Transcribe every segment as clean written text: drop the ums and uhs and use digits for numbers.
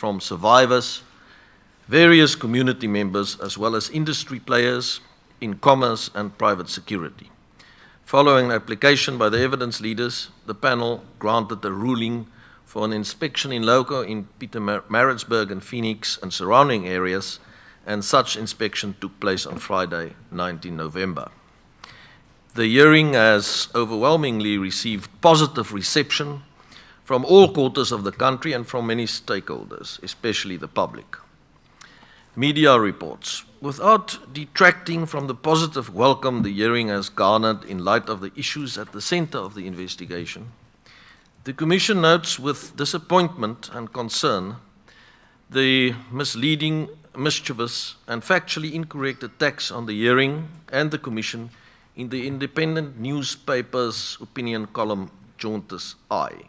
from survivors, various community members, as well as industry players in commerce and private security. Following an application by the evidence leaders, the panel granted a ruling for an inspection in loco in Pietermaritzburg and Phoenix and surrounding areas, and such inspection took place on Friday, 19 November. The hearing has overwhelmingly received positive reception from all quarters of the country and from many stakeholders, especially the public. Media reports. Without detracting from the positive welcome the hearing has garnered in light of the issues at the center of the investigation, the Commission notes with disappointment and concern the misleading, mischievous, and factually incorrect attacks on the hearing and the Commission in the independent newspaper's opinion column, Jauntus Eye.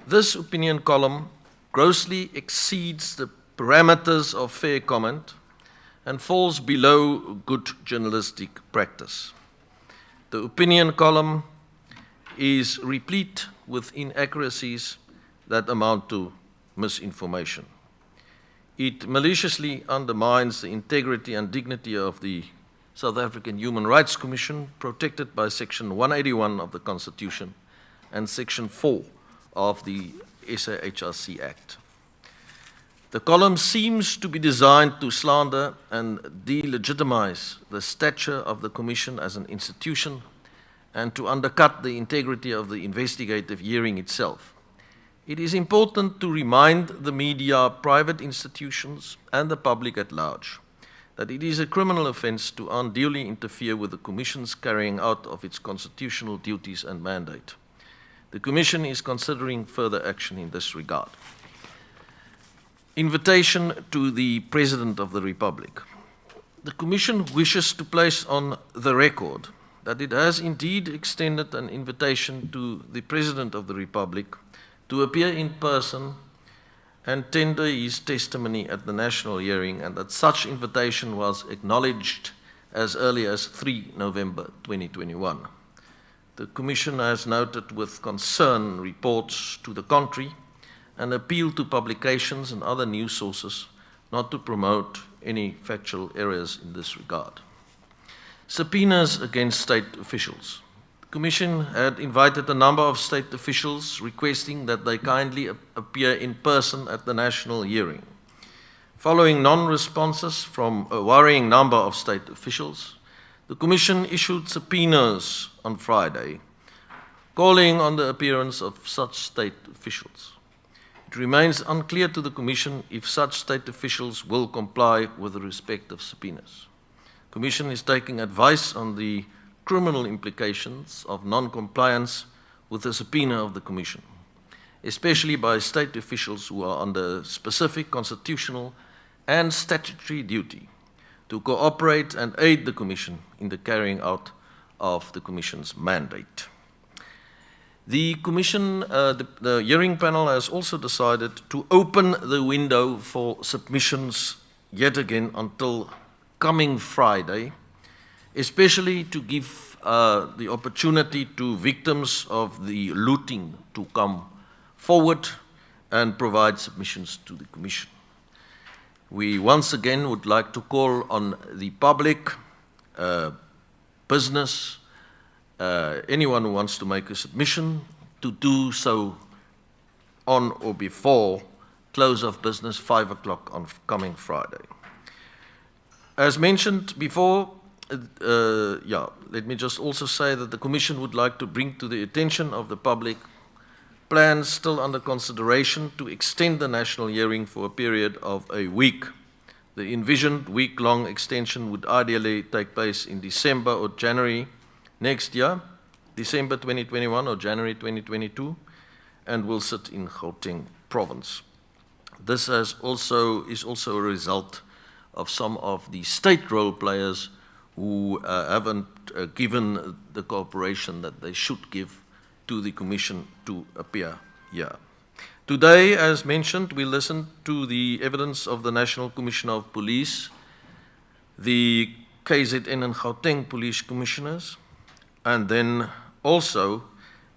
This opinion column grossly exceeds the parameters of fair comment and falls below good journalistic practice. The opinion column is replete with inaccuracies that amount to misinformation. It maliciously undermines the integrity and dignity of the South African Human Rights Commission, protected by Section 181 of the Constitution and Section 4 of the SAHRC Act. The column seems to be designed to slander and delegitimize the stature of the Commission as an institution and to undercut the integrity of the investigative hearing itself. It is important to remind the media, private institutions, and the public at large that it is a criminal offense to unduly interfere with the Commission's carrying out of its constitutional duties and mandate. The Commission is considering further action in this regard. Invitation to the President of the Republic. The Commission wishes to place on the record that it has indeed extended an invitation to the President of the Republic to appear in person and tender his testimony at the national hearing, and that such invitation was acknowledged as early as 3 November 2021. The Commission has noted with concern reports to the contrary and appeal to publications and other news sources not to promote any factual errors in this regard. Subpoenas against state officials. The Commission had invited a number of state officials requesting that they kindly appear in person at the national hearing. Following non-responses from a worrying number of state officials, the Commission issued subpoenas on Friday, calling on the appearance of such state officials. It remains unclear to the Commission if such state officials will comply with the respective subpoenas. The Commission is taking advice on the criminal implications of non-compliance with the subpoena of the Commission, especially by state officials who are under specific constitutional and statutory duty to cooperate and aid the Commission in the carrying out of the Commission's mandate. The Commission, the hearing panel has also decided to open the window for submissions yet again until coming Friday, especially to give the opportunity to victims of the looting to come forward and provide submissions to the Commission. We once again would like to call on the public, business, anyone who wants to make a submission to do so on or before close of business 5 o'clock on coming Friday. As mentioned before, let me just also say that the Commission would like to bring to the attention of the public plans still under consideration to extend the national hearing for a period of a week. The envisioned week-long extension would ideally take place in December or January next year, December 2021 or January 2022, and will sit in Gauteng province. This is also a result of some of the state role players who haven't given the cooperation that they should give to the Commission to appear here. Today, as mentioned, we listened to the evidence of the National Commissioner of Police, the KZN and Gauteng Police Commissioners, and then also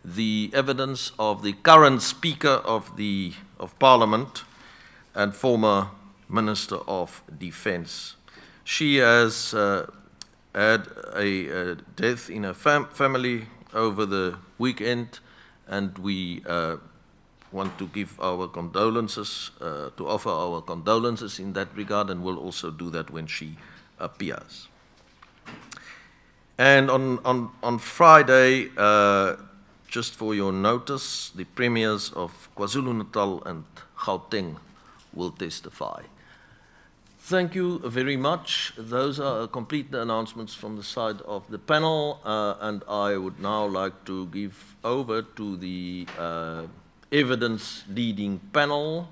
the evidence of the current Speaker of Parliament, and former Minister of Defense. She has had a death in her family over the weekend, and we want to give our condolences, to offer our condolences in that regard, and we'll also do that when she appears. And on Friday, just for your notice, the premiers of KwaZulu-Natal and Gauteng will testify. Thank you very much. Those are complete the announcements from the side of the panel, and I would now like to give over to the evidence leading panel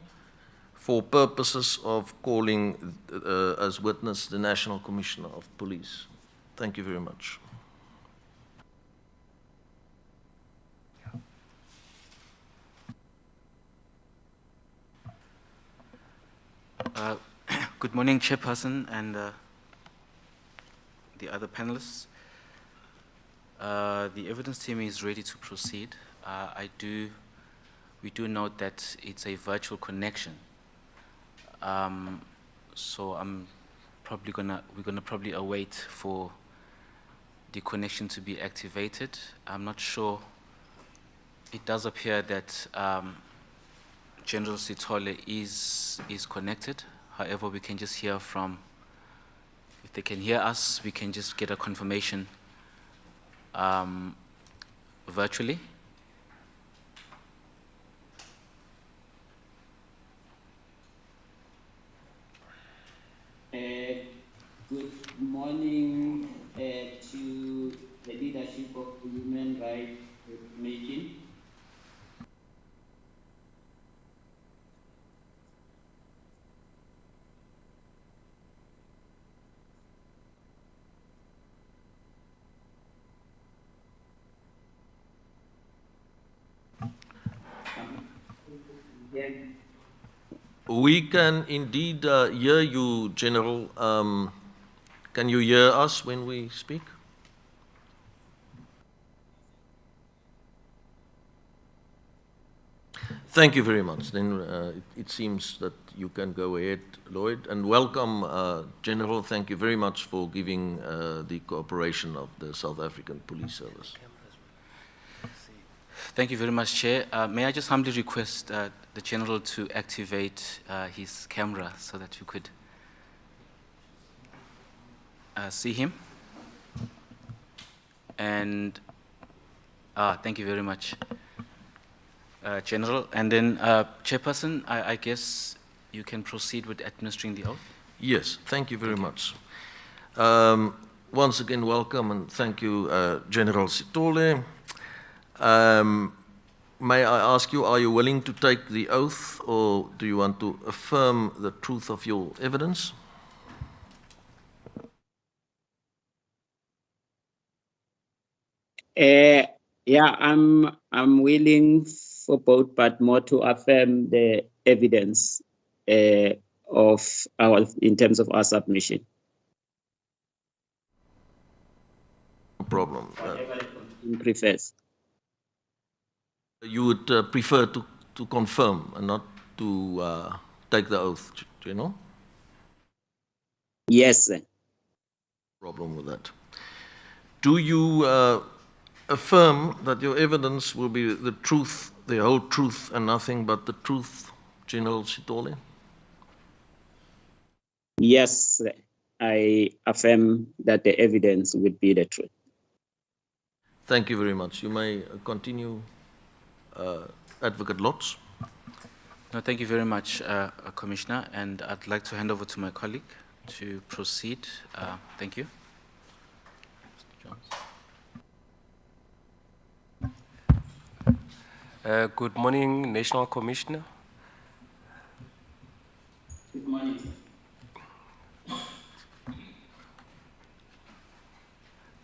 for purposes of calling as witness the National Commissioner of Police. Thank you very much. Good morning, Chairperson and the other panelists. The evidence team is ready to proceed. We do note that it's a virtual connection. So we're gonna probably await for the connection to be activated. I'm not sure. It does appear that General Sithole is connected. However, we can just hear from, if they can hear us, we can just get a confirmation virtually. Good morning to the leadership of the Human Rights Commission. We can indeed hear you, General. Can you hear us when we speak? Thank you very much. Then it seems that you can go ahead, Lloyd. And welcome, General. Thank you very much for giving the cooperation of the South African Police Service. Thank you very much, Chair. May I just humbly request the General to activate his camera so that you could see him? And thank you very much, General. And then, Chairperson, I guess you can proceed with administering the oath. Yes, thank you very much. Once again, welcome and thank you, General Sithole. May I ask you, are you willing to take the oath, or do you want to affirm the truth of your evidence? Yeah, I'm willing for both, but more to affirm the evidence in terms of our submission. No problem. Whatever the prefers. You would prefer to confirm and not to take the oath, do you know? Yes, sir. Problem with that. Do you affirm that your evidence will be the truth, the whole truth, and nothing but the truth, General Sithole? Yes, sir. I affirm that the evidence would be the truth. Thank you very much. You may continue, Advocate Lotz. No, thank you very much, Commissioner, and I'd like to hand over to my colleague to proceed. Thank you. Good morning, National Commissioner. Good morning, sir.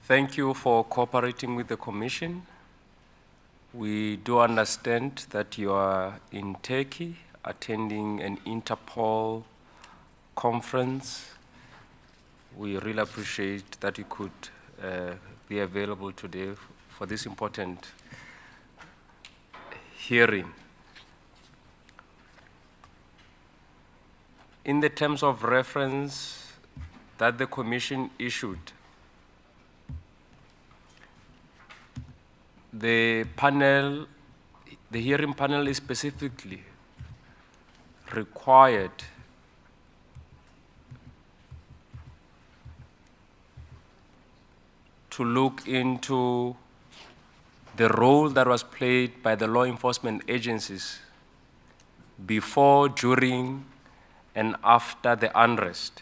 Thank you for cooperating with the Commission. We do understand that you are in Turkey attending an Interpol conference. We really appreciate that you could be available today for this important hearing. in the terms of reference that the Commission issued, the hearing panel is specifically required to look into the role that was played by the law enforcement agencies before, during, and after the unrest.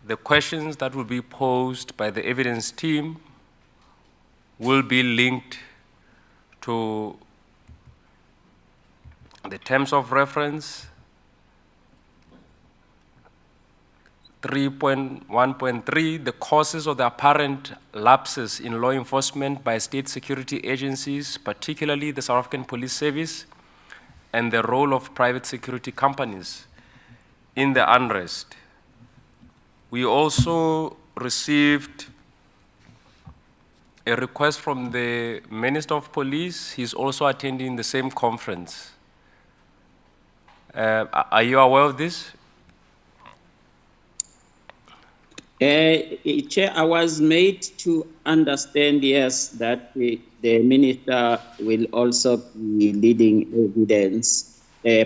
The questions that will be posed by the evidence team will be linked to the terms of reference, 3.1.3, the causes of the apparent lapses in law enforcement by state security agencies, particularly the South African Police Service, and the role of private security companies in the unrest. We also received a request from the Minister of Police. He's also attending the same conference. Are you aware of this? Chair, I was made to understand, yes, that the minister will also be leading evidence,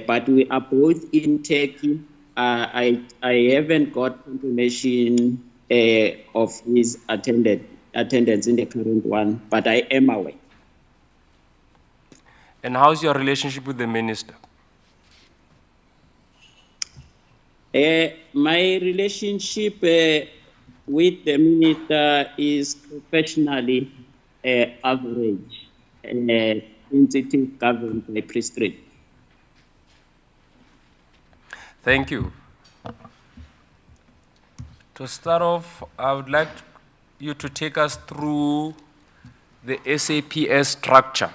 but we are both in Turkey. I haven't got confirmation of his attendance in the current one, but I am aware. And how's your relationship with the minister? My relationship with the minister is professionally average, since it is governed by prescript. Thank you. To start off, I would like you to take us through the SAPS structure.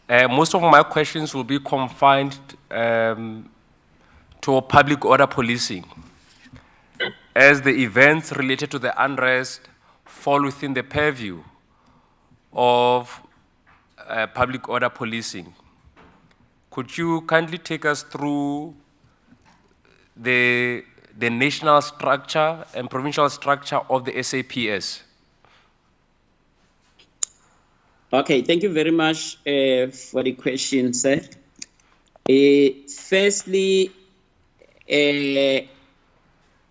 Most of my questions will be confined to public order policing, as the events related to the unrest fall within the purview of public order policing. Could you kindly take us through the national structure and provincial structure of the SAPS? Okay, thank you very much for the question, sir. Firstly,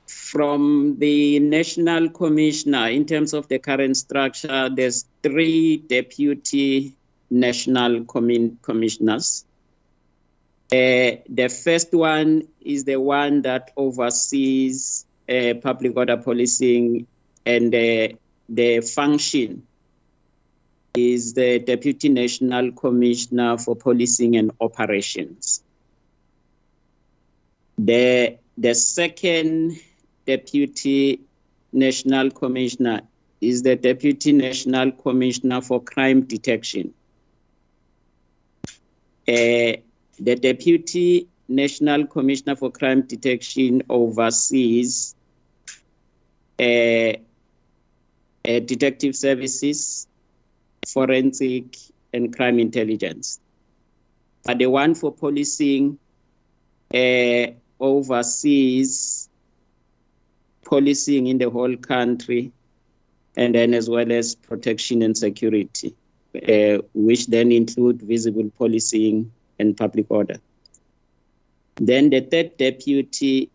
from the National Commissioner, in terms of the current structure, there's 3 deputy national commissioners. The first one is the one that oversees public order policing, and the function is the Deputy National Commissioner for Policing and Operations. The second Deputy National Commissioner is the Deputy National Commissioner for Crime Detection. The Deputy National Commissioner for Crime Detection oversees detective services, forensic, and crime intelligence. But the one for policing oversees policing in the whole country, and then as well as protection and security, which then include visible policing and public order. Then the third deputy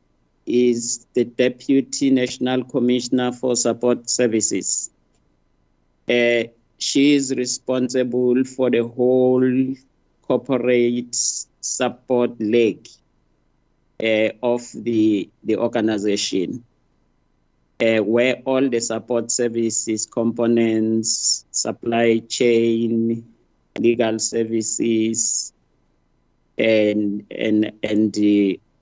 is the Deputy National Commissioner for Support Services. She is responsible for the whole corporate support leg of the organization, where all the support services components, supply chain, legal services, and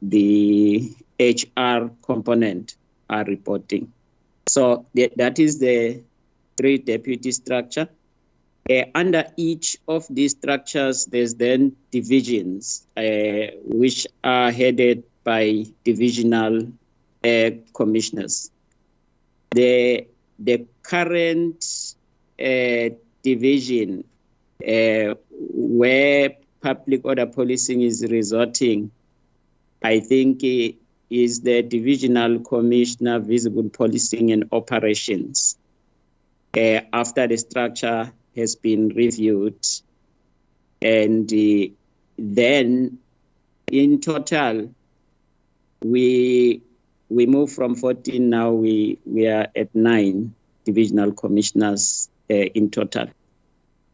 the HR component are reporting. So that is the 3 deputy structure. Under each of these structures, there's then divisions, which are headed by divisional commissioners. The current division where public order policing is resorting I think, is the Divisional Commissioner, Visible Policing and Operations. After the structure has been reviewed, and then in total, we move from 14, now we are at 9 divisional commissioners in total.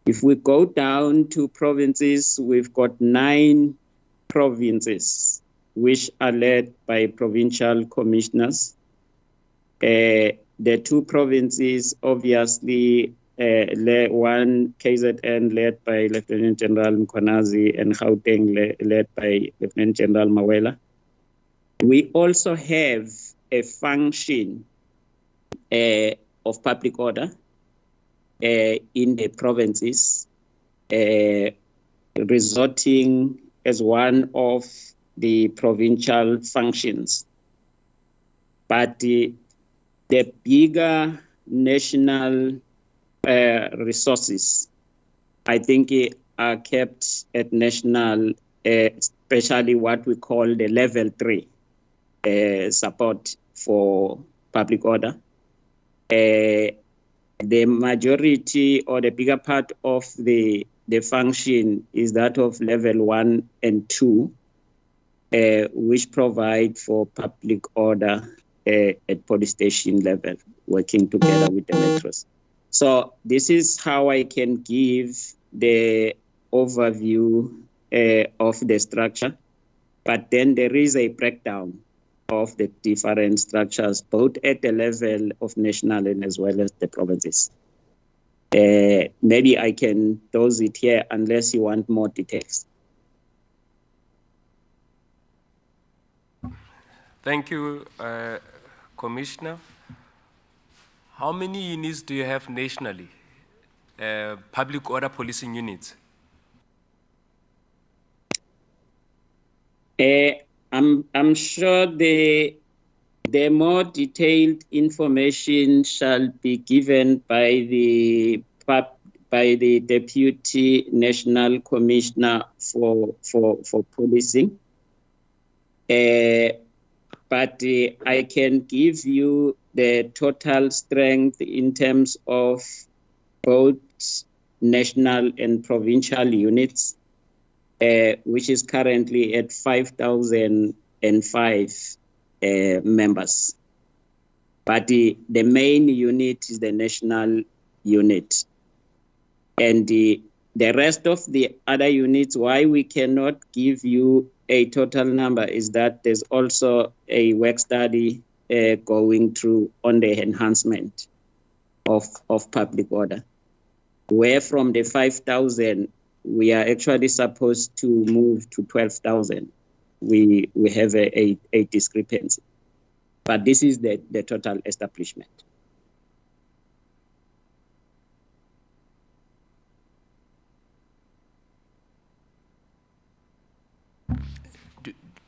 If we go down to provinces, we've got 9 provinces which are led by provincial commissioners. The 2 provinces, obviously, one KZN led by Lieutenant General Mkhwanazi and Gauteng led by Lieutenant General Mawela. We also have a function of public order in the provinces, resorting as one of the provincial functions. But the bigger national resources, I think, are kept at national, especially what we call the level 3 support for public order. The majority or the bigger part of the function is that of level 1 and 2, which provide for public order at police station level, working together with the metros. So this is how I can give the overview of the structure, but then there is a breakdown of the different structures, both at the level of national and as well as the provinces. Maybe I can dose it here unless you want more details. Thank you, Commissioner. How many units do you have nationally? Public order policing units? I'm sure the more detailed information shall be given by the Deputy National Commissioner for Policing. But I can give you the total strength in terms of both national and provincial units, which is currently at 5,005 members. But the main unit is the national unit. And the rest of the other units, why we cannot give you a total number is that there's also a work study going through on the enhancement of public order, where from the 5,000, we are actually supposed to move to 12,000. We have a discrepancy. But this is the total establishment.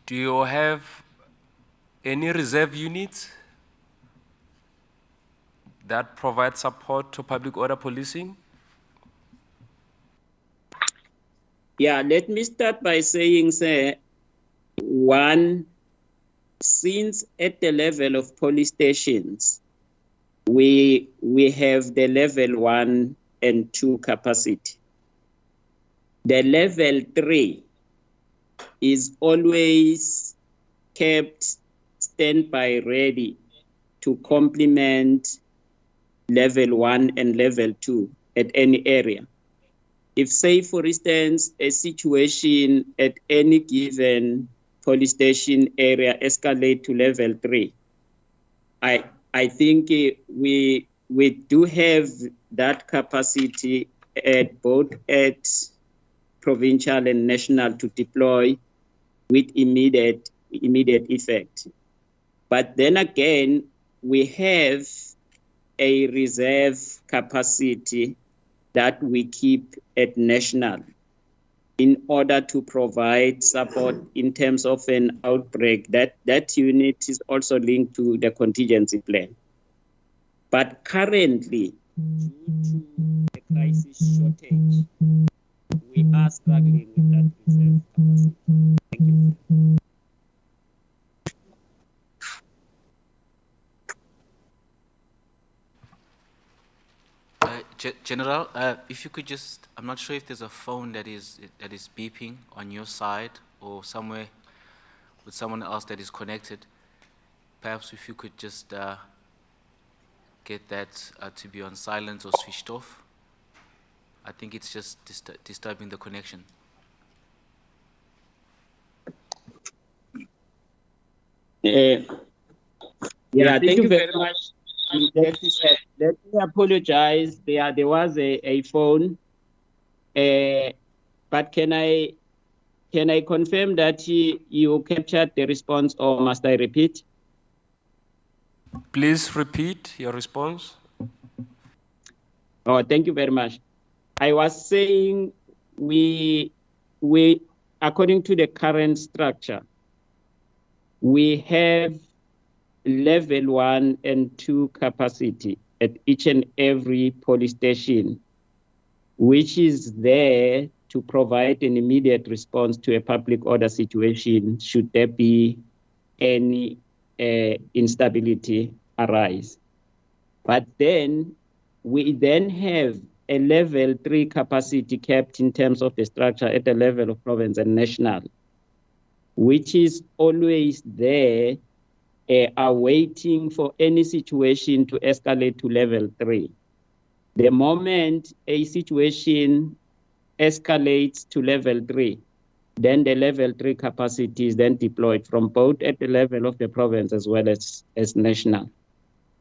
Do you have any reserve units that provide support to public order policing? Yeah, let me start by saying, sir, one, since at the level of police stations, we have the level 1 and 2 capacity. The level 3 is always kept standby ready to complement level 1 and level 2 at any area. If, say, for instance, a situation at any given police station area escalate to level 3, I think we do have that capacity at both at provincial and national to deploy with immediate effect. But then again, we have a reserve capacity that we keep at national in order to provide support in terms of an outbreak. That unit is also linked to the contingency plan. But currently, due to the crisis shortage, we are struggling with that reserve capacity. Thank you. General, if you could just, I'm not sure if there's a phone that is beeping on your side or somewhere with someone else that is connected. Perhaps if you could just get that to be on silent or switched off. I think it's just disturbing the connection. Yeah, thank you very much. Let me apologize. There was a phone, but can I confirm that you captured the response, or must I repeat? Please repeat your response. Oh, thank you very much. I was saying we according to the current structure, we have level 1 and 2 capacity at each and every police station, which is there to provide an immediate response to a public order situation should there be any instability arise. But then we then have a level 3 capacity kept in terms of the structure at the level of province and national, which is always there awaiting for any situation to escalate to level 3. The moment a situation escalates to level 3, then the level 3 capacity is then deployed from both at the level of the province as well as national.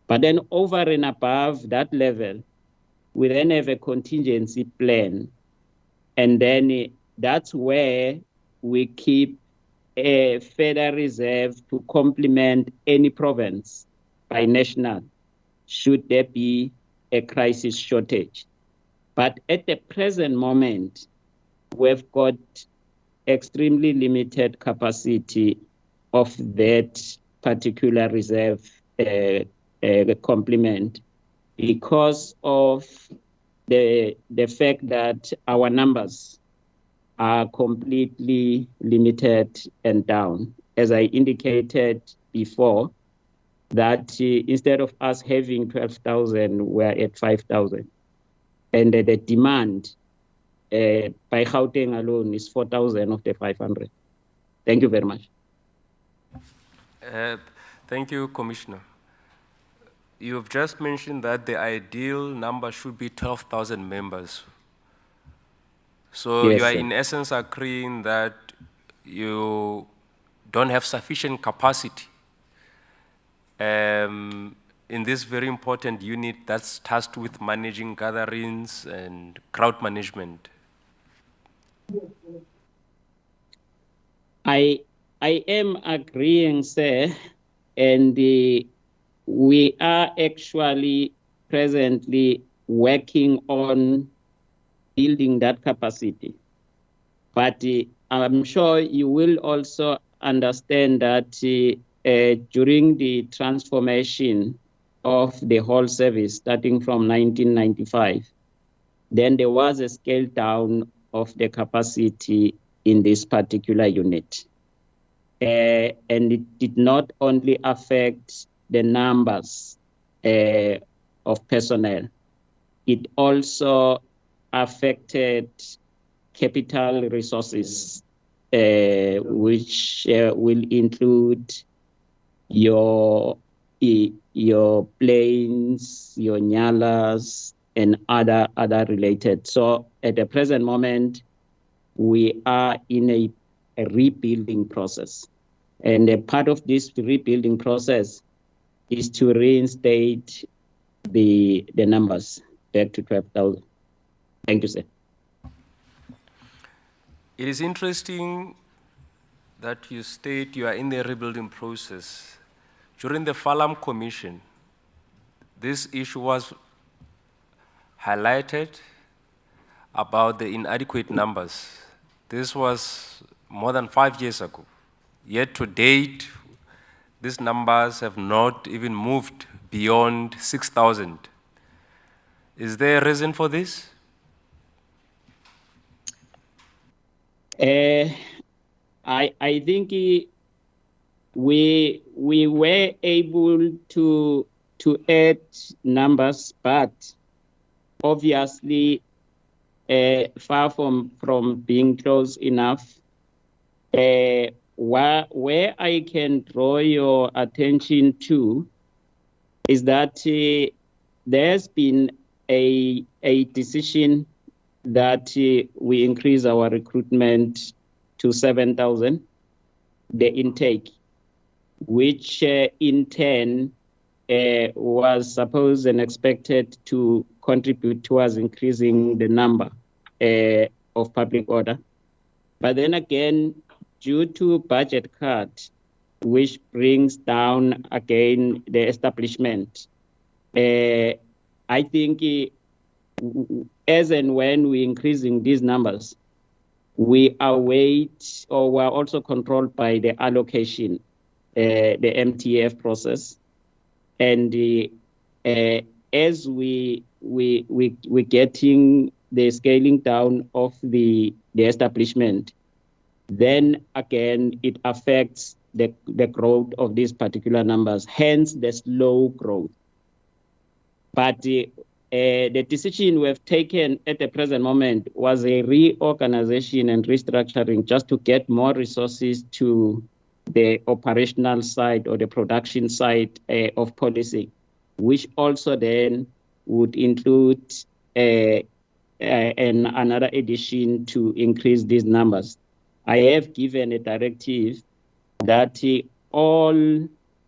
But then over and above that level, we then have a contingency plan. And then that's where we keep a further reserve to complement any province by national, should there be a crisis shortage. But at the present moment, we've got extremely limited capacity of that particular reserve complement because of the fact that our numbers are completely limited and down. As I indicated before, that instead of us having 12,000, we're at 5,000. And the demand by Gauteng alone is 4,000 of the 500. Thank you very much. Thank you, Commissioner. You've just mentioned that the ideal number should be 12,000 members. So Yes, you are sir. in essence agreeing that you don't have sufficient capacity in this very important unit that's tasked with managing gatherings and crowd management. I am agreeing, sir, and we are actually presently working on building that capacity. But I'm sure you will also understand that during the transformation of the whole service, starting from 1995, then there was a scale down of the capacity in this particular unit. And it did not only affect the numbers of personnel, it also affected capital resources, which will include your planes, your nyalas, and other related. So at the present moment, we are in a rebuilding process. And a part of this rebuilding process is to reinstate the numbers back to 12,000. Thank you, sir. It is interesting that you state you are in the rebuilding process. During the Falam Commission, this issue was highlighted about the inadequate numbers. This was more than 5 years ago. Yet to date, these numbers have not even moved beyond 6,000. Is there a reason for this? I think we were able to add numbers, but obviously far from being close enough. Where I can draw your attention to is that there's been a decision that we increase our recruitment to 7,000, the intake, which in turn was supposed and expected to contribute towards increasing the number of public order. But then again, due to budget cut, which brings down again the establishment, I think as and when we're increasing these numbers, we await, or we're also controlled by the allocation, the MTF process. And as we're getting the scaling down of the establishment, then again it affects the growth of these particular numbers, hence the slow growth. But the decision we have taken at the present moment was a reorganization and restructuring just to get more resources to the operational side or the production side of policing, which also then would include another addition to increase these numbers. I have given a directive that all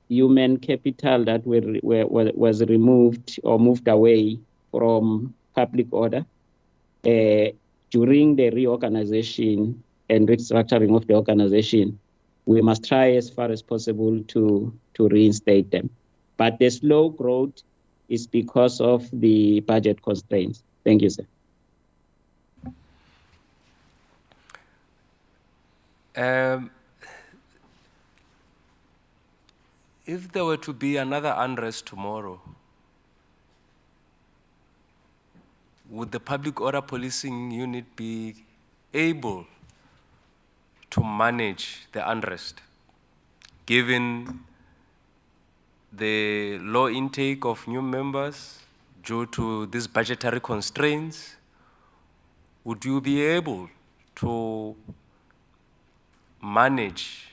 human capital that was removed or moved away from public order during the reorganization and restructuring of the organization, we must try as far as possible to reinstate them. But the slow growth is because of the budget constraints. Thank you, sir. If there were to be another unrest tomorrow, would the public order policing unit be able to manage the unrest, given the low intake of new members due to these budgetary constraints? Would you be able to manage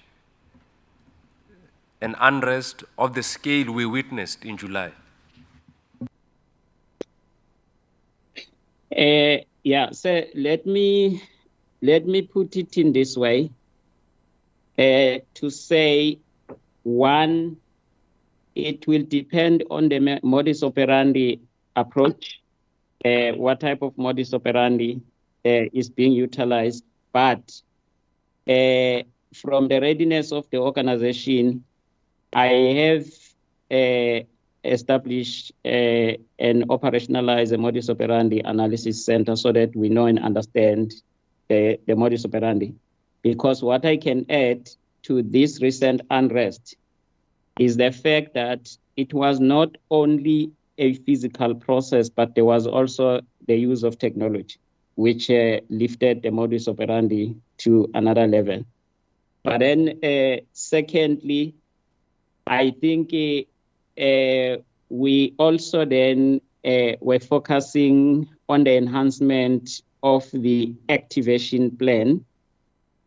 an unrest of the scale we witnessed in July? Yeah, so let me put it in this way, to say, one, it will depend on the modus operandi approach, what type of modus operandi is being utilized, but from the readiness of the organization, I have established and operationalized a modus operandi analysis center so that we know and understand the modus operandi. Because what I can add to this recent unrest is the fact that it was not only a physical process, but there was also the use of technology, which lifted the modus operandi to another level. But then secondly, I think we also then were focusing on the enhancement of the activation plan.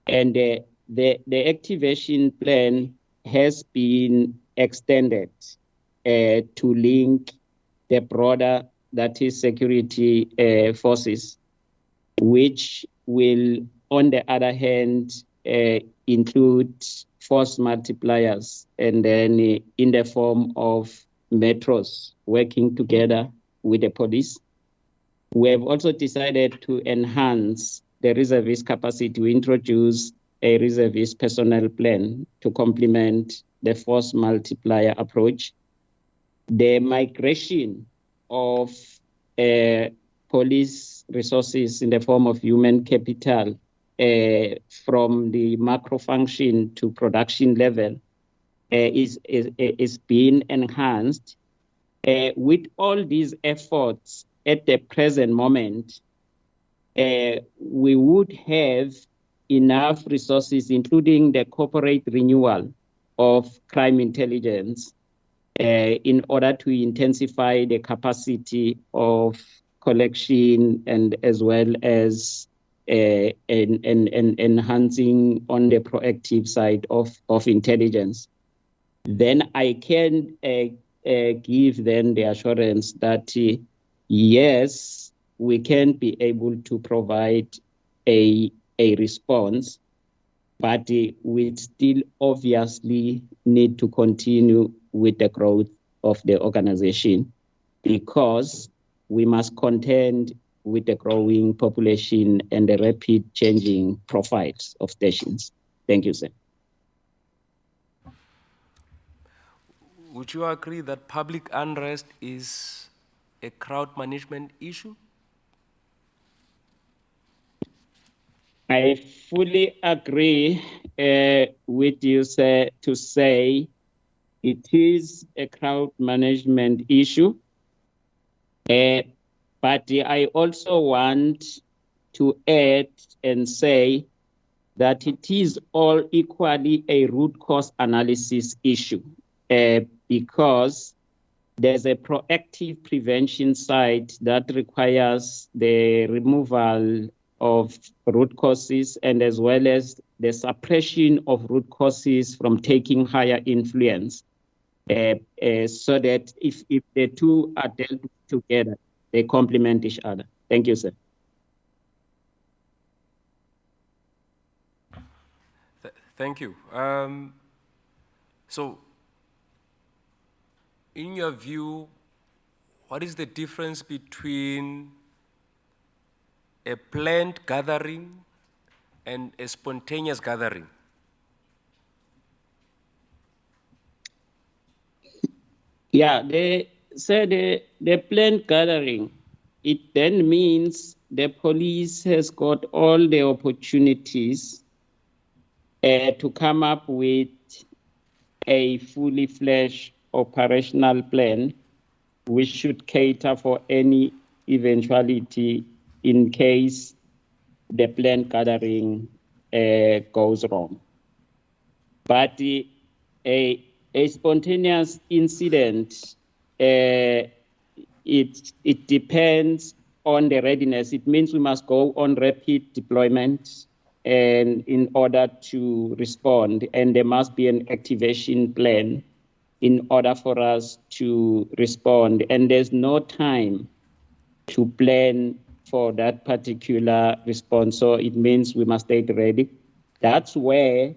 And the activation plan has been extended to link the broader, that is security forces, which will, on the other hand, include force multipliers, and then in the form of metros working together with the police. We have also decided to enhance the reservist capacity to introduce a reservist personnel plan to complement the force multiplier approach. The migration of police resources in the form of human capital from the macro function to production level is being enhanced. With all these efforts at the present moment, we would have enough resources, including the corporate renewal of crime intelligence, in order to intensify the capacity of collection and as well as enhancing on the proactive side of intelligence, then I can give then the assurance that yes, we can be able to provide a response, but we still obviously need to continue with the growth of the organization because we must contend with the growing population and the rapid changing profiles of stations. Thank you, sir. Would you agree that public unrest is a crowd management issue? I fully agree with you, sir, to say it is a crowd management issue. But I also want to add and say that it is all equally a root cause analysis issue because there's a proactive prevention side that requires the removal of root causes and as well as the suppression of root causes from taking higher influence so that if the two are dealt with together, they complement each other. Thank you, sir. Thank you. So, in your view, what is the difference between a planned gathering and a spontaneous gathering? Yeah, they said the planned gathering, it then means the police has got all the opportunities to come up with a fully fledged operational plan which should cater for any eventuality in case the planned gathering goes wrong. But a spontaneous incident, it depends on the readiness. It means we must go on rapid deployment and in order to respond, and there must be an activation plan in order for us to respond. And there's no time to plan for that particular response. So it means we must stay ready. That's where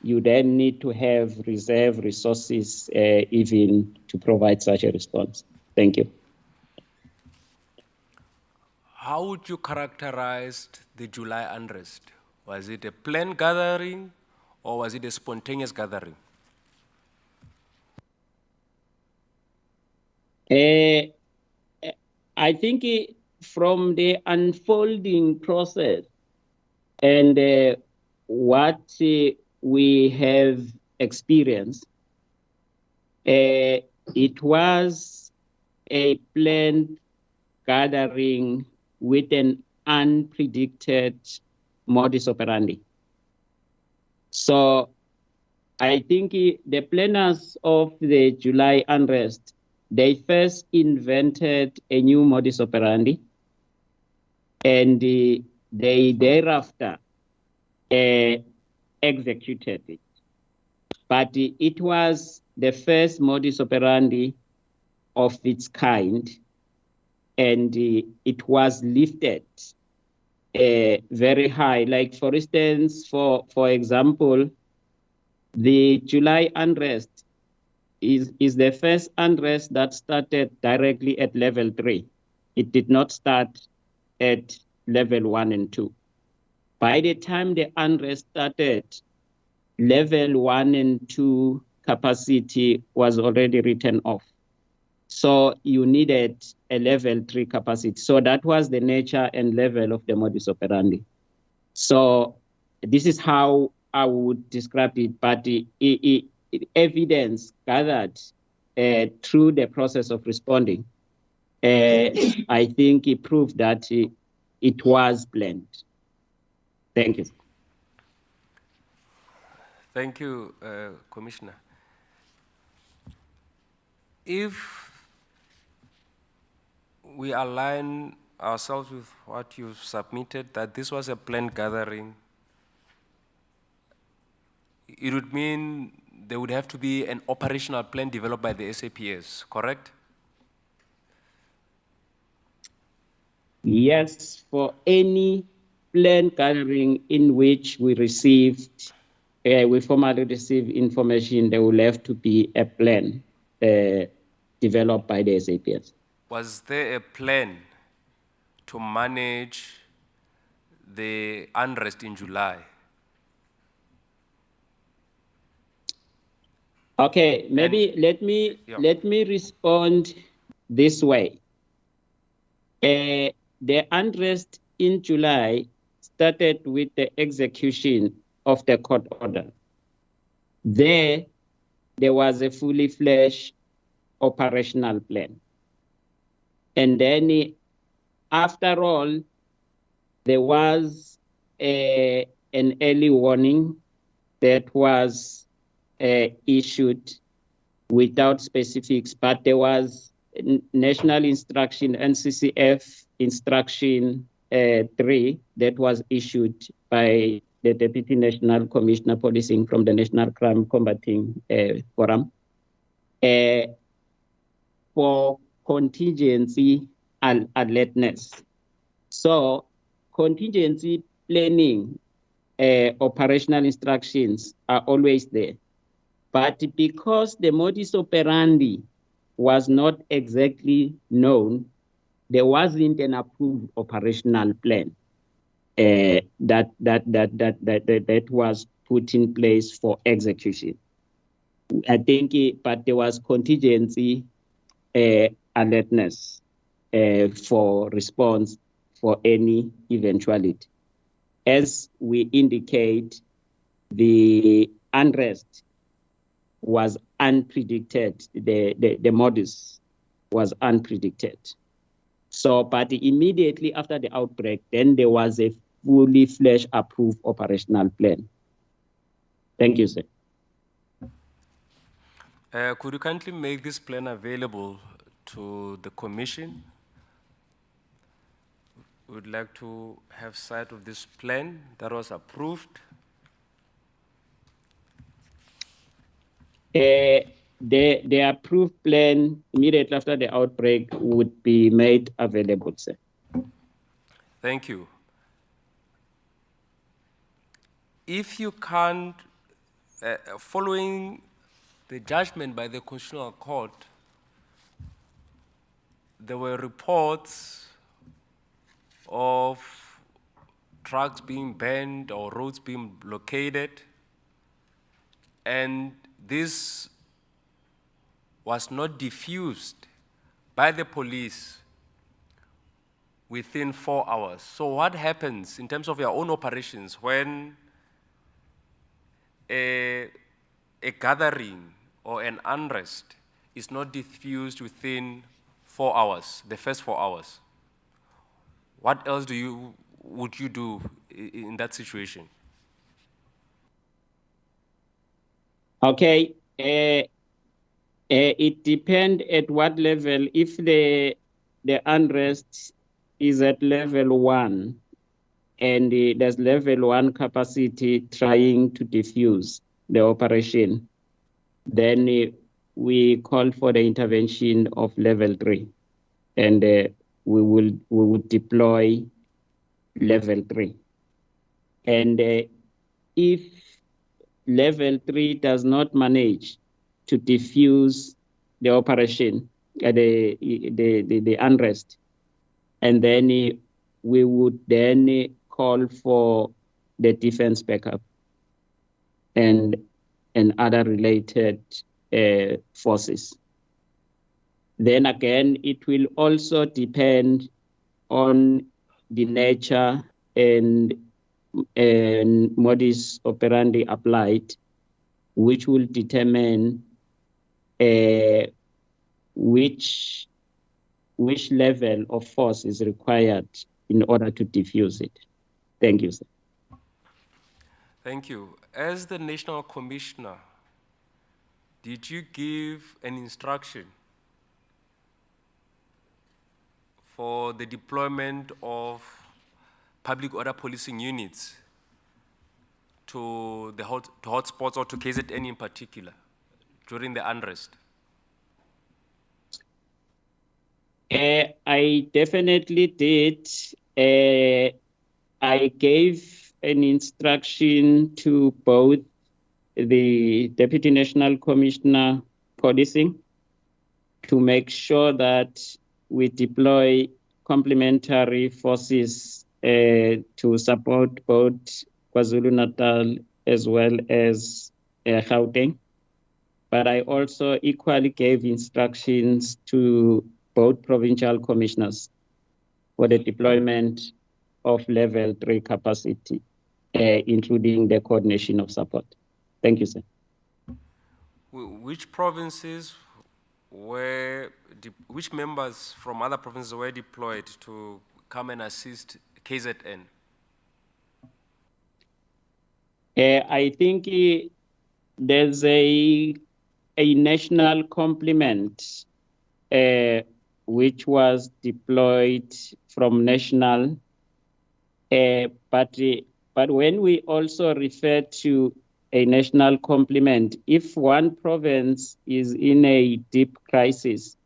you then need to have reserve resources even to provide such a response. Thank you. How would you characterize the July unrest? Was it a planned gathering or was it a spontaneous gathering? I think from the unfolding process and what we have experienced, it was a planned gathering with an unpredicted modus operandi. So I think the planners of the July unrest, they first invented a new modus operandi and they thereafter executed it. But it was the first modus operandi of its kind, and it was lifted very high. Like for instance, for example, the July unrest is the first unrest that started directly at level 3. It did not start at level 1 and 2. By the time the unrest started, level 1 and 2 capacity was already written off. So you needed a level 3 capacity. So that was the nature and level of the modus operandi. So this is how I would describe it, but evidence gathered through the process of responding, I think it proved that it was planned. Thank you. Thank you, Commissioner. If we align ourselves with what you've submitted, that this was a planned gathering, it would mean there would have to be an operational plan developed by the SAPS, correct? Yes, for any planned gathering in which we formally receive information, there will have to be a plan developed by the SAPS. Was there a plan to manage the unrest in July? Okay, maybe let me respond this way. The unrest in July started with the execution of the court order. There was a fully fledged operational plan. And then after all, there was an early warning that was issued without specifics, but there was national instruction, NCCF instruction 3 that was issued by the Deputy National Commissioner Policing from the National Crime Combating Forum for contingency and alertness. So contingency planning operational instructions are always there. But because the modus operandi was not exactly known, there wasn't an approved operational plan that was put in place for execution. I think, but there was contingency alertness for response for any eventuality. As we indicate, the unrest was unpredicted. The modus was unpredicted. So, but immediately after the outbreak, then there was a fully fledged approved operational plan. Thank you, sir. Could you kindly make this plan available to the Commission? We would like to have sight of this plan that was approved. The approved plan immediately after the outbreak would be made available, sir. Thank you. If you can't, following the judgment by the Constitutional Court, there were reports of trucks being banned or roads being blockaded, and this was not diffused by the police within 4 hours. So what happens in terms of your own operations when a gathering or an unrest is not diffused within 4 hours, the first 4 hours? What else would you do in that situation? Okay, it depends at what level. If the unrest is at level 1 and there's level 1 capacity trying to diffuse the operation, then we call for the intervention of level 3, and we would deploy level 3. And if level 3 does not manage to diffuse the operation, the unrest, and then we would then call for the defense backup and other related forces. Then again, it will also depend on the nature and modus operandi applied, which will determine which level of force is required in order to diffuse it. Thank you, sir. Thank you. As the National Commissioner, did you give an instruction for the deployment of public order policing units to the hotspots or to KZN in particular during the unrest? I definitely did. I gave an instruction to both the Deputy National Commissioner Policing to make sure that we deploy complementary forces to support both KwaZulu-Natal as well as Gauteng. But I also equally gave instructions to both provincial commissioners for the deployment of level 3 capacity, including the coordination of support. Thank you, sir. Which provinces which members from other provinces were deployed to come and assist KZN? I think there's a national complement which was deployed from national, but when we also refer to a national complement, if one province is in a deep crisis,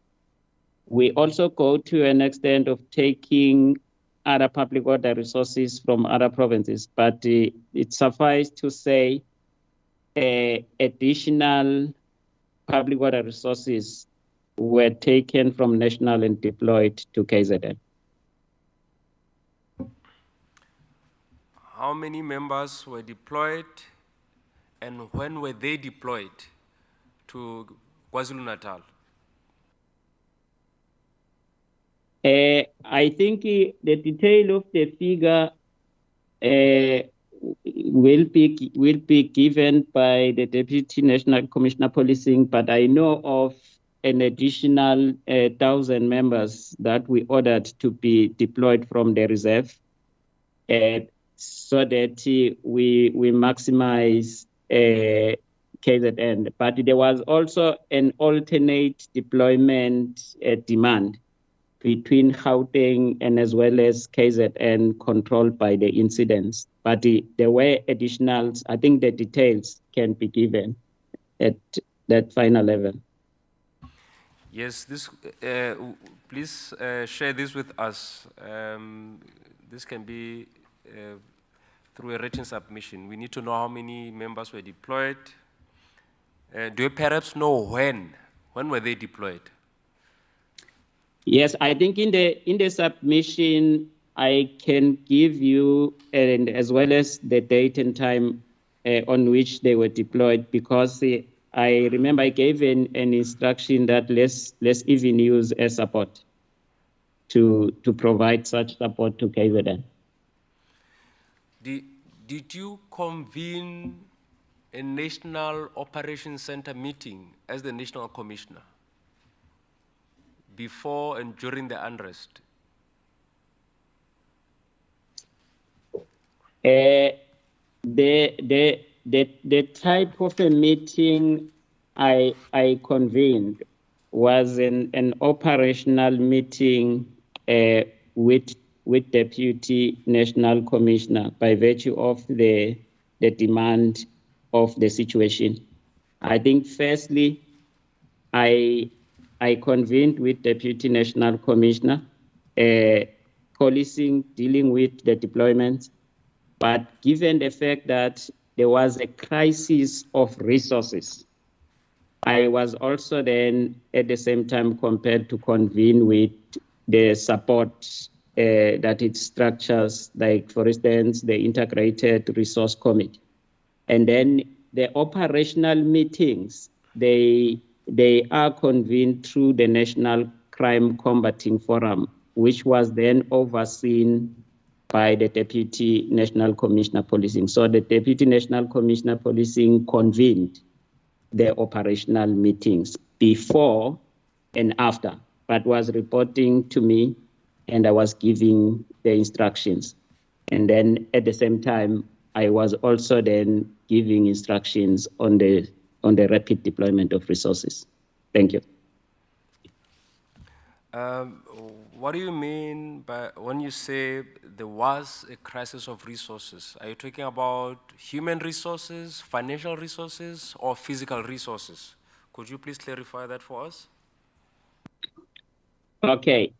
we also go to an extent of taking other public order resources from other provinces. But it suffices to say additional public order resources were taken from national and deployed to KZN. How many members were deployed and when were they deployed to KwaZulu-Natal? I think the detail of the figure will be given by the Deputy National Commissioner Policing, but I know of an additional 1,000 members that we ordered to be deployed from the reserve, so that we maximize KZN. But there was also an alternate deployment demand between Gauteng and as well as KZN controlled by the incidents. But there were additionals. I think the details can be given at that final level. Yes, this, please share this with us. This can be through a written submission. We need to know how many members were deployed. Do you perhaps know when? When were they deployed? Yes, I think in the submission, I can give you, and as well as the date and time on which they were deployed, because I remember I gave an instruction that let's even use a support to provide such support to KZN. Did you convene a National Operations Center meeting as the National Commissioner before and during the unrest? The type of a meeting I convened was an operational meeting with Deputy National Commissioner by virtue of the demand of the situation. I think firstly, I convened with Deputy National Commissioner, policing, dealing with the deployments, but given the fact that there was a crisis of resources, I was also then at the same time compelled to convene with the support that it structures, like for instance, the Integrated Resource Committee. And then the operational meetings, they are convened through the National Crime Combating Forum, which was then overseen by the Deputy National Commissioner Policing. So the Deputy National Commissioner Policing convened the operational meetings before and after, but was reporting to me and I was giving the instructions. And then at the same time, I was also then giving instructions on the rapid deployment of resources. Thank you. what do you mean by when you say there was a crisis of resources? Are you talking about human resources, financial resources, or physical resources? Could you please clarify that for us? Okay,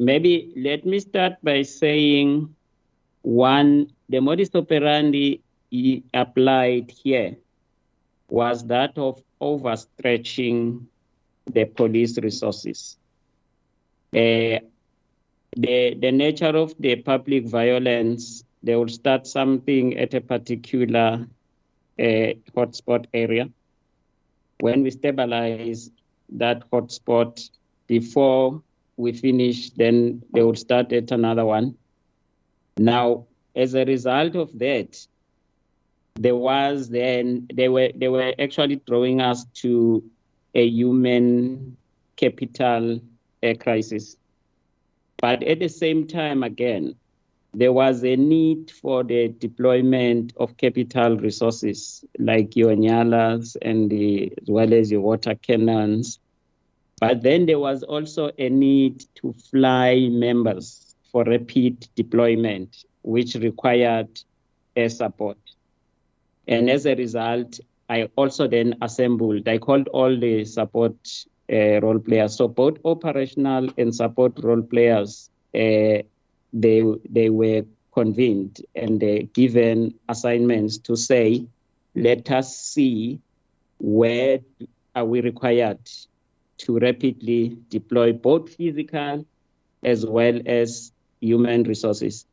maybe let me start by saying one, the modus operandi applied here was that of overstretching the police resources. The nature of the public violence, they will start something at a particular hotspot area. When we stabilize that hotspot, before we finish, then they will start at another one. Now, as a result of that, they were actually drawing us to a human capital crisis. But at the same time, again, there was a need for the deployment of capital resources like your nyalas and as well as your water cannons. But then there was also a need to fly members for rapid deployment, which required air support. And as a result, I also then I called all the support role players. So both operational and support role players, they were convened and given assignments to say, let us see where are we required to rapidly deploy both physical as well as human resources.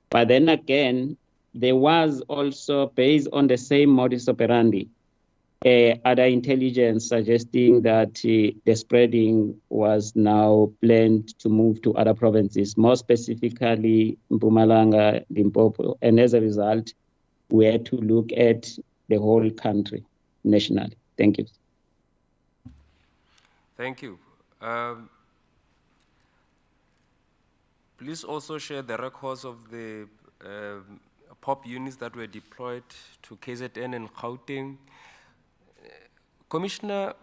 But then again, there was also, based on the same modus operandi, other intelligence suggesting that the spreading was now planned to move to other provinces, more specifically Mpumalanga, Limpopo. And as a result, we had to look at the whole country nationally. Thank you. Thank you. Please also share the records of the POP units that were deployed to KZN and Gauteng. Commissioner,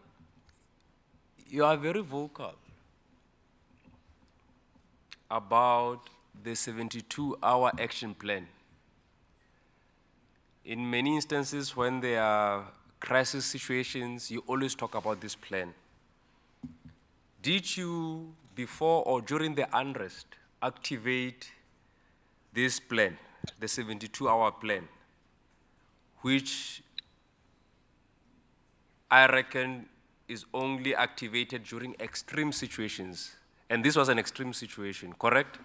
you are very vocal about the 72-hour action plan. In many instances, when there are crisis situations, you always talk about this plan. Did you, before or during the unrest, activate this plan, the 72-hour plan, which I reckon is only activated during extreme situations? And this was an extreme situation, correct?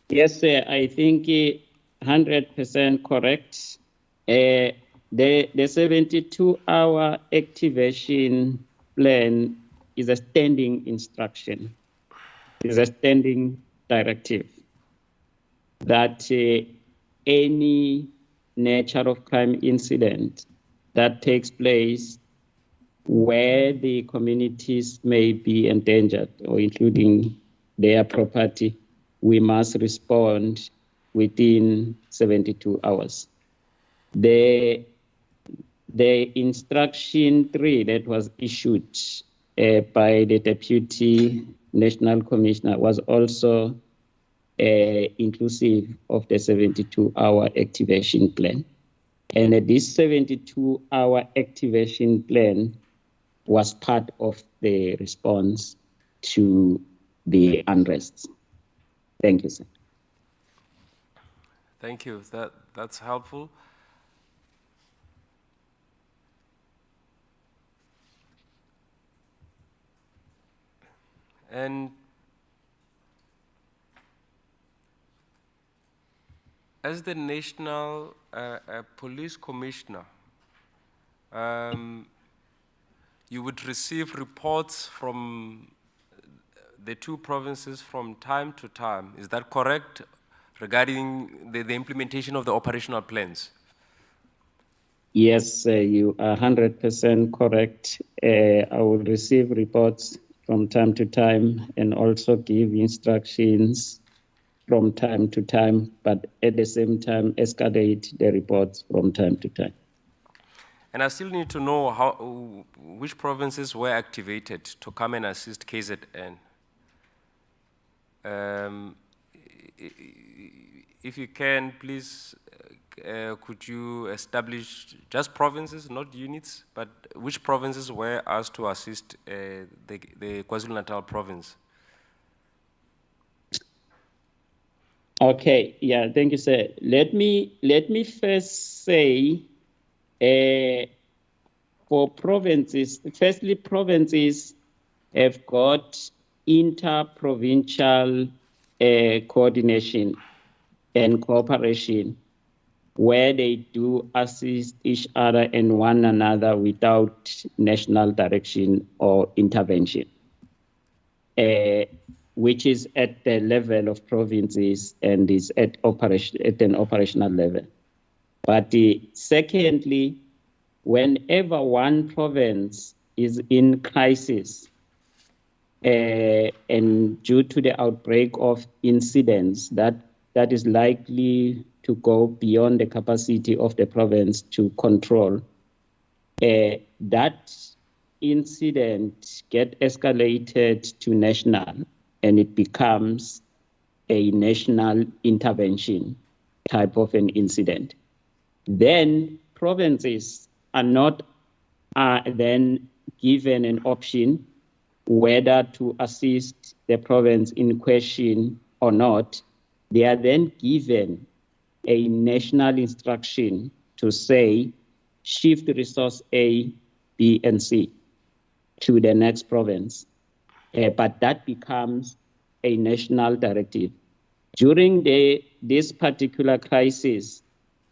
Yes, sir, I think 100% correct. The 72-hour activation plan is a standing instruction, is a standing directive that any nature of crime incident that takes place where the communities may be endangered or including their property, we must respond within 72 hours. The instruction 3 that was issued by the Deputy National Commissioner was also inclusive of the 72-hour activation plan. And this 72-hour activation plan was part of the response to the unrest. Thank you, sir. Thank you. That's helpful. And as the National Police Commissioner, you would receive reports from the two provinces from time to time. Is that correct, regarding the implementation of the operational plans? Yes, you are 100% correct. I will receive reports from time to time and also give instructions from time to time, but at the same time escalate the reports from time to time. And I still need to know which provinces were activated to come and assist KZN. Um, if you can, please, could you establish just provinces, not units, but which provinces were asked to assist the KwaZulu-Natal province? Okay, yeah, thank you, sir. Let me first say, for provinces, firstly, provinces have got inter-provincial coordination and cooperation where they do assist each other and one another without national direction or intervention, which is at the level of provinces and is at an operational level. But secondly, whenever one province is in crisis, and due to the outbreak of incidents that is likely to go beyond the capacity of the province to control, that incident get escalated to national, and it becomes a national intervention type of an incident. Then provinces are then given an option whether to assist the province in question or not. They are then given a national instruction to say, shift resource A, B, and C to the next province. But that becomes a national directive. During this particular crisis,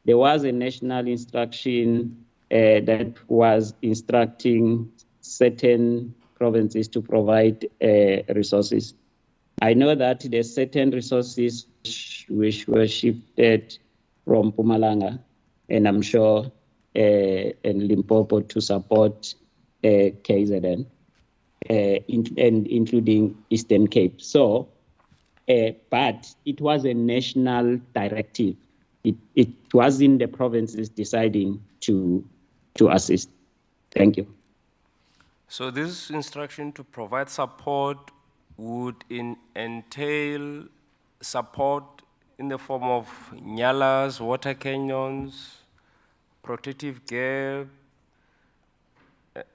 there was a national instruction that was instructing certain provinces to provide resources. I know that there's certain resources which were shifted from Mpumalanga, and I'm sure in Limpopo to support KZN, and including Eastern Cape. So, but it was a national directive. It wasn't the provinces deciding to assist. Thank you. So this instruction to provide support would entail support in the form of nyalas, water canyons, protective gear,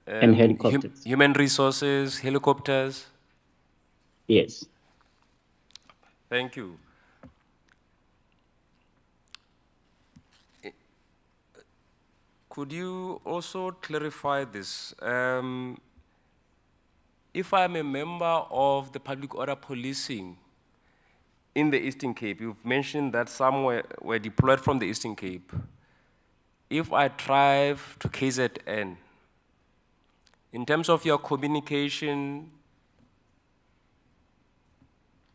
And helicopters. human resources, helicopters. Yes. Thank you. Could you also clarify this? If I'm a member of the public order policing in the Eastern Cape, you've mentioned that some were deployed from the Eastern Cape. If I drive to KZN, in terms of your communication,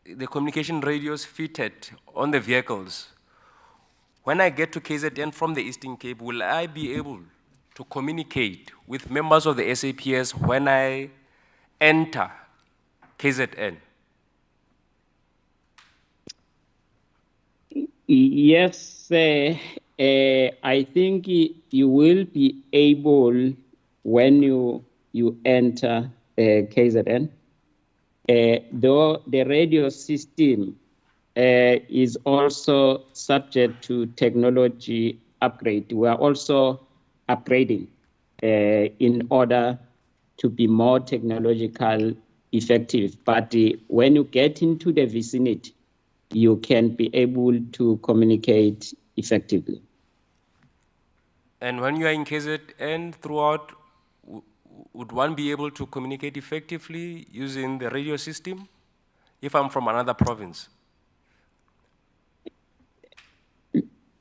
the communication radios fitted on the vehicles, when I get to KZN from the Eastern Cape, will I be able to communicate with members of the SAPS when I enter KZN? Yes, I think you will be able when you enter KZN. Though the radio system is also subject to technology upgrade. We are also upgrading in order to be more technological effective. But when you get into the vicinity, you can be able to communicate effectively. And when you are in KZN throughout, would one be able to communicate effectively using the radio system if I'm from another province?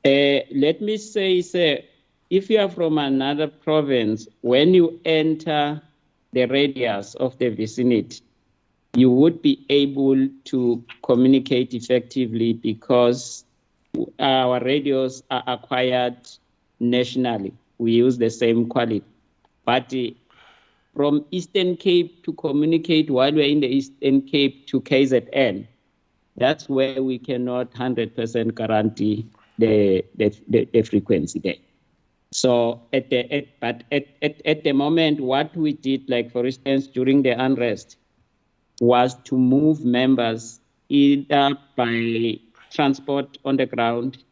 Let me say, sir, if you are from another province, when you enter the radius of the vicinity, you would be able to communicate effectively because our radios are acquired nationally. We use the same quality. But from Eastern Cape to communicate while we're in the Eastern Cape to KZN, that's where we cannot 100% guarantee the frequency there. So at the moment, what we did, like for instance, during the unrest, was to move members either by transport on the ground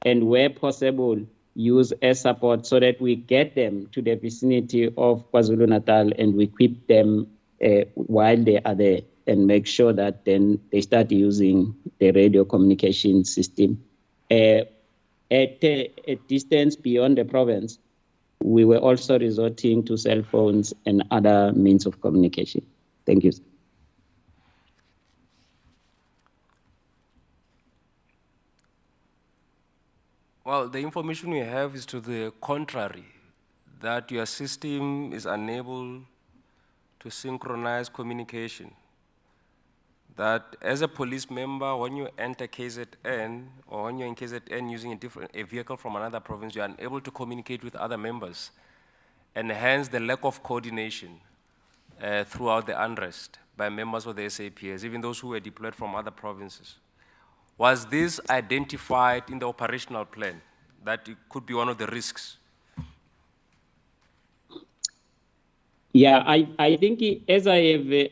and where possible, use air support so that we get them to the vicinity of KwaZulu-Natal and we equip them while they are there and make sure that then they start using the radio communication system. At a distance beyond the province, we were also resorting to cell phones and other means of communication. Thank you. Well, the information we have is to the contrary, that your system is unable to synchronize communication. That as a police member, when you enter KZN, or when you're in KZN using a vehicle from another province, you're unable to communicate with other members, and hence the lack of coordination throughout the unrest by members of the SAPS, even those who were deployed from other provinces. Was this identified in the operational plan, that it could be one of the risks? Yeah, I think as I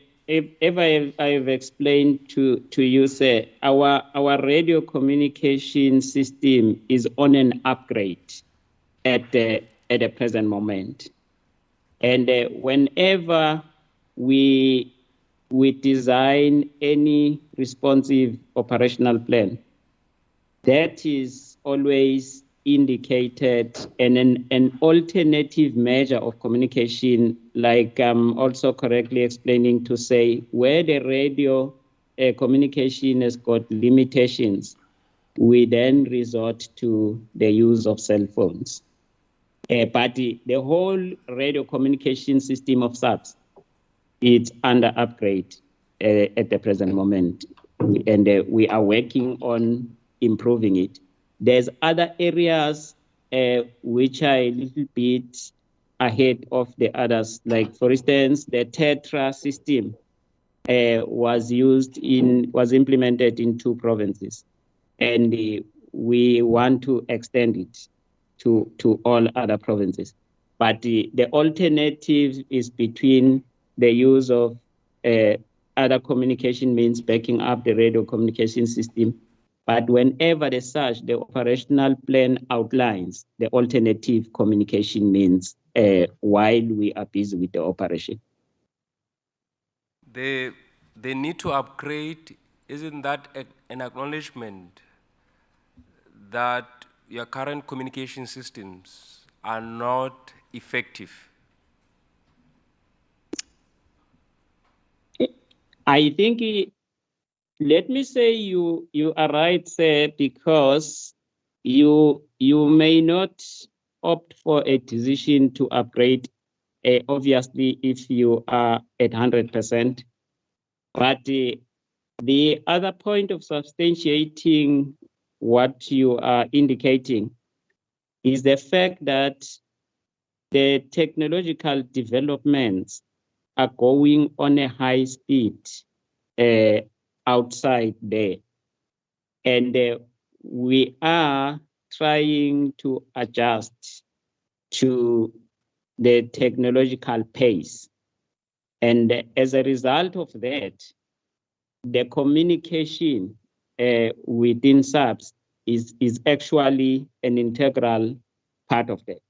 have explained to you, sir, our radio communication system is on an upgrade at the present moment, and whenever we design any responsive operational plan, that is always indicated an alternative measure of communication, like also correctly explaining to say where the radio communication has got limitations, we then resort to the use of cell phones. But the whole radio communication system of Saps, it's under upgrade at the present moment, and we are working on improving it. There's other areas which are a little bit ahead of the others. Like, for instance, the Tetra system was implemented in 2 provinces, and we want to extend it to all other provinces. But the alternative is between the use of other communication means backing up the radio communication system. But whenever there's such, the operational plan outlines the alternative communication means while we are busy with the operation. They need to upgrade. Isn't that an acknowledgement that your current communication systems are not effective? I think, let me say you are right, sir, because you may not opt for a decision to upgrade, obviously, if you are at 100%. But the other point of substantiating what you are indicating is the fact that the technological developments are going on a high speed outside there. And we are trying to adjust to the technological pace. And as a result of that, the communication within Saps is actually an integral part of that.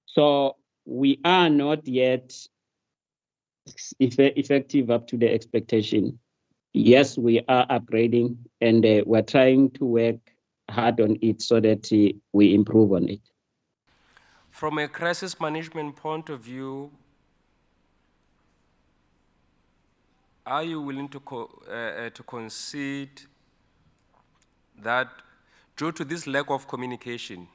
So we are not yet effective up to the expectation. Yes, we are upgrading, and we're trying to work hard on it so that we improve on it. From a crisis management point of view, are you willing to concede that due to this lack of communication,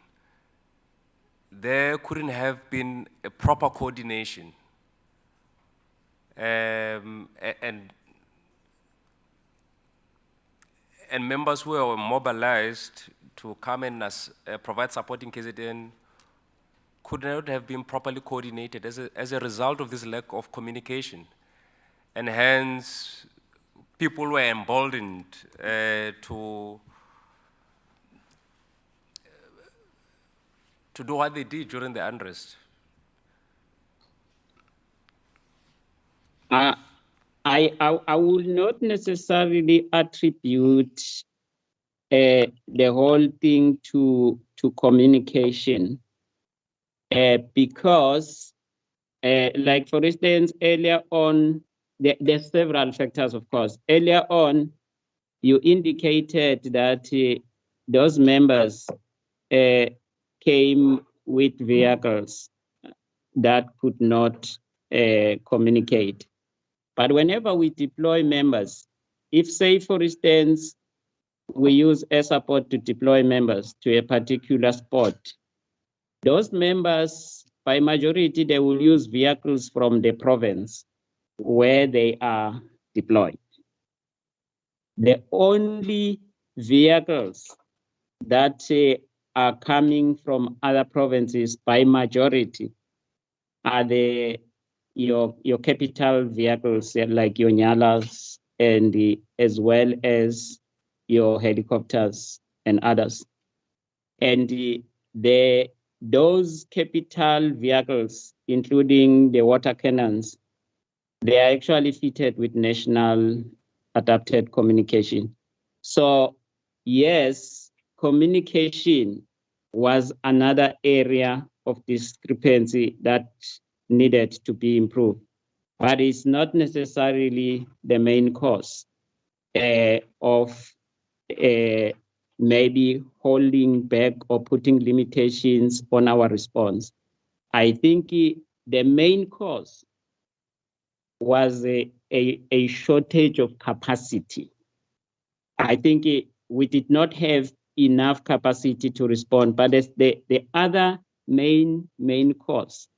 there couldn't have been a proper coordination and members who were mobilized to come and provide support in KZN could not have been properly coordinated as a result of this lack of communication. And hence, people were emboldened to do what they did during the unrest. I will not necessarily attribute the whole thing to communication, because, like for instance, earlier on, there's several factors, of course. Earlier on, you indicated that those members came with vehicles that could not communicate. But whenever we deploy members, if, say, for instance, we use air support to deploy members to a particular spot, those members, by majority, they will use vehicles from the province where they are deployed. The only vehicles that are coming from other provinces by majority are your capital vehicles, like your Nyalas, and as well as your helicopters and others. And those capital vehicles, including the water cannons, they are actually fitted with national adapted communication. So yes, communication was another area of discrepancy that needed to be improved, but it's not necessarily the main cause of maybe holding back or putting limitations on our response. I think the main cause was a shortage of capacity. I think we did not have enough capacity to respond, but the other main cause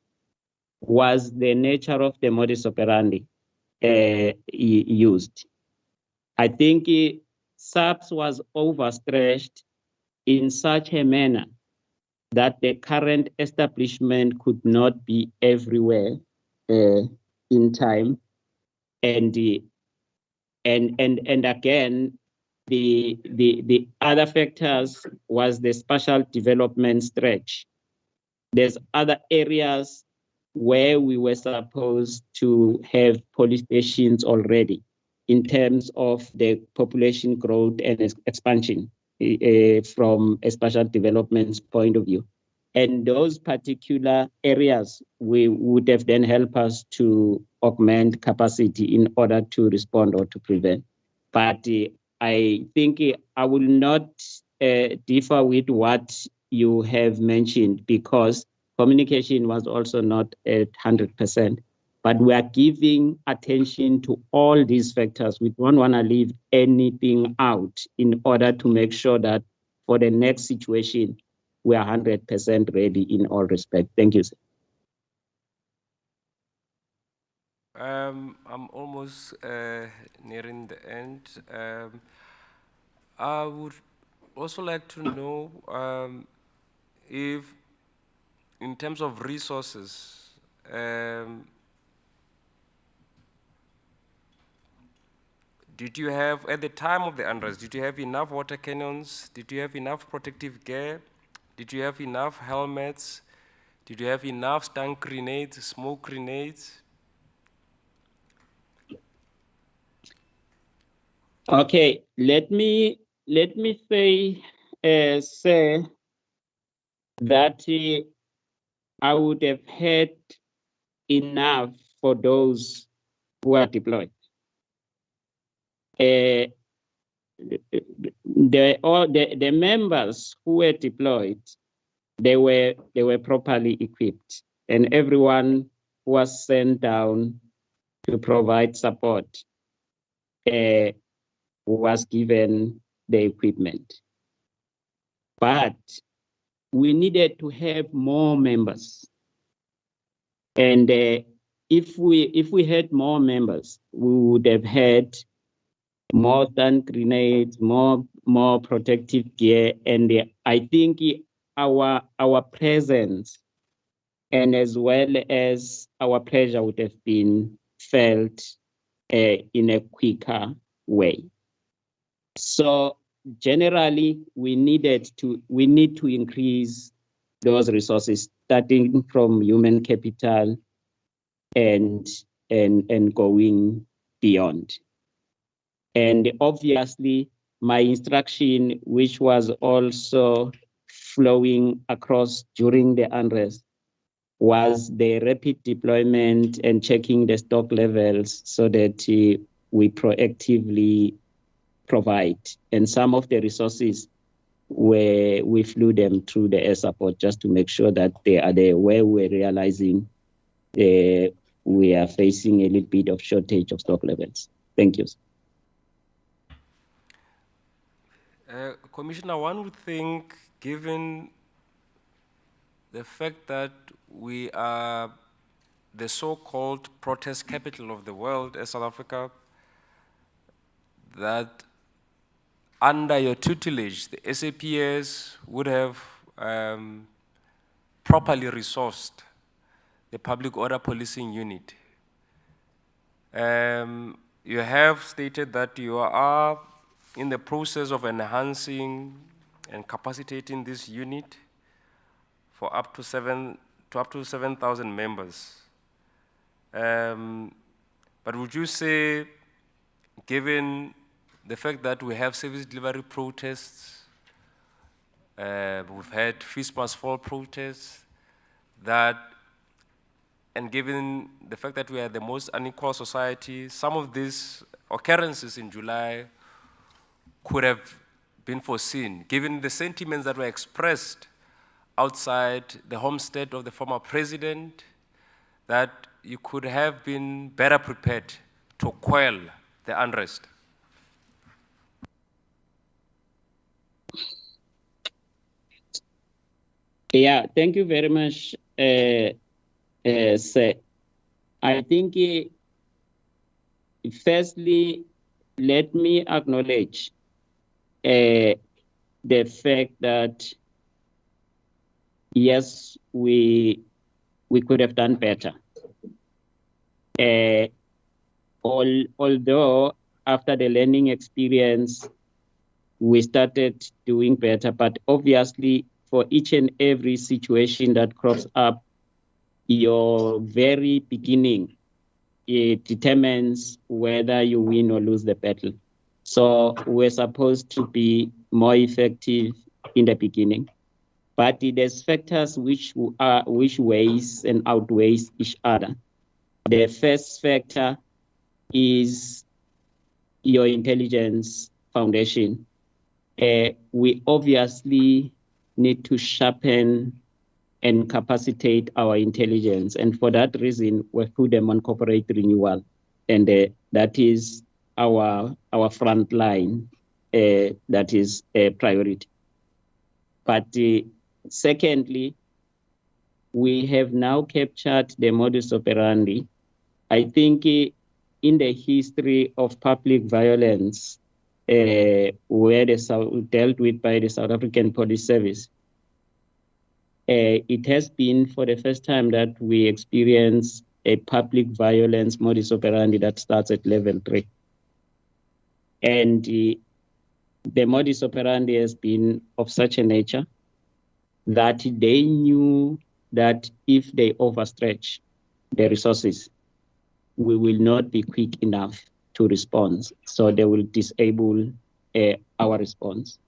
was the nature of the modus operandi used. I think Saps was overstretched in such a manner that the current establishment could not be everywhere in time, and again, the other factors was the spatial development stretch. There's other areas where we were supposed to have police stations already in terms of the population growth and expansion from a spatial development point of view. And those particular areas we would have then helped us to augment capacity in order to respond or to prevent. But I think I will not differ with what you have mentioned, because communication was also not at 100%. But we are giving attention to all these factors. We don't want to leave anything out in order to make sure that for the next situation, we are 100% ready in all respect. Thank you, sir. I'm almost nearing the end. I would also like to know if, in terms of resources, did you have, at the time of the unrest, did you have enough water cannons? Did you have enough protective gear? Did you have enough helmets? Did you have enough stun grenades, smoke grenades? Okay, let me say, sir, that I would have had enough for those who are deployed. The members who were deployed, they were properly equipped, and everyone was sent down to provide support was given the equipment. But we needed to have more members, and if we had more members, we would have had more stun grenades, more protective gear, and I think our presence and as well as our pressure would have been felt in a quicker way. So generally, we need to increase those resources, starting from human capital and going beyond. And obviously, my instruction, which was also flowing across during the unrest, was the rapid deployment and checking the stock levels so that we proactively provide. And some of the resources, we flew them through the air support just to make sure that they are there where we're realizing we are facing a little bit of shortage of stock levels. Thank you. Commissioner, one would think, given the fact that we are the so-called protest capital of the world as South Africa, that under your tutelage, the SAPS would have properly resourced the public order policing unit. You have stated that you are in the process of enhancing and capacitating this unit for up to 7,000 members. But would you say, given the fact that we have service delivery protests, we've had Feast Must Fall protests, and given the fact that we are the most unequal society, some of these occurrences in July could have been foreseen, given the sentiments that were expressed outside the homestead of the former president, that you could have been better prepared to quell the unrest? Yeah, thank you very much, sir. I think, firstly, let me acknowledge the fact that, yes, we could have done better. Although after the learning experience, we started doing better, but obviously for each and every situation that crops up, your very beginning, it determines whether you win or lose the battle. So we're supposed to be more effective in the beginning, but there's factors which weighs and outweighs each other. The first factor is your intelligence foundation. We obviously need to sharpen and capacitate our intelligence. And for that reason, we put them on corporate renewal. And that is our front line. That is a priority. But secondly, we have now captured the modus operandi. I think in the history of public violence, where dealt with by the South African Police Service, it has been for the first time that we experience a public violence modus operandi that starts at level 3. And the modus operandi has been of such a nature that they knew that if they overstretch the resources, we will not be quick enough to respond. So they will disable our response.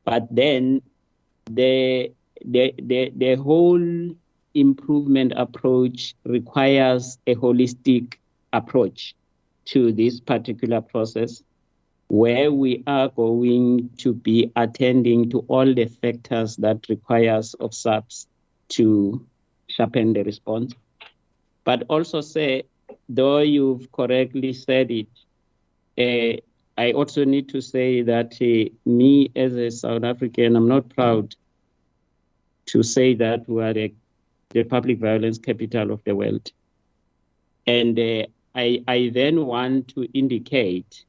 But then the whole improvement approach requires a holistic approach to this particular process, where we are going to be attending to all the factors that requires of Saps to sharpen the response. But also say, though you've correctly said it, I also need to say that me as a South African, I'm not proud to say that we are the public violence capital of the world. And I then want to indicate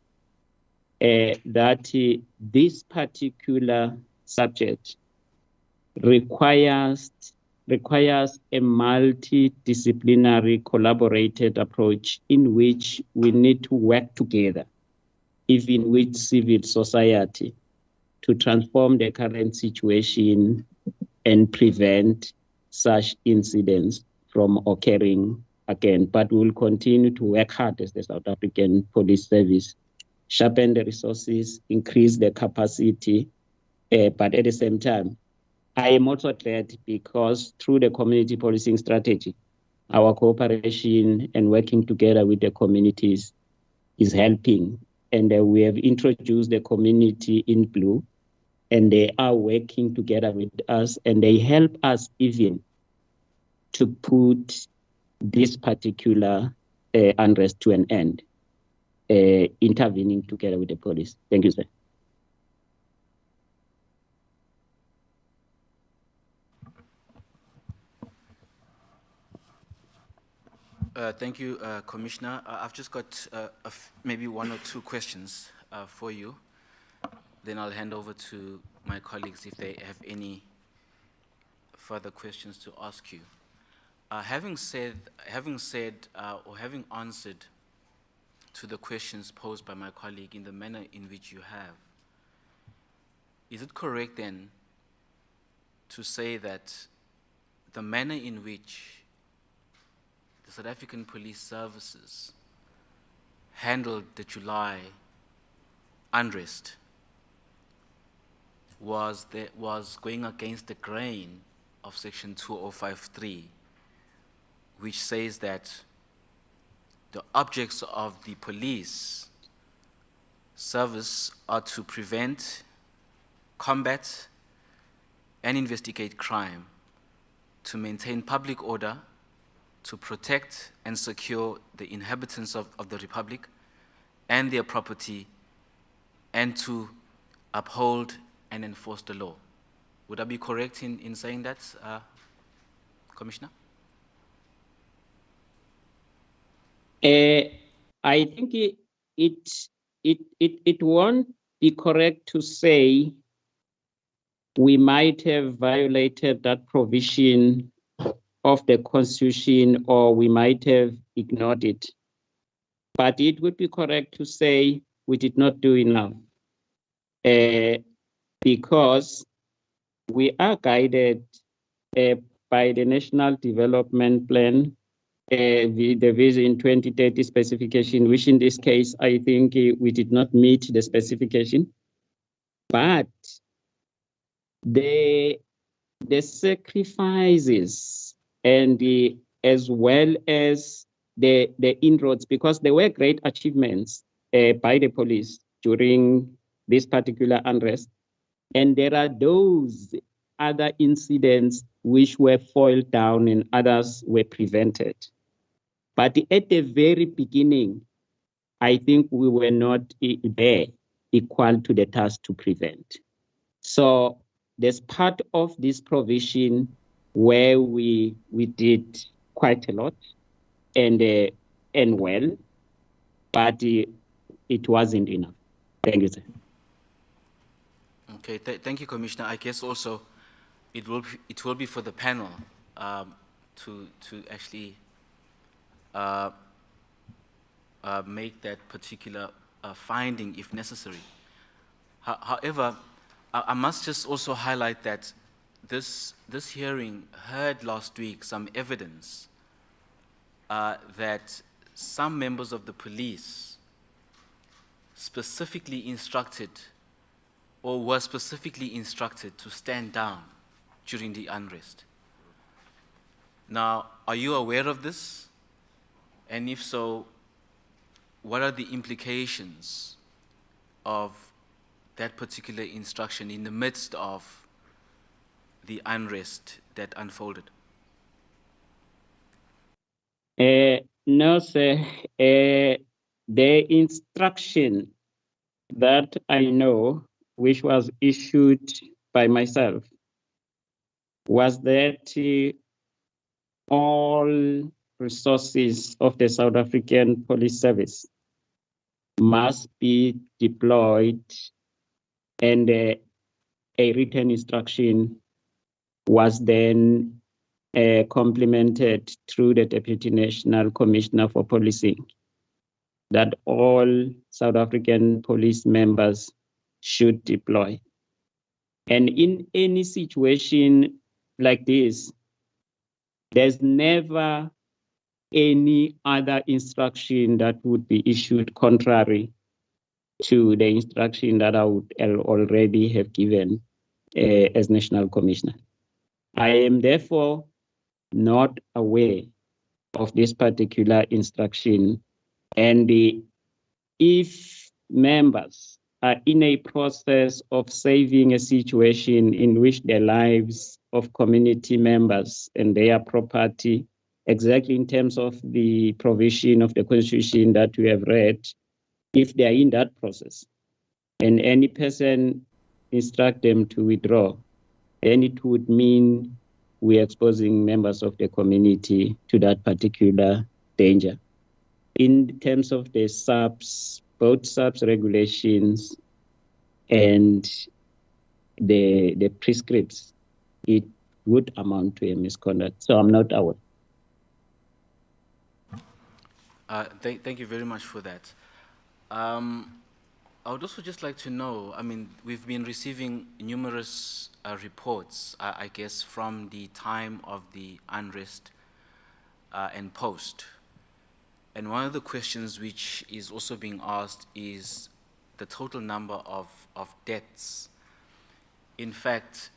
that this particular subject requires a multidisciplinary collaborated approach in which we need to work together, even with civil society, to transform the current situation and prevent such incidents from occurring again, but we will continue to work hard as the South African Police Service, sharpen the resources, increase the capacity, but at the same time, I am also glad because through the community policing strategy, our cooperation and working together with the communities is helping. And we have introduced the community in blue, and they are working together with us, and they help us even to put this particular unrest to an end, intervening together with the police. Thank you, sir. Thank you, Commissioner. I've just got maybe one or two questions for you. Then I'll hand over to my colleagues if they have any further questions to ask you. Having answered to the questions posed by my colleague in the manner in which you have, is it correct then to say that the manner in which the South African Police Services handled the July unrest was going against the grain of Section 2053, which says that the objects of the police service are to prevent, combat, and investigate crime, to maintain public order, to protect and secure the inhabitants of the Republic and their property, and to uphold and enforce the law. Would I be correct in saying that, Commissioner? I think it won't be correct to say we might have violated that provision of the Constitution, or we might have ignored it. But it would be correct to say we did not do enough, because we are guided by the National Development Plan, the Vision 2030 specification, which in this case, I think we did not meet the specification. But the sacrifices and as well as the inroads, because there were great achievements by the police during this particular unrest, and there are those other incidents which were foiled down and others were prevented. But at the very beginning, I think we were not there equal to the task to prevent. So there's part of this provision where we did quite a lot and well, but it wasn't enough. Thank you, sir. Okay, thank you, Commissioner. I guess also it will be for the panel to actually make that particular finding if necessary. However, I must just also highlight that this hearing heard last week some evidence that some members of the police specifically instructed or were specifically instructed to stand down during the unrest. Now, are you aware of this? And if so, what are the implications of that particular instruction in the midst of the unrest that unfolded? No, sir. The instruction that I know, which was issued by myself, was that all resources of the South African Police Service must be deployed, and a written instruction was then complemented through the Deputy National Commissioner for Policing, that all South African police members should deploy. And in any situation like this, there's never any other instruction that would be issued contrary to the instruction that I would already have given as National Commissioner. I am therefore not aware of this particular instruction, and if members are in a process of saving a situation in which the lives of community members and their property, exactly in terms of the provision of the Constitution that we have read, if they are in that process, and any person instruct them to withdraw, then it would mean we're exposing members of the community to that particular danger. In terms of the Saps, both Saps regulations and the prescripts, it would amount to a misconduct. So I'm not aware. Thank you very much for that. I would also just like to know, I mean, we've been receiving numerous reports, I guess, from the time of the unrest and post. And one of the questions which is also being asked is the total number of deaths. In fact,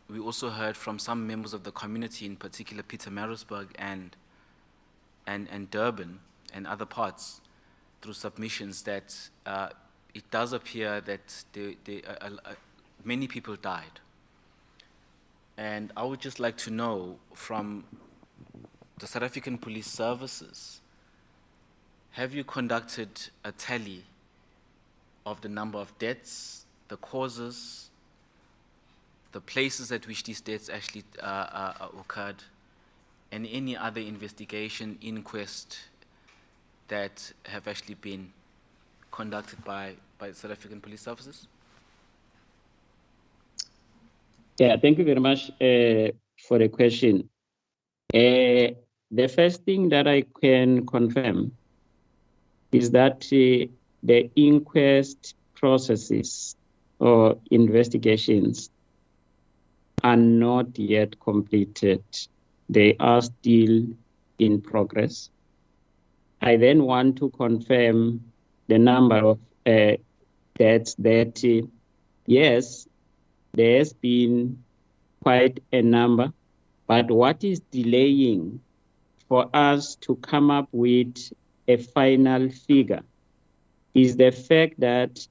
we also heard from some members of the community, in particular Pietermaritzburg and Durban and other parts, through submissions, that it does appear that many people died. And I would just like to know from the South African Police Services, have you conducted a tally of the number of deaths, the causes, the places at which these deaths actually occurred, and any other investigation, inquest that have actually been conducted by the South African Police Services? Yeah, thank you very much for the question. The first thing that I can confirm is that the inquest processes or investigations are not yet completed. They are still in progress. I then want to confirm the number of deaths that, yes, there has been quite a number, but what is delaying for us to come up with a final figure is the fact that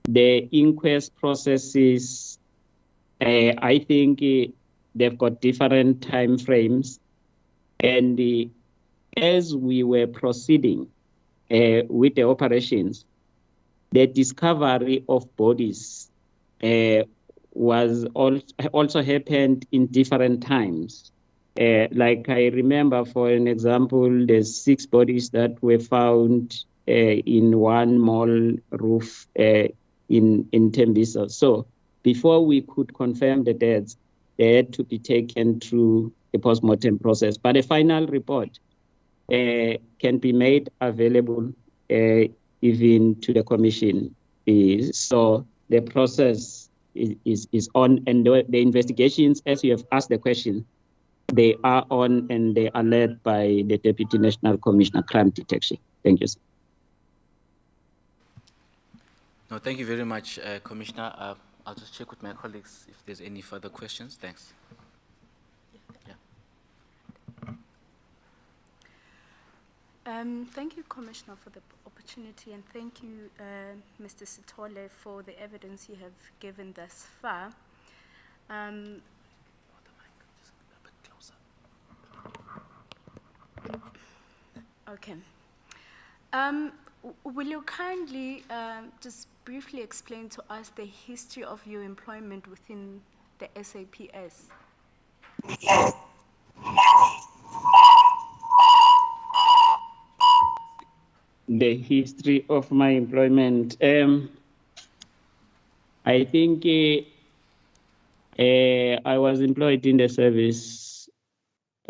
the inquest processes, I think they've got different time frames, and as we were proceeding with the operations, the discovery of bodies was also happened in different times. Like I remember, for an example, there's 6 bodies that were found in one mall roof in Tembisa. So before we could confirm the deaths, they had to be taken through the post-mortem process. But a final report can be made available even to the commission. So the process is on, and the investigations, as you have asked the question, they are on and they are led by the Deputy National Commissioner, Crime Detection. Thank you, sir. No, thank you very much, Commissioner. I'll just check with my colleagues if there's any further questions. Thanks. Yeah. Thank you, Commissioner, for the opportunity, and thank you, Mr. Sithole, for the evidence you have given thus far. Okay. Will you kindly just briefly explain to us the history of your employment within the SAPS? The history of my employment. I think I was employed in the service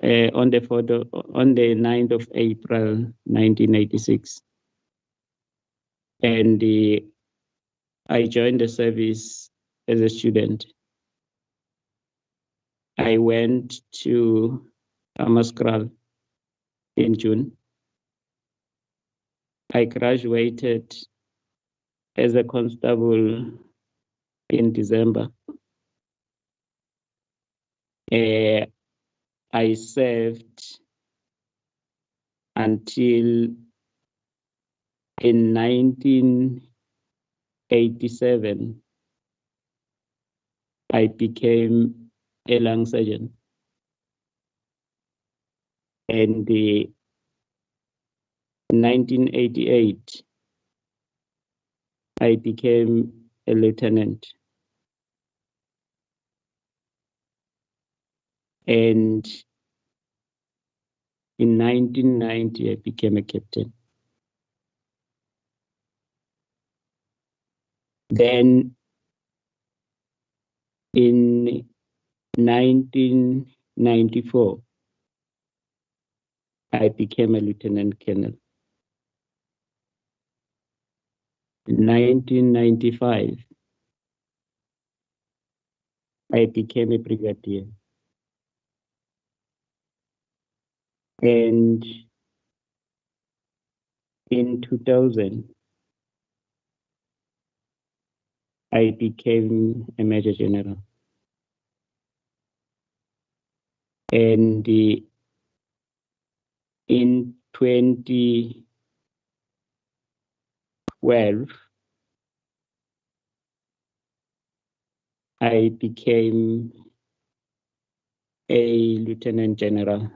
on the 9th of April, 1986. And I joined the service as a student. I went to Amaskral in June. I graduated as a constable in December. I served until in 1987, I became a lung surgeon. And in 1988, I became a lieutenant. And in 1990, I became a captain. Then in 1994, I became a lieutenant colonel. In 1995, I became a brigadier. And in 2000, I became a major general. And in 2012, I became a lieutenant general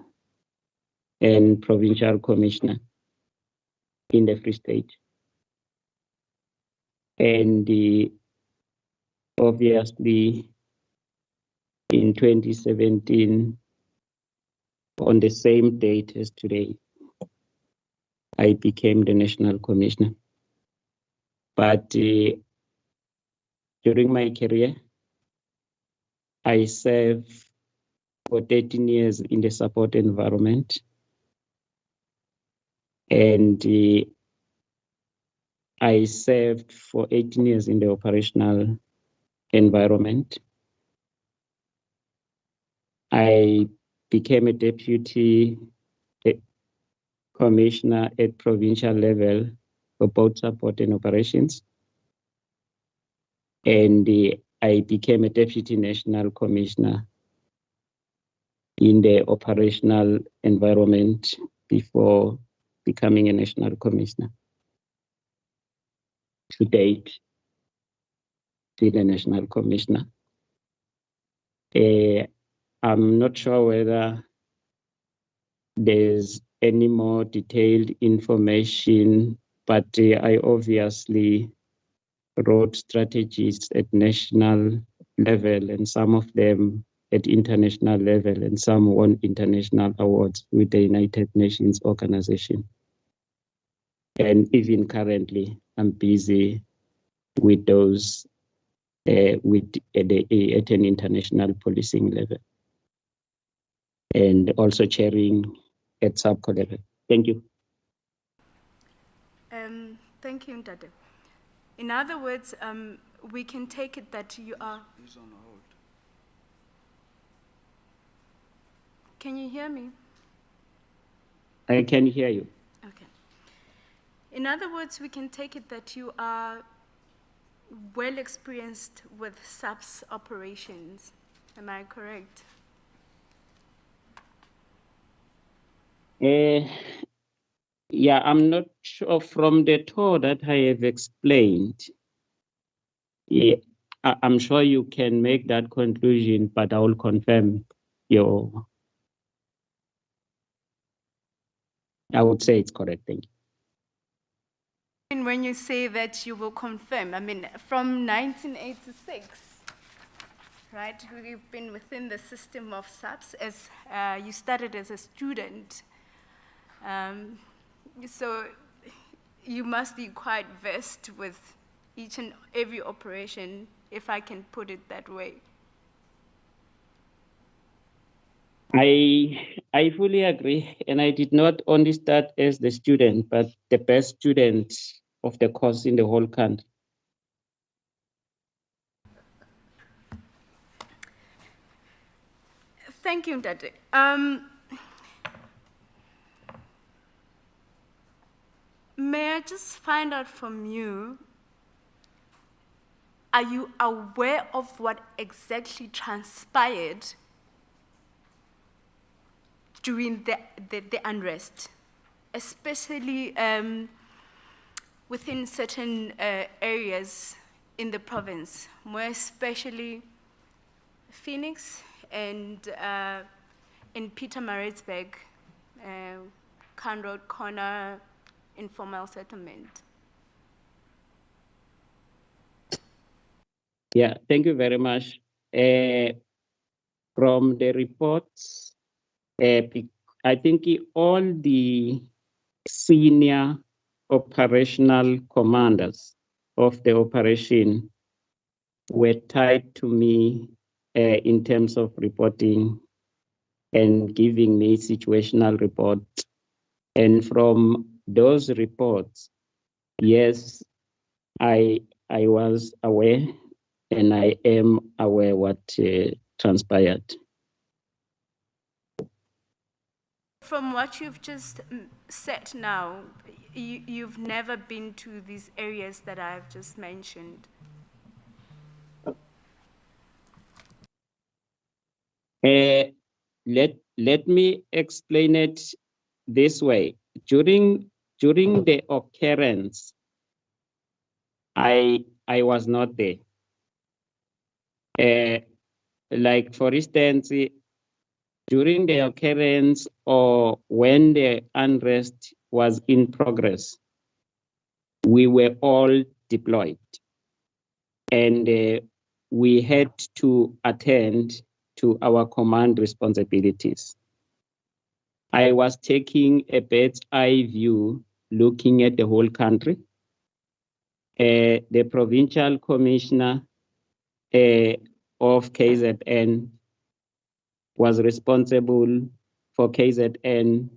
and provincial commissioner in the Free State. And obviously, in 2017, on the same date as today, I became the national commissioner. But during my career, I served for 13 years in the support environment. And I served for 18 years in the operational environment. I became a deputy commissioner at provincial level for both support and operations. And I became a deputy national commissioner in the operational environment before becoming a national commissioner. To date, still a national commissioner. I'm not sure whether there's any more detailed information, but I obviously wrote strategies at national level and some of them at international level, and some won international awards with the United Nations organization. And even currently, I'm busy with those at an international policing level, and also chairing at Subco level. Thank you. Thank you, Ndade. In other words, we can take it that you are... He's on hold. Can you hear me? I can hear you. Okay. In other words, we can take it that you are well experienced with Saps operations. Am I correct? Yeah, I'm not sure from the tour that I have explained. Yeah, I'm sure you can make that conclusion, but I will confirm I would say it's correct. Thank you. And when you say that you will confirm, I mean, from 1986, right, we've been within the system of Saps as you started as a student. So you must be quite versed with each and every operation, if I can put it that way. I fully agree, and I did not only start as the student, but the best student of the course in the whole country. Thank you, Ndade. I just find out from you, are you aware of what exactly transpired during the unrest, especially within certain areas in the province, more especially Phoenix and in Pietermaritzburg, Khan Road Corner, informal settlement? Yeah, thank you very much. From the reports, I think all the senior operational commanders of the operation were tied to me in terms of reporting and giving me situational reports. And from those reports, yes, I was aware and I am aware what transpired. From what you've just said now, you've never been to these areas that I've just mentioned. Let me explain it this way. During the occurrence, I was not there. Like for instance, during the occurrence or when the unrest was in progress, we were all deployed and we had to attend to our command responsibilities. I was taking a bird's eye view, looking at the whole country. The provincial commissioner of KZN was responsible for KZN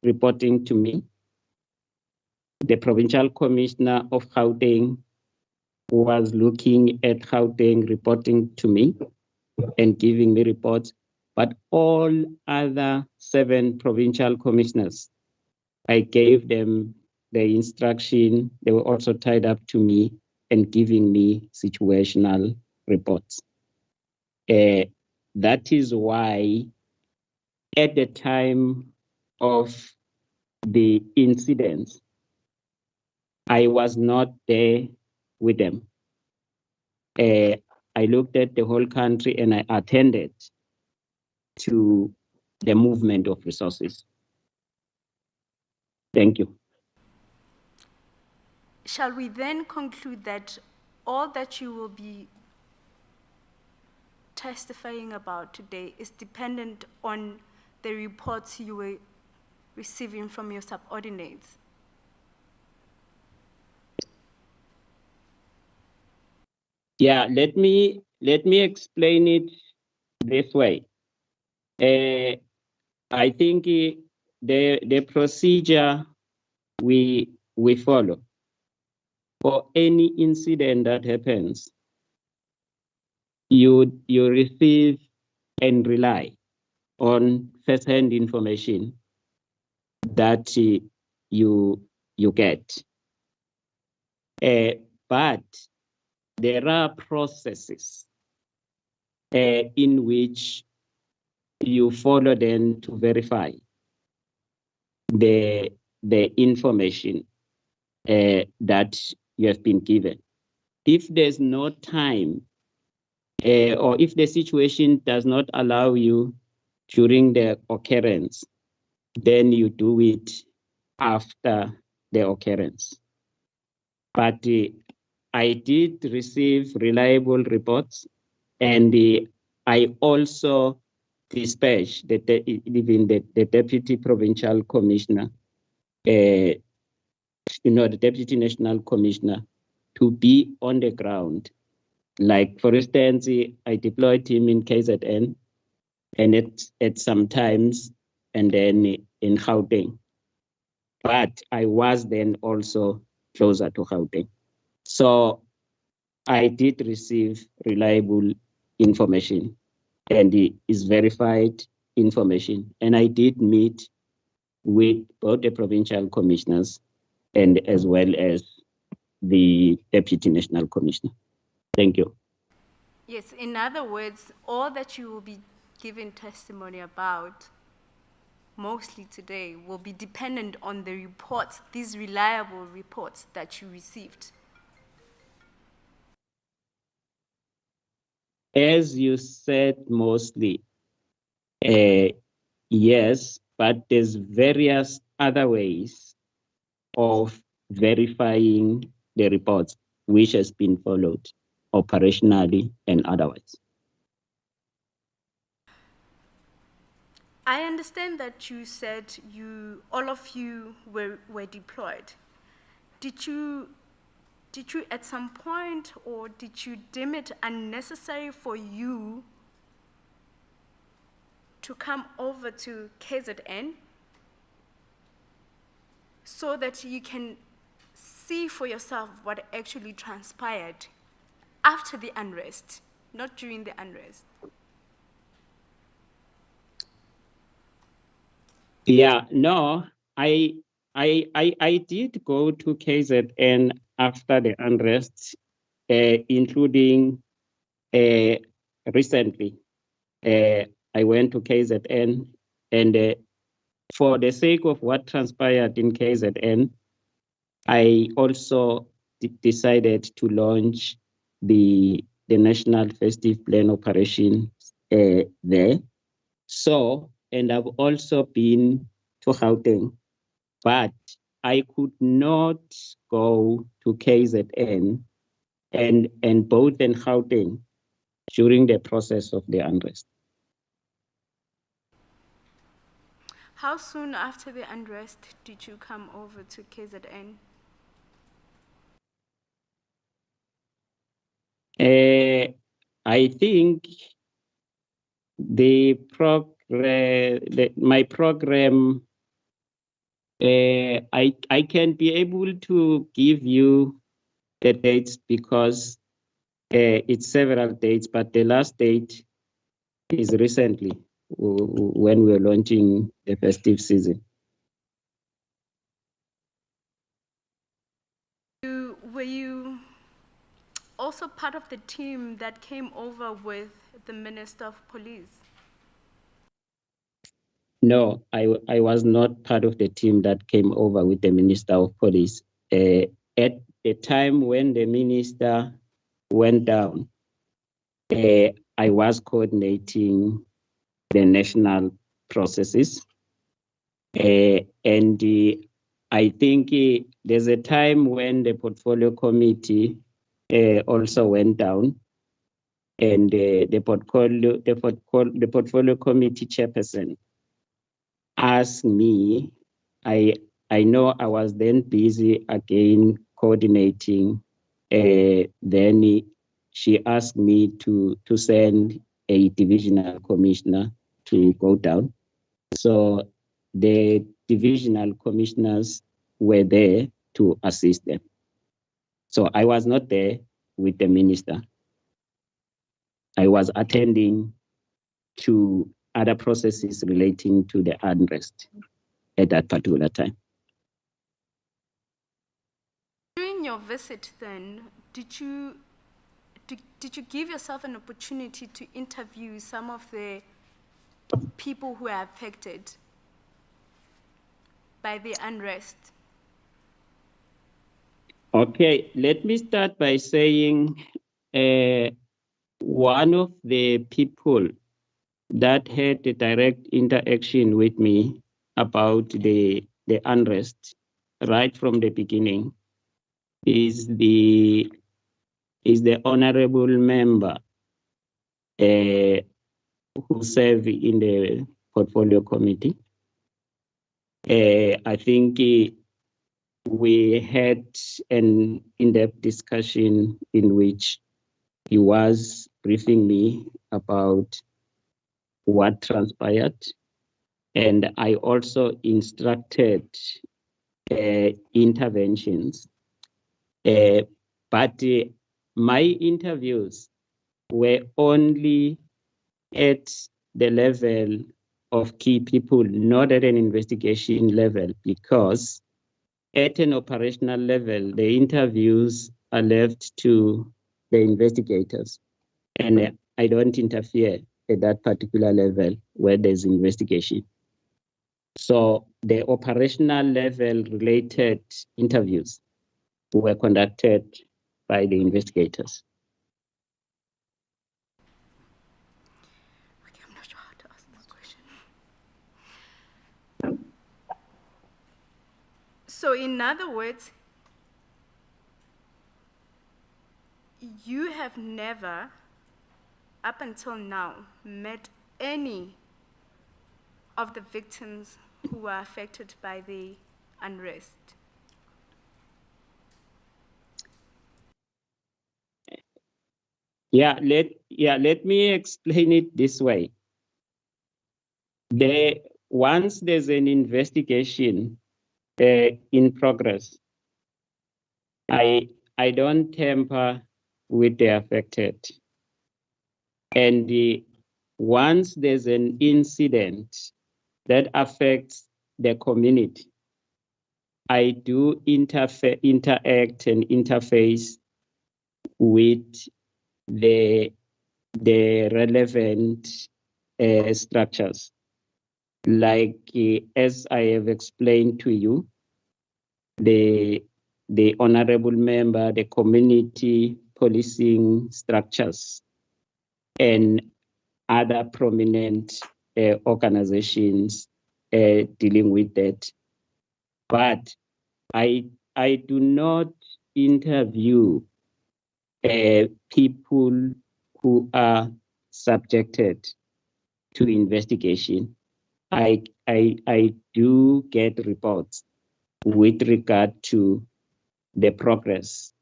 reporting to me. The provincial commissioner of Gauteng was looking at Gauteng, reporting to me and giving me reports. But all other 7 provincial commissioners, I gave them the instruction. They were also tied up to me and giving me situational reports. That is why at the time of the incidents, I was not there with them. I looked at the whole country and I attended to the movement of resources. Thank you. Shall we then conclude that all that you will be testifying about today is dependent on the reports you were receiving from your subordinates? Yeah, let me explain it this way. I think the procedure we follow for any incident that happens, you receive and rely on first-hand information that you get. But there are processes in which you follow them to verify the information that you have been given. If there's no time or if the situation does not allow you during the occurrence, then you do it after the occurrence. But I did receive reliable reports, and I also dispatched even the deputy provincial commissioner, the deputy national commissioner, to be on the ground. Like, for instance, I deployed him in KZN and at some times, and then in Gauteng. But I was then also closer to Gauteng. So I did receive reliable information, and it is verified information. And I did meet with both the provincial commissioners and as well as the Deputy National Commissioner. Thank you. Yes, in other words, all that you will be giving testimony about mostly today will be dependent on the reports, these reliable reports that you received. As you said, mostly, yes, but there's various other ways of verifying the reports, which has been followed operationally and otherwise. I understand that you said all of you were deployed. Did you at some point, or did you deem it unnecessary for you to come over to KZN so that you can see for yourself what actually transpired after the unrest, not during the unrest? Yeah, no, I did go to KZN after the unrest, including recently. I went to KZN, and for the sake of what transpired in KZN, I also decided to launch the National Festive Plan operation there. So, and I've also been to Gauteng, but I could not go to KZN and both in Gauteng during the process of the unrest. How soon after the unrest did you come over to KZN? I think my program, I can be able to give you the dates because it's several dates, but the last date is recently when we're launching the festive season. Were you also part of the team that came over with the Minister of Police? No, I was not part of the team that came over with the Minister of Police. At the time when the minister went down, I was coordinating the national processes. And I think there's a time when the portfolio committee also went down, and the portfolio committee chairperson asked me. I know I was then busy again coordinating. Then she asked me to send a divisional commissioner to go down. So the divisional commissioners were there to assist them. So I was not there with the minister. I was attending to other processes relating to the unrest at that particular time. During your visit then, did you give yourself an opportunity to interview some of the people who are affected by the unrest? Okay, let me start by saying one of the people that had a direct interaction with me about the unrest right from the beginning is the honorable member who serve in the portfolio committee. I think we had an in-depth discussion in which he was briefing me about what transpired. And I also instructed interventions. But my interviews were only at the level of key people, not at an investigation level, because at an operational level, the interviews are left to the investigators, and I don't interfere at that particular level where there's investigation. So the operational level related interviews were conducted by the investigators. Okay, I'm not sure how to ask this question. So in other words, you have never, up until now, met any of the victims who were affected by the unrest. Let me explain it this way. Once there's an investigation in progress, I don't tamper with the affected. And once there's an incident that affects the community, I do interact and interface with the relevant structures. Like as I have explained to you, the honorable member, the community policing structures, and other prominent organizations dealing with that. But I do not interview people who are subjected to investigation. I do get reports with regard to the progress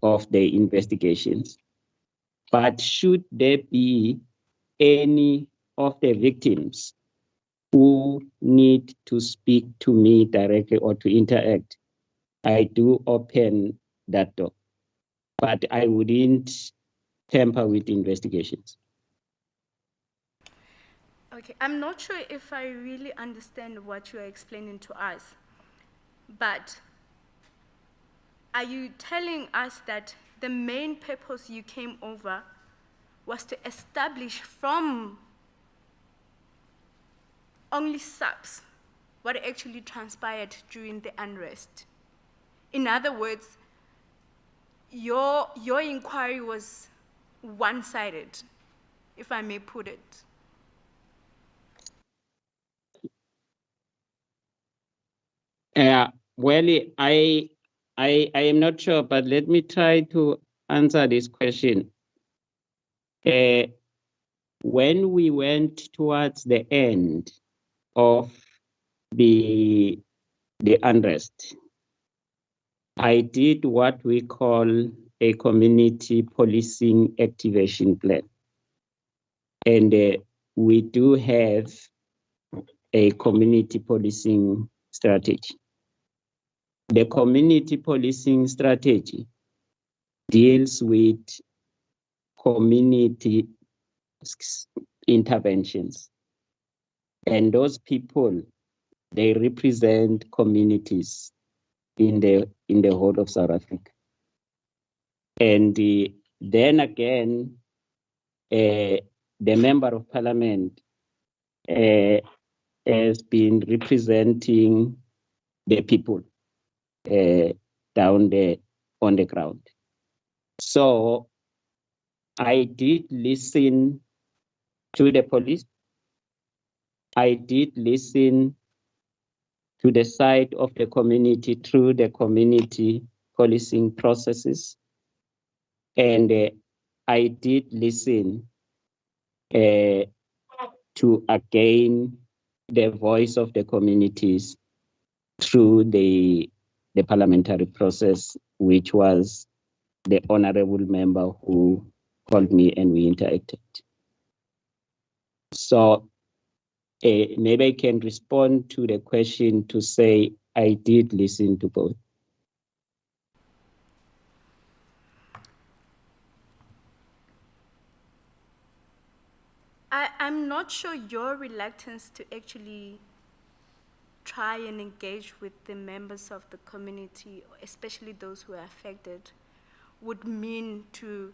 of the investigations. But should there be any of the victims who need to speak to me directly or to interact, I do open that door. But I wouldn't tamper with investigations. Okay, I'm not sure if I really understand what you are explaining to us, but are you telling us that the main purpose you came over was to establish from only Saps what actually transpired during the unrest? In other words, your inquiry was one-sided, if I may put it. Well, I am not sure, but let me try to answer this question. When we went towards the end of the unrest, I did what we call a community policing activation plan. And we do have a community policing strategy. The community policing strategy deals with community interventions. And those people, they represent communities in the whole of South Africa. And then again, the member of parliament has been representing the people down there on the ground. So I did listen to the police. I did listen to the side of the community through the community policing processes. And I did listen to again the voice of the communities through the parliamentary process, which was the honorable member who called me and we interacted. So maybe I can respond to the question to say I did listen to both. I'm not sure your reluctance to actually try and engage with the members of the community, especially those who are affected, would mean to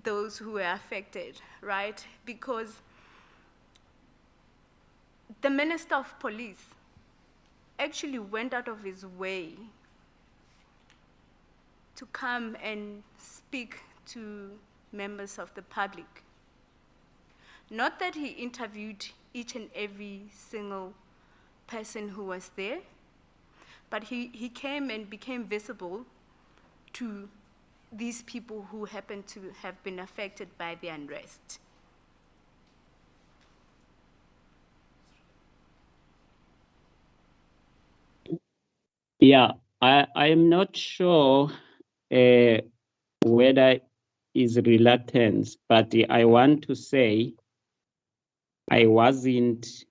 those who are affected, right? Because the Minister of Police actually went out of his way to come and speak to members of the public. Not that he interviewed each and every single person who was there, but he came and became visible to these people who happen to have been affected by the unrest. Yeah, I'm not sure whether is reluctance, but I want to say I wasn't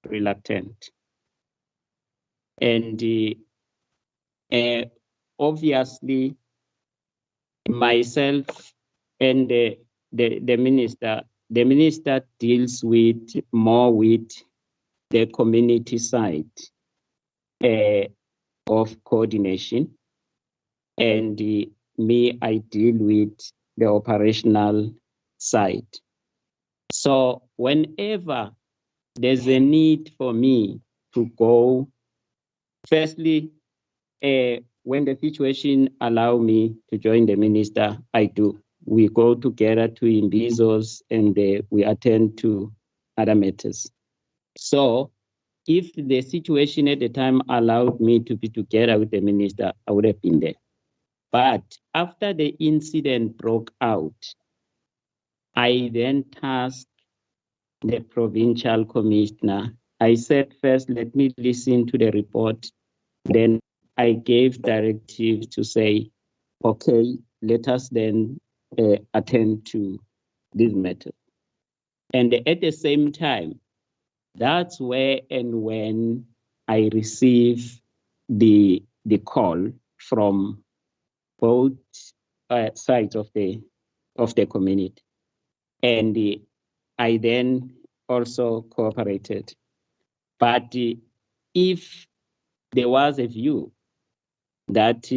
reluctant. And obviously, myself and the minister deals with more with the community side of coordination, and me, I deal with the operational side. So whenever there's a need for me to go, firstly, when the situation allow me to join the minister, I do. We go together to Imbizos and we attend to other matters. So if the situation at the time allowed me to be together with the minister, I would have been there. But after the incident broke out, I then tasked the provincial commissioner. I said, first, let me listen to the report. Then I gave directives to say, okay, let us then attend to this matter. And at the same time, that's where and when I received the call from both sides of the community. And I then also cooperated. But if there was a view that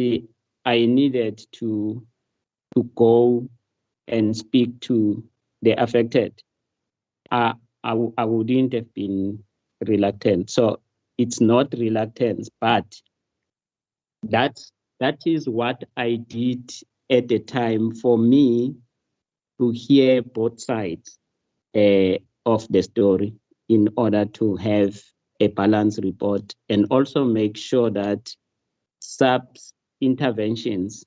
I needed to go and speak to the affected, I wouldn't have been reluctant. So it's not reluctance, but that is what I did at the time for me to hear both sides of the story in order to have a balanced report and also make sure that Saps interventions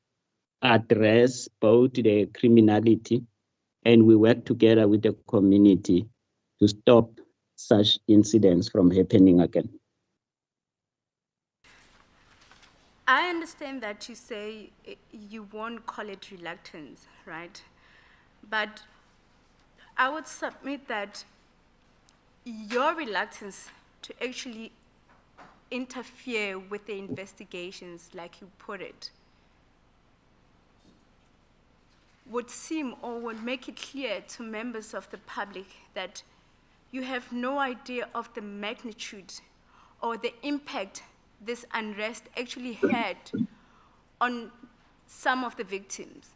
address both the criminality and we work together with the community to stop such incidents from happening again. I understand that you say you won't call it reluctance, right? But I would submit that your reluctance to actually interfere with the investigations, like you put it, would seem or would make it clear to members of the public that you have no idea of the magnitude or the impact this unrest actually had on some of the victims.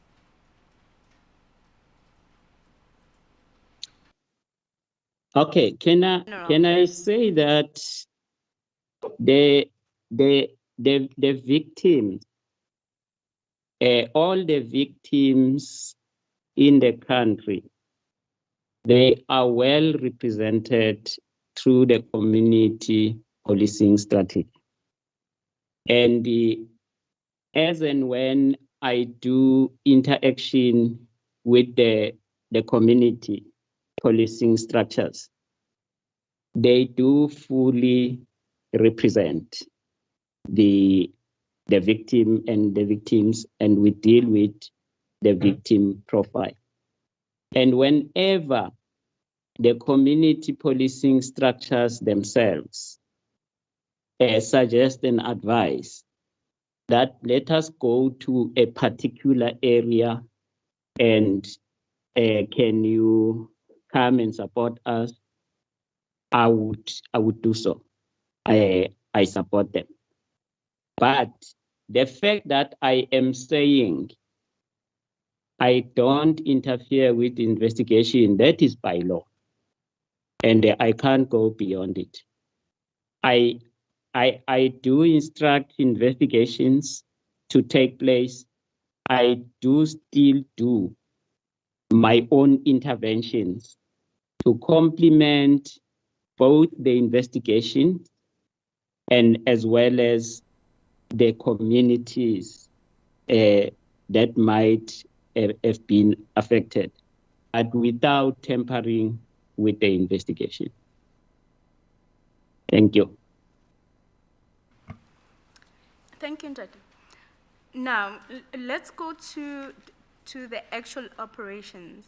Okay, can I say that the victims, all the victims in the country, they are well represented through the community policing strategy. And as and when I do interaction with the community policing structures, they do fully represent the victim and the victims, and we deal with the victim profile. And whenever the community policing structures themselves suggest and advise that let us go to a particular area and can you come and support us, I would do so. I support them. But the fact that I am saying I don't interfere with the investigation, that is by law. And I can't go beyond it. I do instruct investigations to take place. I do still do my own interventions to complement both the investigation and as well as the communities that might have been affected, but without tampering with the investigation. Thank you. Thank you, Ndati. Now, let's go to the actual operations.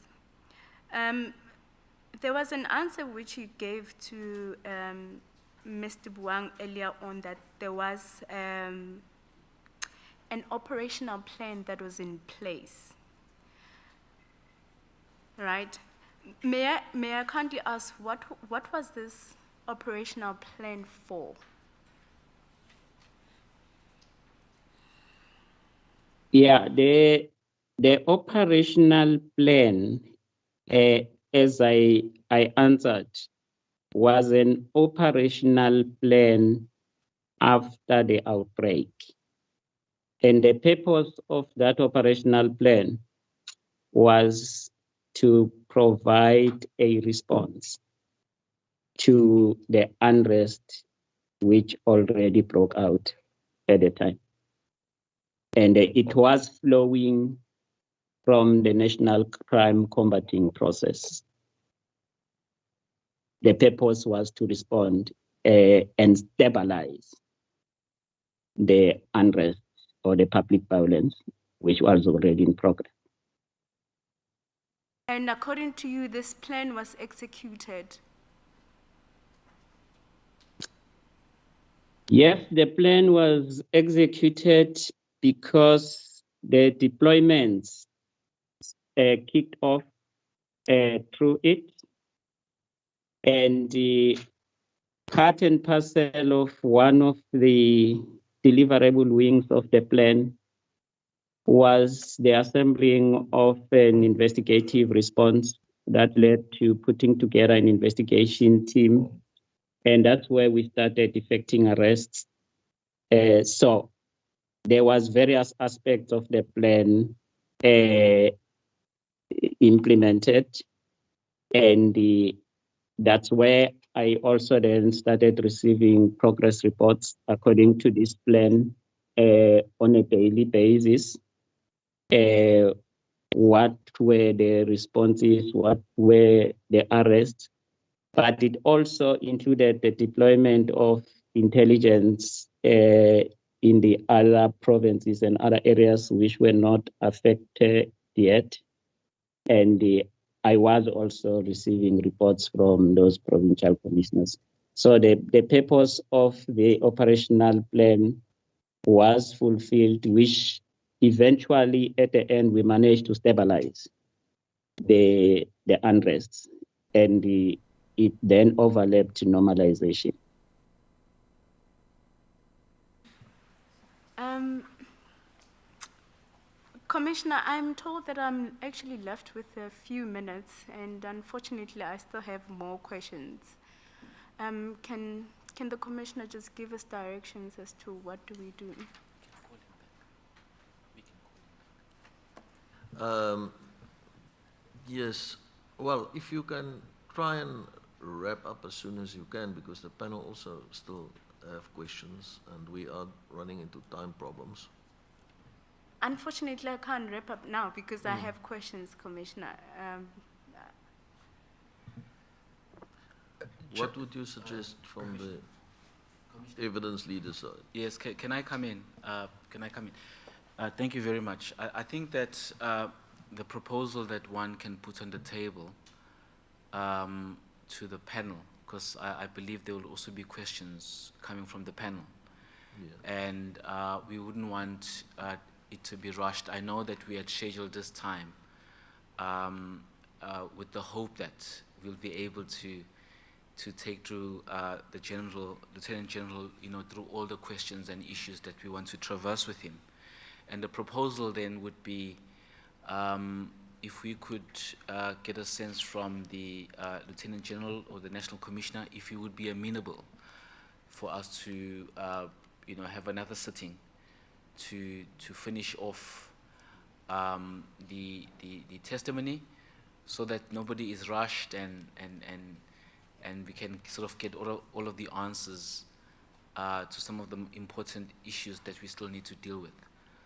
There was an answer which you gave to Mr. Buang earlier on that there was an operational plan that was in place, right? May I kindly ask what was this operational plan for? Yeah, the operational plan, as I answered, was an operational plan after the outbreak. And the purpose of that operational plan was to provide a response to the unrest which already broke out at the time. And it was flowing from the national crime combating process. The purpose was to respond and stabilize the unrest or the public violence, which was already in progress. And according to you, this plan was executed? Yes, the plan was executed because the deployments kicked off through it. And the part and parcel of one of the deliverable wings of the plan was the assembling of an investigative response that led to putting together an investigation team. And that's where we started effecting arrests. So there was various aspects of the plan implemented. And that's where I also then started receiving progress reports according to this plan on a daily basis. What were the responses, what were the arrests, but it also included the deployment of intelligence in the other provinces and other areas which were not affected yet. And I was also receiving reports from those provincial commissioners. So the purpose of the operational plan was fulfilled, which eventually at the end we managed to stabilize the unrest, and it then overlapped to normalization. Commissioner, I'm told that I'm actually left with a few minutes, and unfortunately I still have more questions. Can the Commissioner just give us directions as to what do we do? Yes, well, if you can try and wrap up as soon as you can, because the panel also still have questions and we are running into time problems. Unfortunately, I can't wrap up now because I have questions, Commissioner. What would you suggest from the evidence leader side? Yes, can I come in? Thank you very much. I think that the proposal that one can put on the table to the panel, because I believe there will also be questions coming from the panel. Yeah. And we wouldn't want it to be rushed. I know that we had scheduled this time with the hope that we'll be able to to take through the Lieutenant General, through all the questions and issues that we want to traverse with him. And the proposal then would be, if we could get a sense from the Lieutenant General or the National Commissioner, if he would be amenable for us to, have another sitting to finish off the testimony, so that nobody is rushed and we can sort of get all of the answers to some of the important issues that we still need to deal with.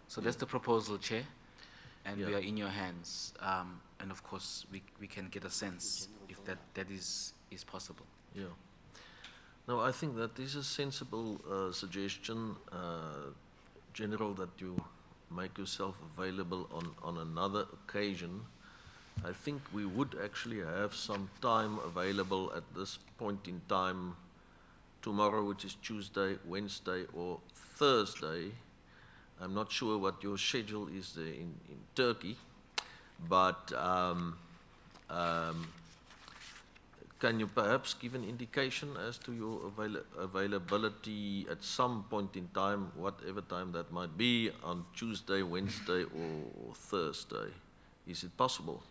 So that's the proposal, Chair, and we are in your hands. And of course, we can get a sense if that is possible. Yeah. No, I think that is a sensible suggestion, General, that you make yourself available on another occasion. I think we would actually have some time available at this point in time tomorrow, which is Tuesday, Wednesday, or Thursday. I'm not sure what your schedule is there in Turkey, but can you perhaps give an indication as to your availability at some point in time, whatever time that might be, on Tuesday, Wednesday, or Thursday? Is it possible?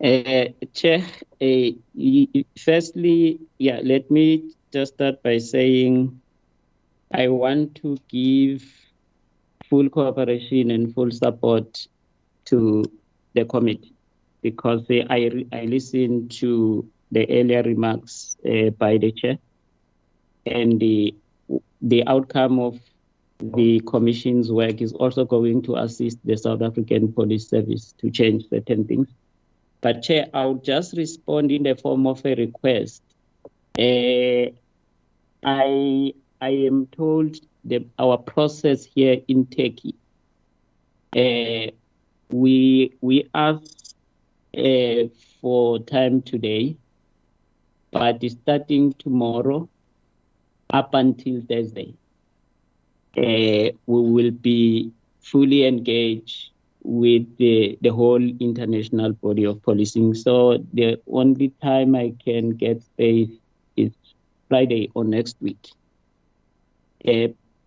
Chair, firstly, let me just start by saying I want to give full cooperation and full support to the committee, because I listened to the earlier remarks by the chair, and the outcome of the commission's work is also going to assist the South African Police Service to change certain things. But Chair, I'll just respond in the form of a request. I am told that our process here in Turkey, we asked for time today, but starting tomorrow up until Thursday, we will be fully engaged with the whole international body of policing. So the only time I can get space is Friday or next week.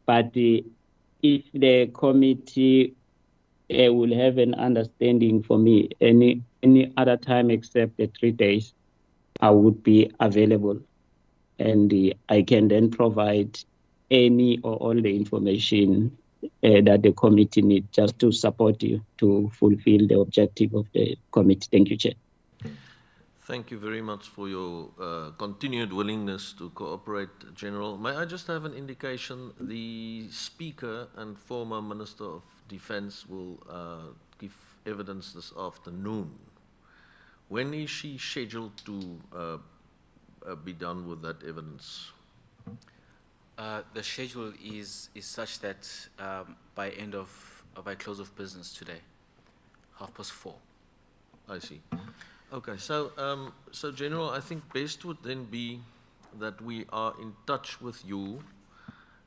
But if the committee will have an understanding for me, any other time except the 3 days, I would be available. And I can then provide any or all the information that the committee needs just to support you to fulfill the objective of the committee. Thank you, Chair. Thank you very much for your continued willingness to cooperate, General. May I just have an indication? The Speaker and former Minister of Defence will give evidence this afternoon. When is she scheduled to be done with that evidence? The schedule is such that by close of business today, 4:30. I see. Okay, so General, I think best would then be that we are in touch with you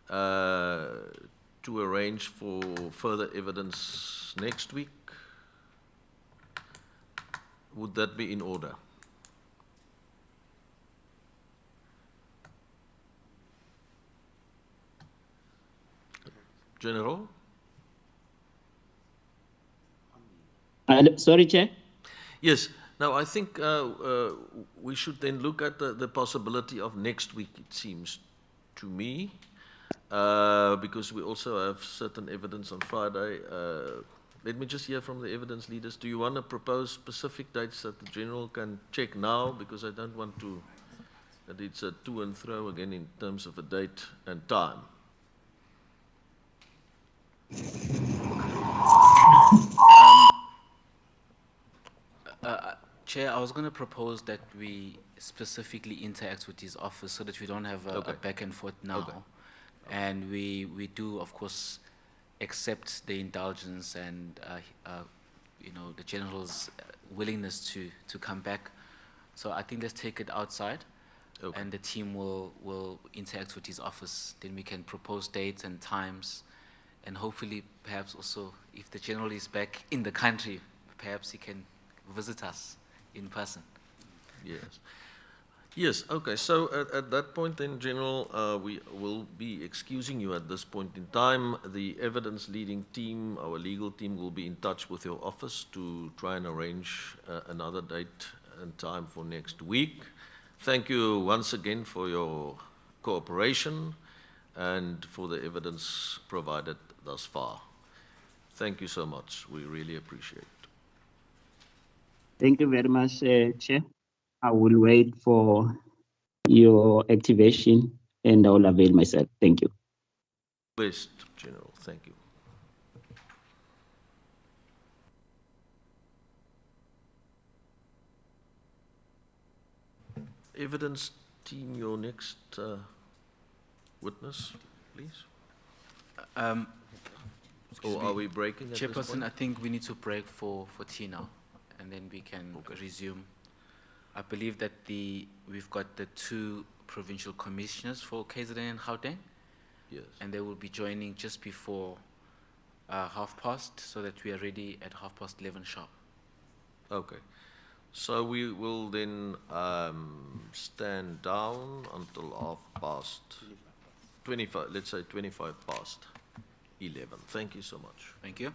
to arrange for further evidence next week. Would that be in order? General? Sorry, Chair? Yes. Now, I think we should then look at the possibility of next week, it seems to me, because we also have certain evidence on Friday. Let me just hear from the evidence leaders. Do you want to propose specific dates that the General can check now? Because I don't want to, that it's a to and fro again in terms of a date and time. Chair, I was going to propose that we specifically interact with his office so that we don't have a back and forth now. Okay. And we do, of course, accept the indulgence and the General's willingness to come back. So I think let's take it outside, and the team will interact with his office. Then we can propose dates and times, and hopefully, perhaps also, if the General is back in the country, perhaps he can visit us in person. Yes. Yes, okay. So at that point then, General, we will be excusing you at this point in time. The evidence leading team, our legal team, will be in touch with your office to try and arrange another date and time for next week. Thank you once again for your cooperation and for the evidence provided thus far. Thank you so much. We really appreciate it. Thank you very much, Chair. I will wait for your activation and I will avail myself. Thank you. Best, General. Thank you. Evidence team, your next witness, please. Or are we breaking at this Chairperson, point? I think we need to break for tea now, and then we can resume. I believe that we've got the two provincial commissioners for KZN and Gauteng, Yes. and they will be joining just before 11:30, so that we are ready at 11:30 sharp. Okay. So we will then stand down until 25, let's say 11:25. Thank you so much. Thank you.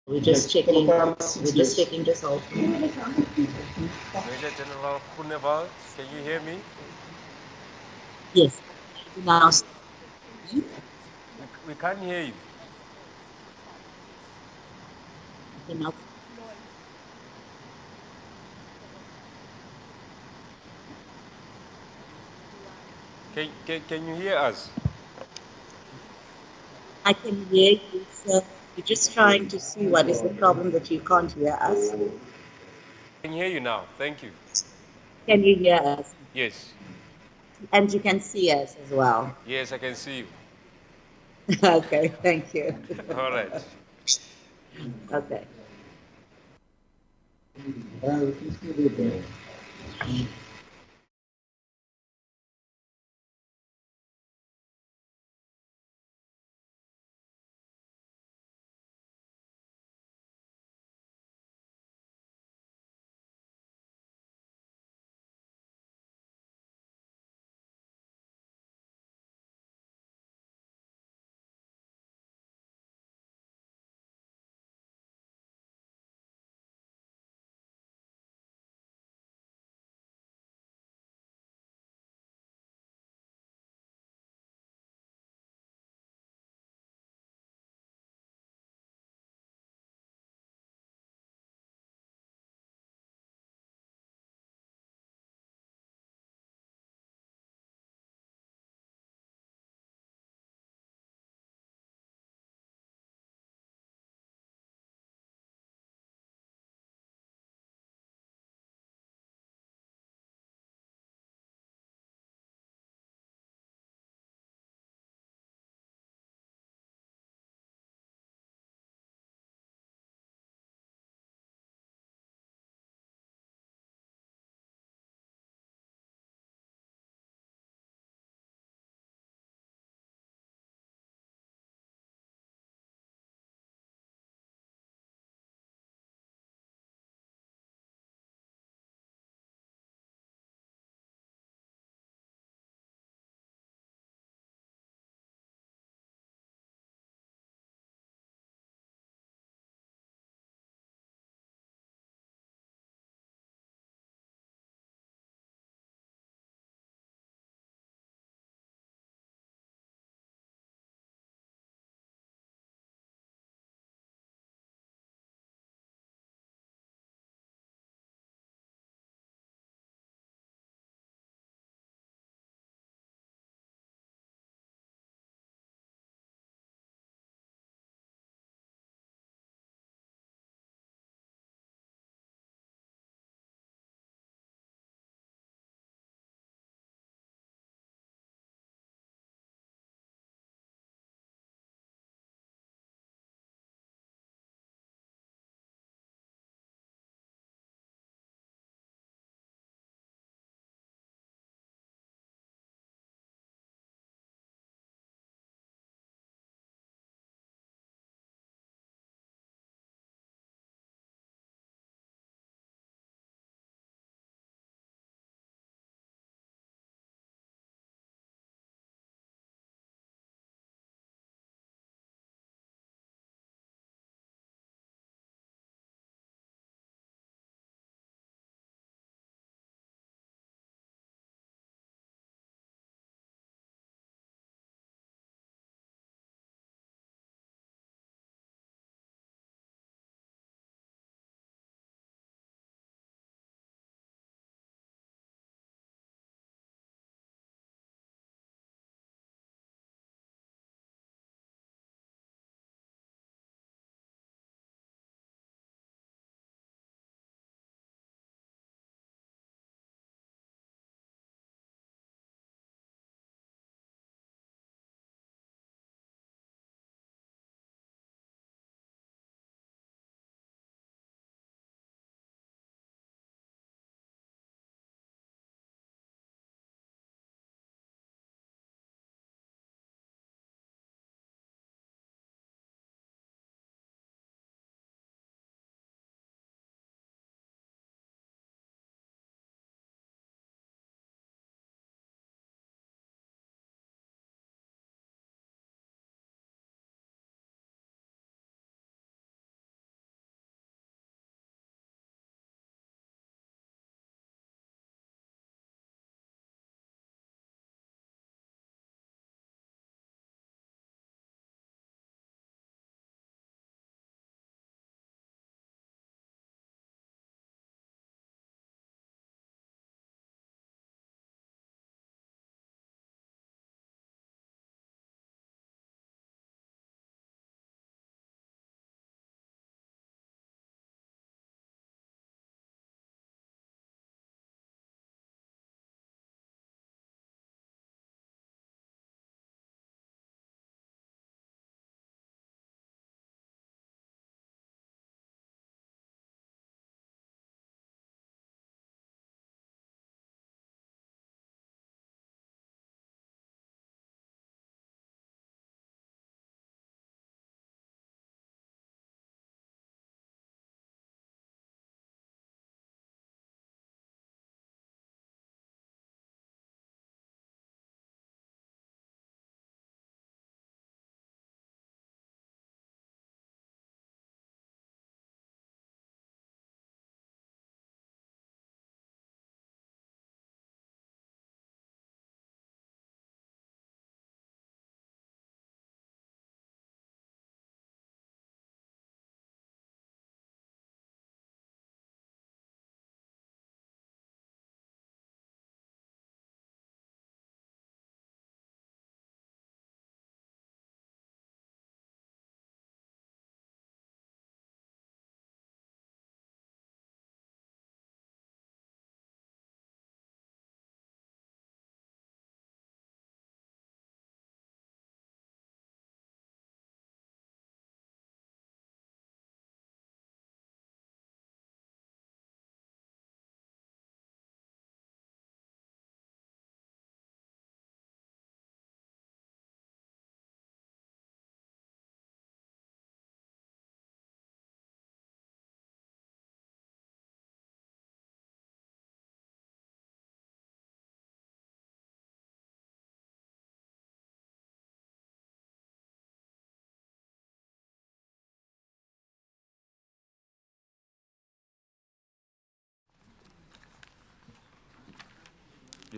We're just checking. We're just checking this out. Major General Groenewald, can you hear me? Yes. Now, We can't hear you. now, Can you hear us? I can hear you, sir. We're just trying to see what is the problem that you can't hear us. I can hear you now. Thank you. Can you hear us? Yes. And you can see us as well. Yes, I can see you. Okay, thank you. All right. Okay.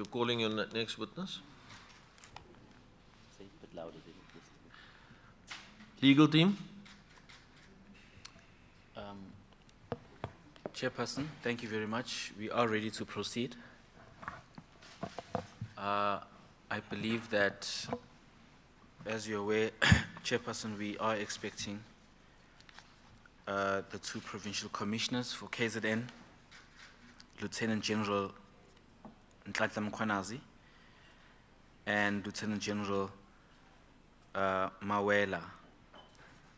You're calling your next witness? Say it a bit louder, then, please. Legal team? Chairperson, thank you very much. We are ready to proceed. I believe that, as you're aware, Chairperson, we are expecting the two provincial commissioners for KZN, Lieutenant General Untitled Chapter and Lieutenant General Mawela,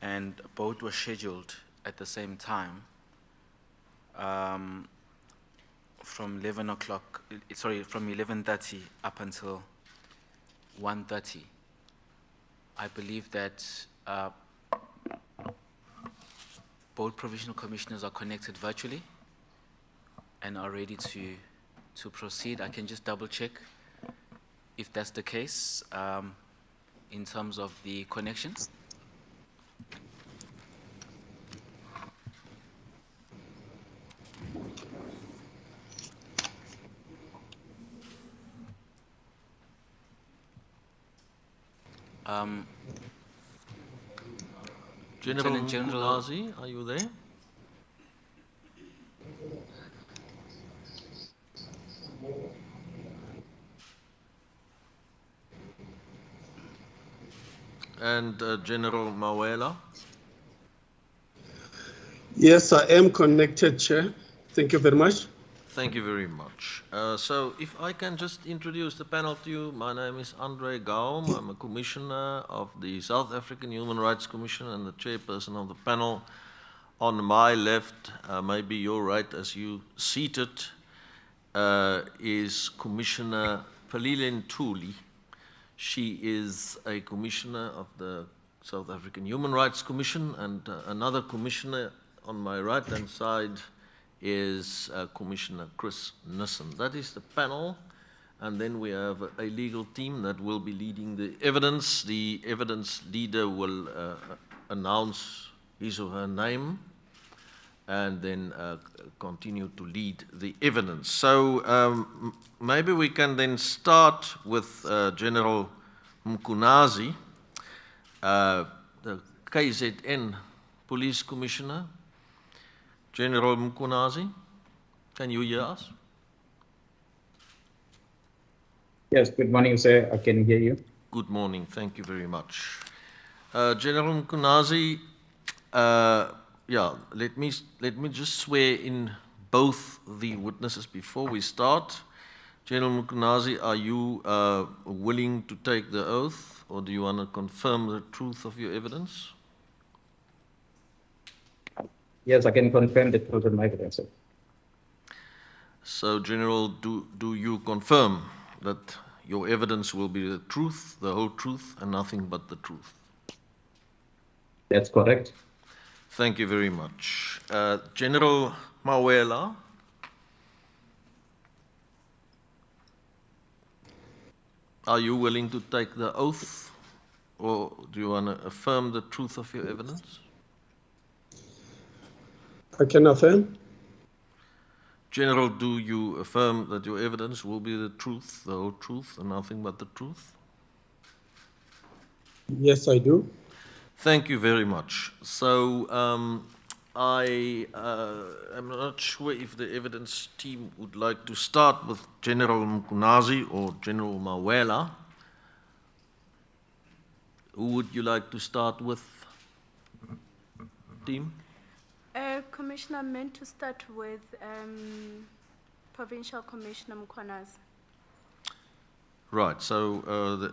and both were scheduled at the same time from 11:30 up until 1:30. I believe that both provincial commissioners are connected virtually and are ready to proceed. I can just double check if that's the case in terms of the connections. General Lieutenant General Mkunazi, are you there? And General Mawela? Yes, I am connected, Chair. Thank you very much. Thank you very much. So if I can just introduce the panel to you, my name is Andre Gaum. I'm a commissioner of the South African Human Rights Commission and the chairperson of the panel. On my left, maybe your right as you seated, is Commissioner Palile Ntuli. She is a commissioner of the South African Human Rights Commission, and another commissioner on my right-hand side is Commissioner Chris Nissen. That is the panel, and then we have a legal team that will be leading the evidence. The evidence leader will announce his or her name and then continue to lead the evidence. So maybe we can then start with General Mkunazi, the KZN Police Commissioner. General Mkunazi, can you hear us? Yes, good morning, sir. I can hear you. Good morning. Thank you very much. General Mkunazi, let me just swear in both the witnesses before we start. General Mkunazi, are you willing to take the oath, or do you want to confirm the truth of your evidence? Yes, I can confirm the truth of my evidence, sir. So, General, do you confirm that your evidence will be the truth, the whole truth, and nothing but the truth? That's correct. Thank you very much. General Mawela, are you willing to take the oath, or do you want to affirm the truth of your evidence? I can affirm. General, do you affirm that your evidence will be the truth, the whole truth, and nothing but the truth? Yes, I do. Thank you very much. So I am not sure if the evidence team would like to start with General Mkunazi or General Mawela. Who would you like to start with, team? Commissioner, I meant to start with Provincial Commissioner Mkhwanazi. Right, so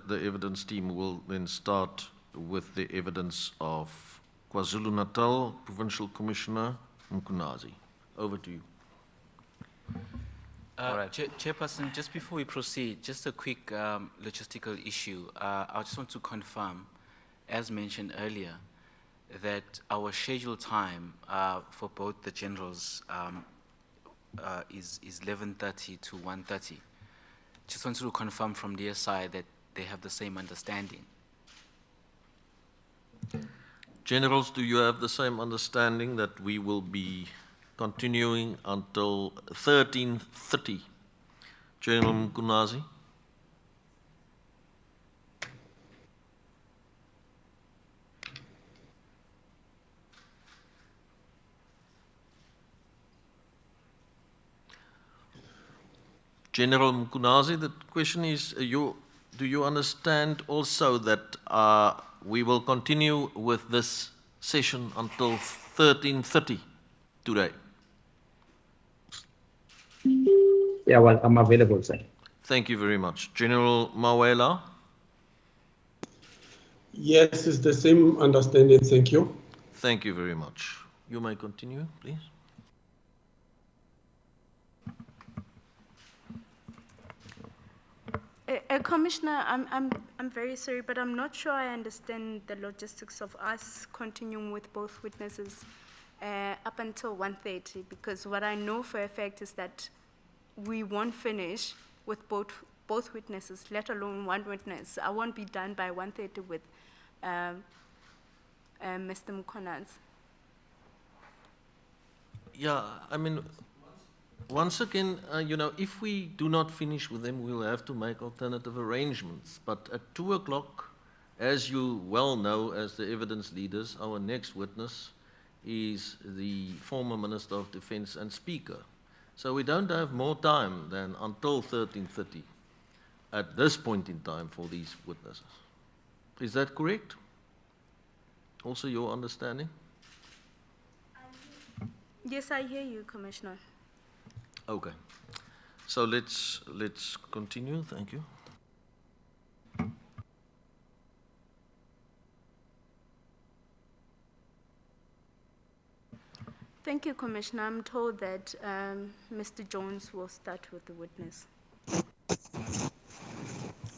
the evidence team will then start with the evidence of KwaZulu-Natal Provincial Commissioner Mkhwanazi. Over to you. Chairperson, just before we proceed, just a quick logistical issue. I just want to confirm, as mentioned earlier, that our scheduled time for both the generals is 11:30 to 1:30. Just wanted to confirm from their side that they have the same understanding. Generals, do you have the same understanding that we will be continuing until 13:30 General Mkunazi. General Mkunazi, the question is, do you understand also that we will continue with this session until 13:30 today? Yeah, well, I'm available, sir. Thank you very much. General Mawela? Yes, it's the same understanding. Thank you. Thank you very much. You may continue, please. Commissioner, I'm very sorry, but I'm not sure I understand the logistics of us continuing with both witnesses up until 1:30, because what I know for a fact is that we won't finish with both witnesses, let alone one witness. I won't be done by 1:30 with Mr. Mkonazi. Yeah, I mean, once again, you know, if we do not finish with them, we'll have to make alternative arrangements. But at 2 o'clock, as you well know, as the evidence leaders, our next witness is the former Minister of Defense and Speaker. So we don't have more time than until 13:30 at this point in time for these witnesses. Is that correct? Also your understanding? Yes, I hear you, Commissioner. Okay. So let's continue. Thank you. Thank you, Commissioner. I'm told that Mr. Jones will start with the witness.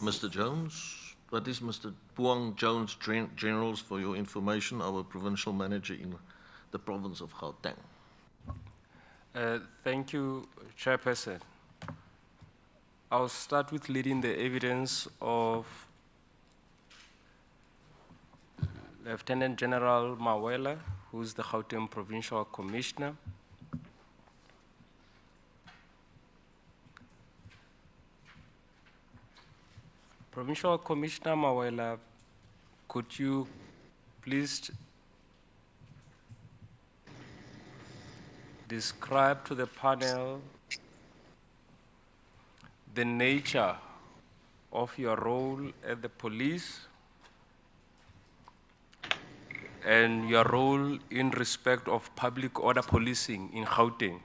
Mr. Jones, that is Mr. Puang Jones Generals, for your information, our provincial manager in the province of Gauteng. Thank you, Chairperson. I'll start with leading the evidence of Lieutenant General Mawela, who's the Gauteng Provincial Commissioner. Provincial Commissioner Mawela, could you please describe to the panel the nature of your role at the police and your role in respect of public order policing in Gauteng?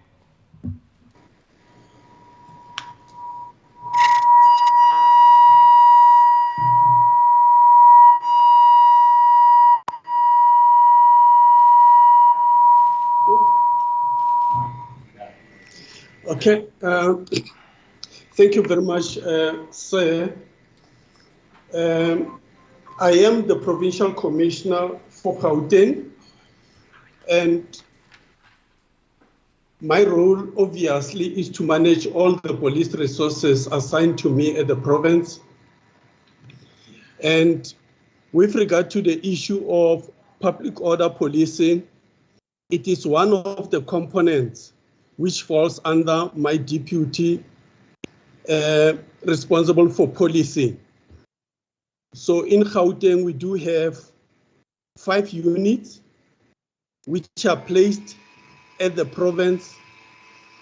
Okay. Thank you very much, sir. I am the Provincial Commissioner for Gauteng, and my role, obviously, is to manage all the police resources assigned to me at the province. And with regard to the issue of public order policing, it is one of the components which falls under my deputy responsible for policing. So in Gauteng, we do have 5 units which are placed at the province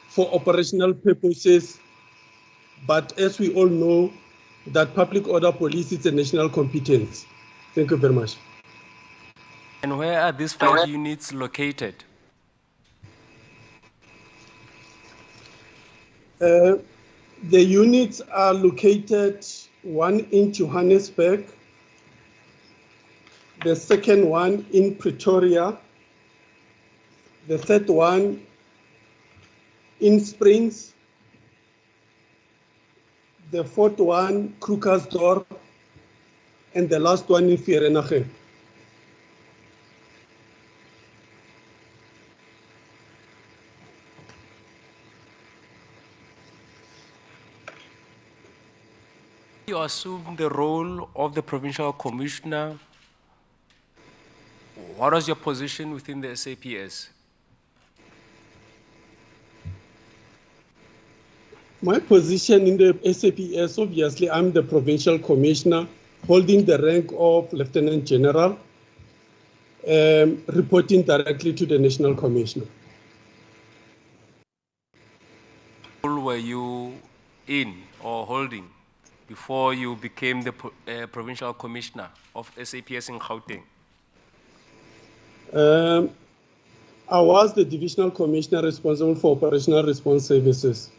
for operational purposes. But as we all know, that public order police is a national competence. Thank you very much. And where are these 5 units located? The units are located, one in Johannesburg, the second one in Pretoria, the third one in Springs, the fourth one, Krugersdorp, and the last one in Vereeniging. You assume the role of the Provincial Commissioner. What was your position within the SAPS? My position in the SAPS, obviously, I'm the Provincial Commissioner holding the rank of Lieutenant General, reporting directly to the National Commissioner. What role were you in or holding before you became the Provincial Commissioner of SAPS in Gauteng? I was the Divisional Commissioner responsible for Operational Response Services,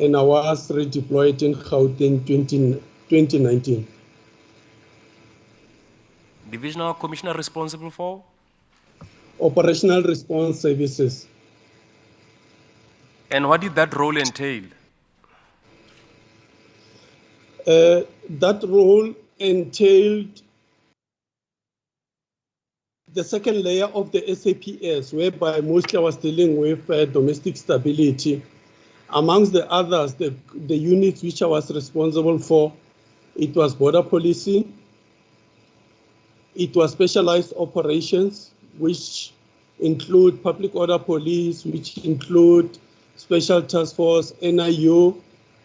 and I was redeployed in Gauteng 2019. Divisional Commissioner responsible for? Operational Response Services. And what did that role entail? That role entailed the second layer of the SAPS, whereby mostly I was dealing with domestic stability. Amongst the others, the units which I was responsible for, it was border policing, it was specialized operations, which include public order police, which include special task force, NIO,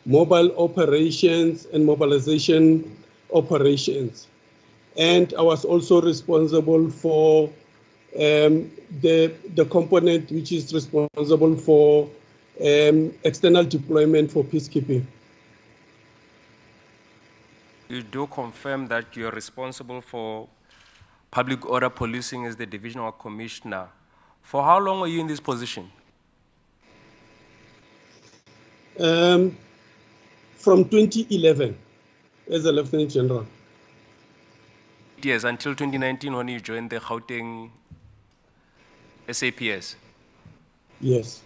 mobile operations, and mobilization operations. And I was also responsible for the component which is responsible for external deployment for peacekeeping. You do confirm that you're responsible for public order policing as the Divisional Commissioner. For how long were you in this position? From 2011 as a Lieutenant General. Years until 2019 when you joined the Gauteng SAPS. Yes.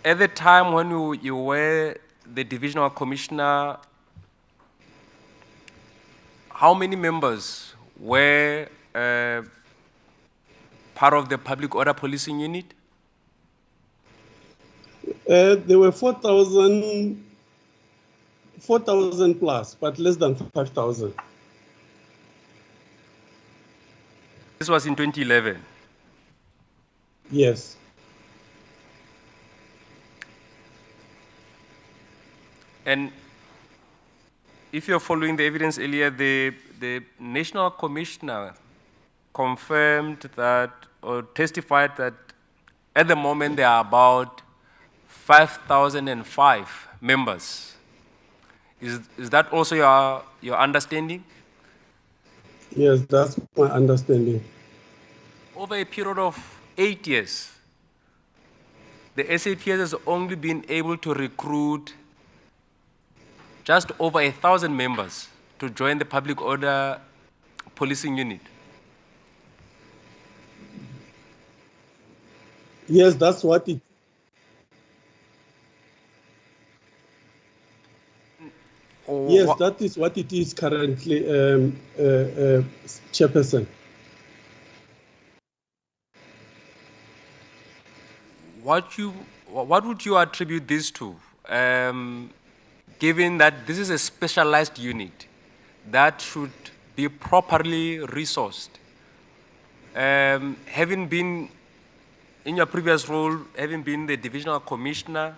At the time when you were the Divisional Commissioner, how many members were part of the public order policing unit? There were 4,000 plus, but less than 5,000. This was in 2011? Yes. And if you're following the evidence earlier, the National Commissioner confirmed that or testified that at the moment there are about 5,005 members. Is that also your understanding? Yes, that's my understanding. Over a period of 8 years, the SAPS has only been able to recruit just over 1,000 members to join the public order policing unit. Yes, that's what it. Yes, that is what it is currently, Chairperson. What would you attribute this to, given that this is a specialized unit that should be properly resourced? Having been in your previous role, having been the Divisional Commissioner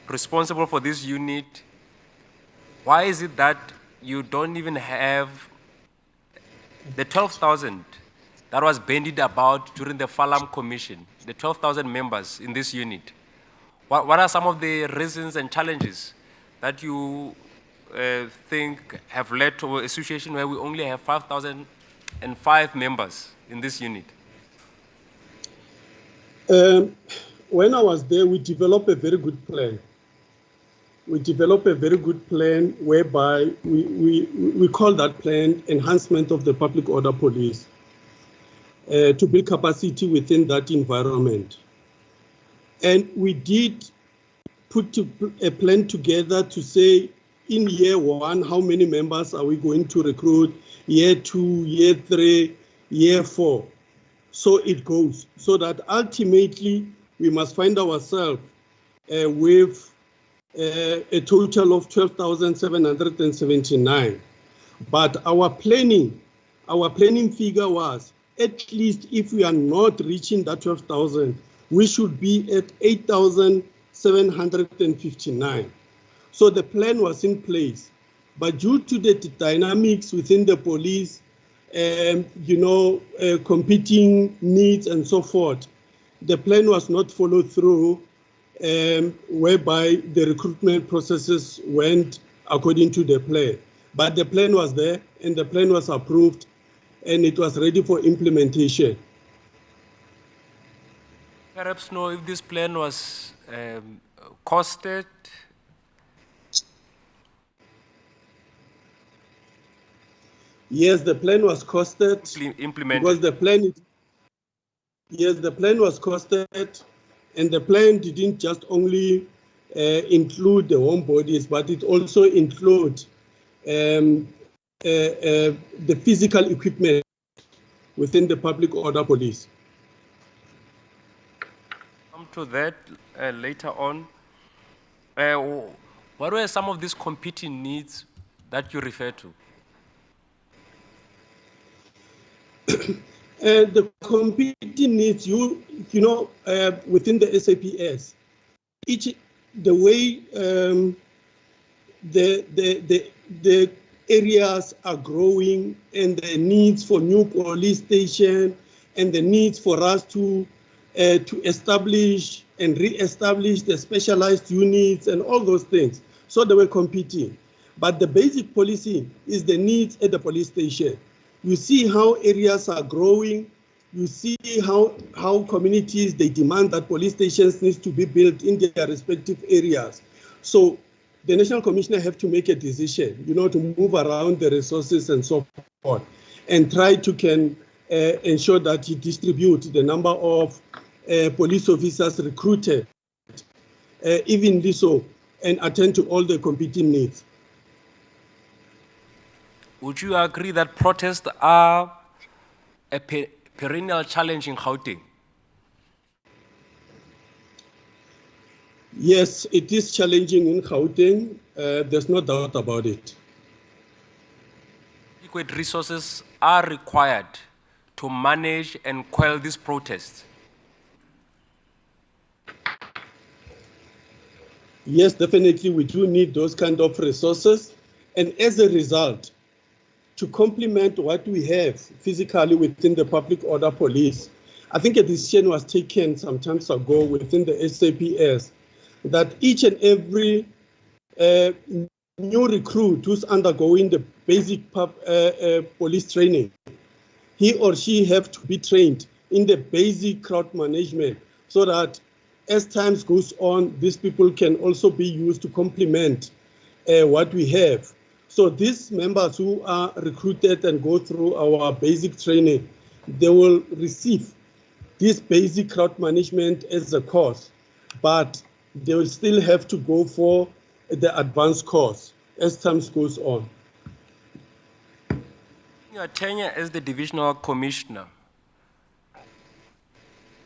responsible for this unit, why is it that you don't even have the 12,000 that was bandied about during the Falam Commission, the 12,000 members in this unit? What are some of the reasons and challenges that you think have led to a situation where we only have 5,005 members in this unit? When I was there, we developed a very good plan. We developed a very good plan whereby we call that plan enhancement of the public order police to build capacity within that environment. And we did put a plan together to say in year 1, how many members are we going to recruit, year 2, year 3, year 4. So it goes, so that ultimately we must find ourselves with a total of 12,779. But our planning figure was, at least if we are not reaching that 12,000, we should be at 8,759. So the plan was in place, but due to the dynamics within the police, competing needs and so forth, the plan was not followed through, whereby the recruitment processes went according to the plan. But the plan was there, and the plan was approved, and it was ready for implementation. Perhaps know if this plan was costed. Yes, the plan was costed. Implemented. Because the plan, yes, the plan was costed, and the plan didn't just only include the home bodies, but it also include the physical equipment within the public order police. Come to that later on. What were some of these competing needs that you refer to? The competing needs, within the SAPS, the way the areas are growing, and the needs for new police station, and the needs for us to establish and re-establish the specialized units and all those things. So they were competing. But the basic policy is the needs at the police station. You see how areas are growing. You see how communities, they demand that police stations need to be built in their respective areas. So the National Commissioner have to make a decision, to move around the resources and so forth, and try to ensure that he distributes the number of police officers recruited, evenly so, and attend to all the competing needs. Would you agree that protests are a perennial challenge in Gauteng? Yes, it is challenging in Gauteng. There's no doubt about it. Adequate resources are required to manage and quell these protests. Yes, definitely, we do need those kind of resources. And as a result, to complement what we have physically within the public order police, I think a decision was taken some time ago within the SAPS that each and every new recruit who's undergoing the basic police training, he or she have to be trained in the basic crowd management, so that as time goes on, these people can also be used to complement what we have. So these members who are recruited and go through our basic training, they will receive this basic crowd management as a course, but they will still have to go for the advanced course as time goes on. In your tenure as the Divisional Commissioner,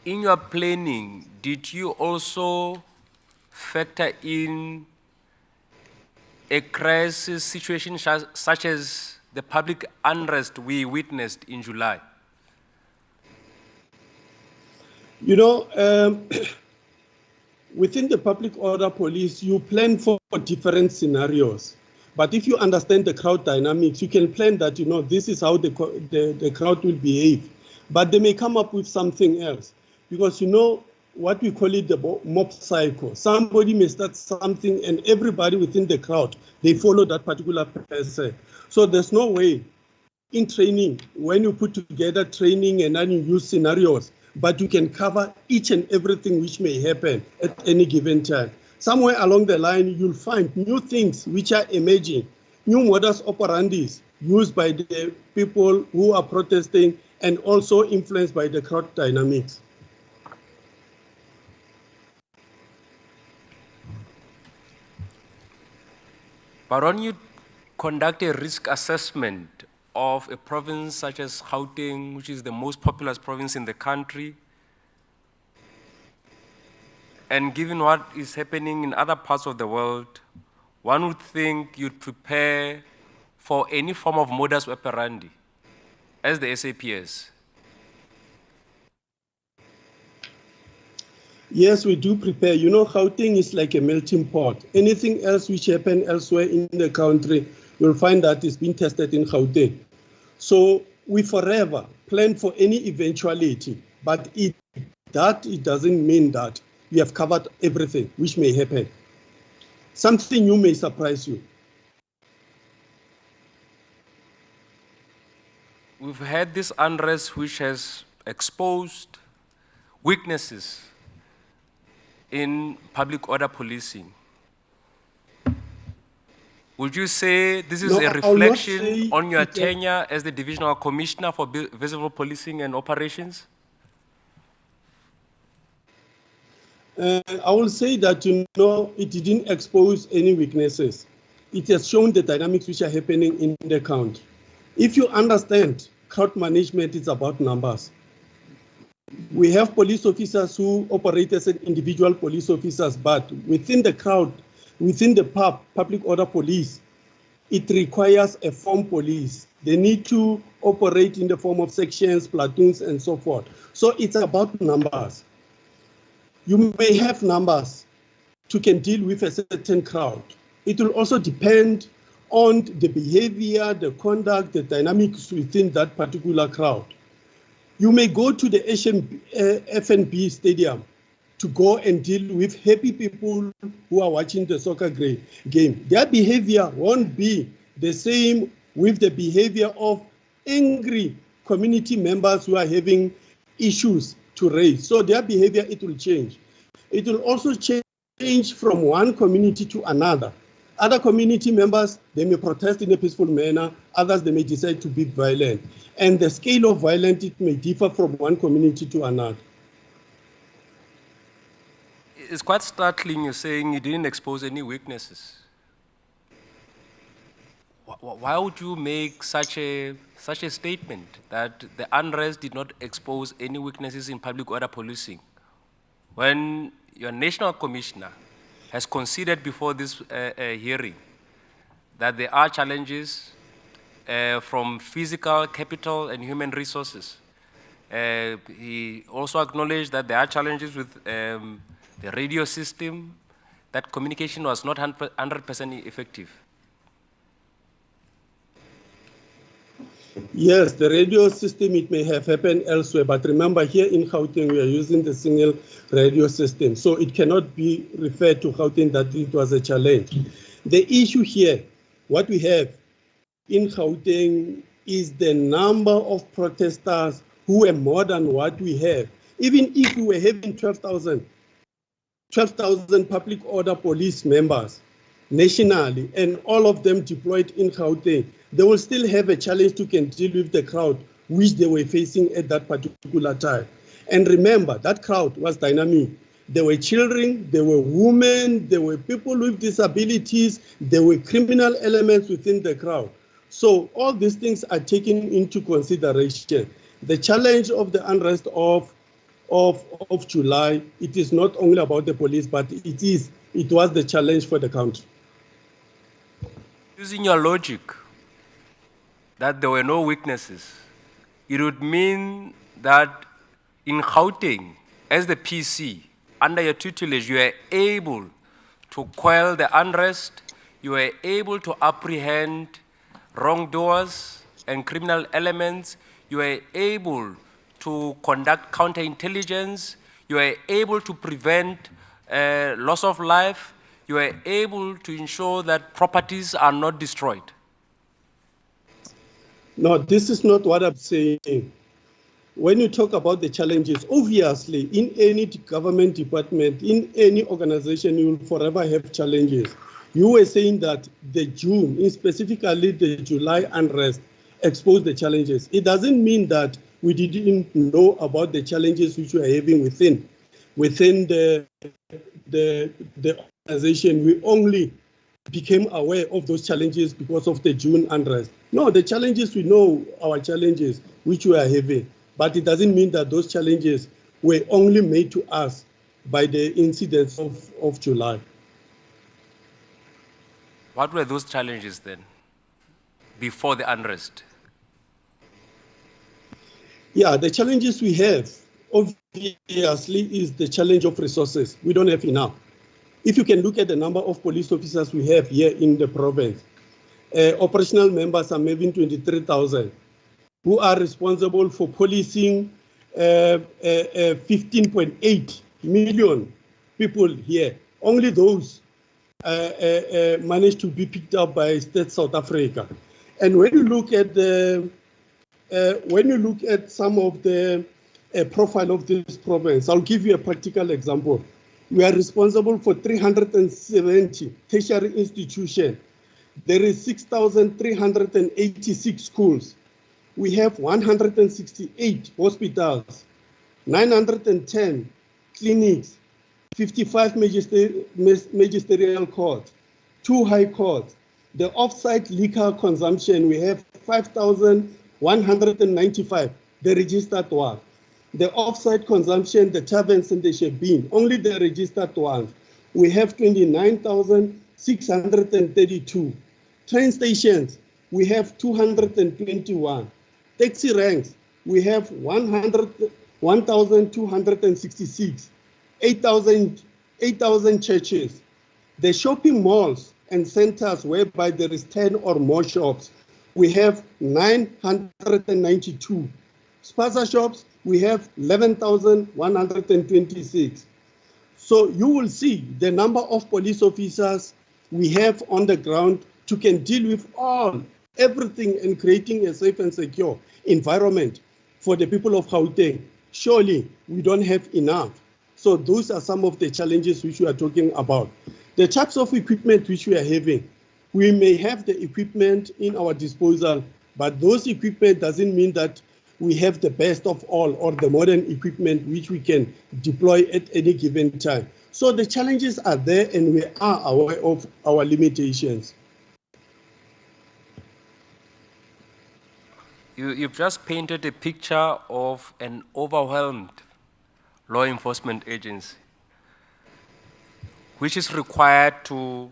in your planning, did you also factor in a crisis situation such as the public unrest we witnessed in July? Within the public order police, you plan for different scenarios. But if you understand the crowd dynamics, you can plan that, this is how the crowd will behave. But they may come up with something else. Because, what we call it the mob cycle. Somebody may start something, and everybody within the crowd, they follow that particular person. So there's no way in training, when you put together training and then you use scenarios, but you can cover each and everything which may happen at any given time. Somewhere along the line, you'll find new things which are emerging, new modus operandi used by the people who are protesting and also influenced by the crowd dynamics. But when you conduct a risk assessment of a province such as Gauteng, which is the most populous province in the country, and given what is happening in other parts of the world, one would think you'd prepare for any form of modus operandi as the SAPS. Yes, we do prepare. You know, Gauteng is like a melting pot. Anything else which happen elsewhere in the country, you'll find that it's been tested in Gauteng. So we forever plan for any eventuality, but it doesn't mean that we have covered everything which may happen. Something new may surprise you. We've had this unrest which has exposed weaknesses in public order policing. Would you say this is No, a I will not reflection say on your it's a- tenure as the Divisional Commissioner for Visible Policing and Operations? I will say that, you know, it didn't expose any weaknesses. It has shown the dynamics which are happening in the country. If you understand, crowd management is about numbers. We have police officers who operate as individual police officers, but within the crowd, within the public order police, it requires a form police. They need to operate in the form of sections, platoons, and so forth. So it's about numbers. You may have numbers to can deal with a certain crowd. It will also depend on the behavior, the conduct, the dynamics within that particular crowd. You may go to the FNB stadium to go and deal with happy people who are watching the soccer game. Their behavior won't be the same with the behavior of angry community members who are having issues to raise. So their behavior, it will change. It will also change from one community to another. Other community members, they may protest in a peaceful manner. Others, they may decide to be violent. And the scale of violence, it may differ from one community to another. It's quite startling you're saying you didn't expose any weaknesses. Why would you make such a statement that the unrest did not expose any weaknesses in public order policing when your national commissioner has conceded before this hearing that there are challenges from physical capital and human resources? He also acknowledged that there are challenges with the radio system, that communication was not 100% effective. Yes, the radio system, it may have happened elsewhere, but remember here in Gauteng, we are using the single radio system. So it cannot be referred to Gauteng that it was a challenge. The issue here, what we have in Gauteng is the number of protesters who are more than what we have. Even if we were having 12,000 public order police members nationally, and all of them deployed in Gauteng, they will still have a challenge to can deal with the crowd which they were facing at that particular time. And remember, that crowd was dynamic. There were children, there were women, there were people with disabilities, there were criminal elements within the crowd. So all these things are taken into consideration. The challenge of the unrest of July, it is not only about the police, but it was the challenge for the country. Using your logic that there were no weaknesses, it would mean that in Gauteng, as the PC, under your tutelage, you are able to quell the unrest, you are able to apprehend wrongdoers and criminal elements, you are able to conduct counterintelligence, you are able to prevent loss of life, you are able to ensure that properties are not destroyed. No, this is not what I'm saying. When you talk about the challenges, obviously, in any government department, in any organization, you will forever have challenges. You were saying that the June, specifically the July unrest, exposed the challenges. It doesn't mean that we didn't know about the challenges which we are having within the organization. We only became aware of those challenges because of the June unrest. No, the challenges, we know our challenges which we are having, but it doesn't mean that those challenges were only made to us by the incidents of July. What were those challenges then, before the unrest? Yeah, the challenges we have, obviously is the challenge of resources. We don't have enough. If you can look at the number of police officers we have here in the province, operational members are maybe 23,000 who are responsible for policing 15.8 million people here. Only those managed to be picked up by State South Africa. And when you look at some of the profile of this province, I'll give you a practical example. We are responsible for 370 tertiary institutions. There is 6,386 schools. We have 168 hospitals, 910 clinics, 55 magisterial courts, 2 high courts. The off-site liquor consumption, we have 5,195, the registered one. The off-site consumption, the taverns and the shebeen, only the registered ones. We have 29,632. Train stations, we have 221. Taxi ranks, we have 1,266. 8,000 churches. The shopping malls and centers whereby there is 10 or more shops, we have 992. Spaza shops, we have 11,126. So you will see the number of police officers we have on the ground to can deal with everything and creating a safe and secure environment for the people of Gauteng. Surely we don't have enough. So those are some of the challenges which we are talking about. The types of equipment which we are having, we may have the equipment in our disposal, but those equipment doesn't mean that we have the best of all or the modern equipment which we can deploy at any given time. So the challenges are there and we are aware of our limitations. You've just painted a picture of an overwhelmed law enforcement agency, which is required to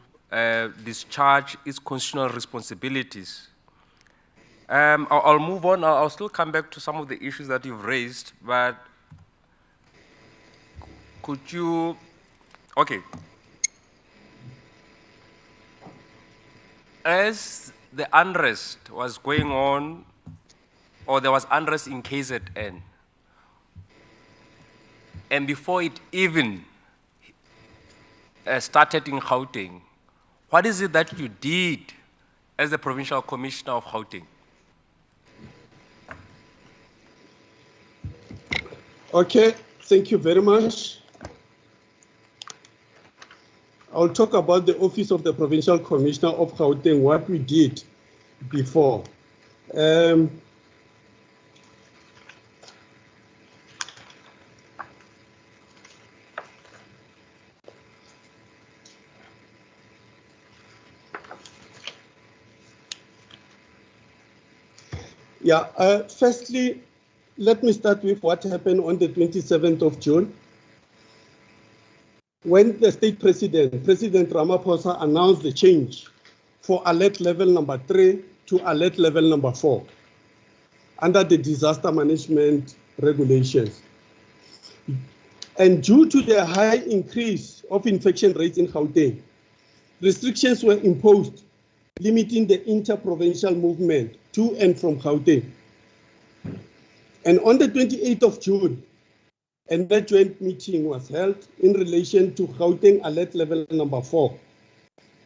discharge its constitutional responsibilities. I'll move on. I'll still come back to some of the issues that you've raised, but could you, okay. As the unrest was going on, or there was unrest in KZN, and before it even started in Gauteng, what is it that you did as the Provincial Commissioner of Gauteng? Okay, thank you very much. I'll talk about the Office of the Provincial Commissioner of Gauteng, what we did before. Firstly, let me start with what happened on the 27th of June. When the state president, President Ramaphosa, announced the change for alert level number 3 to alert level number 4 under the disaster management regulations. And due to the high increase of infection rates in Gauteng, restrictions were imposed limiting the inter-provincial movement to and from Gauteng. And on the 28th of June, a joint meeting was held in relation to Gauteng alert level number 4,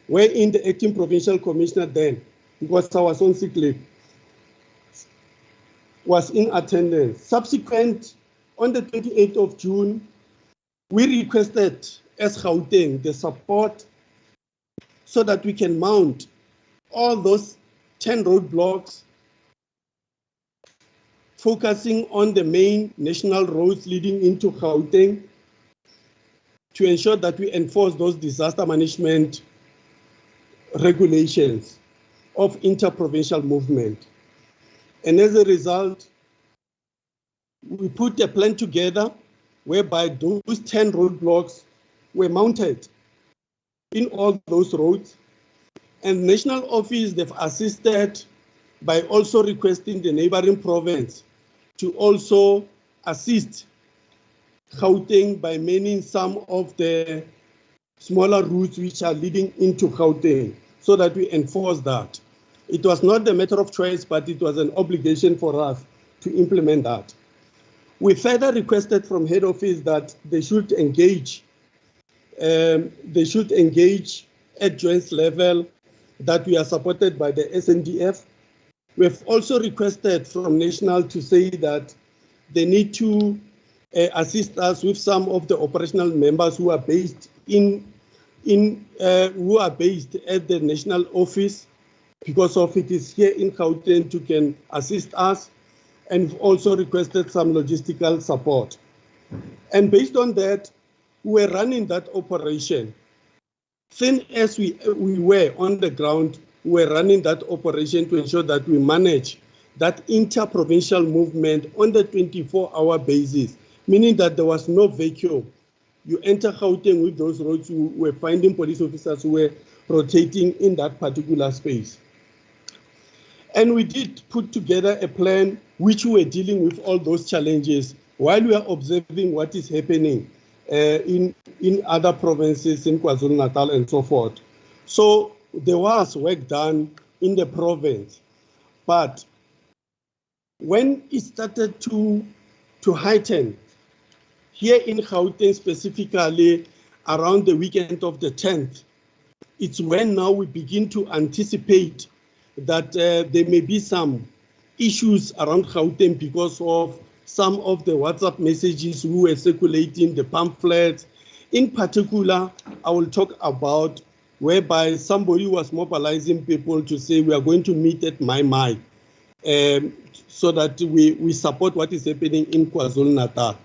wherein the acting provincial commissioner then, because I was on sick leave, was in attendance. Subsequent, on the 28th of June, we requested as Gauteng the support so that we can mount all those 10 roadblocks focusing on the main national roads leading into Gauteng to ensure that we enforce those disaster management regulations of inter-provincial movement. And as a result, we put a plan together whereby those 10 roadblocks were mounted in all those roads. And national office, they've assisted by also requesting the neighboring province to also assist Gauteng by manning some of the smaller routes which are leading into Gauteng so that we enforce that. It was not a matter of choice, but it was an obligation for us to implement that. We further requested from head office that they should engage at joint level, that we are supported by the SNDF. We have also requested from National to say that they need to assist us with some of the operational members who are based who are based at the national office, because of it is here in Gauteng to can assist us, and we've also requested some logistical support. And based on that, we're running that operation. Thin as we were on the ground, we're running that operation to ensure that we manage that inter-provincial movement on the 24-hour basis, meaning that there was no vacuum. You enter Gauteng with those roads, we were finding police officers who were rotating in that particular space. And we did put together a plan which we were dealing with all those challenges while we are observing what is happening in other provinces, in KwaZulu-Natal and so forth. So there was work done in the province, but when it started to heighten, here in Gauteng specifically, around the weekend of the 10th, it's when now we begin to anticipate that there may be some issues around Gauteng because of some of the WhatsApp messages who were circulating, the pamphlets. In particular, I will talk about whereby somebody was mobilizing people to say we are going to meet at Mai, so that we support what is happening in KwaZulu-Natal.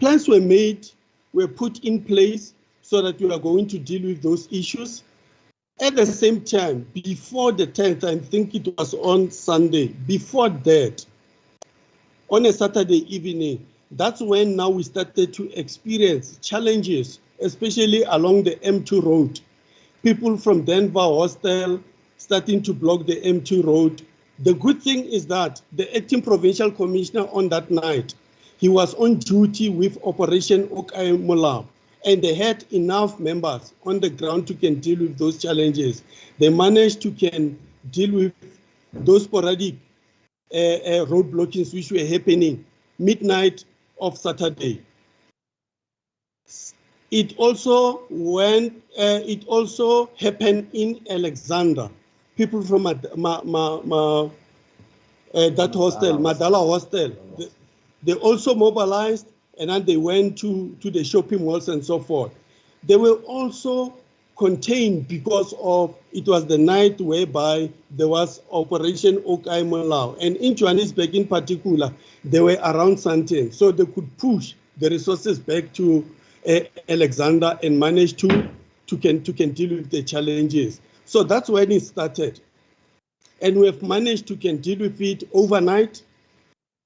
Plans were made, were put in place so that we are going to deal with those issues. At the same time, before the 10th, I think it was on Sunday, before that, on a Saturday evening, that's when now we started to experience challenges, especially along the M2 road. People from Denver Hostel starting to block the M2 road. The good thing is that the acting provincial commissioner on that night, he was on duty with Operation Okai Molao, and they had enough members on the ground to can deal with those challenges. They managed to can deal with those sporadic road blockings which were happening midnight of Saturday. It also happened in Alexander. People from that hostel, Madala hostel, they also mobilized, and then they went to the shopping malls and so forth. They were also contained because of, it was the night whereby there was Operation Okai Molao. And in Johannesburg in particular, they were around Sandton. So they could push the resources back to Alexander and manage to can deal with the challenges. So that's when it started. And we have managed to can deal with it overnight.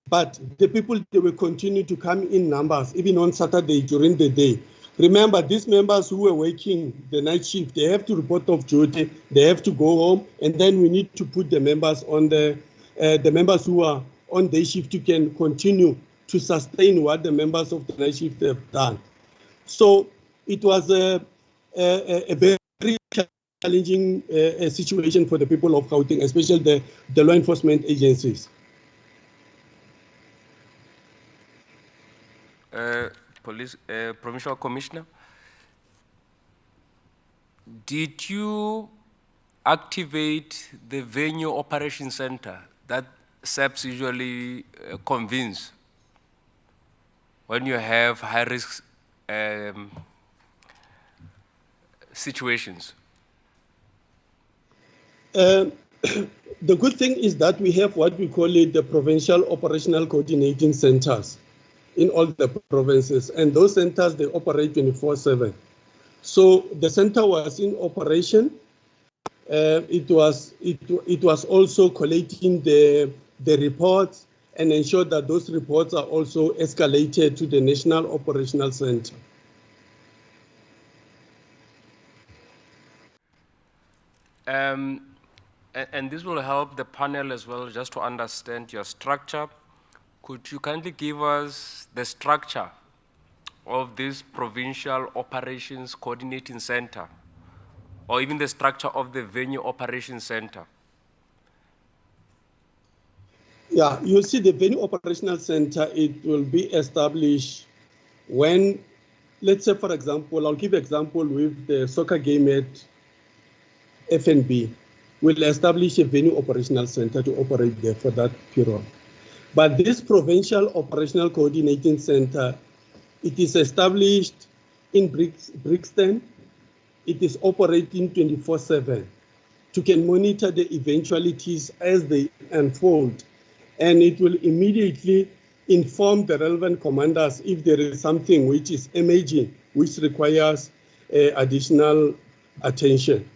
But the people, they will continue to come in numbers, even on Saturday during the day. Remember, these members who were working the night shift, they have to report off duty, they have to go home, and then we need to put the members on the members who are on day shift to can continue to sustain what the members of the night shift have done. So it was a very challenging situation for the people of Gauteng, especially the law enforcement agencies. Provincial Commissioner, did you activate the venue operation center that Saps usually convenes when you have high-risk situations? The good thing is that we have what we call it the Provincial Operational Coordinating Centers in all the provinces, and those centers, they operate 24/7. So the center was in operation. It was also collating the reports and ensure that those reports are also escalated to the National Operational Center. And this will help the panel as well, just to understand your structure. Could you kindly give us the structure of this Provincial Operations Coordinating Center, or even the structure of the Venue Operations Center? Yeah, you'll see the Venue Operational Center, it will be established when, let's say, for example, I'll give example with the soccer game at FNB. We'll establish a Venue Operational Center to operate there for that period. But this Provincial Operational Coordinating Center, it is established in Brixton. It is operating 24/7 to can monitor the eventualities as they unfold. And it will immediately inform the relevant commanders if there is something which is emerging, which requires additional attention.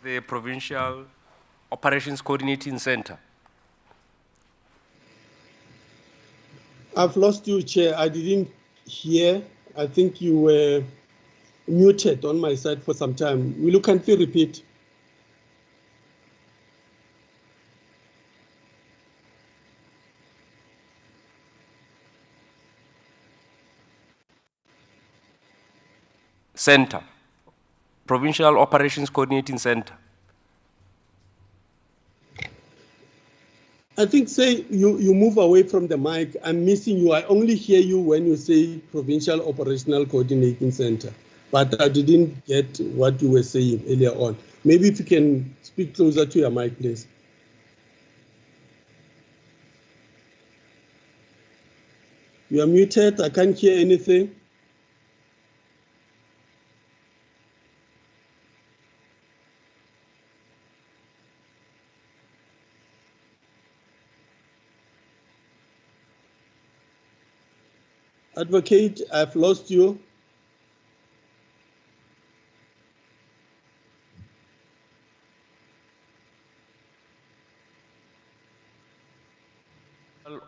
The Provincial Operations Coordinating Center. I've lost you, Chair. I didn't hear. I think you were muted on my side for some time. Will you kindly repeat? Center. Provincial Operations Coordinating Center. I think, say, you move away from the mic. I'm missing you. I only hear you when you say Provincial Operational Coordinating Center, but I didn't get what you were saying earlier on. Maybe if you can speak closer to your mic, please. You are muted. I can't hear anything. Advocate, I've lost you.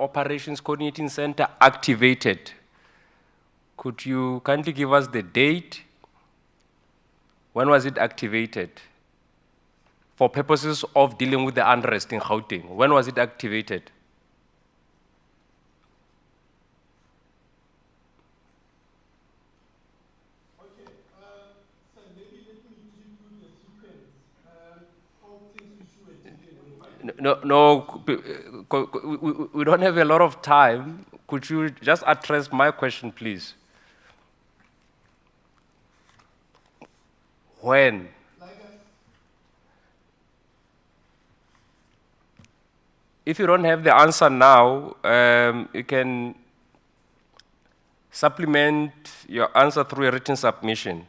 Operations Coordinating Center activated. Could you kindly give us the date? When was it activated? For purposes of dealing with the unrest in Gauteng, when was it activated? No, we don't have a lot of time. Could you just address my question, please? When? If you don't have the answer now, you can supplement your answer through a written submission.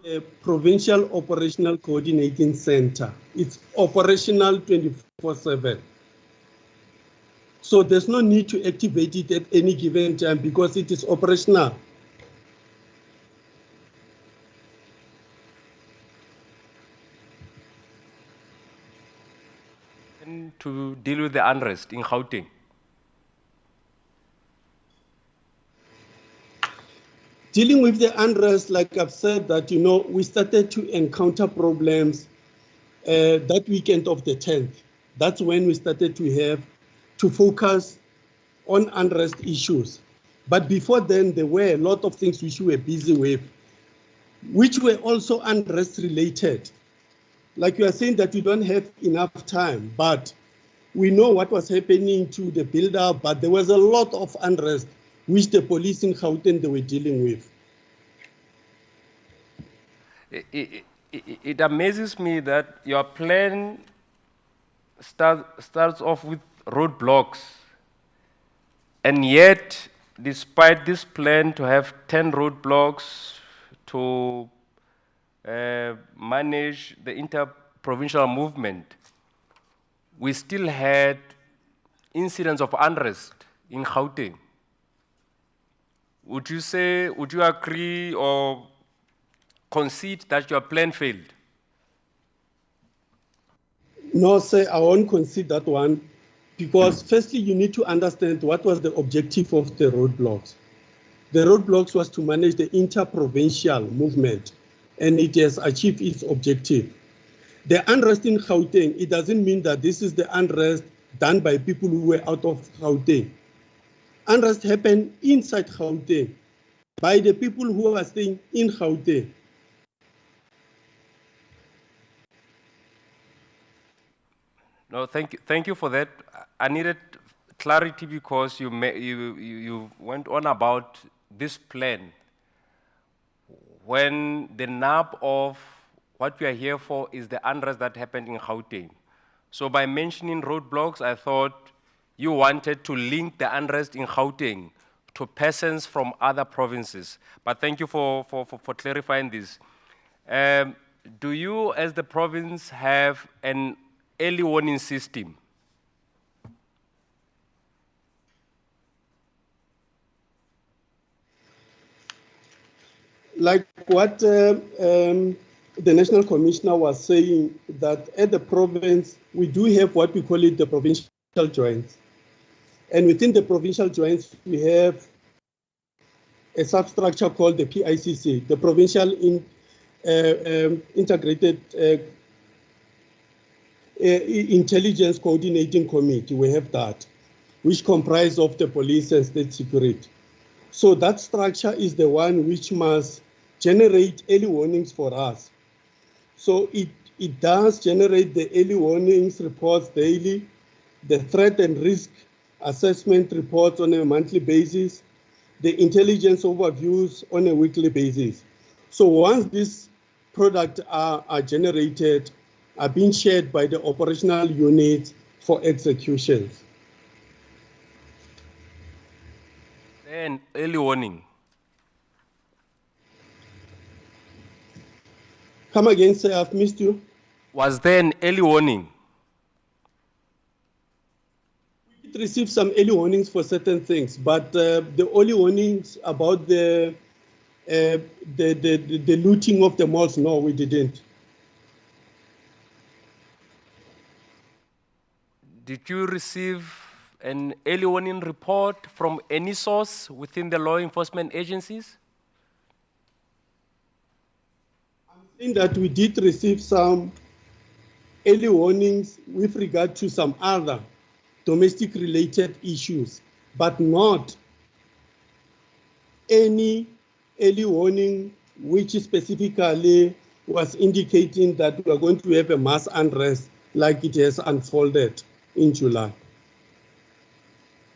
A Provincial Operational Coordinating Center. It's operational 24/7. So there's no need to activate it at any given time because it is operational. To deal with the unrest in Gauteng. Dealing with the unrest, like I've said, that, we started to encounter problems that weekend of the 10th. That's when we started to focus on unrest issues. But before then, there were a lot of things which we were busy with, which were also unrest related. Like you are saying that we don't have enough time, but we know what was happening to the build-up, but there was a lot of unrest which the police in Gauteng they were dealing with. It amazes me that your plan starts off with roadblocks, and yet, despite this plan to have 10 roadblocks to manage the provincial movement, we still had incidents of unrest in Gauteng. Would you agree or concede that your plan failed? No, sir, I won't concede that one, because firstly, you need to understand what was the objective of the roadblocks. The roadblocks was to manage the inter-provincial movement, and it has achieved its objective. The unrest in Gauteng, it doesn't mean that this is the unrest done by people who were out of Gauteng. Unrest happened inside Gauteng by the people who are staying in Gauteng. No, thank you for that. I needed clarity because you went on about this plan when the nub of what we are here for is the unrest that happened in Gauteng. So by mentioning roadblocks, I thought you wanted to link the unrest in Gauteng to persons from other provinces. But thank you for clarifying this. Do you, as the province, have an early warning system? Like what the National Commissioner was saying, that at the province, we do have what we call it the provincial joints. And within the provincial joints, we have a substructure called the PICC, the Provincial Integrated Intelligence Coordinating Committee. We have that, which comprises of the police and state security. So that structure is the one which must generate early warnings for us. So it does generate the early warnings reports daily, the threat and risk assessment reports on a monthly basis, the intelligence overviews on a weekly basis. So once these products are generated, are being shared by the operational units for executions. Then early warning. Come again, sir, I've missed you. Was there an early warning? We did receive some early warnings for certain things, but the early warnings about the looting of the malls, no, we didn't. Did you receive an early warning report from any source within the law enforcement agencies? I'm saying that we did receive some early warnings with regard to some other domestic related issues, but not any early warning which specifically was indicating that we are going to have a mass unrest like it has unfolded in July.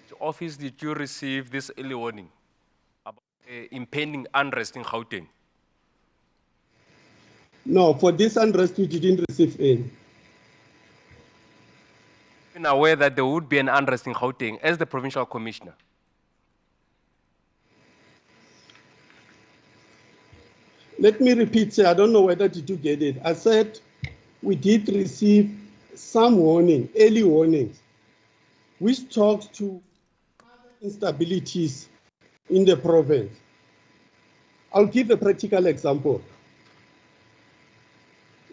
The office, did you receive this early warning about impending unrest in Gauteng? No, for this unrest we didn't receive any. Been aware that there would be an unrest in Gauteng as the provincial commissioner? Let me repeat, sir, I don't know whether did you get it. I said we did receive some warning, early warnings, which talks to other instabilities in the province. I'll give a practical example.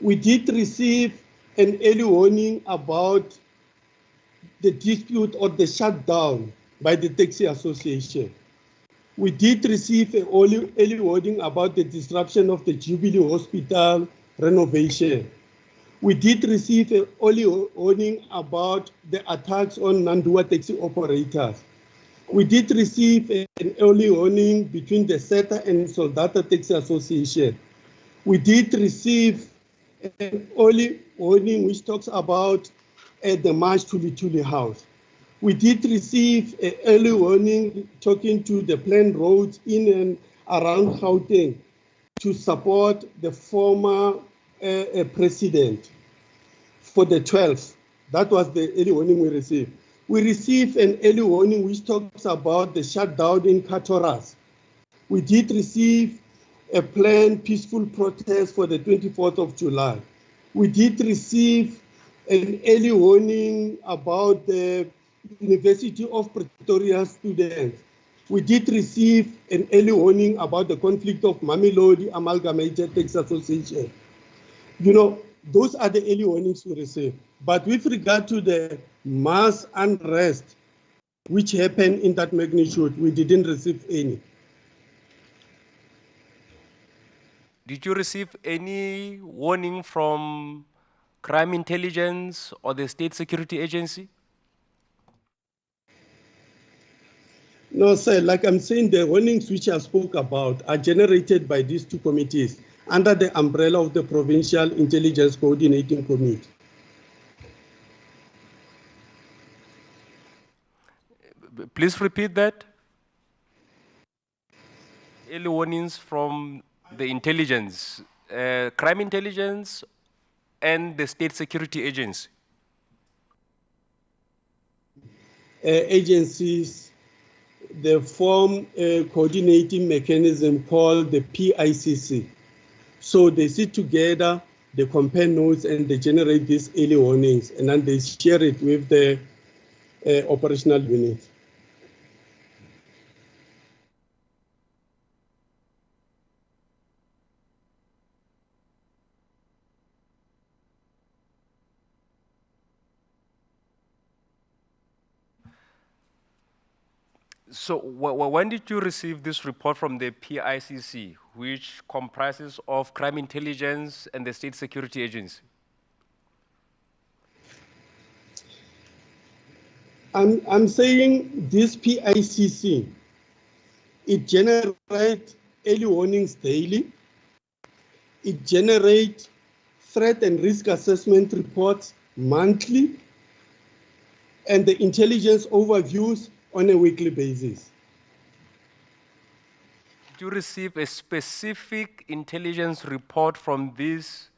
We did receive an early warning about the dispute or the shutdown by the taxi association. We did receive an early warning about the disruption of the Jubilee Hospital renovation. We did receive an early warning about the attacks on Nandua taxi operators. We did receive an early warning between the SETA and Soldata Taxi Association. We did receive an early warning which talks about the march to Lituli House. We did receive an early warning talking to the planned roads in and around Gauteng to support the former president for the 12th. That was the early warning we received. We received an early warning which talks about the shutdown in Katoras. We did receive a planned peaceful protest for the 24th of July. We did receive an early warning about the University of Pretoria students. We did receive an early warning about the conflict of Mamelodi Amalgamated Tax Association. You know, those are the early warnings we received. But with regard to the mass unrest, which happened in that magnitude, we didn't receive any. Did you receive any warning from crime intelligence or the state security agency? No, sir, like I'm saying, the warnings which I spoke about are generated by these two committees under the umbrella of the Provincial Intelligence Coordinating Committee. Please repeat that. Early warnings from the intelligence, crime intelligence and the state security agency. Agencies, they form a coordinating mechanism called the PICC. So they sit together, they compare notes, and they generate these early warnings, and then they share it with the operational units. So when did you receive this report from the PICC, which comprises of crime intelligence and the state security agency? I'm saying this PICC, it generates early warnings daily. It generates threat and risk assessment reports monthly, and the intelligence overviews on a weekly basis. Did you receive a specific intelligence report from this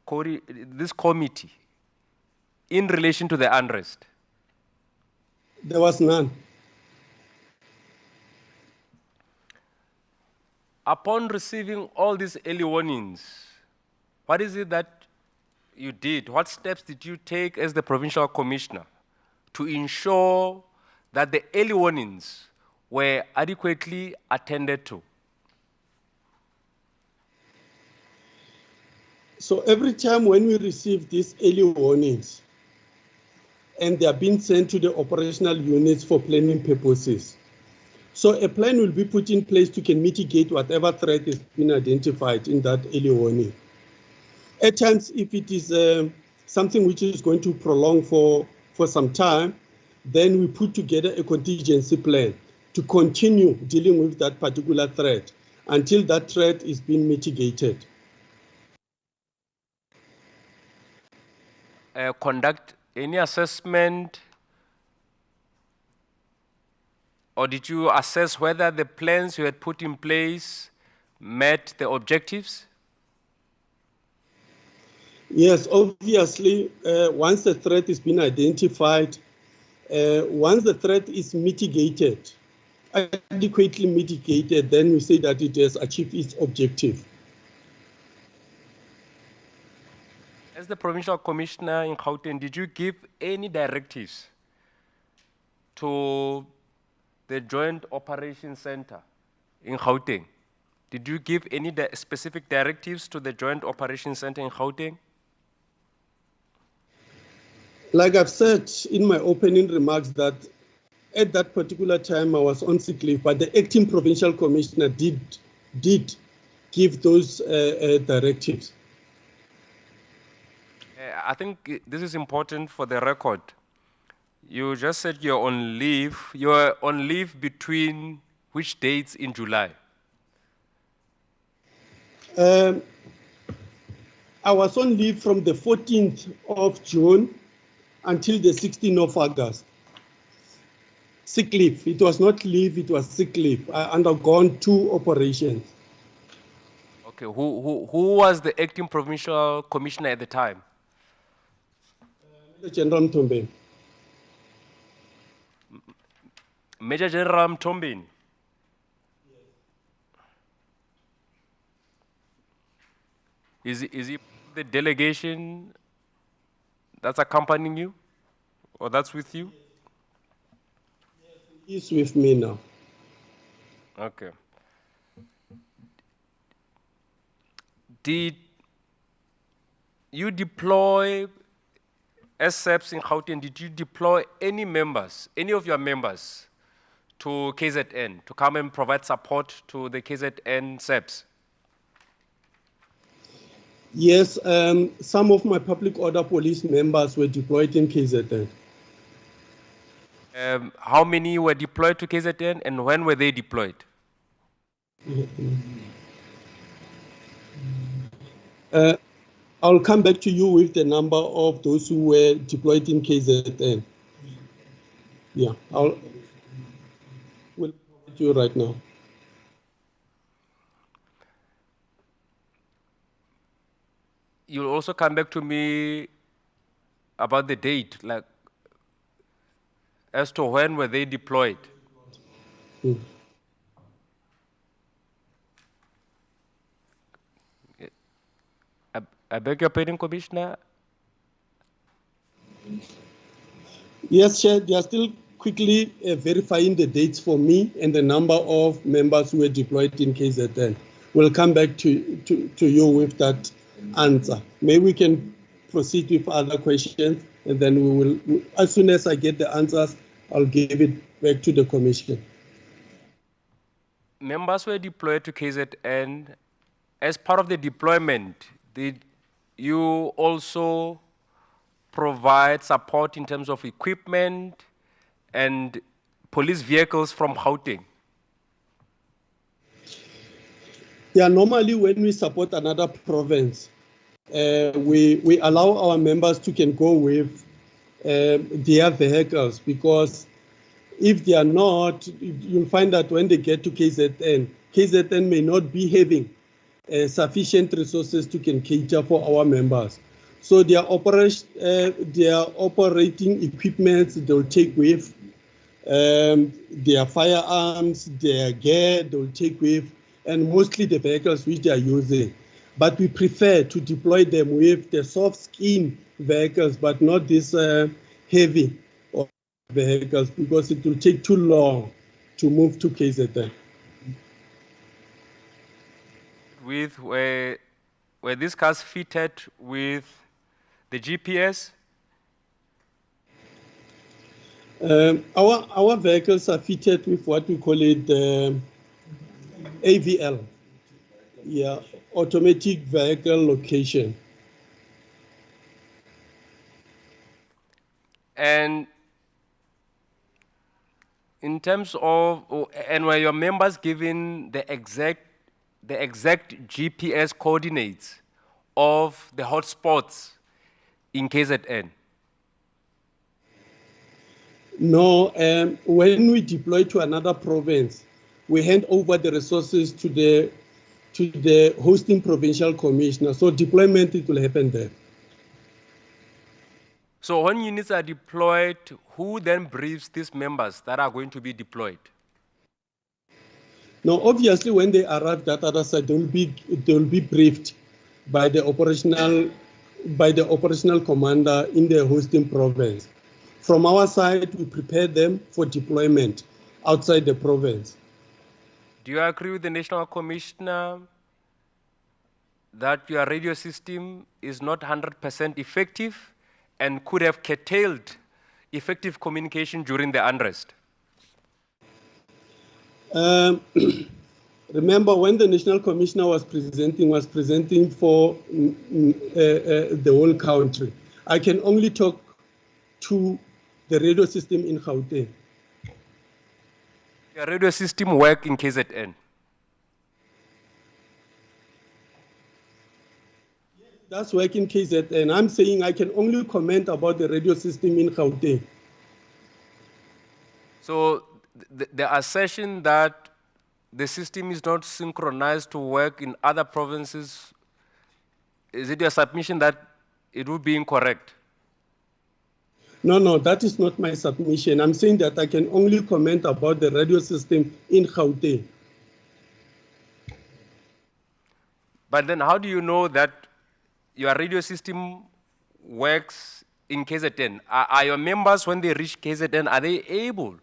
committee in relation to the unrest? There was none. Upon receiving all these early warnings, what is it that you did? What steps did you take as the provincial commissioner to ensure that the early warnings were adequately attended to? So every time when we receive these early warnings, and they are being sent to the operational units for planning purposes. So a plan will be put in place to can mitigate whatever threat is being identified in that early warning. At times, if it is something which is going to prolong for some time, then we put together a contingency plan to continue dealing with that particular threat until that threat is being mitigated. Conduct any assessment, or did you assess whether the plans you had put in place met the objectives? Yes, obviously, once the threat has been identified, once the threat is mitigated, adequately mitigated, then we say that it has achieved its objective. As the provincial commissioner in Gauteng, did you give any directives to the Joint Operations Center in Gauteng? Did you give any specific directives to the Joint Operations Center in Gauteng? Like I've said in my opening remarks, that at that particular time I was on sick leave, but the acting provincial commissioner did give those directives. I think this is important for the record. You just said you're on leave. You're on leave between which dates in July? I was on leave from the 14th of June until the 16th of August. Sick leave. It was not leave, it was sick leave. I undergone 2 operations. Okay, who was the acting provincial commissioner at the time? Major General Mtombeni. Major General Mtombeni. Is he the delegation that's accompanying you, or that's with you? He's with me now. Okay. Did you deploy, as Saps in Gauteng, did you deploy any members, any of your members, to KZN to come and provide support to the KZN Saps? Yes, some of my public order police members were deployed in KZN. How many were deployed to KZN and when were they deployed? I'll come back to you with the number of those who were deployed in KZN. Yeah, will provide you right now. You'll also come back to me about the date, like as to when were they deployed? I beg your pardon, Commissioner. Yes, Chair, they are still quickly verifying the dates for me and the number of members who were deployed in KZN. We'll come back to you with that answer. Maybe we can proceed with other questions, and then we will, as soon as I get the answers, I'll give it back to the Commission. Members were deployed to KZN. As part of the deployment, did you also provide support in terms of equipment and police vehicles from Gauteng? Yeah, normally when we support another province, we allow our members to can go with their vehicles, because if they are not, you'll find that when they get to KZN may not be having sufficient resources to can cater for our members. So their operating equipment they'll take with, their firearms, their gear they'll take with, and mostly the vehicles which they are using. But we prefer to deploy them with the soft skin vehicles, but not this heavy vehicles, because it will take too long to move to KZN. Were these cars fitted with the GPS? Our vehicles are fitted with what we call it AVL, yeah, automatic vehicle location. And in terms of, and were your members given the exact GPS coordinates of the hotspots in KZN? No, when we deploy to another province, we hand over the resources to the hosting provincial commissioner. So deployment, it will happen there. So when units are deployed, who then briefs these members that are going to be deployed? Now, obviously, when they arrive at other side, they will be briefed by the operational commander in the hosting province. From our side, we prepare them for deployment outside the province. Do you agree with the National Commissioner that your radio system is not 100% effective and could have curtailed effective communication during the unrest? Remember, when the National Commissioner was presenting for the whole country. I can only talk to the radio system in Gauteng. Your radio system work in KZN? That's working KZN. I'm saying I can only comment about the radio system in Gauteng. So the assertion that the system is not synchronized to work in other provinces, is it your submission that it would be incorrect? No, that is not my submission. I'm saying that I can only comment about the radio system in Gauteng. But then how do you know that your radio system works in KZN. Are your members, when they reach KZN, are they able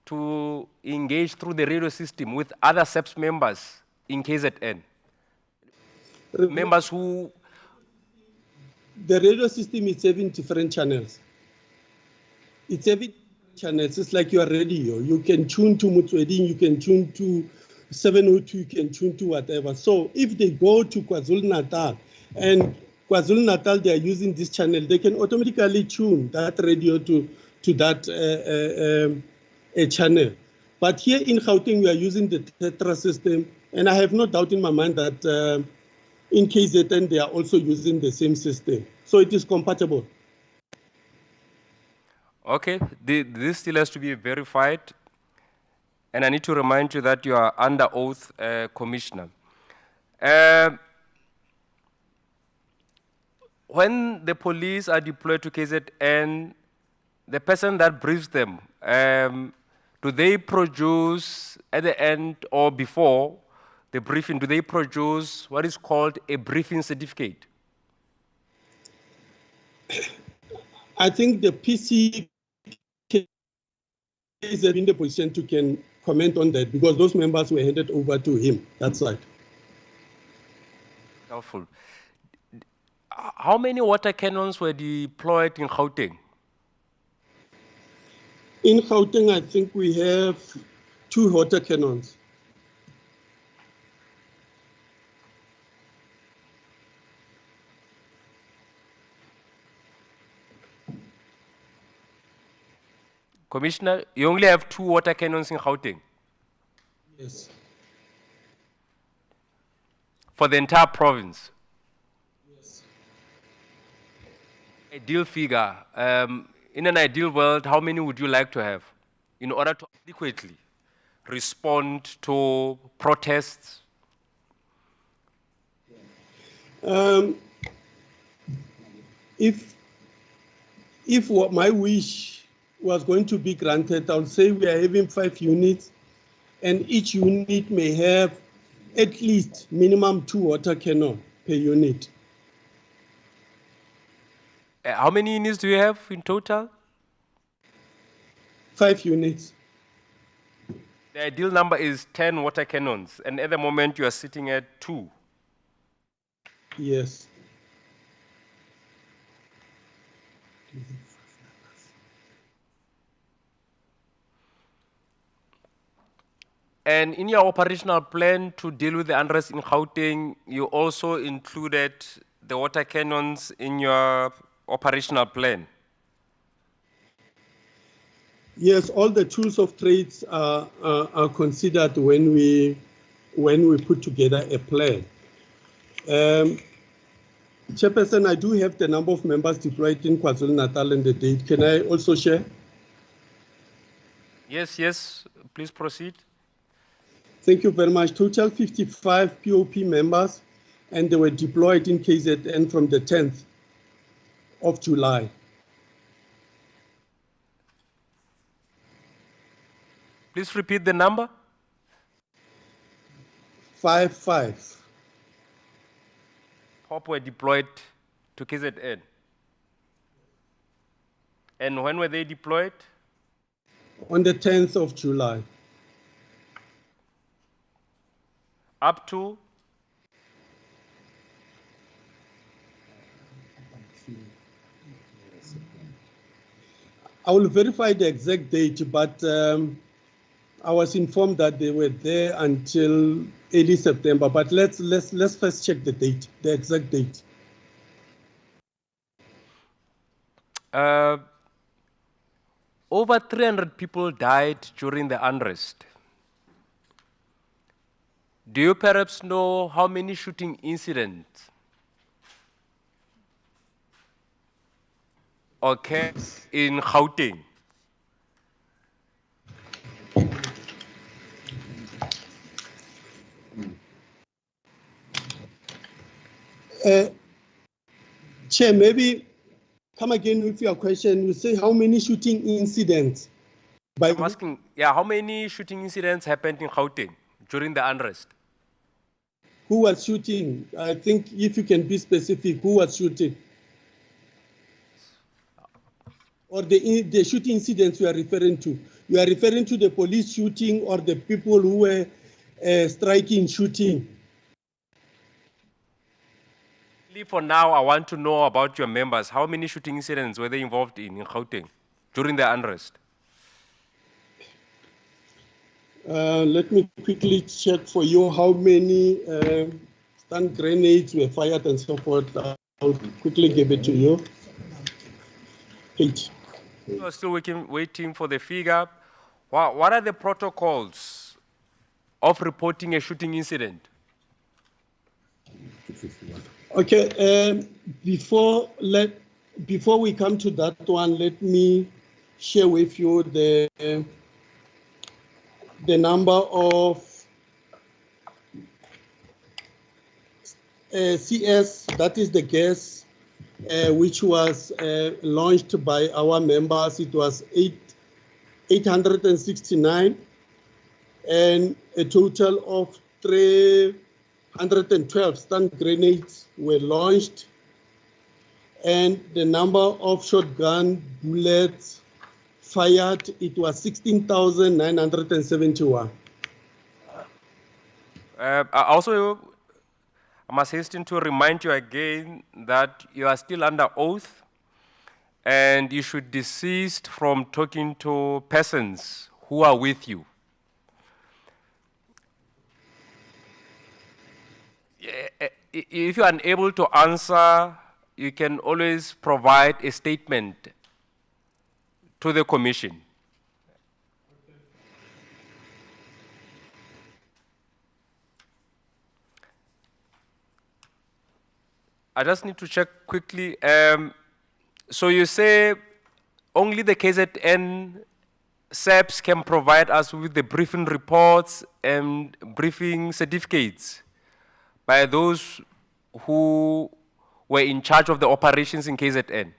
to engage through the radio system with other Saps members in KZN? Members who... The radio system is having different channels. It's having channels. It's like your radio. You can tune to Motsweding, you can tune to 702, you can tune to whatever. So if they go to KwaZulu-Natal and KwaZulu-Natal, they are using this channel, they can automatically tune that radio to that channel. But here in Gauteng, we are using the Tetra system, and I have no doubt in my mind that in KZN, they are also using the same system. So it is compatible. Okay, this still has to be verified. And I need to remind you that you are under oath, Commissioner. When the police are deployed to KZN, the person that briefs them, do they produce at the end or before the briefing, do they produce what is called a briefing certificate? I think the PC is in the position to can comment on that because those members were handed over to him, that side. Helpful. How many water cannons were deployed in Gauteng? In Gauteng, I think we have 2 water cannons. Commissioner, you only have 2 water cannons in Gauteng? Yes. For the entire province? Yes. Ideal figure. In an ideal world, how many would you like to have in order to adequately respond to protests? If what my wish was going to be granted, I would say we are having 5 units, and each unit may have at least minimum 2 water cannon per unit. How many units do you have in total? 5 units. The ideal number is 10 water cannons, and at the moment you are sitting at 2. Yes. And in your operational plan to deal with the unrest in Gauteng, you also included the water cannons in your operational plan? Yes, all the tools of trades are considered when we put together a plan. Chairperson, I do have the number of members deployed in KwaZulu-Natal and the date. Can I also share? Yes, please proceed. Thank you very much. Total 55 POP members, and they were deployed in KZN from the 10th of July. Please repeat the number. 55. POP were deployed to KZN. And when were they deployed? On the 10th of July. Up to? I will verify the exact date, but I was informed that they were there until early September. But let's first check the date, the exact date. Over 300 people died during the unrest. Do you perhaps know how many shooting incidents occurred in Gauteng? Chair, maybe come again with your question. You say how many shooting incidents? I'm asking, how many shooting incidents happened in Gauteng during the unrest? Who was shooting? I think if you can be specific, who was shooting? Or the shooting incidents you are referring to? You are referring to the police shooting or the people who were striking shooting? For now, I want to know about your members. How many shooting incidents were they involved in Gauteng during the unrest? Let me quickly check for you how many stun grenades were fired and so forth. I'll quickly give it to you. 8. You are still waiting for the figure. What are the protocols of reporting a shooting incident? Okay, before we come to that one, let me share with you the number of CS, that is the gas, which was launched by our members. It was 869, and a total of 312 stun grenades were launched, and the number of shotgun bullets fired, it was 16,971. Also, I must hasten to remind you again that you are still under oath and you should desist from talking to persons who are with you. If you are unable to answer, you can always provide a statement to the commission. I just need to check quickly. So you say only the KZN Saps can provide us with the briefing reports and briefing certificates by those who were in charge of the operations in KZN?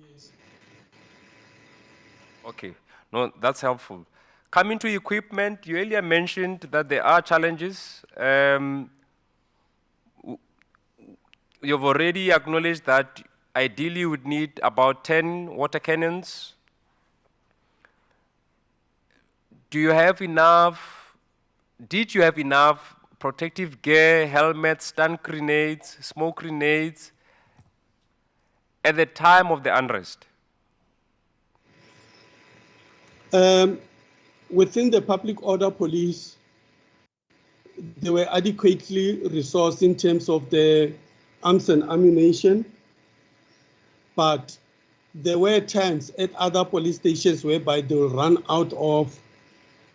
Yes. Okay, no, that's helpful. Coming to equipment, you earlier mentioned that there are challenges. You've already acknowledged that ideally you would need about 10 water cannons. Do you have enough, did you have enough protective gear, helmets, stun grenades, smoke grenades at the time of the unrest? Within the public order police, they were adequately resourced in terms of the arms and ammunition, but there were times at other police stations whereby they will run out of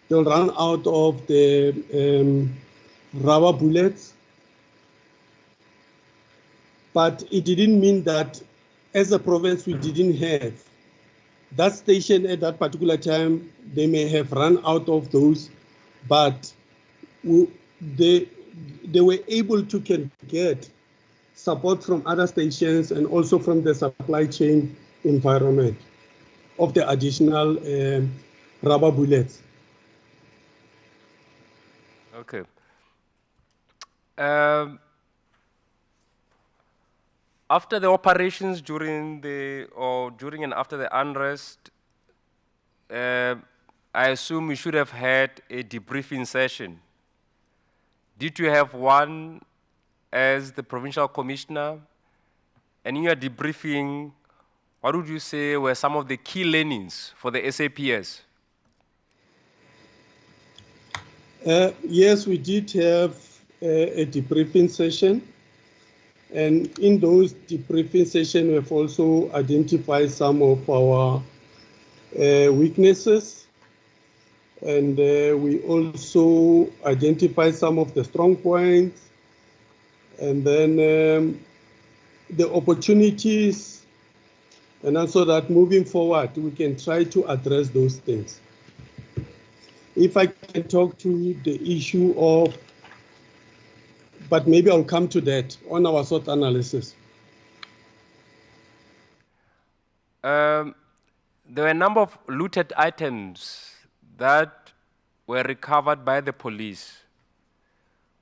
the rubber bullets. But it didn't mean that as a province we didn't have. That station at that particular time, they may have run out of those, but they were able to get support from other stations and also from the supply chain environment of the additional rubber bullets. Okay. After the operations during and after the unrest, I assume you should have had a debriefing session. Did you have one as the provincial commissioner? And in your debriefing, what would you say were some of the key learnings for the SAPS? Yes, we did have a debriefing session. And in those debriefing sessions, we've also identified some of our weaknesses. And we also identified some of the strong points. And then the opportunities, and also that moving forward, we can try to address those things. If I can talk to the issue of, but maybe I'll come to that on our SWOT analysis. There were a number of looted items that were recovered by the police.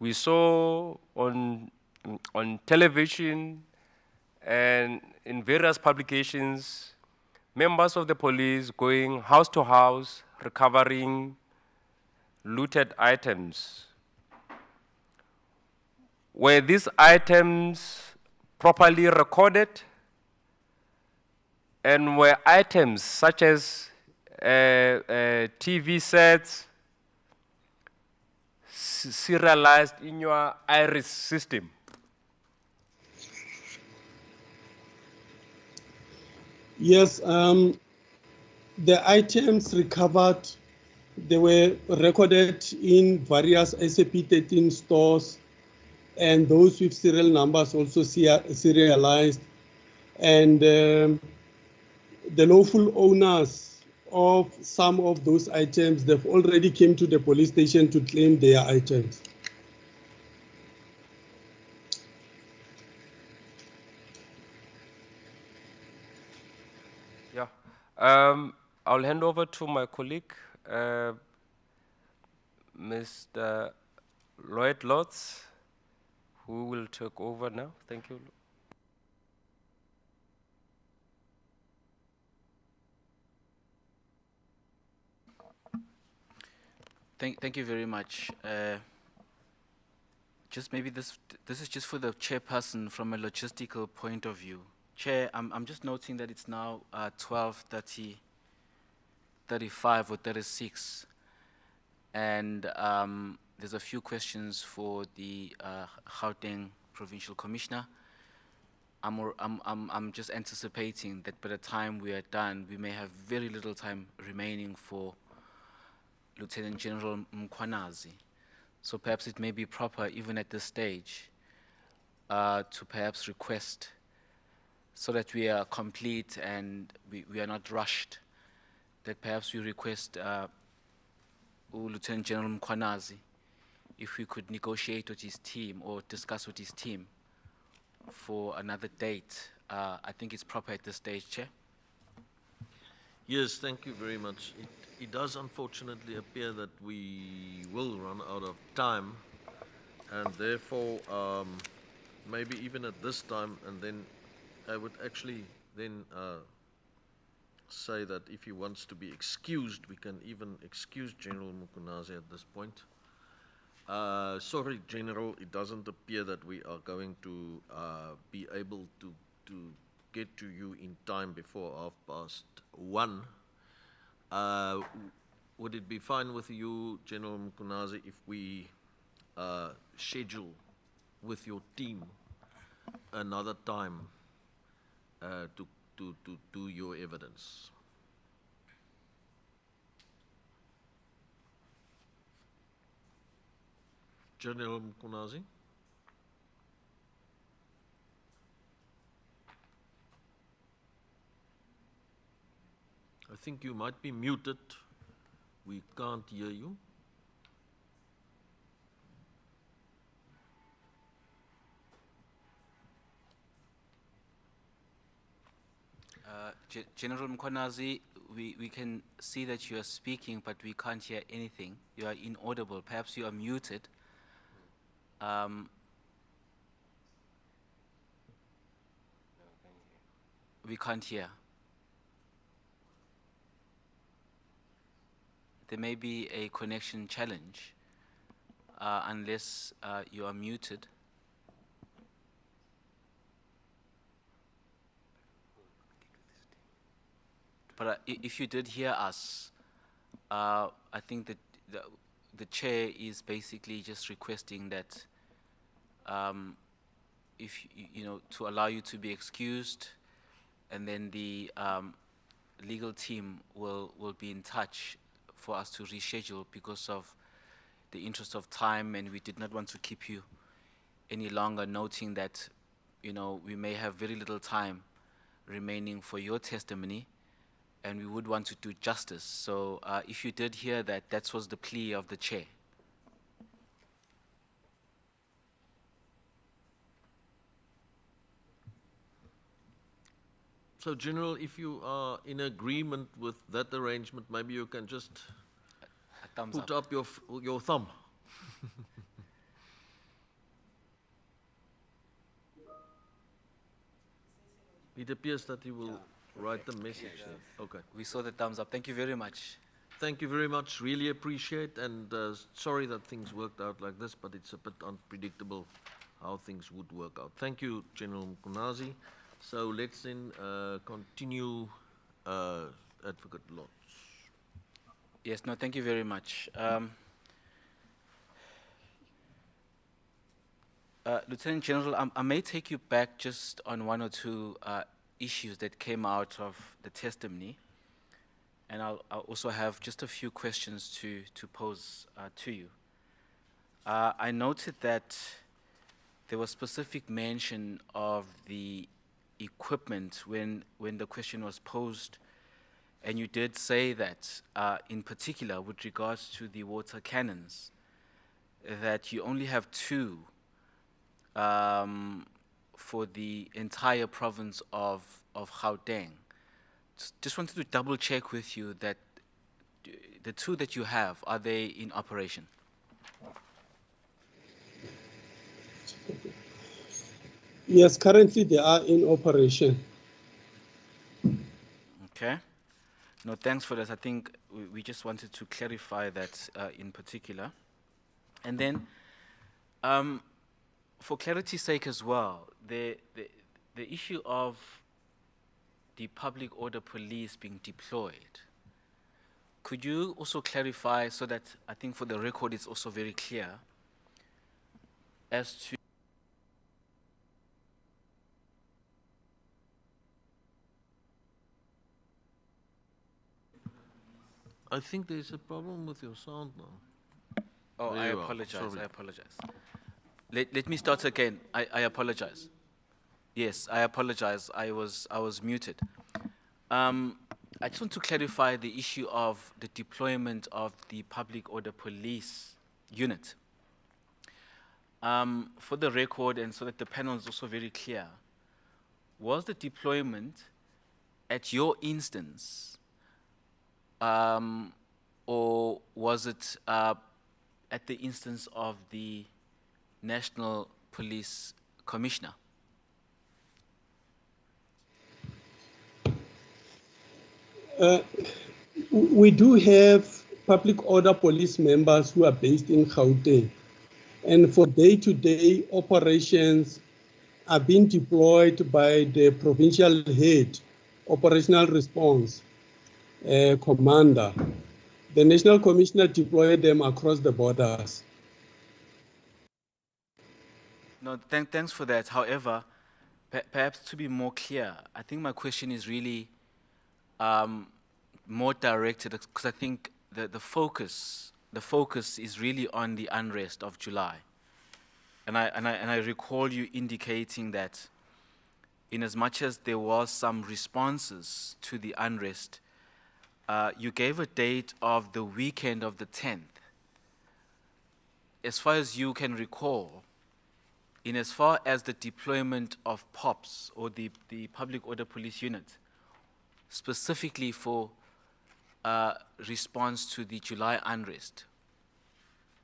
We saw on television and in various publications, members of the police going house to house, recovering looted items. Were these items properly recorded? And were items such as TV sets serialized in your iris system? Yes, the items recovered, they were recorded in various SAP13 stores, and those with serial numbers also serialized. And the lawful owners of some of those items, they've already came to the police station to claim their items. Yeah. I'll hand over to my colleague, Mr. Lloyd Lotz, who will take over now. Thank you. Thank you very much. Just maybe this is just for the chairperson from a logistical point of view. Chair, I'm just noting that it's now 12:35 or 36, and there's a few questions for the Gauteng Provincial Commissioner. I'm just anticipating that by the time we are done, we may have very little time remaining for Lieutenant General Mkhwanazi. So perhaps it may be proper, even at this stage, to perhaps request, so that we are complete and we are not rushed, that perhaps we request Lieutenant General Mkhwanazi if we could negotiate with his team or discuss with his team for another date. I think it's proper at this stage, Chair. Yes, thank you very much. It does unfortunately appear that we will run out of time, and therefore maybe even at this time, and then I would actually then say that if he wants to be excused, we can even excuse General Mkhwanazi at this point. Sorry, General, it doesn't appear that we are going to be able to get to you in time before 1:30. Would it be fine with you, General Mkhwanazi, if we schedule with your team another time to do your evidence? General Mkhwanazi? I think you might be muted. We can't hear you. General Mkhwanazi, we can see that you are speaking, but we can't hear anything. You are inaudible. Perhaps you are muted. We can't hear. There may be a connection challenge unless you are muted. But if you did hear us, I think that the chair is basically just requesting that if you know, to allow you to be excused, and then the legal team will be in touch for us to reschedule because of the interest of time, and we did not want to keep you any longer, noting that, you know, we may have very little time remaining for your testimony, and we would want to do justice. So if you did hear that, that was the plea of the chair. So, General, if you are in agreement with that arrangement, maybe you can just A thumbs put up. up your thumb. It appears that he will write the message there. Okay. We saw the thumbs up. Thank you very much. Thank you very much. Really appreciate, and sorry that things worked out like this, but it's a bit unpredictable how things would work out. Thank you, General Mkunazi. So let's then continue, Advocate Lotz. Yes, no, thank you very much. Lieutenant General, I may take you back just on one or two issues that came out of the testimony, and I'll also have just a few questions to pose to you. I noted that there was specific mention of the equipment when the question was posed, and you did say that, in particular, with regards to the water cannons, that you only have two for the entire province of Gauteng. Just wanted to double check with you that the two that you have, are they in operation? Yes, currently they are in operation. Okay. No, thanks for that. I think we just wanted to clarify that in particular. And then, for clarity's sake as well, the issue of the public order police being deployed, could you also clarify so that I think for the record it's also very clear as to I think there's a problem with your sound now. Oh, There I you are. apologize. Sorry. I apologize. Let me start again. I apologize. Yes, I apologize. I was muted. I just want to clarify the issue of the deployment of the public order police unit. For the record, and so that the panel is also very clear, was the deployment at your instance, or was it at the instance of the National Police Commissioner? We do have public order police members who are based in Gauteng, and for day-to-day operations are being deployed by the provincial head, operational response commander. The National Commissioner deployed them across the borders. No, thanks for that. However, perhaps to be more clear, I think my question is really more directed, because I think the focus is really on the unrest of July, and I recall you indicating that, in as much as there was some responses to the unrest, you gave a date of the weekend of the 10th. As far as you can recall, in as far as the deployment of POPs, or the Public Order Police Unit, specifically for response to the July unrest,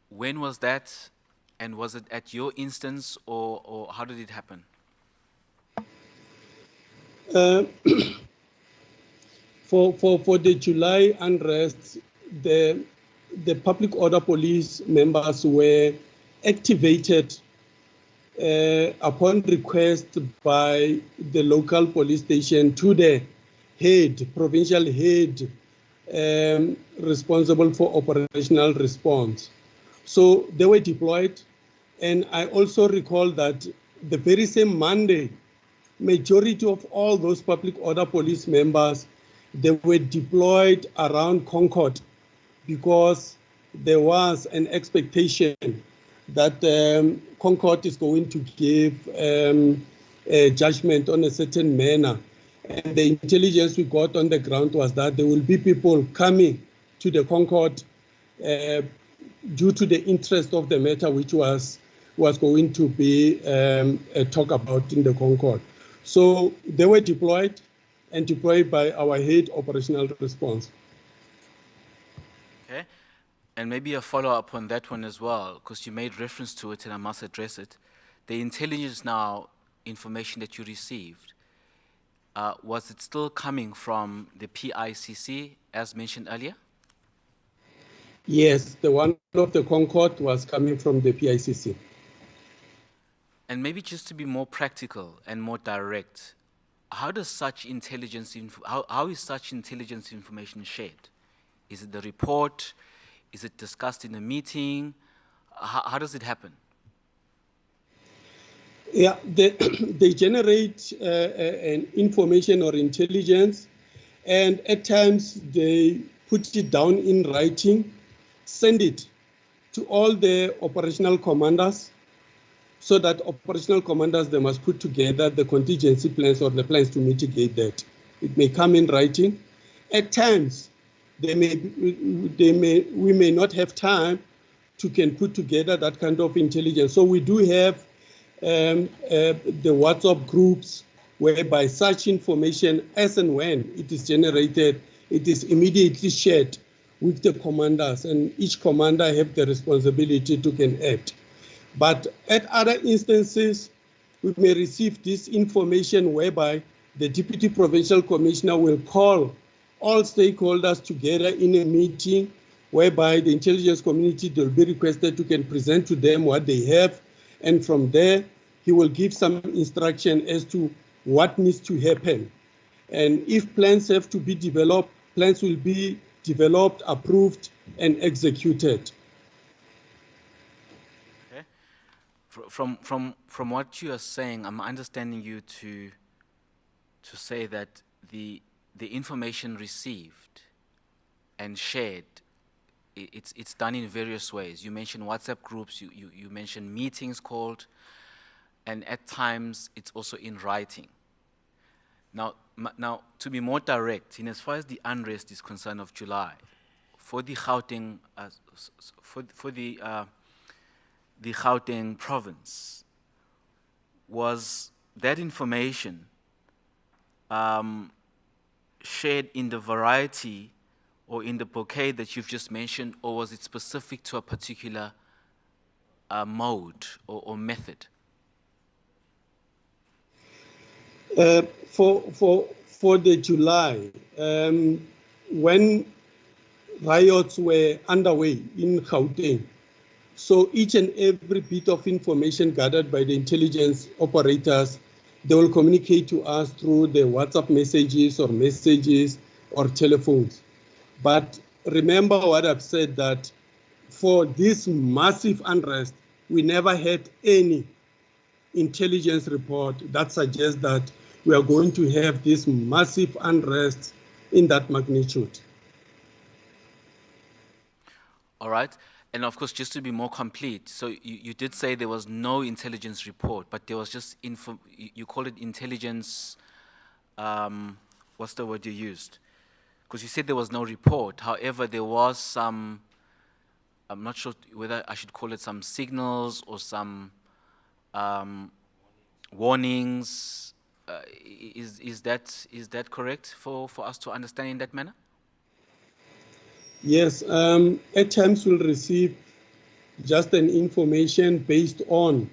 when was that, and was it at your instance, or how did it happen? For the July unrest, the public order police members were activated upon request by the local police station to the head, provincial head, responsible for operational response. So they were deployed, and I also recall that the very same Monday, majority of all those public order police members, they were deployed around Concord, because there was an expectation that Concord is going to give a judgment on a certain manner. And the intelligence we got on the ground was that there will be people coming to the Concord due to the interest of the matter, which was going to be a talk about in the Concord. So they were deployed, and deployed by our head operational response. Okay, and maybe a follow-up on that one as well, because you made reference to it and I must address it. The intelligence now information that you received, was it still coming from the PICC, as mentioned earlier? Yes, the one of the Concord was coming from the PICC. And maybe just to be more practical and more direct, how does such intelligence, how is such intelligence information shared? Is it the report? Is it discussed in a meeting? How does it happen? Yeah, they generate an information or intelligence, and at times they put it down in writing, send it to all the operational commanders, so that operational commanders, they must put together the contingency plans or the plans to mitigate that. It may come in writing. At times, we may not have time to can put together that kind of intelligence. So we do have the WhatsApp groups whereby such information, as and when it is generated, it is immediately shared with the commanders, and each commander have the responsibility to can act. But at other instances, we may receive this information whereby the Deputy Provincial Commissioner will call all stakeholders together in a meeting whereby the intelligence community will be requested to can present to them what they have, and from there he will give some instruction as to what needs to happen. And if plans have to be developed, plans will be developed, approved, and executed. Okay. From what you are saying, I'm understanding you to say that the information received and shared, it's done in various ways. You mentioned WhatsApp groups, you mentioned meetings called, and at times it's also in writing. Now, to be more direct, in as far as the unrest is concerned of July, for the Gauteng, for the Gauteng province, was that information shared in the variety or in the bouquet that you've just mentioned, or was it specific to a particular mode or method? For the July, when riots were underway in Gauteng, so each and every bit of information gathered by the intelligence operators, they will communicate to us through the WhatsApp messages or telephones. But remember what I've said, that for this massive unrest, we never had any intelligence report that suggests that we are going to have this massive unrest in that magnitude. All right. And of course, just to be more complete, so you did say there was no intelligence report, but there was just you call it intelligence, what's the word you used? Because you said there was no report. However, there was some, I'm not sure whether I should call it some signals or some warnings. Is that correct for us to understand in that manner? Yes, at times we'll receive just an information based on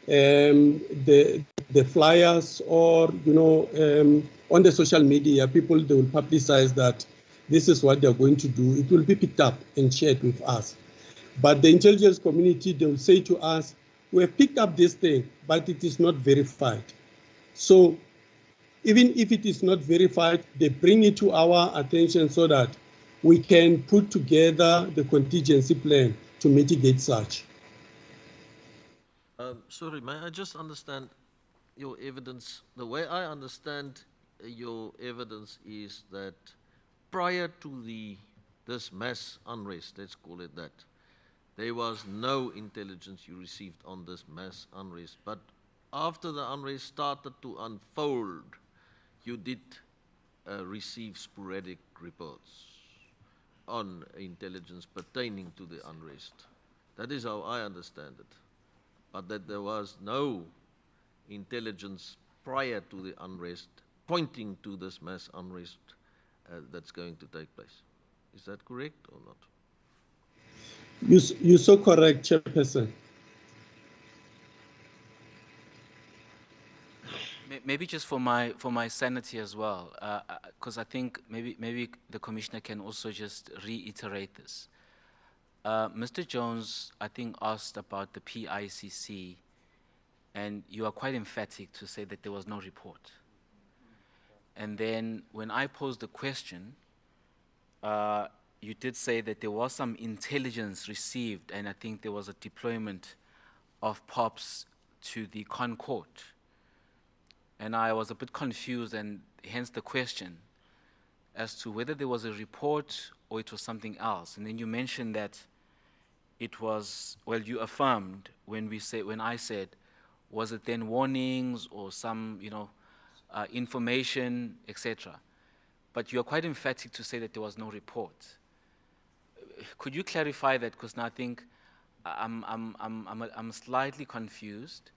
the flyers, or on the social media, people, they will publicize that this is what they're going to do. It will be picked up and shared with us. But the intelligence community, they will say to us, we have picked up this thing, but it is not verified. So even if it is not verified, they bring it to our attention so that we can put together the contingency plan to mitigate such. Sorry, may I just understand your evidence? The way I understand your evidence is that prior to this mass unrest, let's call it that, there was no intelligence you received on this mass unrest. But after the unrest started to unfold, you did receive sporadic reports on intelligence pertaining to the unrest. That is how I understand it. But that there was no intelligence prior to the unrest pointing to this mass unrest that's going to take place. Is that correct or not? You're so correct, Chairperson. Maybe just for my sanity as well, because I think maybe the commissioner can also just reiterate this. Mr. Jones, I think, asked about the PICC, and you are quite emphatic to say that there was no report. And then when I posed the question, you did say that there was some intelligence received, and I think there was a deployment of POPs to the Concord. And I was a bit confused, and hence the question as to whether there was a report or it was something else. And then you mentioned that it was, well, you affirmed when I said, was it then warnings or some, information, etc. But you are quite emphatic to say that there was no report. Could you clarify that? Because now I think I'm slightly confused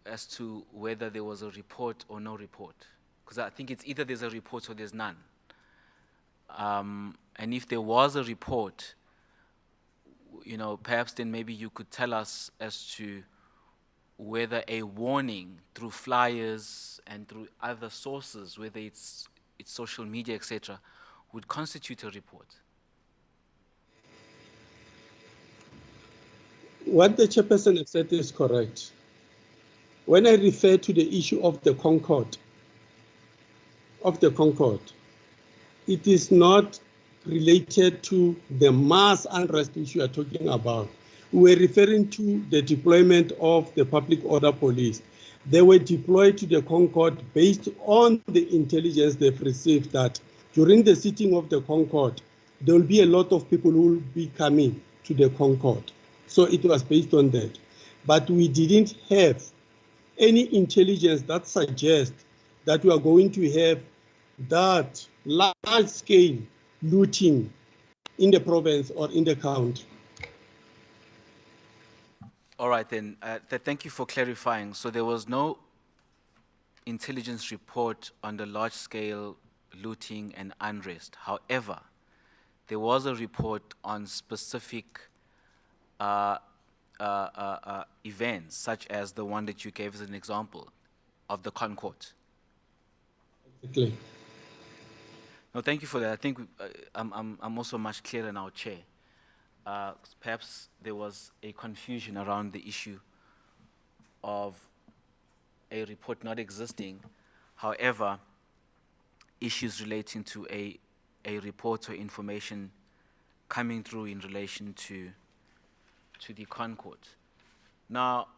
as to whether there was a report or no report. Because I think it's either there's a report or there's none. And if there was a report, perhaps then maybe you could tell us as to whether a warning through flyers and through other sources, whether it's social media, etc., would constitute a report. What the chairperson has said is correct. When I refer to the issue of the Concord, it is not related to the mass unrest which you are talking about. We're referring to the deployment of the public order police. They were deployed to the Concord based on the intelligence they've received that during the sitting of the Concord, there will be a lot of people who will be coming to the Concord. So it was based on that. But we didn't have any intelligence that suggests that we are going to have that large-scale looting in the province or in the county. All right, then. Thank you for clarifying. So there was no intelligence report on the large-scale looting and unrest. However, there was a report on specific events, such as the one that you gave as an example of the Concord. Exactly. No, thank you for that. I think I'm also much clearer now, Chair. Perhaps there was a confusion around the issue of a report not existing. However, issues relating to a report or information coming through in relation to the Concord. Now,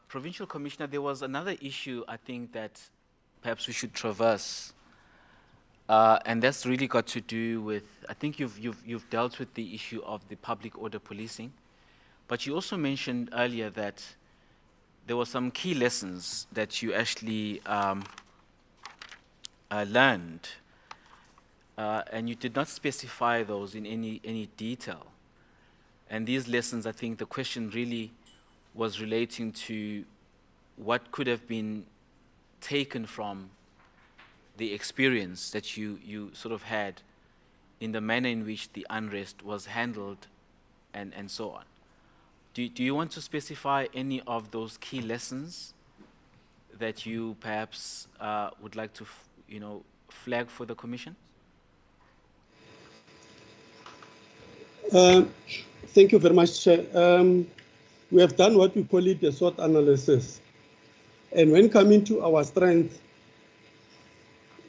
Provincial Commissioner, there was another issue I think that perhaps we should traverse. And that's really got to do with, I think you've dealt with the issue of the public order policing, but you also mentioned earlier that there were some key lessons that you actually learned, and you did not specify those in any detail. And these lessons, I think the question really was relating to what could have been taken from the experience that you sort of had in the manner in which the unrest was handled and so on. Do you want to specify any of those key lessons that you perhaps would like to flag for the Commission? Thank you very much, Chair. We have done what we call it a SWOT analysis. And when coming to our strength,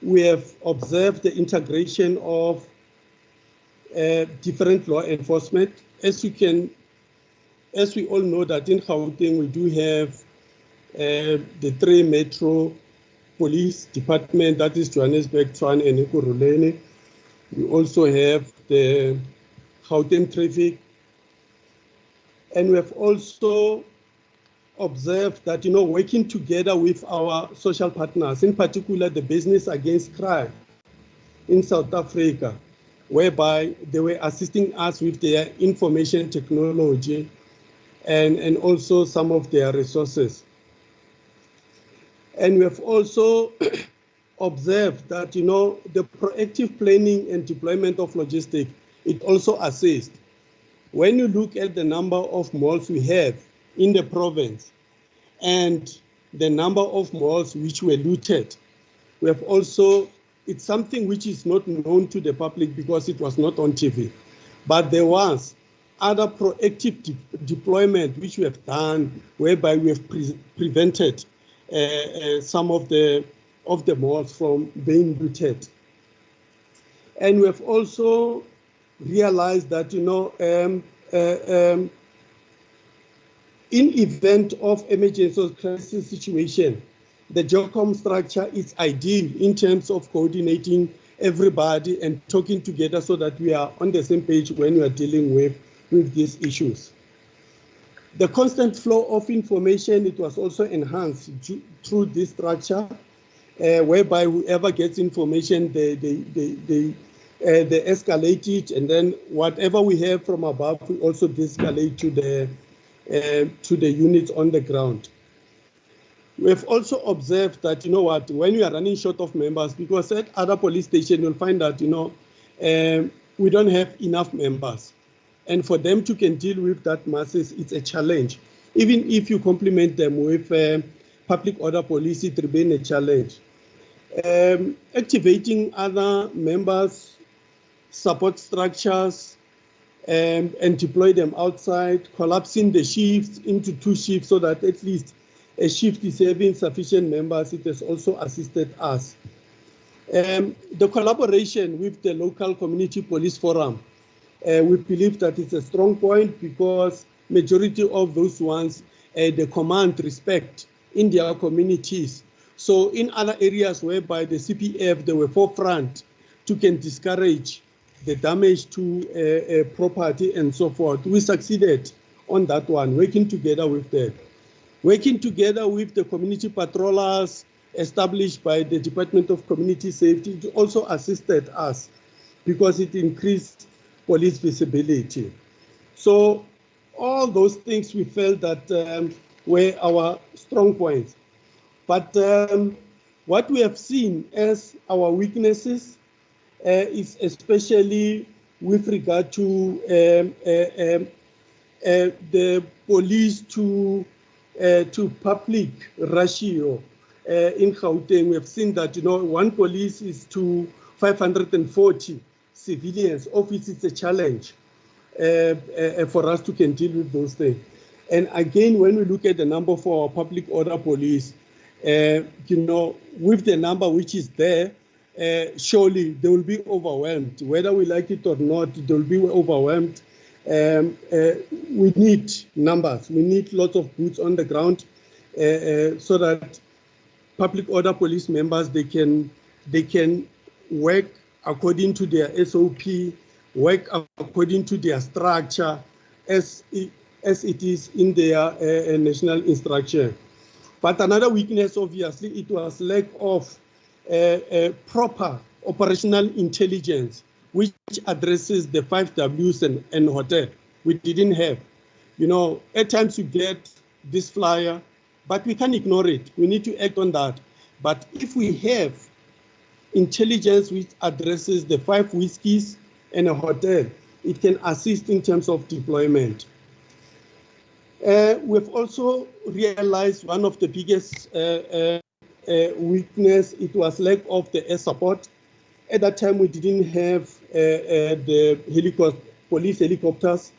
we have observed the integration of different law enforcement. As we all know that in Gauteng, we do have the 3 metro police department, that is Johannesburg, Tshwane, and Ekurhuleni. We also have the Gauteng traffic. And we have also observed that, working together with our social partners, in particular the Business Against Crime in South Africa, whereby they were assisting us with their information technology and also some of their resources. And we have also observed that, the proactive planning and deployment of logistics, it also assists. When you look at the number of malls we have in the province and the number of malls which were looted. We have also, it's something which is not known to the public because it was not on TV, but there was other proactive deployment which we have done, whereby we have prevented some of the malls from being looted. And we have also realized that, in event of emergency or crisis situation, the JOCOM structure is ideal in terms of coordinating everybody and talking together so that we are on the same page when we are dealing with these issues. The constant flow of information, it was also enhanced through this structure, whereby whoever gets information, they escalate it, and then whatever we have from above, we also de-escalate to the units on the ground. We have also observed that, when we are running short of members, because at other police stations, you'll find that, we don't have enough members. And for them to can deal with that masses, it's a challenge. Even if you complement them with public order police, it remains a challenge. Activating other members, support structures, and deploy them outside, collapsing the shifts into 2 shifts so that at least a shift is having sufficient members. It has also assisted us. The collaboration with the local community police forum, we believe that it's a strong point because majority of those ones, the command respect in their communities. So in other areas whereby the CPF, they were forefront to can discourage the damage to property and so forth. We succeeded on that one, working together with them. Working together with the community patrollers established by the Department of Community Safety, it also assisted us because it increased police visibility. So all those things we felt that were our strong points. But what we have seen as our weaknesses is especially with regard to the police to public ratio. In Gauteng, we have seen that, one police is to 540 civilians, of which it's a challenge for us to can deal with those things. And again, when we look at the number for our public order police, with the number which is there, surely they will be overwhelmed. Whether we like it or not, they will be overwhelmed. We need numbers. We need lots of boots on the ground so that public order police members, they can work according to their SOP, work according to their structure as it is in their national instruction. But another weakness, obviously, it was lack of proper operational intelligence, which addresses the 5 Ws and hotel. We didn't have. At times you get this flyer, but we can't ignore it. We need to act on that. But if we have intelligence which addresses the 5 whiskeys and a hotel, it can assist in terms of deployment. We've also realized one of the biggest weakness, it was lack of the air support. At that time, we didn't have the police helicopters,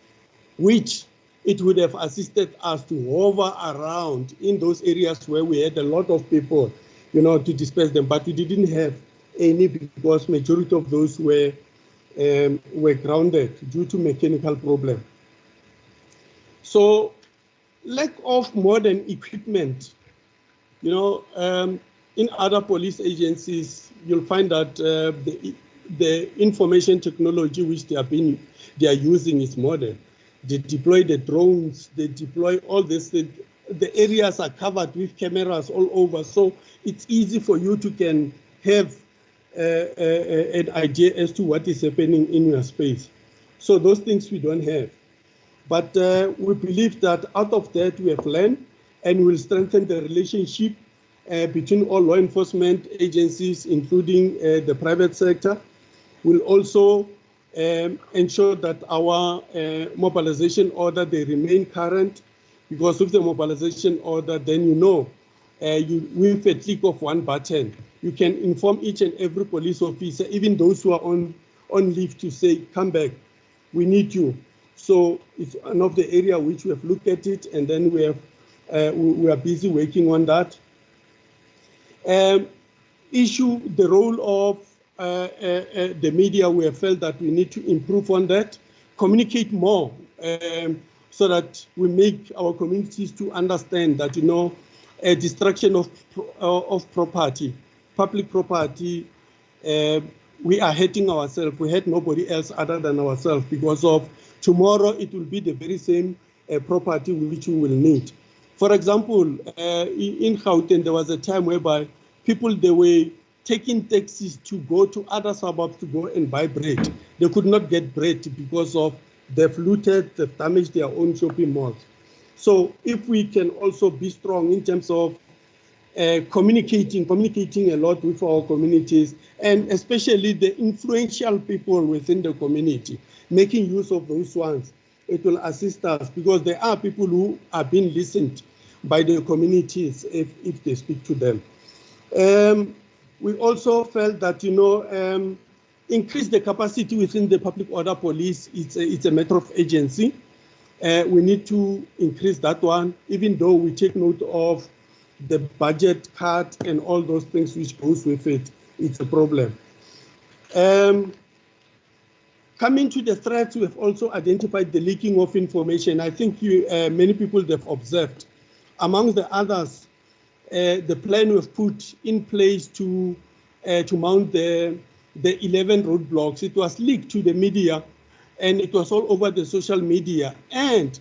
which it would have assisted us to hover around in those areas where we had a lot of people, to disperse them. But we didn't have any because majority of those were grounded due to mechanical problem. So lack of modern equipment, in other police agencies, you'll find that the information technology which they are using is modern. They deploy the drones, they deploy all this. The areas are covered with cameras all over, so it's easy for you to can have an idea as to what is happening in your space. So those things we don't have. But we believe that out of that we have learned and will strengthen the relationship between all law enforcement agencies, including the private sector. We'll also ensure that our mobilization order, they remain current, because with the mobilization order, then with a click of one button, you can inform each and every police officer, even those who are on leave, to say, come back, we need you. So it's one of the area which we have looked at it, and then we are busy working on that. The role of the media, we have felt that we need to improve on that, communicate more, so that we make our communities to understand that, a destruction of property, public property, we are hurting ourselves. We hurt nobody else other than ourselves, because of tomorrow it will be the very same property which we will need. For example, in Gauteng, there was a time whereby people, they were taking taxis to go to other suburbs to go and buy bread. They could not get bread because of they've looted, they've damaged their own shopping malls. So if we can also be strong in terms of communicating a lot with our communities, and especially the influential people within the community, making use of those ones, it will assist us, because there are people who are being listened by the communities if they speak to them. We also felt that, increase the capacity within the public order police. It's a matter of agency. We need to increase that one, even though we take note of the budget cut and all those things which goes with it. It's a problem. Coming to the threats, we have also identified the leaking of information. I think many people have observed. Among the others, the plan was put in place to mount the 11 roadblocks. It was leaked to the media, and it was all over the social media. And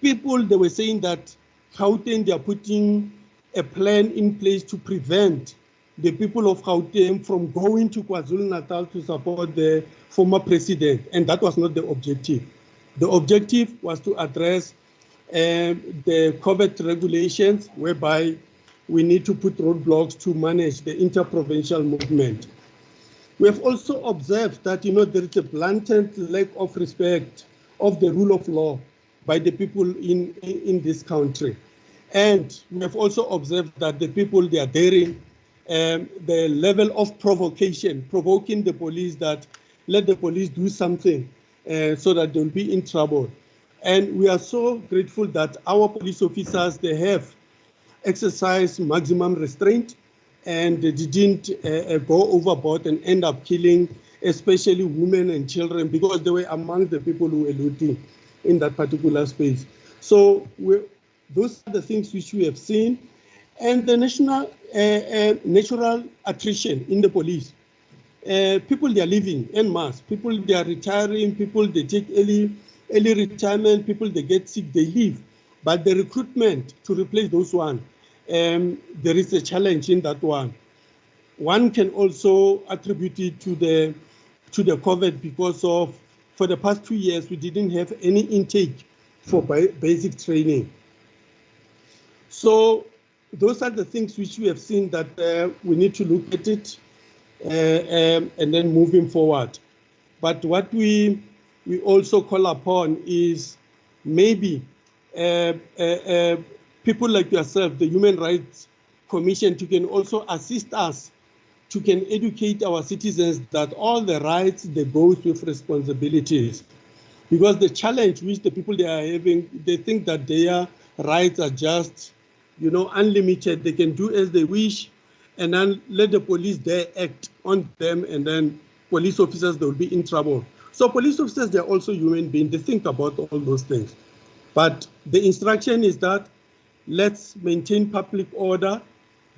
people, they were saying that Gauteng, they are putting a plan in place to prevent the people of Gauteng from going to KwaZulu-Natal to support the former president. And that was not the objective. The objective was to address the COVID regulations, whereby we need to put roadblocks to manage the interprovincial movement. We have also observed that, there is a blatant lack of respect of the rule of law by the people in this country. And we have also observed that the people, they are daring the level of provoking the police, that let the police do something so that they'll be in trouble. And we are so grateful that our police officers, they have exercised maximum restraint, and they didn't go overboard and end up killing, especially women and children, because they were among the people who were looting in that particular space. So those are the things which we have seen. And the natural attrition in the police. People, they are leaving en masse. People, they are retiring. People, they take early retirement. People, they get sick, they leave. But the recruitment to replace those ones, there is a challenge in that one. One can also attribute it to the COVID, because for the past 2 years, we didn't have any intake for basic training. So those are the things which we have seen that we need to look at it and then moving forward. But what we also call upon is maybe people like yourself, the Human Rights Commission, to can also assist us to can educate our citizens that all the rights, they go with responsibilities. Because the challenge which the people they are having, they think that their rights are just, unlimited. They can do as they wish, and then let the police there act on them, and then police officers, they will be in trouble. So police officers, they're also human beings. They think about all those things. But the instruction is that let's maintain public order,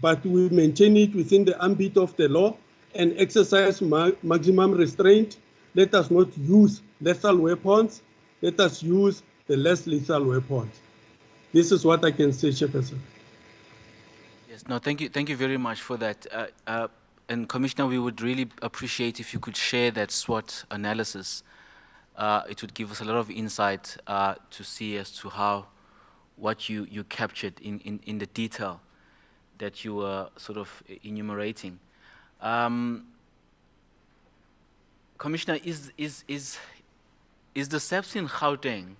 but we maintain it within the ambit of the law and exercise maximum restraint. Let us not use lethal weapons. Let us use the less lethal weapons. This is what I can say, Chairperson. Yes, no, thank you very much for that. And Commissioner, we would really appreciate if you could share that SWOT analysis. It would give us a lot of insight to see as to what you captured in the detail that you were sort of enumerating. Commissioner, is the Saps in Gauteng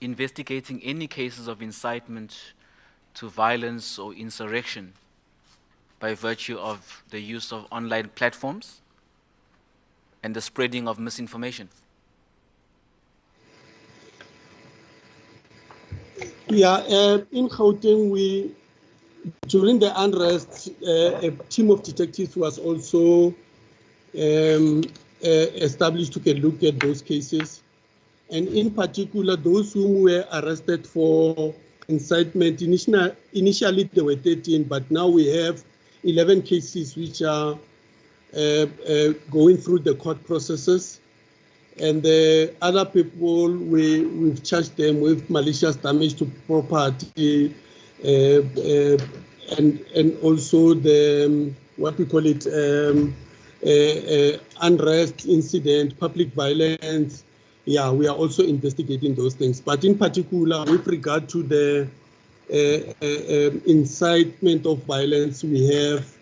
investigating any cases of incitement to violence or insurrection by virtue of the use of online platforms and the spreading of misinformation? Yeah, in Gauteng, during the unrest, a team of detectives was also established to look at those cases. And in particular, those whom were arrested for incitement, initially there were 13, but now we have 11 cases which are going through the court processes. And the other people, we've charged them with malicious damage to property, and also the, what we call it, unrest incident, public violence. Yeah, we are also investigating those things. But in particular, with regard to the incitement of violence, we have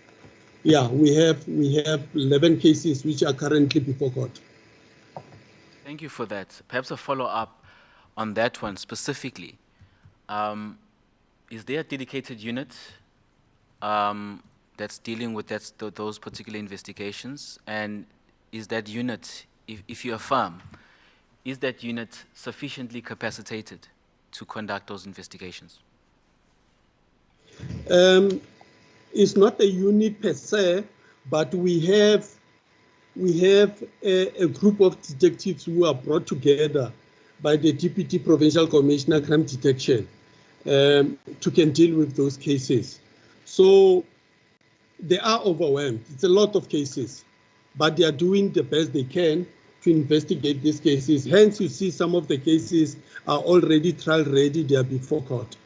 11 cases which are currently before court. Thank you for that. Perhaps a follow-up on that one specifically. Is there a dedicated unit that's dealing with those particular investigations? And is that unit, if you affirm, is that unit sufficiently capacitated to conduct those investigations? It's not a unit per se, but we have a group of detectives who are brought together by the Deputy Provincial Commissioner Crime Detection to can deal with those cases. So they are overwhelmed. It's a lot of cases, but they are doing the best they can to investigate these cases. Hence, you see some of the cases are already trial ready, they are before court.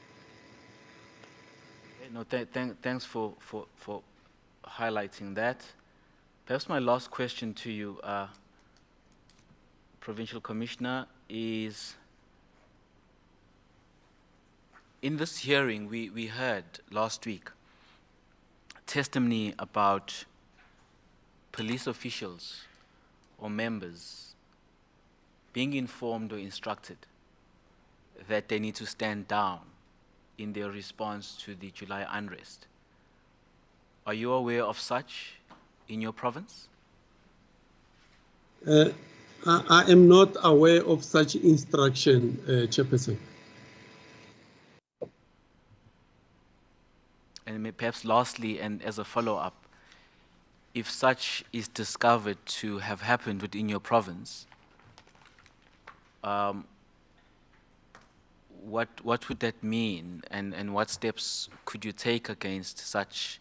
No, thanks for highlighting that. Perhaps my last question to you, Provincial Commissioner, is in this hearing we heard last week testimony about police officials or members being informed or instructed that they need to stand down in their response to the July unrest. Are you aware of such in your province? I am not aware of such instruction, Chairperson. And perhaps lastly, and as a follow-up, if such is discovered to have happened within your province, what would that mean, and what steps could you take against such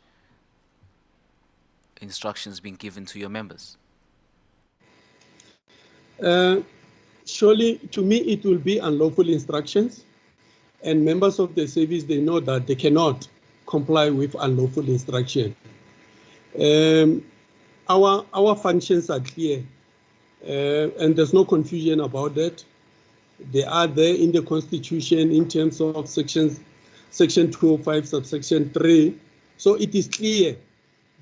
instructions being given to your members? Surely, to me, it will be unlawful instructions, and members of the service, they know that they cannot comply with unlawful instruction. Our functions are clear, and there's no confusion about that. They are there in the Constitution in terms of section 205, subsection 3. So it is clear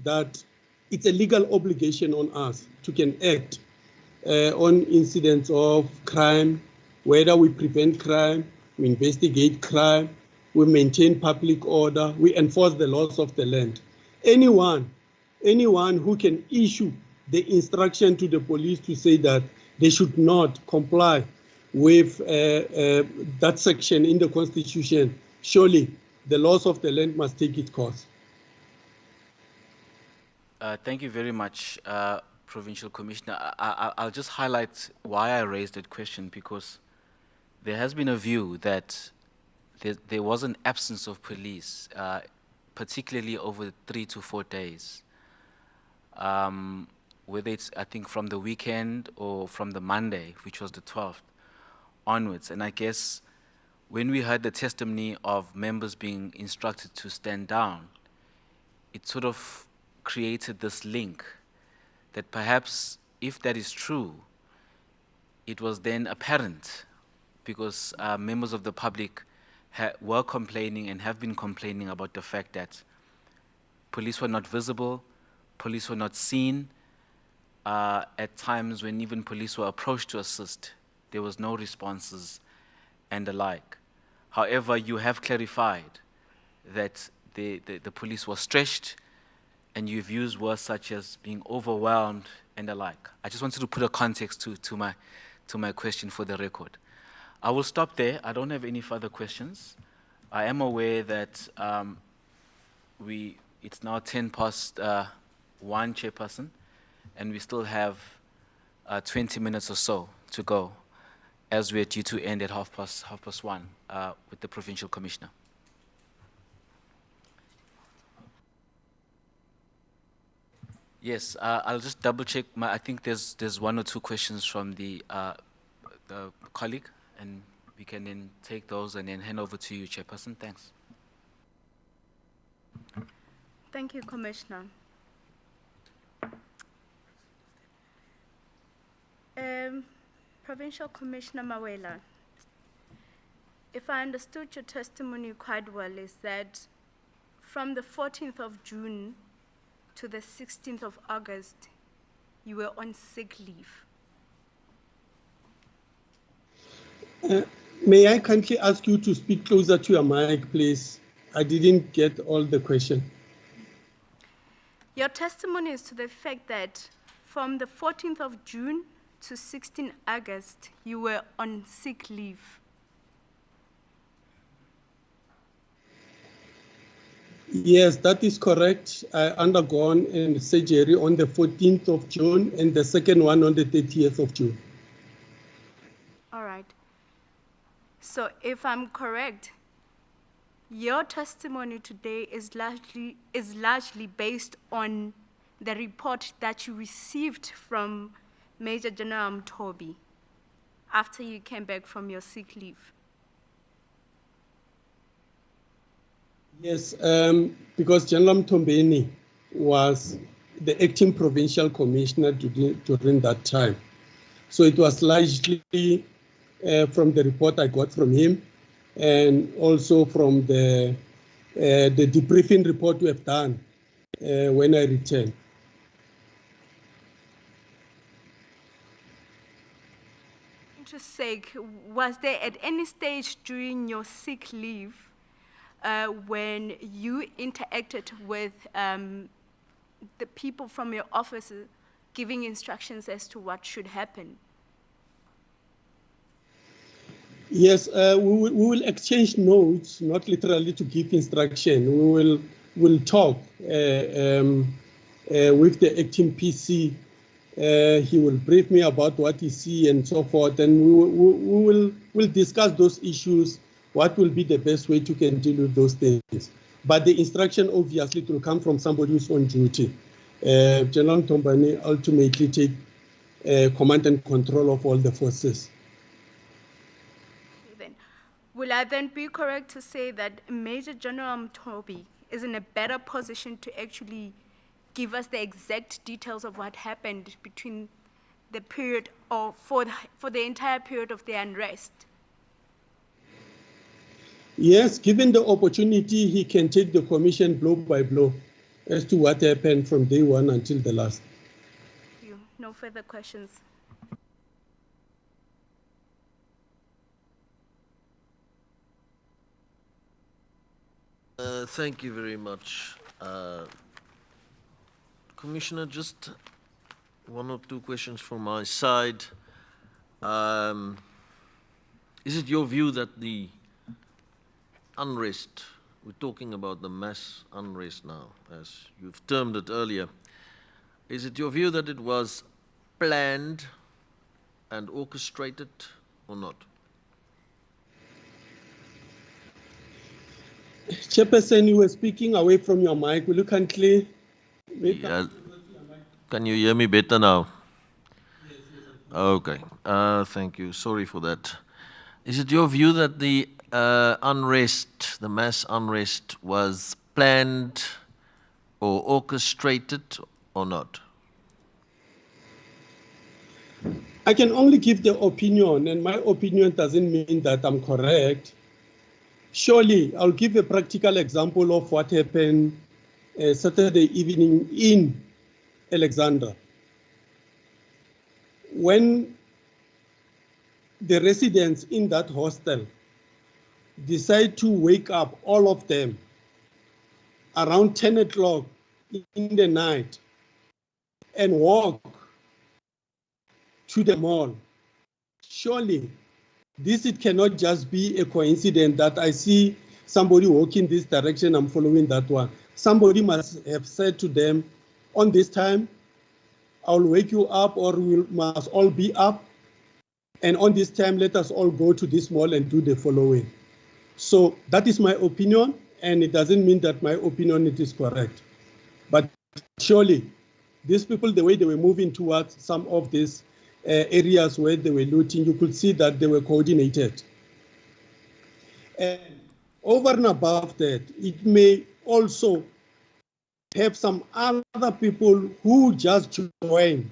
that it's a legal obligation on us to can act on incidents of crime, whether we prevent crime, we investigate crime, we maintain public order, we enforce the laws of the land. Anyone who can issue the instruction to the police to say that they should not comply with that section in the Constitution, surely the laws of the land must take its course. Thank you very much, Provincial Commissioner. I'll just highlight why I raised that question, because there has been a view that there was an absence of police, particularly over 3 to 4 days. Whether it's, I think, from the weekend or from the Monday, which was the 12th, onwards. And I guess when we heard the testimony of members being instructed to stand down, it sort of created this link that perhaps if that is true, it was then apparent, because members of the public were complaining and have been complaining about the fact that police were not visible, police were not seen. At times when even police were approached to assist, there was no responses and the like. However, you have clarified that the police was stretched, and you've used words such as being overwhelmed and the like. I just wanted to put a context to my question for the record. I will stop there. I don't have any further questions. I am aware that it's now 1:10, Chairperson, and we still have 20 minutes or so to go, as we're due to end at half past 1 with the Provincial Commissioner. Yes, I'll just double check. I think there's one or two questions from the colleague, and we can then take those and then hand over to you, Chairperson. Thanks. Thank you, Commissioner. Provincial Commissioner Mawela, if I understood your testimony quite well, is that from the 14th of June to the 16th of August, you were on sick leave. May I kindly ask you to speak closer to your mic, please? I didn't get all the question. Your testimony is to the fact that from the 14th of June to 16 August, you were on sick leave. Yes, that is correct. I undergone a surgery on the 14th of June and the second one on the 30th of June. All right. So if I'm correct, your testimony today is largely based on the report that you received from Major General Mtobi after you came back from your sick leave. Yes, because General Mtombeni was the acting provincial commissioner during that time. So it was largely from the report I got from him, and also from the debriefing report we have done when I returned. Sake, was there at any stage during your sick leave when you interacted with the people from your office giving instructions as to what should happen? Yes, we will exchange notes, not literally to give instruction. We'll talk with the acting PC. He will brief me about what he sees and so forth, and we'll discuss those issues, what will be the best way to can deal with those things. But the instruction obviously will come from somebody who's on duty. General Mtombeni ultimately take command and control of all the forces. Then, will I then be correct to say that Major General Mtobi is in a better position to actually give us the exact details of what happened between the period or for the entire period of the unrest? Yes, given the opportunity, he can take the commission blow by blow as to what happened from day one until the last. Thank you. No further questions. Thank you very much. Commissioner, just one or two questions from my side. Is it your view that the unrest, we're talking about the mass unrest now, as you've termed it earlier, is it your view that it was planned and orchestrated or not? Chairperson, you were speaking away from your mic. Will you kindly... Yeah. Can you hear me better now? Yes. Okay. Thank you. Sorry for that. Is it your view that the unrest, the mass unrest, was planned or orchestrated or not? I can only give the opinion, and my opinion doesn't mean that I'm correct. Surely, I'll give a practical example of what happened Saturday evening in Alexandra. When the residents in that hostel decide to wake up, all of them, around 10 o'clock in the night and walk to the mall, surely it cannot just be a coincidence that I see somebody walking this direction, I'm following that one. Somebody must have said to them, on this time, I'll wake you up, or we must all be up. And on this time, let us all go to this mall and do the following. So that is my opinion, and it doesn't mean that my opinion is correct. But surely, these people, the way they were moving towards some of these areas where they were looting, you could see that they were coordinated. And over and above that, it may also have some other people who just join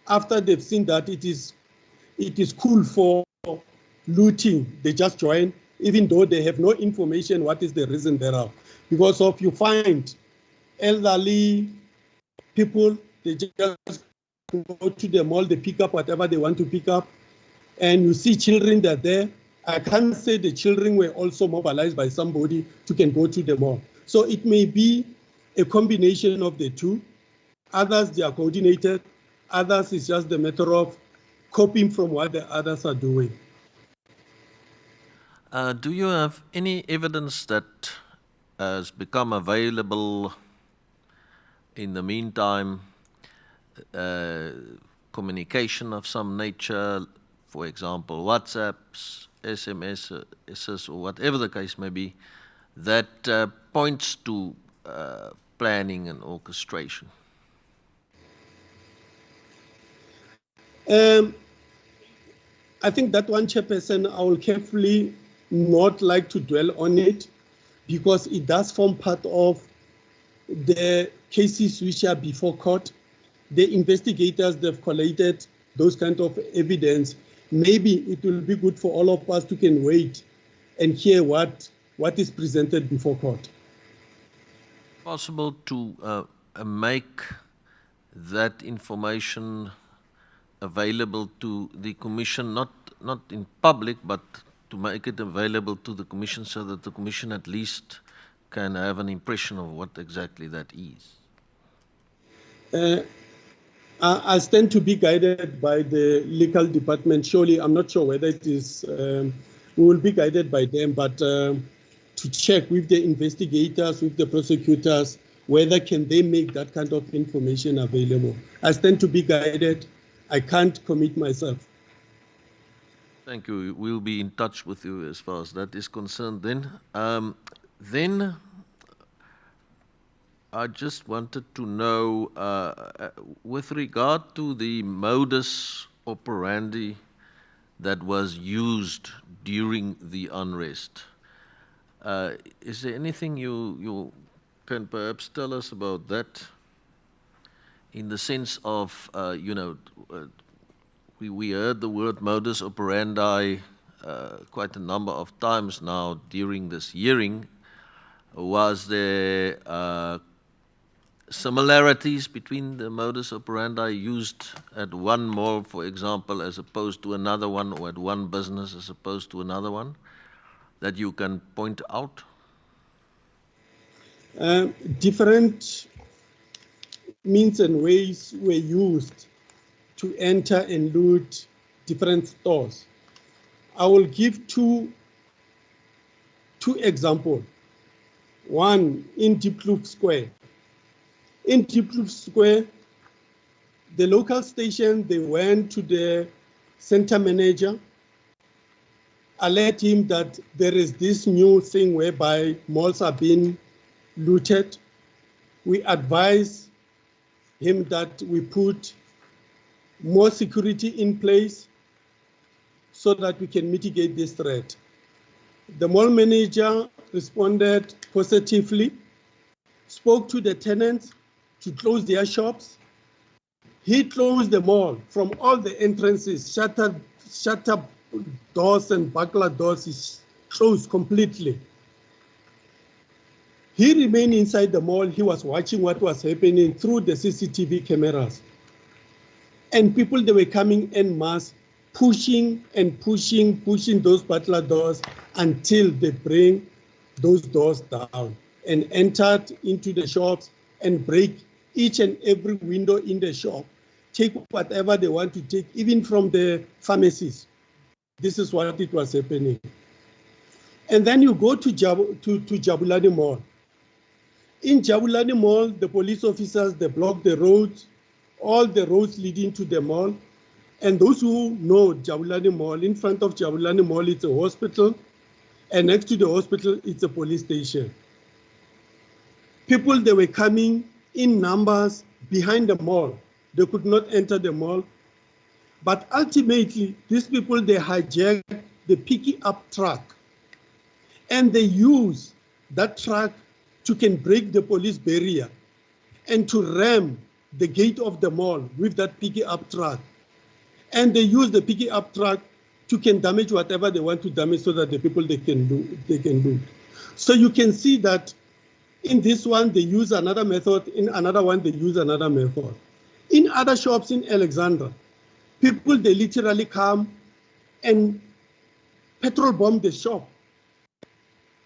after they've seen that it is cool for looting. They just join, even though they have no information what is the reason thereof. Because of you find elderly people, they just go to the mall, they pick up whatever they want to pick up, and you see children that are there. I can't say the children were also mobilized by somebody to can go to the mall. So it may be a combination of the two. Others, they are coordinated. Others, it's just the matter of copying from what the others are doing. Do you have any evidence that has become available in the meantime, communication of some nature, for example, WhatsApps, SMSs, or whatever the case may be, that points to planning and orchestration? I think that one, Chairperson, I will carefully not like to dwell on it, because it does form part of the cases which are before court. The investigators, they've collated those kind of evidence. Maybe it will be good for all of us to can wait and hear what is presented before court. Possible to make that information available to the Commission, not in public, but to make it available to the Commission so that the Commission at least can have an impression of what exactly that is? I stand to be guided by the legal department. Surely, I'm not sure whether it is, we will be guided by them, but to check with the investigators, with the prosecutors, whether can they make that kind of information available. I stand to be guided. I can't commit myself. Thank you. We'll be in touch with you as far as that is concerned then. Then I just wanted to know, with regard to the modus operandi that was used during the unrest, is there anything you can perhaps tell us about that? In the sense of, we heard the word modus operandi quite a number of times now during this hearing. Was there similarities between the modus operandi used at one mall, for example, as opposed to another one, or at one business as opposed to another one, that you can point out? Different means and ways were used to enter and loot different stores. I will give two examples. One, in Diepkloof Square. In Diepkloof Square, the local station, they went to the center manager, alert him that there is this new thing whereby malls are being looted. We advise him that we put more security in place so that we can mitigate this threat. The mall manager responded positively, spoke to the tenants to close their shops. He closed the mall from all the entrances, shutter doors and burglar doors is closed completely. He remained inside the mall. He was watching what was happening through the CCTV cameras. And people, they were coming en masse, pushing those butler doors until they bring those doors down. and entered into the shops and break each and every window in the shop, take whatever they want to take, even from the pharmacies. This is what it was happening. And then you go to Jabulani Mall. In Jabulani Mall, the police officers, they block the roads, all the roads leading to the mall. And those who know Jabulani Mall, in front of Jabulani Mall, it's a hospital. And next to the hospital, it's a police station. People, they were coming in numbers behind the mall. They could not enter the mall. But ultimately, these people, they hijacked the pick-up truck. And they use that truck to can break the police barrier and to ram the gate of the mall with that pick-up truck. And they use the pick-up truck to can damage whatever they want to damage so that the people they can do. So you can see that in this one, they use another method. In another one, they use another method. In other shops in Alexandra, people, they literally come and petrol bomb the shop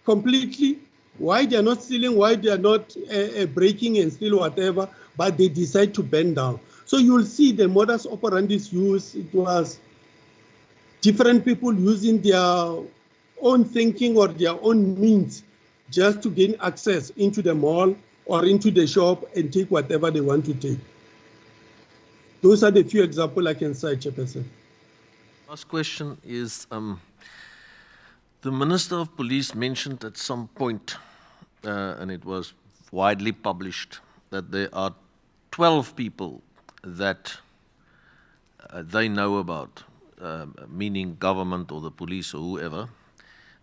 completely. Why they are not stealing, why they are not breaking and steal whatever, but they decide to bend down. So you'll see the modus operandi used. It was different people using their own thinking or their own means just to gain access into the mall or into the shop and take whatever they want to take. Those are the few examples I can cite, Chairperson. Last question is, the Minister of Police mentioned at some point, and it was widely published, that there are 12 people that they know about, meaning government or the police or whoever,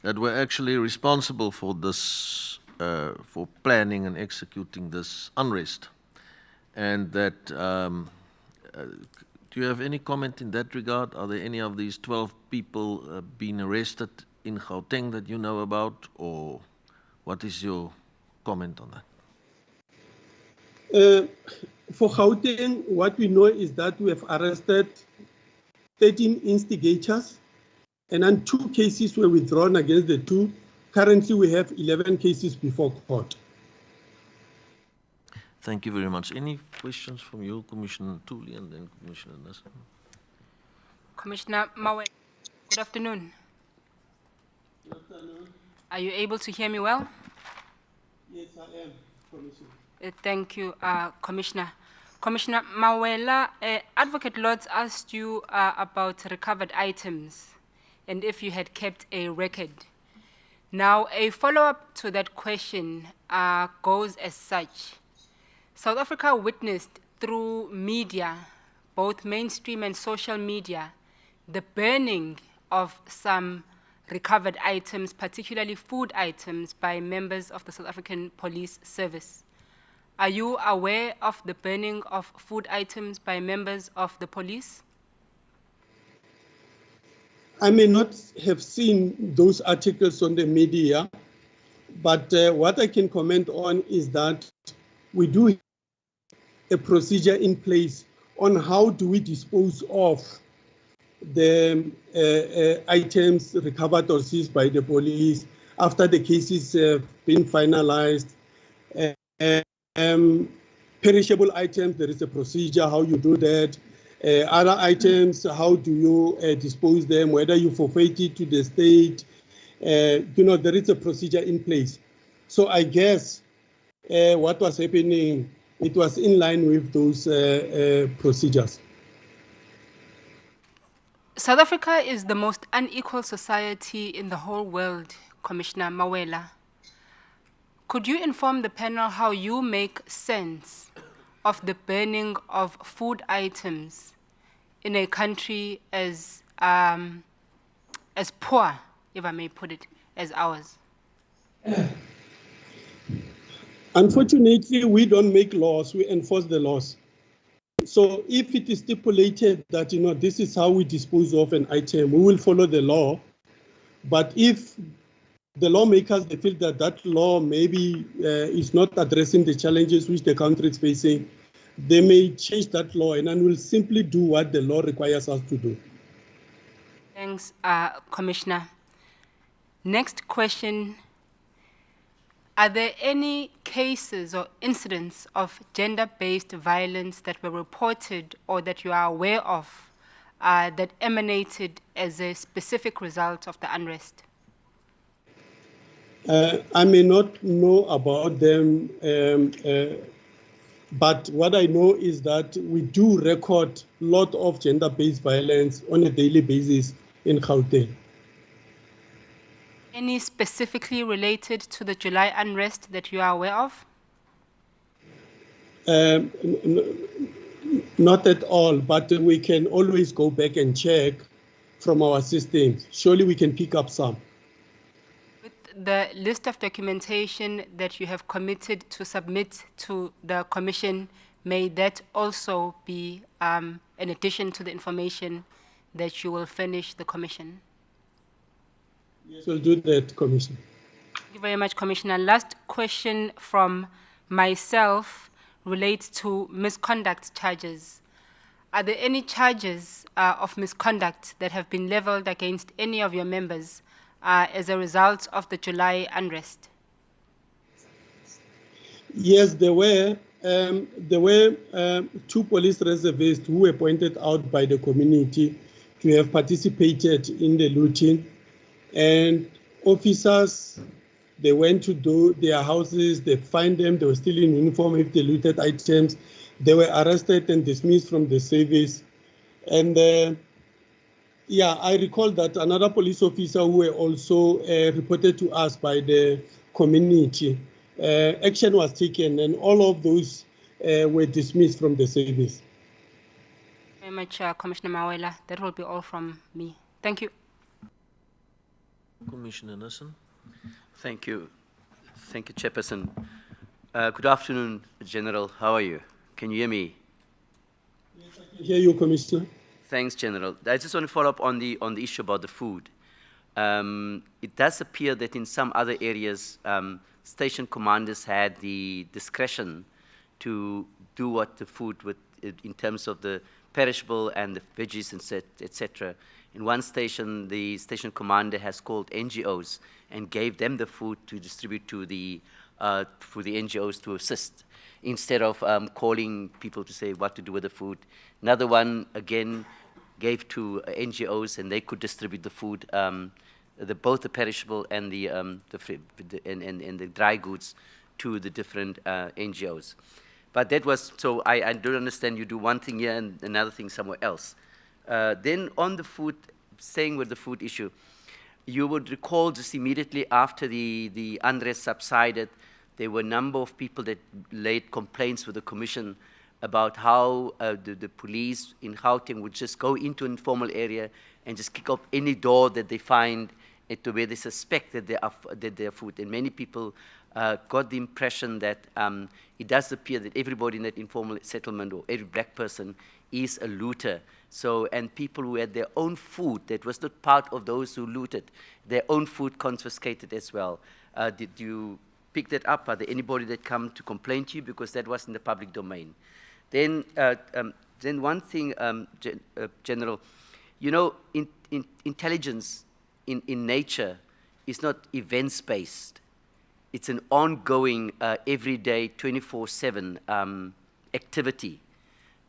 that were actually responsible for this, for planning and executing this unrest. And that, do you have any comment in that regard? Are there any of these 12 people being arrested in Gauteng that you know about, or what is your comment on that? For Gauteng, what we know is that we have arrested 13 instigators, and then 2 cases were withdrawn against the 2. Currently, we have 11 cases before court. Thank you very much. Any questions from you, Commissioner Thuli, and then Commissioner Nasser? Commissioner Mawe, good afternoon. Good afternoon. Are you able to hear me well? Yes, I am, Commissioner. Thank you, Commissioner. Commissioner Mawela, Advocate Lords asked you about recovered items and if you had kept a record. Now, a follow-up to that question goes as such. South Africa witnessed through media, both mainstream and social media, the burning of some recovered items, particularly food items, by members of the South African Police Service. Are you aware of the burning of food items by members of the police? I may not have seen those articles on the media, but what I can comment on is that we do have a procedure in place on how do we dispose of the items recovered or seized by the police after the cases have been finalized. Perishable items, there is a procedure how you do that. Other items, how do you dispose them, whether you forfeit it to the state. There is a procedure in place. So I guess what was happening, it was in line with those procedures. South Africa is the most unequal society in the whole world, Commissioner Mawela. Could you inform the panel how you make sense of the burning of food items in a country as poor, if I may put it, as ours? Unfortunately, we don't make laws, we enforce the laws. So if it is stipulated that, this is how we dispose of an item, we will follow the law. But if the lawmakers, they feel that that law maybe is not addressing the challenges which the country is facing, they may change that law and then we'll simply do what the law requires us to do. Thanks, Commissioner. Next question. Are there any cases or incidents of gender-based violence that were reported or that you are aware of that emanated as a specific result of the unrest? I may not know about them, but what I know is that we do record a lot of gender-based violence on a daily basis in Gauteng. Any specifically related to the July unrest that you are aware of? Not at all, but we can always go back and check from our systems. Surely we can pick up some. With the list of documentation that you have committed to submit to the Commission, may that also be in addition to the information that you will furnish the Commission? Yes, we'll do that, Commissioner. Thank you very much, Commissioner. Last question from myself relates to misconduct charges. Are there any charges of misconduct that have been leveled against any of your members as a result of the July unrest? Yes, there were. There were 2 police reservists who were pointed out by the community to have participated in the looting. And officers, they went to do their houses, they find them, they were still in uniform if they looted items. They were arrested and dismissed from the service. And yeah, I recall that another police officer who were also reported to us by the community, action was taken and all of those were dismissed from the service. Very much, Commissioner Mawela. That will be all from me. Thank you. Commissioner Nissen. Thank you. Thank you, Chairperson. Good afternoon, General. How are you? Can you hear me? Yes, I can hear you, Commissioner. Thanks, General. I just want to follow up on the issue about the food. It does appear that in some other areas, station commanders had the discretion to do what the food with in terms of the perishable and the veggies and etc. In one station, the station commander has called NGOs and gave them the food to distribute to the for the NGOs to assist, instead of calling people to say what to do with the food. Another one, again, gave to NGOs and they could distribute the food, both the perishable and the dry goods to the different NGOs. But that was, so I don't understand, you do one thing here and another thing somewhere else. Then on the food, staying with the food issue, you would recall just immediately after the unrest subsided, there were a number of people that laid complaints with the Commission about how the police in Gauteng would just go into an informal area and just kick up any door that they find to where they suspect that they are food. And many people got the impression that it does appear that everybody in that informal settlement or every black person is a looter. So, and people who had their own food that was not part of those who looted, their own food confiscated as well. Did you pick that up? Are there anybody that come to complain to you? Because that was in the public domain. Then one thing, General, you know, intelligence in nature is not events-based. It's an ongoing, everyday, 24/7 activity.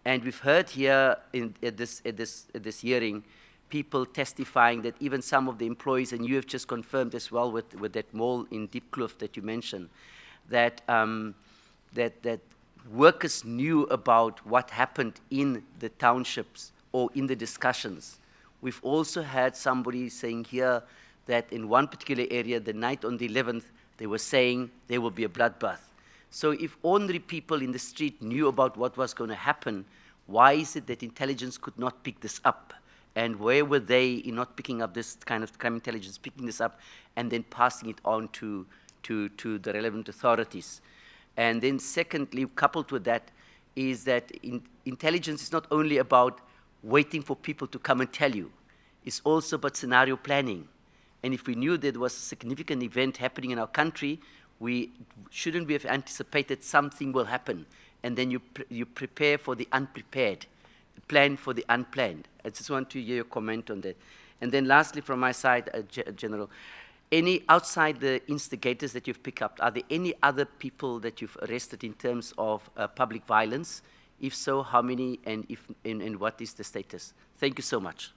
And we've heard here at this hearing, people testifying that even some of the employees, and you have just confirmed as well with that mall in Diepkloof that you mentioned, that that workers knew about what happened in the townships or in the discussions. We've also had somebody saying here that in one particular area, the night on the 11th, they were saying there will be a bloodbath. So if ordinary people in the street knew about what was going to happen, why is it that intelligence could not pick this up? And where were they in not picking up this kind of crime intelligence, picking this up and then passing it on to the relevant authorities? And then secondly, coupled with that, is that intelligence is not only about waiting for people to come and tell you, it's also about scenario planning. And if we knew there was a significant event happening in our country, shouldn't we have anticipated something will happen? And then you prepare for the unprepared, plan for the unplanned. I just want to hear your comment on that. And then lastly, from my side, General, Any outside the instigators that you've picked up, are there any other people that you've arrested in terms of public violence? If so, how many, and what is the status? Thank you so much.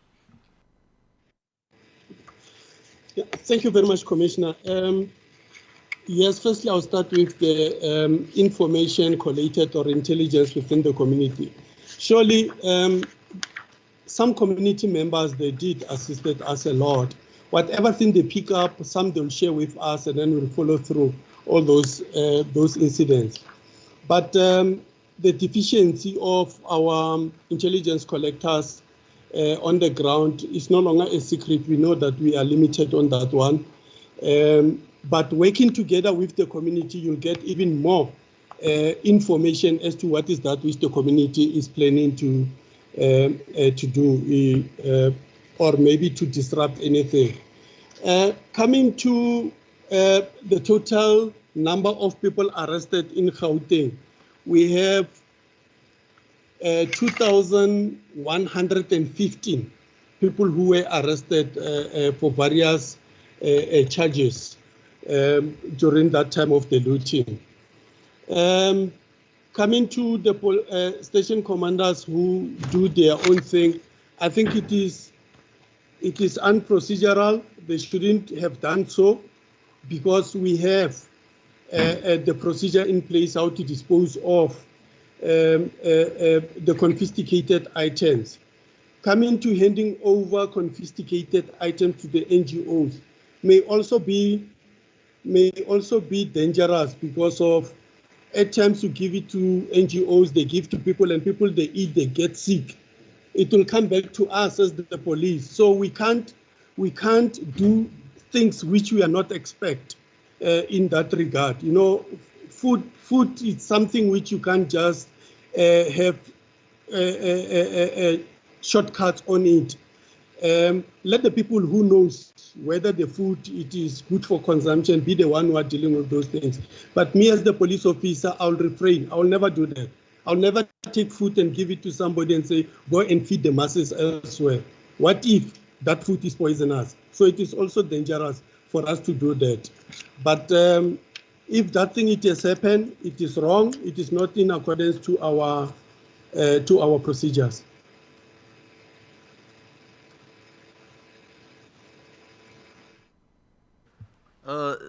Yeah, thank you very much, Commissioner. Yes, firstly, I'll start with the information collated or intelligence within the community. Surely, some community members, they did assisted us a lot. Whatever thing they pick up, some they'll share with us, and then we'll follow through all those incidents. But the deficiency of our intelligence collectors on the ground is no longer a secret. We know that we are limited on that one. But working together with the community, you'll get even more information as to what is that which the community is planning to do, or maybe to disrupt anything. Coming to the total number of people arrested in Gauteng, we have 2,115 people who were arrested for various charges during that time of the looting. Coming to the station commanders who do their own thing, I think it is unprocedural. They shouldn't have done so, because we have the procedure in place how to dispose of the confiscated items. Coming to handing over confiscated items to the NGOs may also be dangerous, because of at times you give it to NGOs, they give to people, and people, they eat, they get sick. It will come back to us as the police. So we can't do things which we are not expect in that regard. You know, food is something which you can't just have shortcuts on it. Let the people who knows whether the food it is good for consumption be the one who are dealing with those things. But me as the police officer, I'll refrain. I'll never do that. I'll never take food and give it to somebody and say, go and feed the masses elsewhere. What if that food is poisonous? So it is also dangerous for us to do that. But if that thing it has happened, it is wrong. It is not in accordance to our procedures.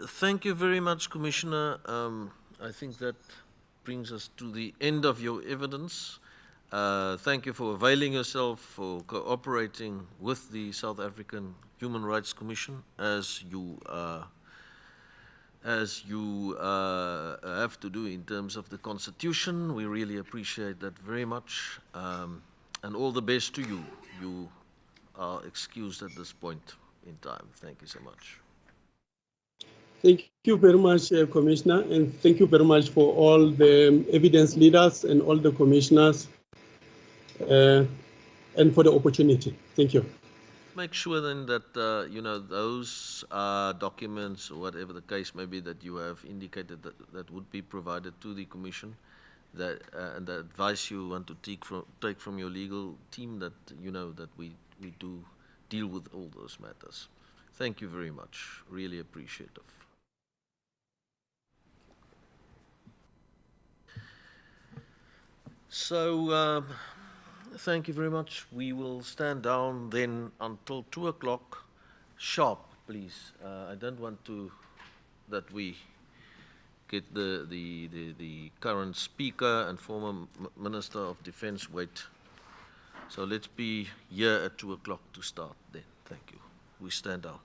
Thank you very much, Commissioner. I think that brings us to the end of your evidence. Thank you for availing yourself, for cooperating with the South African Human Rights Commission as you have to do in terms of the Constitution. We really appreciate that very much, and all the best to you. You are excused at this point in time. Thank you so much. Thank you very much, Commissioner, and thank you very much for all the evidence leaders and all the commissioners, and for the opportunity. Thank you. Make sure then that those documents, or whatever the case may be, that you have indicated that would be provided to the Commission, that and the advice you want to take from your legal team, that that we do deal with all those matters. Thank you very much. Really appreciative. So, thank you very much. We will stand down then until 2 o'clock sharp, please. I don't want that we get the current speaker and former Minister of Defense wait. So let's be here at 2 o'clock to start then. Thank you. We stand down.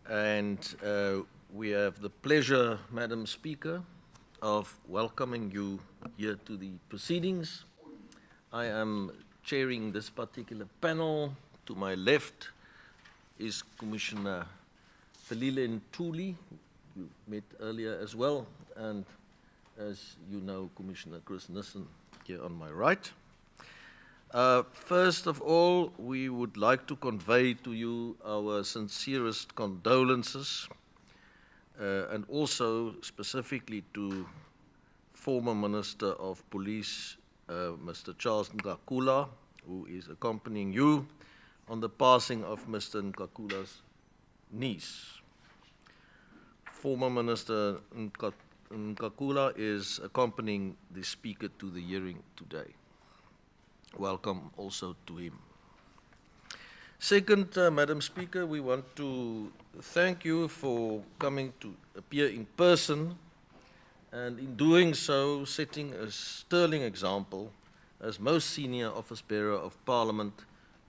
And we have the pleasure, Madam Speaker, of welcoming you here to the proceedings. I am chairing this particular panel. To my left is Commissioner Felile Ntuli, you met earlier as well, and as you know, Commissioner Chris Nissen here on my right. First of all, we would like to convey to you our sincerest condolences and also specifically to former Minister of Police, Mr. Charles Nkakula, who is accompanying you on the passing of Mr. Nkakula's niece. Former Minister Nkakula is accompanying the Speaker to the hearing today. Welcome also to him. Second, Madam Speaker, we want to thank you for coming to appear in person and in doing so setting a sterling example as most senior office bearer of Parliament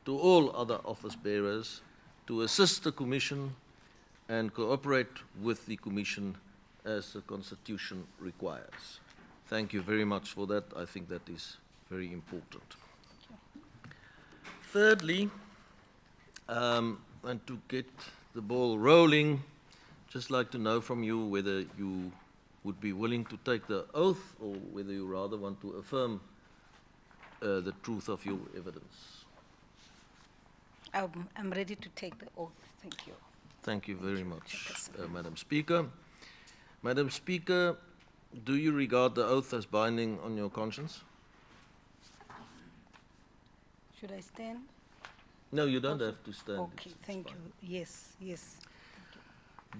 to all other office bearers to assist the Commission and cooperate with the Commission as the Constitution requires. Thank you very much for that. I think that is very important. Thirdly, and to get the ball rolling, just like to know from you whether you would be willing to take the oath or whether you rather want to affirm the truth of your evidence. I'm ready to take the oath. Thank you. Thank you very much, Madam Speaker. Madam Speaker, do you regard the oath as binding on your conscience? Should I stand? No, you don't have to stand. Okay, thank you. Yes, yes.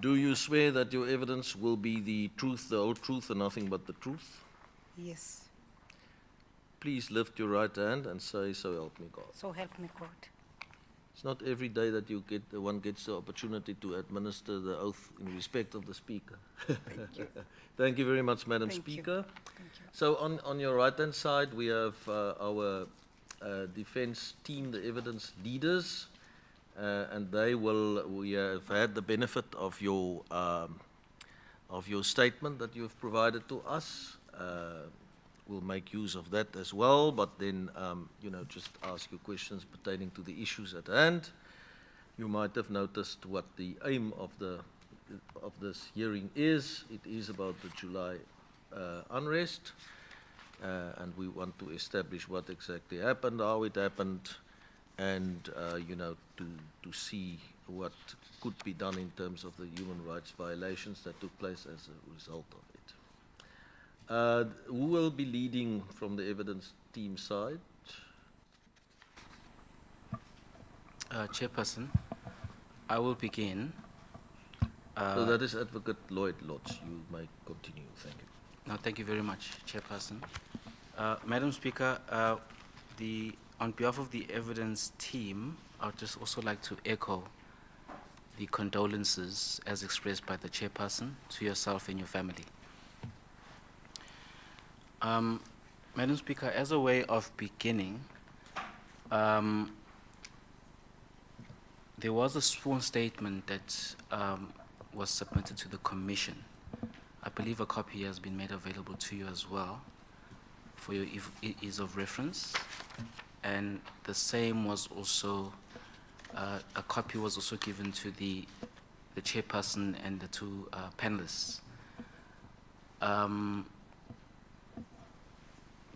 Do you swear that your evidence will be the truth, the whole truth, and nothing but the truth? Yes. Please lift your right hand and say, "So help me God." So help me God. It's not every day that one gets the opportunity to administer the oath in respect of the Speaker. Thank you. Thank you very much, Madam Speaker. Thank you. So on your right-hand side, we have our defense team, the evidence leaders, and we have had the benefit of your statement that you have provided to us. We'll make use of that as well, but then, just ask you questions pertaining to the issues at hand. You might have noticed what the aim of this hearing is. It is about the July unrest, and we want to establish what exactly happened, how it happened, and, to see what could be done in terms of the human rights violations that took place as a result of it. Who will be leading from the evidence team side? Chairperson, I will begin. So that is Advocate Lloyd Lodge. You may continue. Thank you. No, thank you very much, Chairperson. Madam Speaker, on behalf of the evidence team, I would just also like to echo the condolences as expressed by the Chairperson to yourself and your family. Madam Speaker, as a way of beginning, there was a sworn statement that was submitted to the Commission. I believe a copy has been made available to you as well for your ease of reference. And the same was also, a copy was also given to the Chairperson and the two panelists.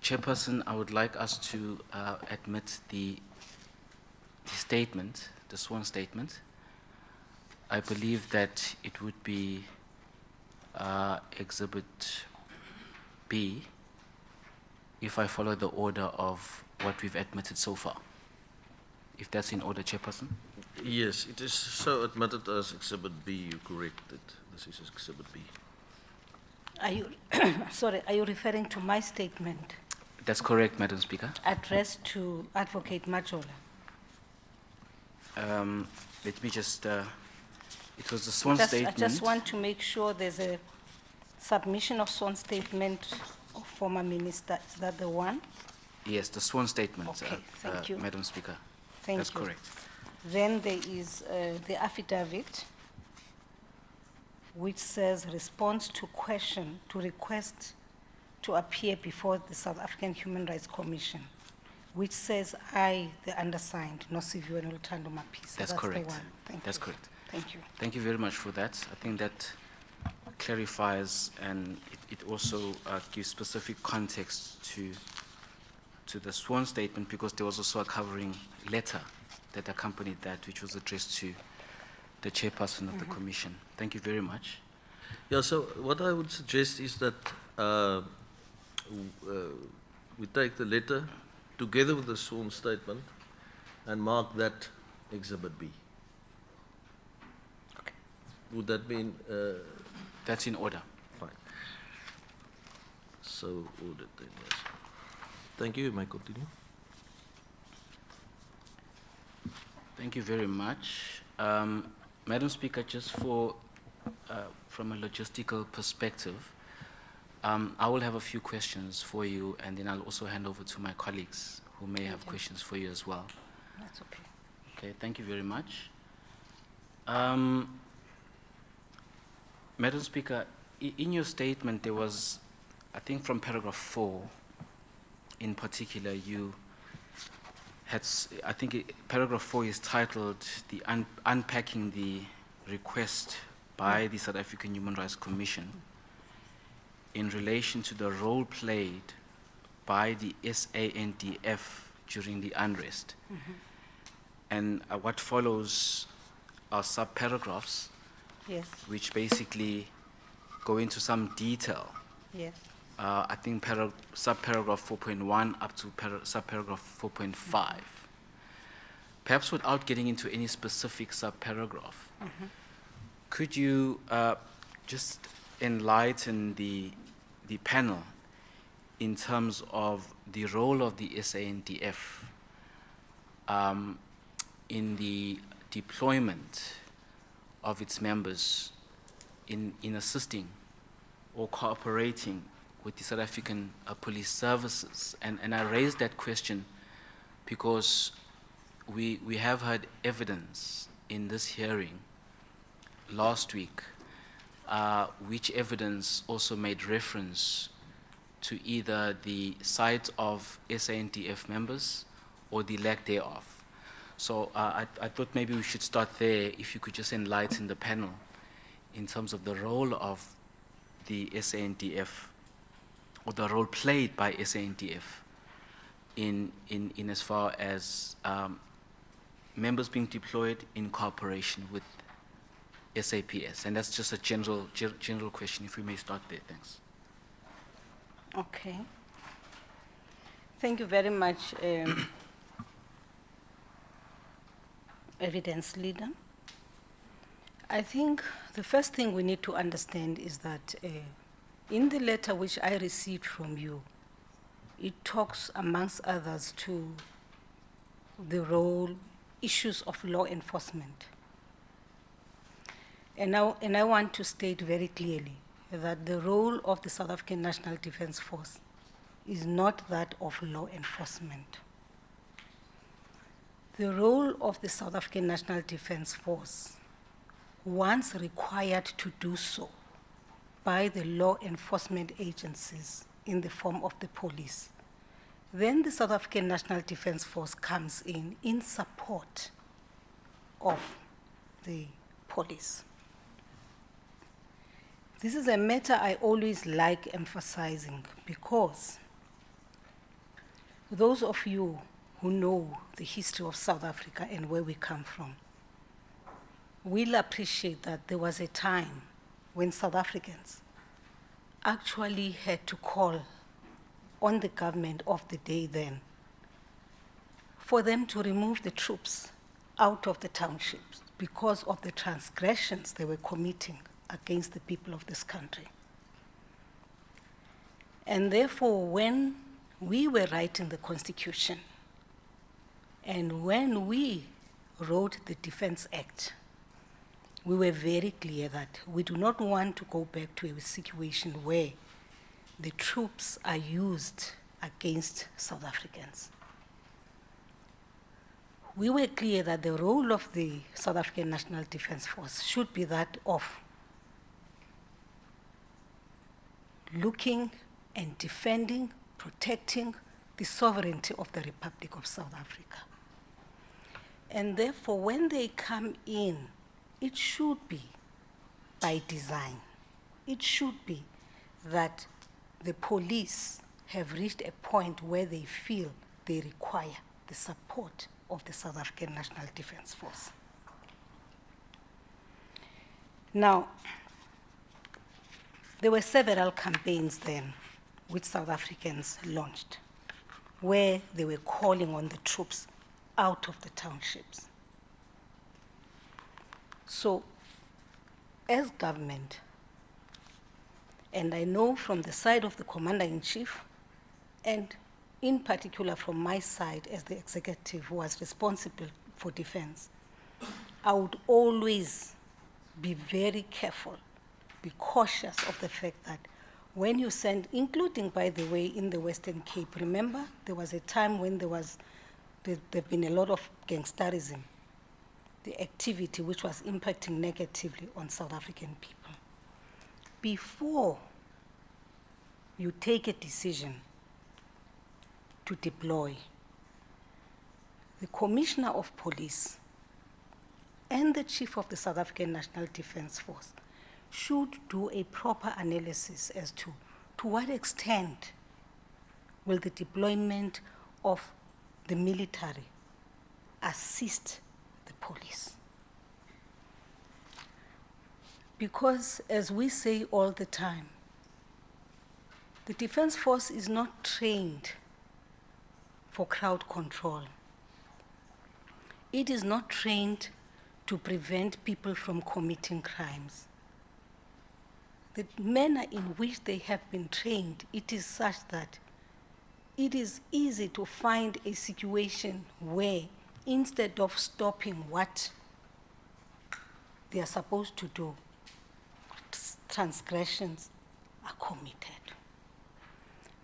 Chairperson, I would like us to admit the statement, the sworn statement. I believe that it would be Exhibit B if I follow the order of what we've admitted so far. If that's in order, Chairperson? Yes, it is so admitted as Exhibit B. You corrected. This is Exhibit B. Are you, sorry, are you referring to my statement? That's correct, Madam Speaker. Addressed to Advocate Majola. Let me just, it was a sworn statement. I just want to make sure there's a submission of sworn statement of former minister. Is that the one? Yes, the sworn statement, Okay, thank you. Madam Speaker. Thank That's you. correct. Then there is the affidavit which says response to question, to request to appear before the South African Human Rights Commission, which says I, the undersigned, Nosiviwe Noluthando Mapisa. That's the correct. one. Thank That's you. correct. Thank you. Thank you very much for that. I think that clarifies, and it also gives specific context to the sworn statement, because there was also a covering letter that accompanied that, which was addressed to the chairperson of the commission. Thank you very much. Yeah, so what I would suggest is that we take the letter together with the sworn statement and mark that Exhibit B. Okay. Would that mean? That's in order. Fine. So ordered then, yes. Thank you. You may continue. Thank you very much. Madam Speaker, just for, from a logistical perspective, I will have a few questions for you, and then I'll also hand over to my colleagues who may have questions for you as well. That's okay. Okay, thank you very much. Madam Speaker, in your statement, there was, I think from paragraph 4 in particular, you had, I think paragraph 4 is titled the Unpacking the Request by the South African Human Rights Commission in relation to the role played by the SANDF during the unrest. And what follows are sub-paragraphs, Yes. which basically go into some detail. Yes. I think sub-paragraph 4.1 up to sub-paragraph 4.5. Perhaps without getting into any specific sub-paragraph, could you just enlighten the panel in terms of the role of the SANDF in the deployment of its members in assisting or cooperating with the South African police services? And I raised that question because we have heard evidence in this hearing last week, which evidence also made reference to either the side of SANDF members or the lack thereof. So I thought maybe we should start there, if you could just enlighten the panel in terms of the role of the SANDF, or the role played by SANDF in as far as members being deployed in cooperation with SAPS. And that's just a general question, if we may start there. Thanks. Okay. Thank you very much, evidence leader. I think the first thing we need to understand is that in the letter which I received from you, it talks amongst others to the role, issues of law enforcement. And I want to state very clearly that the role of the South African National Defence Force is not that of law enforcement. The role of the South African National Defence Force, once required to do so by the law enforcement agencies in the form of the police, then the South African National Defence Force comes in support of the police. This is a matter I always like emphasizing, because those of you who know the history of South Africa and where we come from will appreciate that there was a time when South Africans actually had to call on the government of the day then for them to remove the troops out of the townships because of the transgressions they were committing against the people of this country. And therefore, when we were writing the Constitution and when we wrote the Defense Act, we were very clear that we do not want to go back to a situation where the troops are used against South Africans. We were clear that the role of the South African National Defence Force should be that of looking and defending, protecting the sovereignty of the Republic of South Africa. And therefore, when they come in, it should be by design. It should be that the police have reached a point where they feel they require the support of the South African National Defence Force. Now, there were several campaigns then which South Africans launched, where they were calling on the troops out of the townships. So, as government, and I know from the side of the Commander-in-Chief, and in particular from my side as the executive who was responsible for defense, I would always be very careful, be cautious of the fact that when you send, including, by the way, in the Western Cape, remember, there was a time when there've been a lot of gangsterism, the activity which was impacting negatively on South African people. Before you take a decision to deploy, the Commissioner of Police and the Chief of the South African National Defence Force should do a proper analysis as to what extent will the deployment of the military assist the police. Because, as we say all the time, the Defence Force is not trained for crowd control. It is not trained to prevent people from committing crimes. The manner in which they have been trained, it is such that it is easy to find a situation where, instead of stopping what they are supposed to do, transgressions are committed.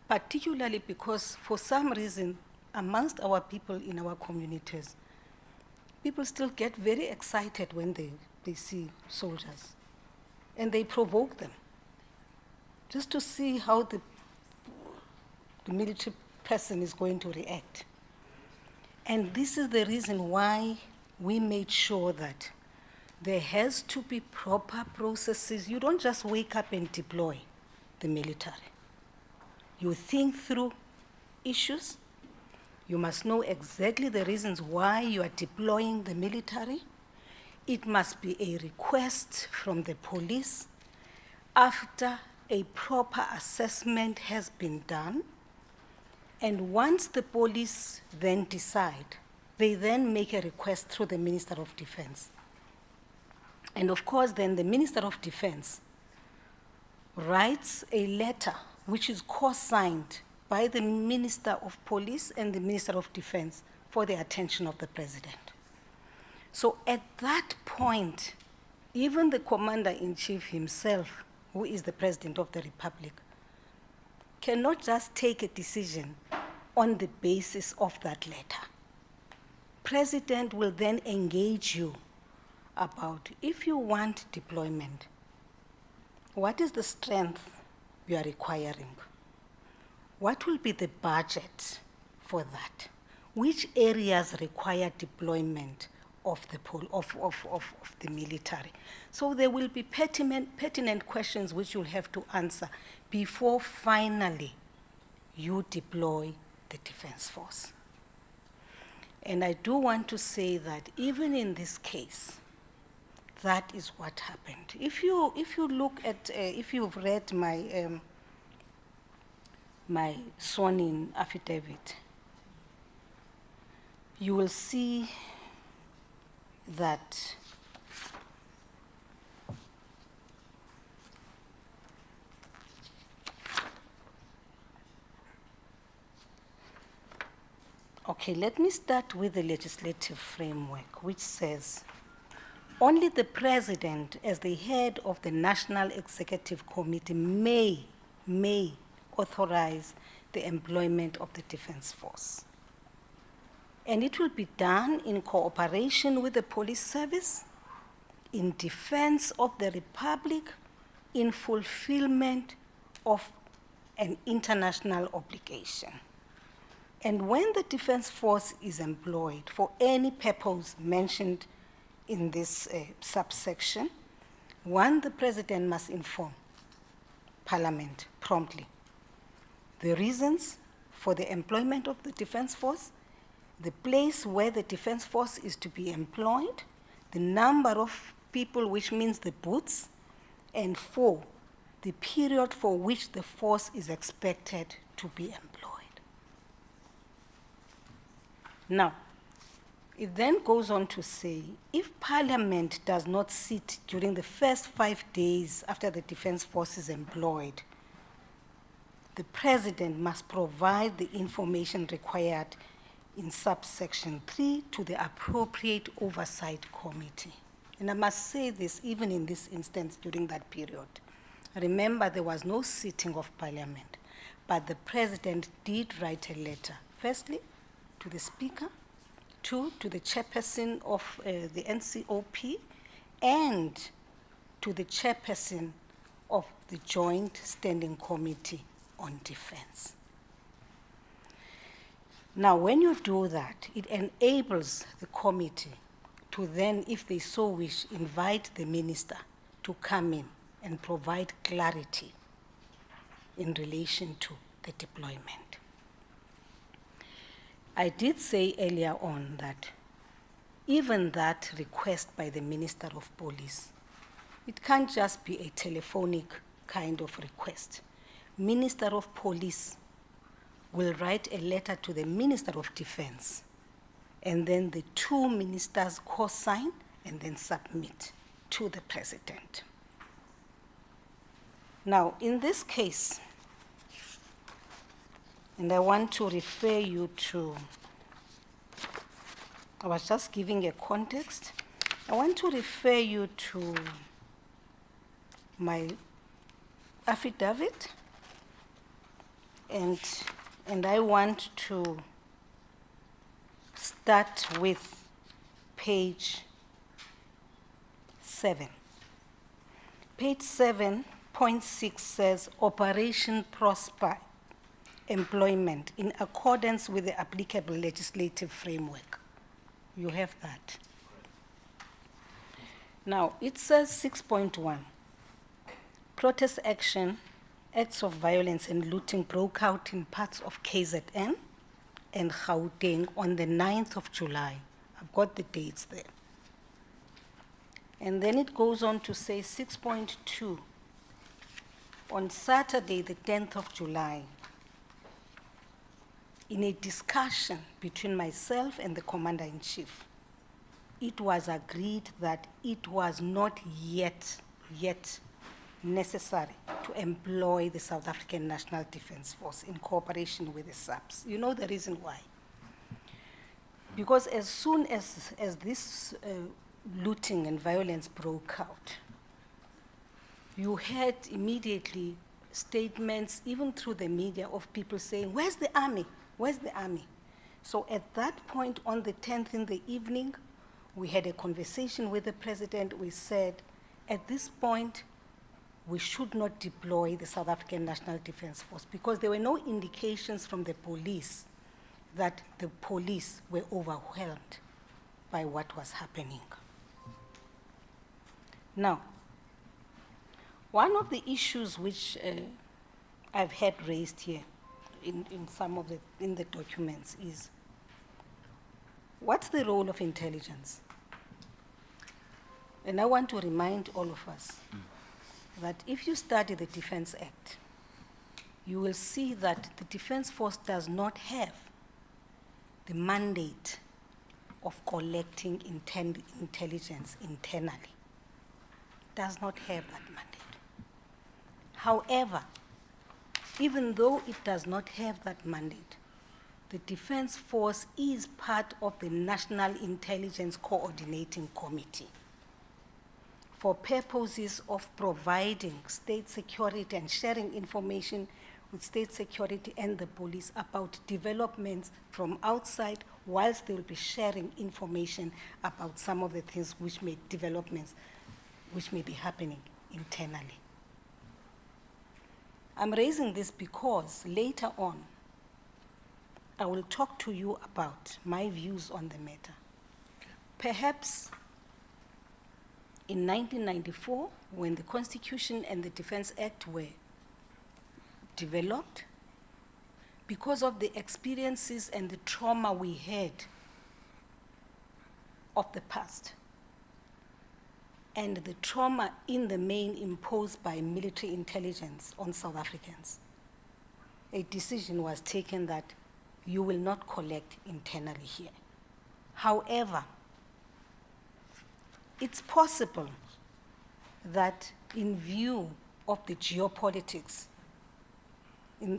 Particularly because, for some reason, amongst our people in our communities, people still get very excited when they see soldiers, and they provoke them just to see how the military person is going to react. And this is the reason why we made sure that there has to be proper processes. You don't just wake up and deploy the military. You think through issues. You must know exactly the reasons why you are deploying the military. It must be a request from the police after a proper assessment has been done. And once the police then decide, they then make a request through the Minister of Defense. And of course, then the Minister of Defense writes a letter which is co-signed by the Minister of Police and the Minister of Defense for the attention of the President. So at that point, even the Commander-in-Chief himself, who is the President of the Republic, cannot just take a decision on the basis of that letter. President will then engage you about, if you want deployment, what is the strength you are requiring? What will be the budget for that? Which areas require deployment of the military? So there will be pertinent questions which you'll have to answer before finally you deploy the Defence Force. And I do want to say that even in this case, that is what happened. If you look at, if you've read my my sworn-in affidavit, you will see that okay, let me start with the legislative framework, which says only the President, as the head of the National Executive Committee, may authorize the employment of the Defence Force. And it will be done in cooperation with the police service, in defense of the Republic, in fulfillment of an international obligation. And when the defense force is employed for any purpose mentioned in this subsection, one, the president must inform Parliament promptly the reasons for the employment of the defense force, the place where the defense force is to be employed, the number of people, which means the booths, and 4, the period for which the force is expected to be employed. Now, it then goes on to say, if Parliament does not sit during the first 5 days after the defense force is employed, the president must provide the information required in subsection 3 to the appropriate oversight committee. And I must say this, even in this instance, during that period. Remember, there was no sitting of Parliament, but the president did write a letter, firstly, to the Speaker, 2, to the chairperson of the NCOP, and to the chairperson of the Joint Standing Committee on Defense. Now, when you do that, it enables the committee to then, if they so wish, invite the minister to come in and provide clarity in relation to the deployment. I did say earlier on that even that request by the Minister of Police, it can't just be a telephonic kind of request. Minister of Police will write a letter to the Minister of Defense, and then the 2 ministers co-sign and then submit to the President. Now, in this case, and I want to refer you to, I was just giving a context. I want to refer you to my affidavit, and I want to start with page 7. Page 7.6 says, Operation Prosper employment in accordance with the applicable legislative framework. You have that. Now, it says 6.1, protest action, acts of violence and looting broke out in parts of KZN and Gauteng on the 9th of July. I've got the dates there. And then it goes on to say 6.2, on Saturday, the 10th of July, in a discussion between myself and the Commander-in-Chief, it was agreed that it was not yet necessary to employ the South African National Defence Force in cooperation with the Saps. You know the reason why? Because as soon as this looting and violence broke out, you had immediately statements, even through the media, of people saying, where's the army? Where's the army? So at that point, on the 10th in the evening, we had a conversation with the president. We said, at this point, we should not deploy the South African National Defence Force because there were no indications from the police that the police were overwhelmed by what was happening. Now, one of the issues which I've had raised here in some of the documents is, what's the role of intelligence? And I want to remind all of us that if you study the Defence Act, you will see that the Defence Force does not have the mandate of collecting intelligence internally. Does not have that mandate. However, even though it does not have that mandate, the Defence Force is part of the National Intelligence Coordinating Committee for purposes of providing state security and sharing information with state security and the police about developments from outside, whilst they will be sharing information about some of the things which may developments which may be happening internally. I'm raising this because later on, I will talk to you about my views on the matter. Perhaps in 1994, when the Constitution and the Defense Act were developed, because of the experiences and the trauma we had of the past, and the trauma in the main imposed by military intelligence on South Africans, a decision was taken that you will not collect internally here. However, it's possible that in view of the geopolitics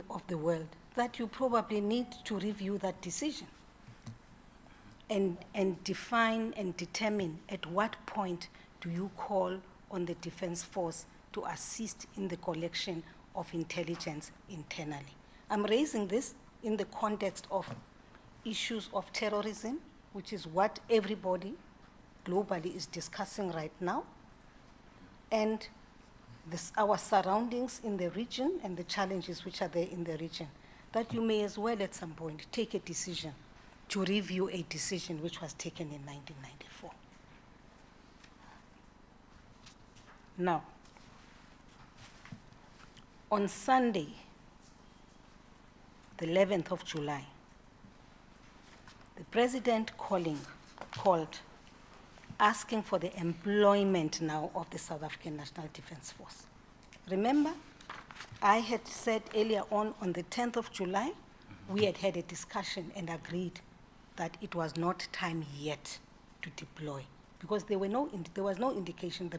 of the world, that you probably need to review that decision and define and determine at what point do you call on the Defense Force to assist in the collection of intelligence internally. I'm raising this in the context of issues of terrorism, which is what everybody globally is discussing right now, and our surroundings in the region and the challenges which are there in the region, that you may as well at some point take a decision to review a decision which was taken in 1994. Now, on Sunday, the 11th of July, the president called asking for the employment now of the South African National Defense Force. Remember, I had said earlier on the 10th of July, we had had a discussion and agreed that it was not time yet to deploy, because there was no indication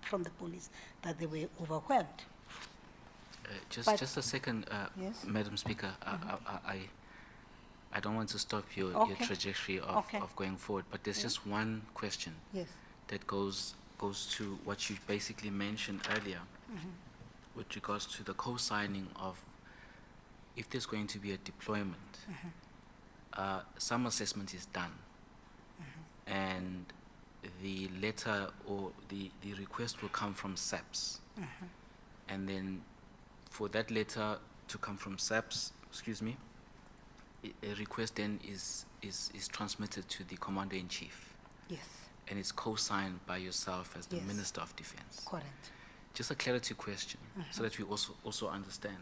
from the police that they were overwhelmed. Just a second, yes? Madam Speaker. I don't want to stop your trajectory of going forward, but there's just one question that goes to what you basically mentioned earlier with regards to the co-signing of, if there's going to be a deployment, some assessment is done, and the letter or the request will come from Saps, and then for that letter to come from Saps, a request then is transmitted to the Commander-in-Chief. Yes. And it's co-signed by yourself as the Yes. Minister of Defense. Correct. Just a clarity question, so that we also understand.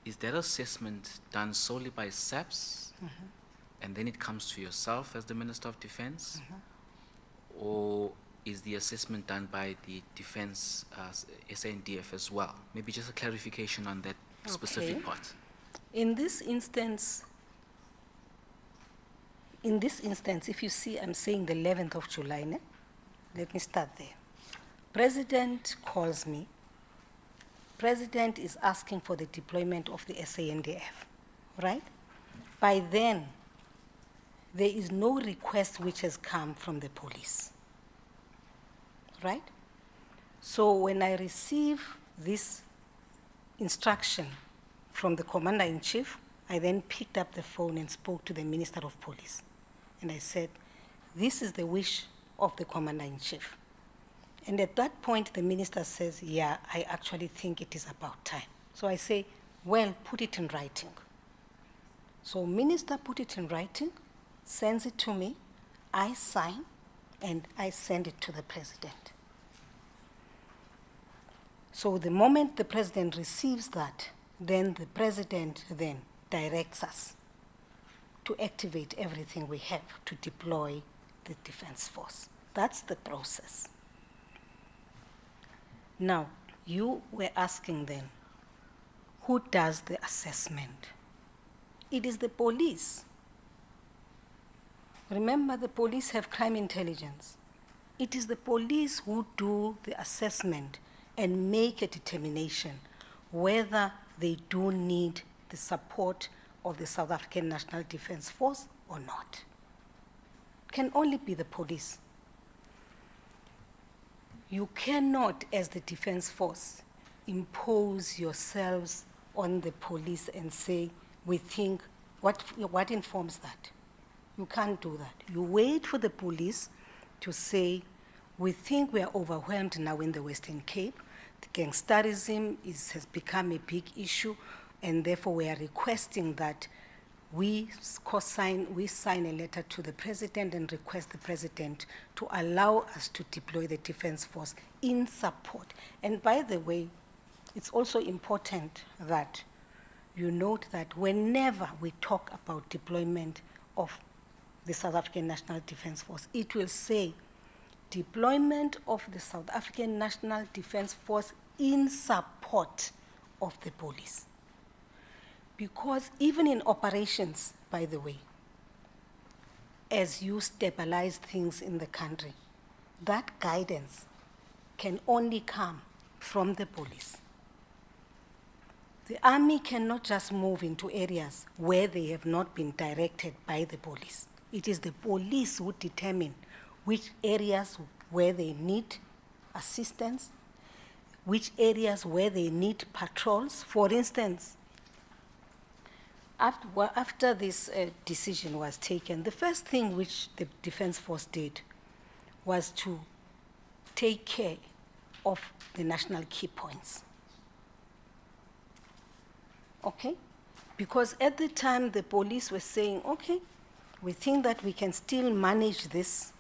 Is that assessment done solely by Saps, and then it comes to yourself as the Minister of Defense? Or is the assessment done by the Defense SANDF as well? Maybe just a clarification on that specific part. In this instance, if you see, I'm saying the 11th of July, ne? Let me start there. President calls me. President is asking for the deployment of the SANDF, right? By then, there is no request which has come from the police, right? So when I receive this instruction from the Commander-in-Chief, I then picked up the phone and spoke to the Minister of Police. And I said, this is the wish of the Commander-in-Chief. And at that point, the minister says, yeah, I actually think it is about time. So I say, well, put it in writing. So minister put it in writing, sends it to me, I sign, and I send it to the president. So the moment the president receives that, then the president then directs us to activate everything we have to deploy the Defense Force. That's the process. Now, you were asking then, who does the assessment? It is the police. Remember, the police have crime intelligence. It is the police who do the assessment and make a determination whether they do need the support of the South African National Defense Force or not. It can only be the police. You cannot, as the Defense Force, impose yourselves on the police and say, we think, what informs that? You can't do that. You wait for the police to say, we think we are overwhelmed now in the Western Cape. Gangsterism has become a big issue, and therefore we are requesting that we sign a letter to the president and request the president to allow us to deploy the defense force in support. And by the way, it's also important that you note that whenever we talk about deployment of the South African National Defense Force, it will say deployment of the South African National Defense Force in support of the police. Because even in operations, by the way, as you stabilize things in the country, that guidance can only come from the police. The army cannot just move into areas where they have not been directed by the police. It is the police who determine which areas where they need assistance, which areas where they need patrols. For instance, after this decision was taken, the first thing which the Defense Force did was to take care of the national key points. Okay? Because at the time the police were saying, okay, we think that we can still manage this,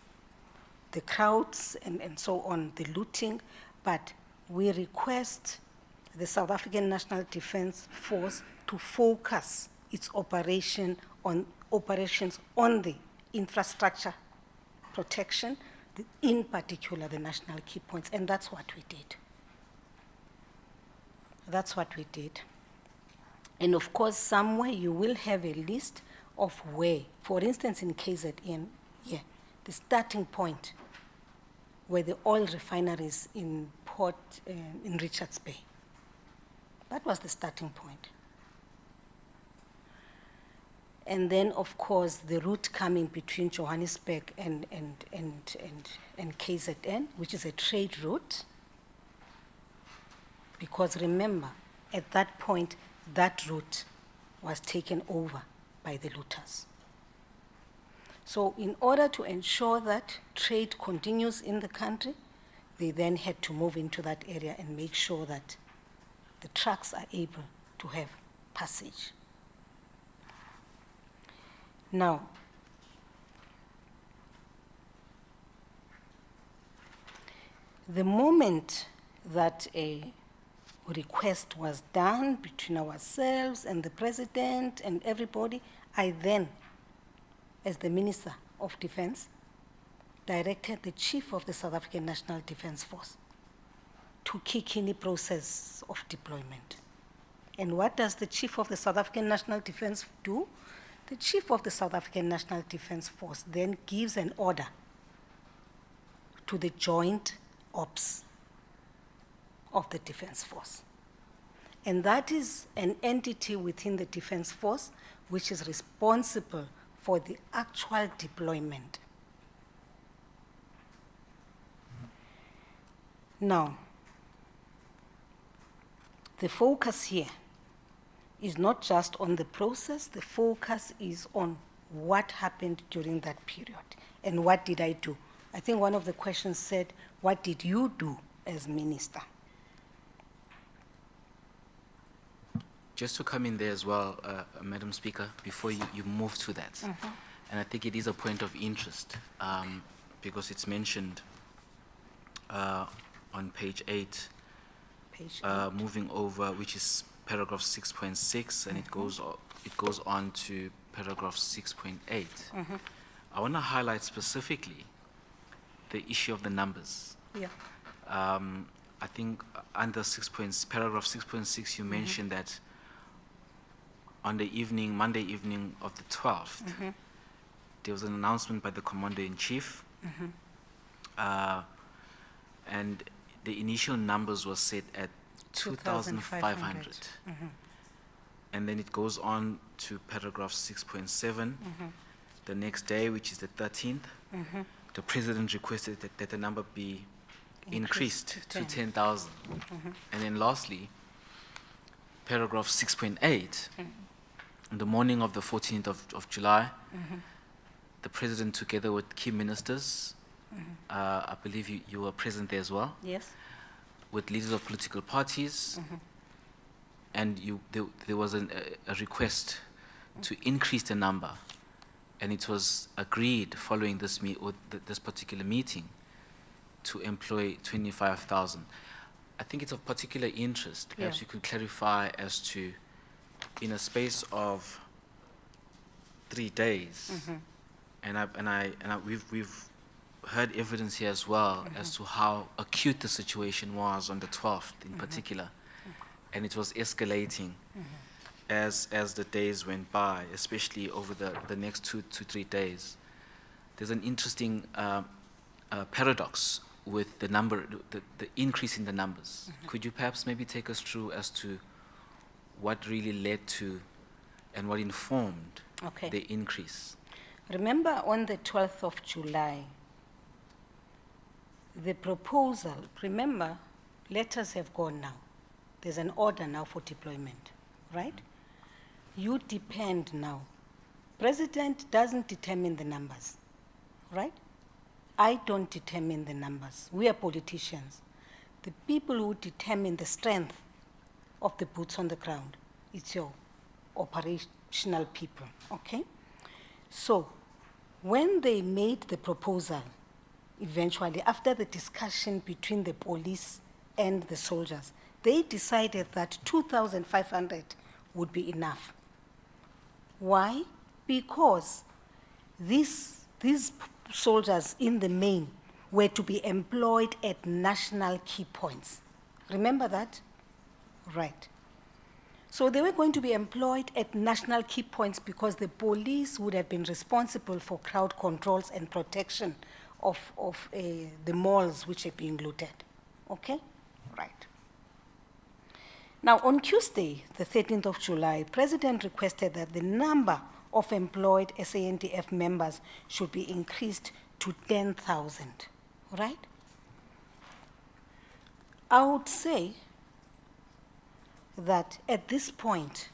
the crowds and so on, the looting, but we request the South African National Defense Force to focus its operations on the infrastructure protection, in particular the national key points, and that's what we did. That's what we did. And of course, somewhere you will have a list of where, for instance, in KZN, the starting point were the oil refineries in Port, in Richards Bay. That was the starting point. And then, of course, the route coming between Johannesburg and KZN, which is a trade route. Because remember, at that point, that route was taken over by the looters. So in order to ensure that trade continues in the country, they then had to move into that area and make sure that the trucks are able to have passage. Now, the moment that a request was done between ourselves and the president and everybody, I then, as the Minister of Defense, directed the Chief of the South African National Defense Force to kick in the process of deployment. And what does the Chief of the South African National Defense do? The Chief of the South African National Defense Force then gives an order to the Joint Ops of the Defense Force. And that is an entity within the Defense Force which is responsible for the actual deployment. Now, the focus here is not just on the process, the focus is on what happened during that period and what did I do. I think one of the questions said, what did you do as minister? Just to come in there as well, Madam Speaker, before you move to that, and I think it is a point of interest because it's mentioned on page 8, moving over, which is paragraph 6.6, and it goes on to paragraph 6.8. I want to highlight specifically the issue of the numbers. Yeah. I think under paragraph 6.6, you mentioned that on the evening, Monday evening of the 12th, there was an announcement by the Commander-in-Chief, and the initial numbers were set at 2,500. And then it goes on to paragraph 6.7. The next day, which is the 13th, the President requested that the number be increased to 10,000. And then lastly, paragraph 6.8, on the morning of the 14th of July, the President, together with key ministers, I believe you were present there as well, yes, with leaders of political parties, and there was a request to increase the number, and it was agreed following this this particular meeting to employ 25,000. I think it's of particular interest. Perhaps you could clarify as to, in a space of 3 days, we've heard evidence here as well as to how acute the situation was on the 12th in particular, and it was escalating as the days went by, especially over the next 2 to 3 days. There's an interesting paradox with the increase in the numbers. Could you perhaps maybe take us through as to what really led to and what informed the increase? Remember, on the 12th of July, the proposal, remember, letters have gone now. There's an order now for deployment, right? You depend now. President doesn't determine the numbers, right? I don't determine the numbers. We are politicians. The people who determine the strength of the boots on the ground, it's your operational people, okay? So, when they made the proposal, eventually, after the discussion between the police and the soldiers, they decided that 2,500 would be enough. Why? Because these soldiers in the main were to be employed at national key points. Remember that? Right. So they were going to be employed at national key points because the police would have been responsible for crowd controls and protection of the malls which are being looted. Okay? Right. Now, on Tuesday, the 13th of July, President requested that the number of employed SANDF members should be increased to 10,000, right? I would say that at this point,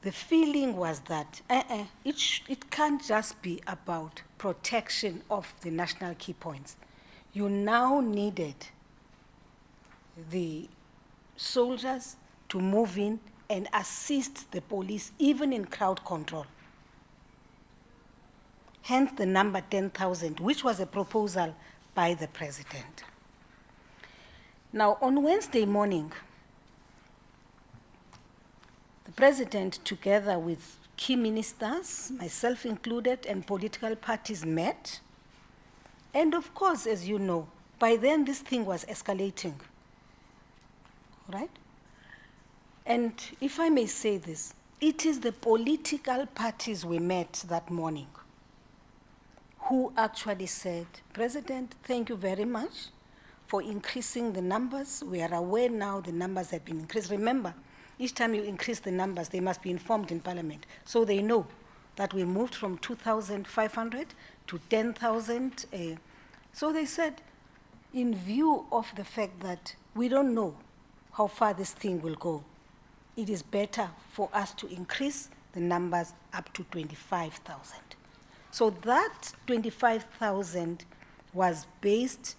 the feeling was that it can't just be about protection of the national key points. You now needed the soldiers to move in and assist the police, even in crowd control. Hence the number 10,000, which was a proposal by the president. Now, on Wednesday morning, the president, together with key ministers, myself included, and political parties met. And of course, as you know, by then this thing was escalating, right? And if I may say this, it is the political parties we met that morning who actually said, President, thank you very much for increasing the numbers. We are aware now the numbers have been increased. Remember, each time you increase the numbers, they must be informed in Parliament. So they know that we moved from 2,500 to 10,000. So they said, in view of the fact that we don't know how far this thing will go, it is better for us to increase the numbers up to 25,000. So that 25,000 was based,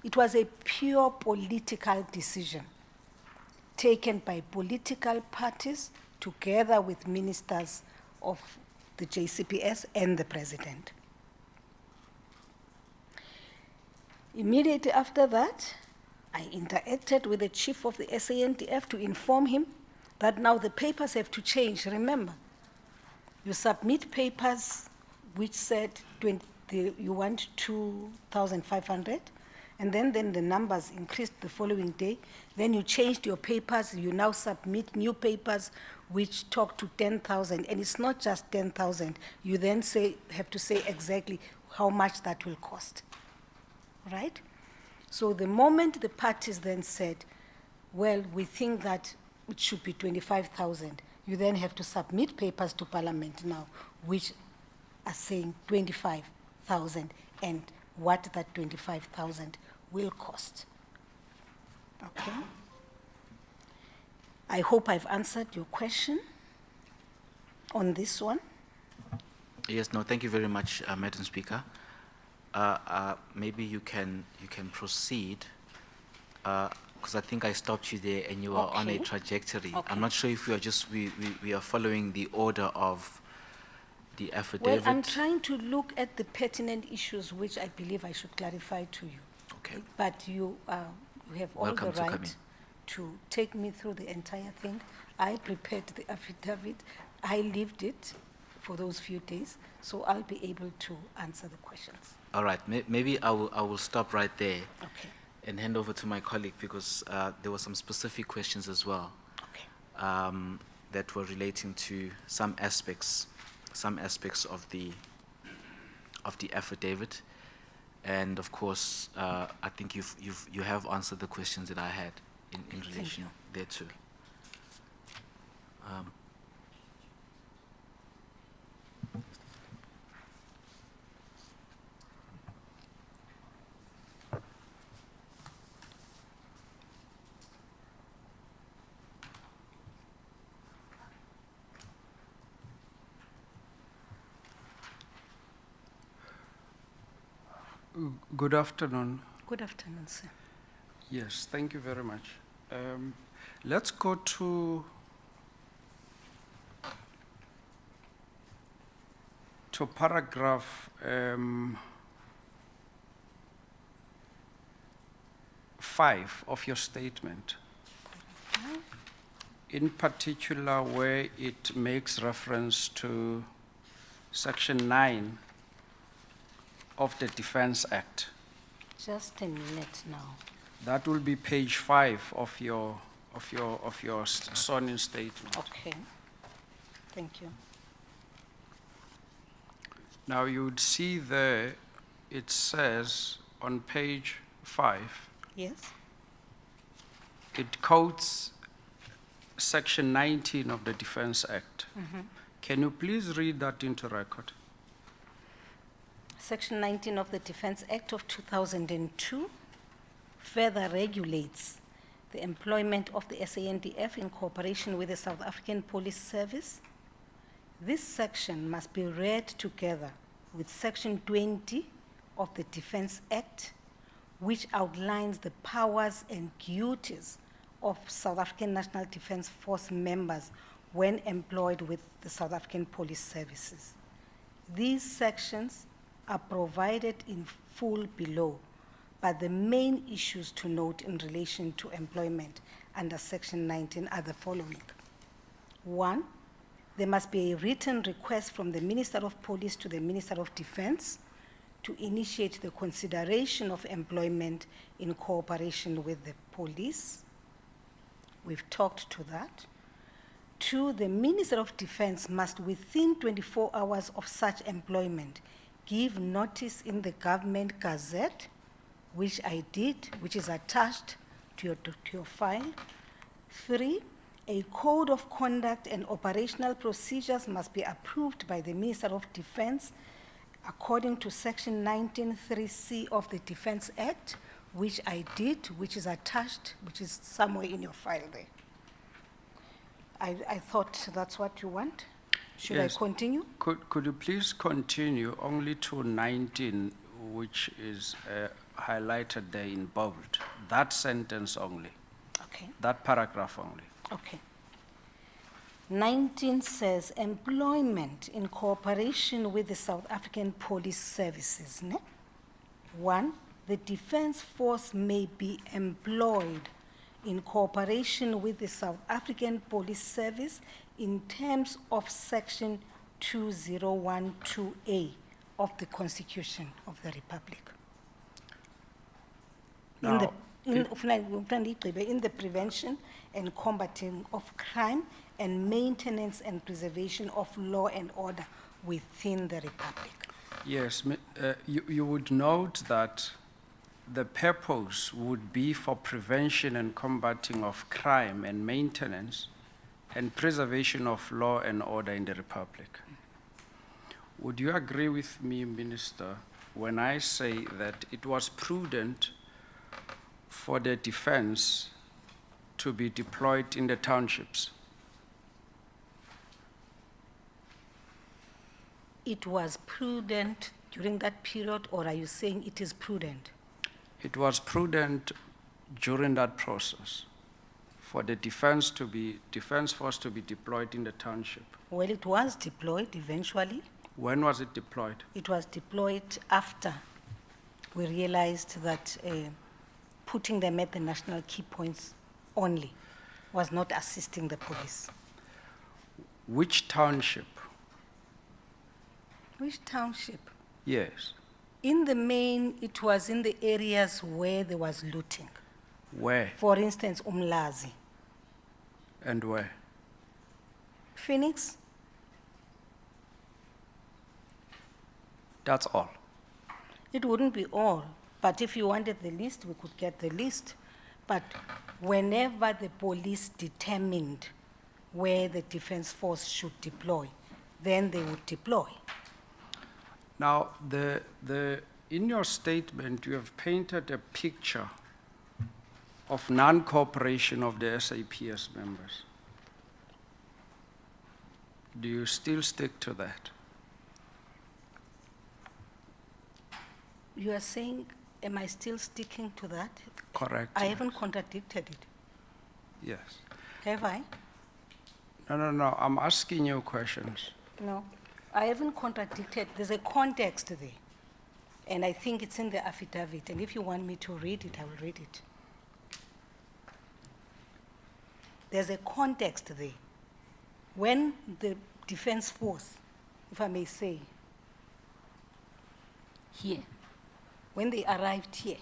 it was a pure political decision taken by political parties together with ministers of the JCPS and the president. Immediately after that, I interacted with the chief of the SANDF to inform him that now the papers have to change. Remember, you submit papers which said you want 2,500, and then the numbers increased the following day. Then you changed your papers. You now submit new papers which talk to 10,000, and it's not just 10,000. You then have to say exactly how much that will cost, right? So the moment the parties then said, well, we think that it should be 25,000, you then have to submit papers to Parliament now, which are saying 25,000 and what that 25,000 will cost. Okay? I hope I've answered your question on this one. Yes, no, thank you very much, Madam Speaker. Maybe you can proceed because I think I stopped you there and you were on a Okay. trajectory. Okay. I'm not sure if we are just, we are following the order of the Well, affidavit. I'm trying to look at the pertinent issues which I believe I should clarify to you. Okay. But you have all Welcome the to come in. right to take me through the entire thing. I prepared the affidavit. I lived it for those few days, so I'll be able to answer the questions. All right, maybe I will stop right there Okay. and hand over to my colleague because there were some specific questions as well Okay. that were relating to some aspects of the affidavit, and of course, I think you have answered the questions that I had in relation thereto. Good afternoon. Good afternoon, sir. Yes, thank you very much. Let's go to paragraph 5 of your statement. In particular, where it makes reference to Section 9 of the Defense Act. Just a minute now. That will be page 5 of your sworn-in statement. Okay. Thank you. Now you would see there, it says on page 5, Yes? it quotes Section 19 of the Defense Act. Can you please read that into record? Section 19 of the Defense Act of 2002 further regulates the employment of the SANDF in cooperation with the South African Police Service. This section must be read together with Section 20 of the Defense Act, which outlines the powers and duties of South African National Defense Force members when employed with the South African Police Services. These sections are provided in full below, but the main issues to note in relation to employment under Section 19 are the following. 1, there must be a written request from the Minister of Police to the Minister of Defense to initiate the consideration of employment in cooperation with the police. We've talked to that. 2, the Minister of Defense must, within 24 hours of such employment, give notice in the Government Gazette, which I did, which is attached to your file. 3, a code of conduct and operational procedures must be approved by the Minister of Defense according to Section 19(3)(c) of the Defense Act, which I did, which is attached, which is somewhere in your file there. I thought that's what you want. Should Yes. I continue? Could you please continue only to 19, which is highlighted there in bold? That sentence only, Okay. that paragraph only. Okay. 19 says employment in cooperation with the South African Police Services. Ne? 1, the Defense Force may be employed in cooperation with the South African Police Service in terms of Section 2012A of the Constitution of the Republic. In the, Now, in the prevention and combating of crime and maintenance and preservation of law and order within the Republic. yes, you would note that the purpose would be for prevention and combating of crime and maintenance and preservation of law and order in the Republic. Would you agree with me, Minister, when I say that it was prudent for the defense to be deployed in the townships? It was prudent during that period, or are you saying it is prudent? It was prudent during that process for the defense force to be deployed in the township? Well, it was deployed eventually. When was it deployed? It was deployed after we realized that putting them at the national key points only was not assisting the police. Which township? Which township? Yes. In the main, it was in the areas where there was looting. Where For instance, Umlazi, and where? Phoenix. That's all. It wouldn't be all, but if you wanted the list, we could get the list. But whenever the police determined where the defense force should deploy, then they would deploy. Now, in your statement, you have painted a picture of non-cooperation of the SAPS members. Do you still stick to that? You are saying, am I still sticking to that? Correct. I haven't contradicted it, Yes. have I? No, I'm asking you questions. No, I haven't contradicted. There's a context there. And I think it's in the affidavit. And if you want me to read it, I will read it. There's a context there. When the defense force, if I may say, here, when they arrived here,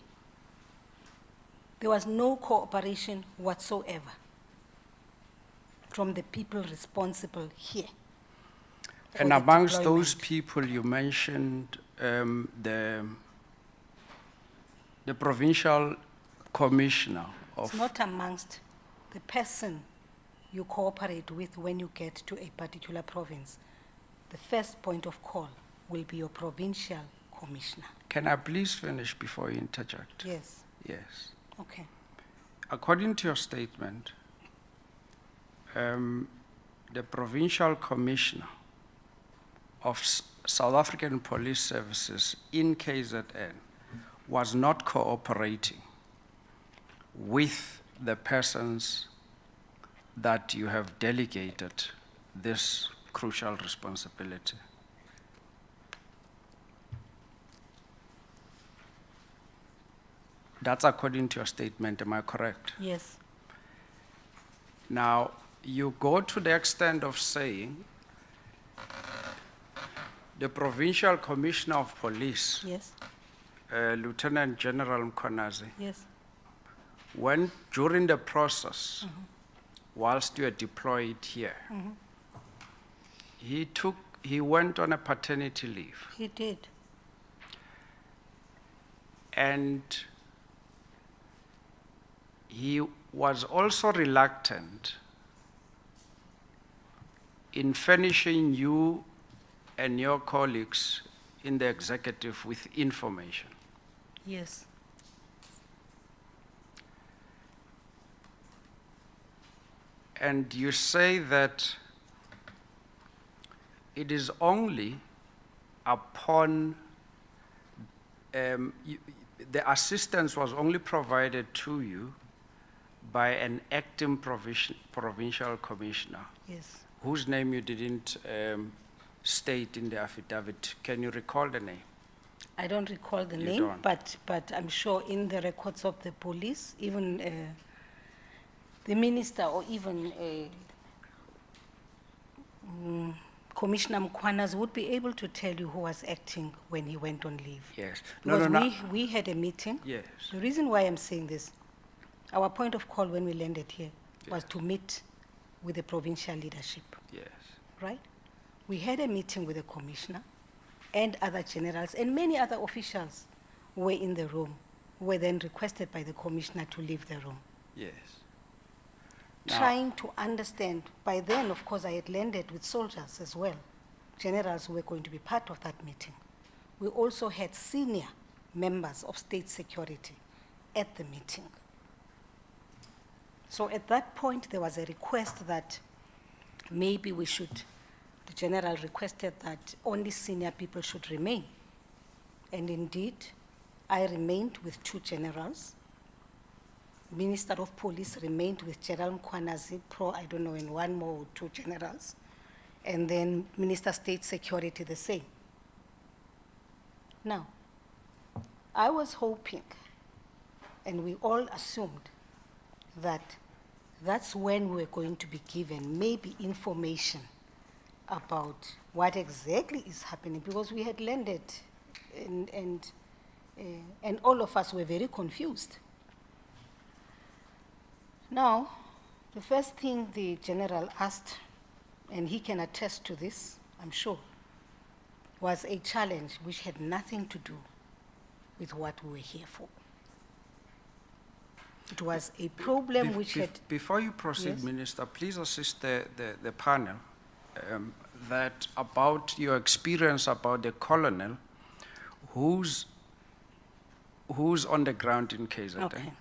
there was no cooperation whatsoever from the people responsible here. for And the amongst those deployment. people, you mentioned the provincial commissioner It's of. not amongst the person you cooperate with when you get to a particular province. The first point of call will be your provincial commissioner. Can I please finish before you interject? Yes, Yes. okay. According to your statement, the provincial commissioner of South African Police Services in KZN was not cooperating with the persons that you have delegated this crucial responsibility. That's according to your statement, am I correct? Yes, Now, you go to the extent of saying the Provincial Commissioner of Police, yes, Lieutenant General Mkhwanazi, yes. when during the process, whilst you are deployed here, he went on a paternity leave, He did. and he was also reluctant in furnishing you and your colleagues in the executive with information. Yes, And you say that it is only upon the assistance was only provided to you by an acting provincial commissioner, yes. whose name you didn't state in the affidavit. Can you recall the name? I don't recall the You name, don't. but I'm sure in the records of the police, even the minister or even Commissioner Mkhwanazi would be able to tell you who was acting when he went on leave. Yes. Because we had a meeting. Yes. The reason why I'm saying this, our point of call when we landed here was to meet with the provincial leadership, Yes. right? We had a meeting with the commissioner and other generals and many other officials who were in the room, who were then requested by the commissioner to leave the room. Yes. Now- Trying to understand, by then, of course, I had landed with soldiers as well, generals who were going to be part of that meeting. We also had senior members of state security at the meeting. So at that point, there was a request that maybe we should, the general requested that only senior people should remain. And indeed, I remained with two generals Minister of Police remained with General Mkhwanazi, I don't know, in one more or two generals. And then Minister State Security the same. Now, I was hoping, and we all assumed, that that's when we were going to be given maybe information about what exactly is happening, because we had landed and all of us were very confused. Now, the first thing the general asked, and he can attest to this, I'm sure, was a challenge which had nothing to do with what we were here for. It was a problem which had... Before you proceed, Yes? Minister, please assist the panel that about your experience about the colonel who's on the ground in KZN. Okay.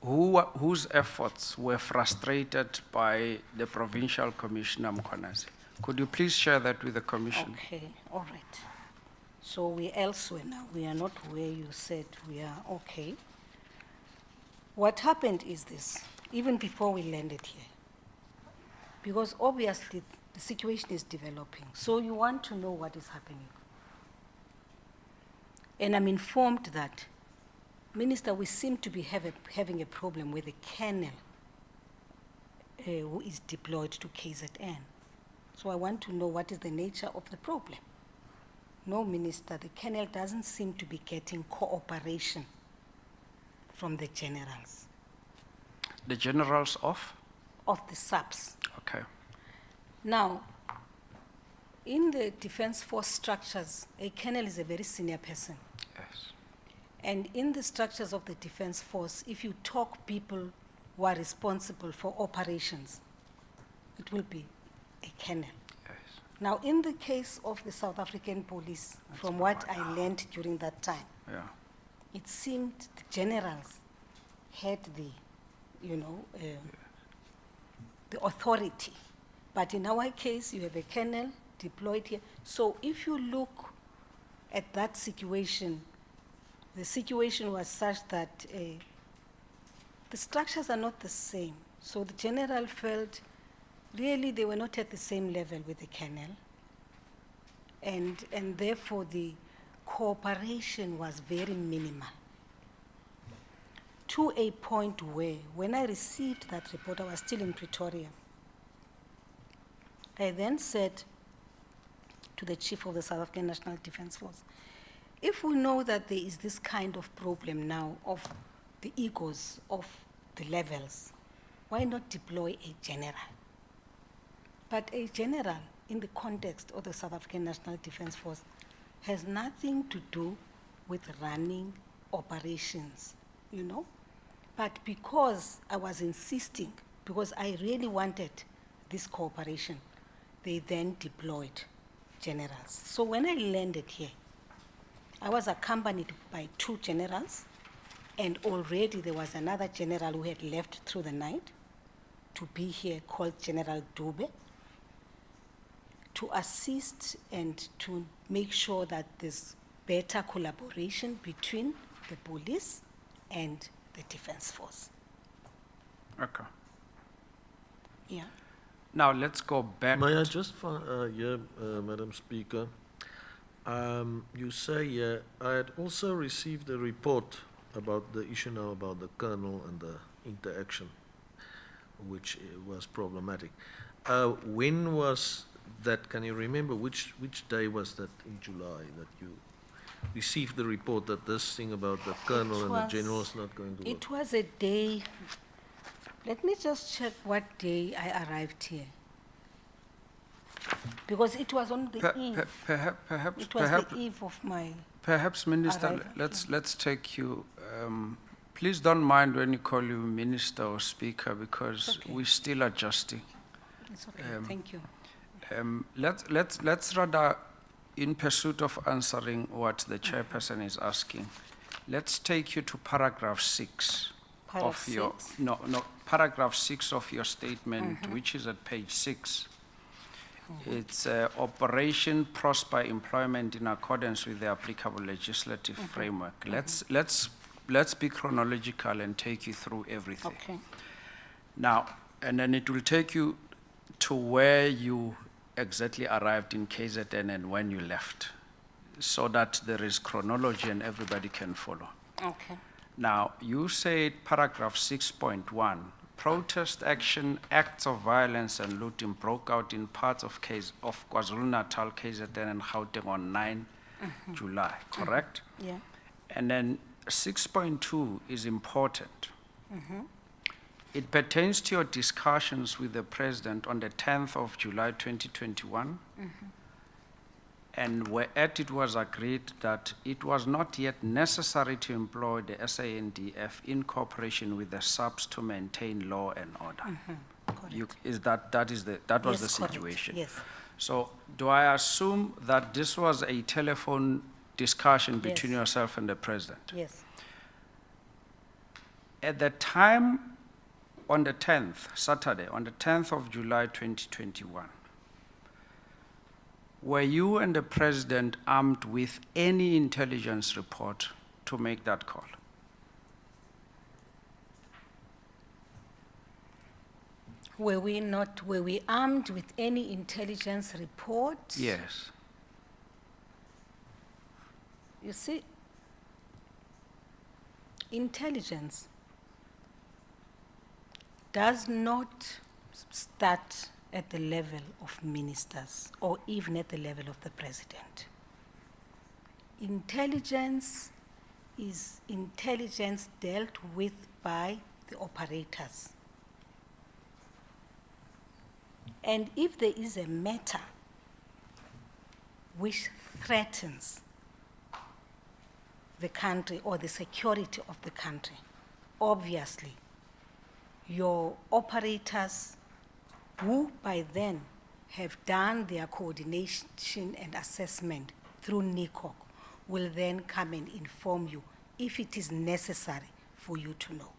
Whose efforts were frustrated by the Provincial Commissioner Mkhwanazi. Could you please share that with the Commission? Okay, all right. So we're elsewhere now. We are not where you said we are. Okay. What happened is this, even before we landed here, because obviously the situation is developing, so you want to know what is happening. And I'm informed that, Minister, we seem to be having a problem with the colonel who is deployed to KZN. So I want to know what is the nature of the problem. No, Minister, the colonel doesn't seem to be getting cooperation from the generals. The generals of? Of the Saps. Okay. Now, in the Defense Force structures, a colonel is a very senior person. Yes. And in the structures of the Defense Force, if you talk people who are responsible for operations, it will be a colonel. Yes. Now, in the case of the South African police, from what I learned during that time, Yeah. it seemed the generals had the, the authority. But in our case, you have a colonel deployed here. So if you look at that situation, the situation was such that the structures are not the same. So the general felt really they were not at the same level with the colonel. And therefore the cooperation was very minimal. To a point where, when I received that report, I was still in Pretoria. I then said to the chief of the South African National Defence Force, if we know that there is this kind of problem now of the egos of the levels, why not deploy a general? But a general, in the context of the South African National Defence Force, has nothing to do with running operations, But because I was insisting, because I really wanted this cooperation, they then deployed generals. So when I landed here, I was accompanied by 2 generals, and already there was another general who had left through the night to be here, called General Dube, to assist and to make sure that there's better collaboration between the police and the Defence Force. Okay. Yeah. Now let's go back. May I just, Madam Speaker, you say I had also received a report about the issue now about the colonel and the interaction, which was problematic. When was that? Can you remember which day was that in July that you received the report that this thing about the colonel and the general is not going to work? It was a day. Let me just check what day I arrived here. Because it was on the eve. Perhaps, It was the eve of my... Perhaps, Minister, arrival. let's take you... please don't mind when you call you Minister or Speaker, because Okay. we're still adjusting. It's okay, thank you. Let's rather, in pursuit of answering what the chairperson is asking, let's take you to paragraph 6 Paragraph of your... 6? No, paragraph 6 of your statement, which is at page 6. It's operation prosper employment in accordance with the applicable legislative framework. Let's let's be chronological and take you through everything. Okay. Now, and then it will take you to where you exactly arrived in KZN and when you left, so that there is chronology and everybody can follow. Okay. Now, you said paragraph 6.1, protest action, acts of violence and looting broke out in parts of KwaZulu-Natal, KZN and Gauteng on 9 July, correct? Yeah. And then 6.2 is important. It pertains to your discussions with the President on the 10th of July 2021, and whereat it was agreed that it was not yet necessary to employ the SANDF in cooperation with the Saps to maintain law and order. That was Yes, the correct. situation. Yes. So do I assume that this was a telephone discussion between Yes. yourself and the President? Yes. At the time, on the 10th, Saturday, on the 10th of July 2021, were you and the President armed with any intelligence report to make that call? Were we armed with any intelligence report? Yes. You see, intelligence does not start at the level of ministers or even at the level of the President. Intelligence is intelligence dealt with by the operators. And if there is a matter which threatens the country or the security of the country, obviously, your operators, who by then have done their coordination and assessment through NICOC, will then come and inform you if it is necessary for you to know.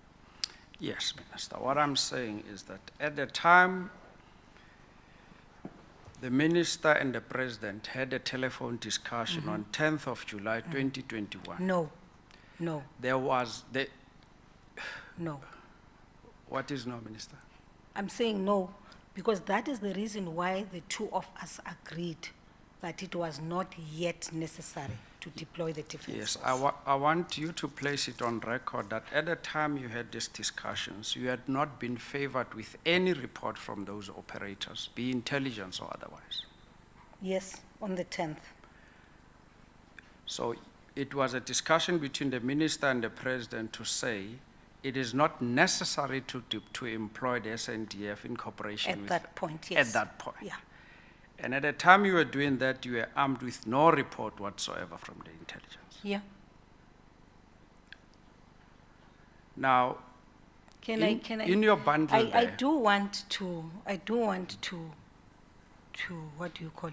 Yes, Minister. What I'm saying is that at the time, the Minister and the President had a telephone discussion on 10th of July 2021. No. There was No. What is no, Minister? I'm saying no, because that is the reason why the two of us agreed that it was not yet necessary to deploy the defense Yes, force. I want you to place it on record that at the time you had these discussions, you had not been favored with any report from those operators, be intelligence or otherwise. Yes, on the 10th. So it was a discussion between the Minister and the President to say it is not necessary to employ the SNDF in cooperation At with that point, yes. At that point. Yeah. And at the time you were doing that, you were armed with no report whatsoever from the intelligence. Yeah. Now, in your bundle I there, do want to, what do you call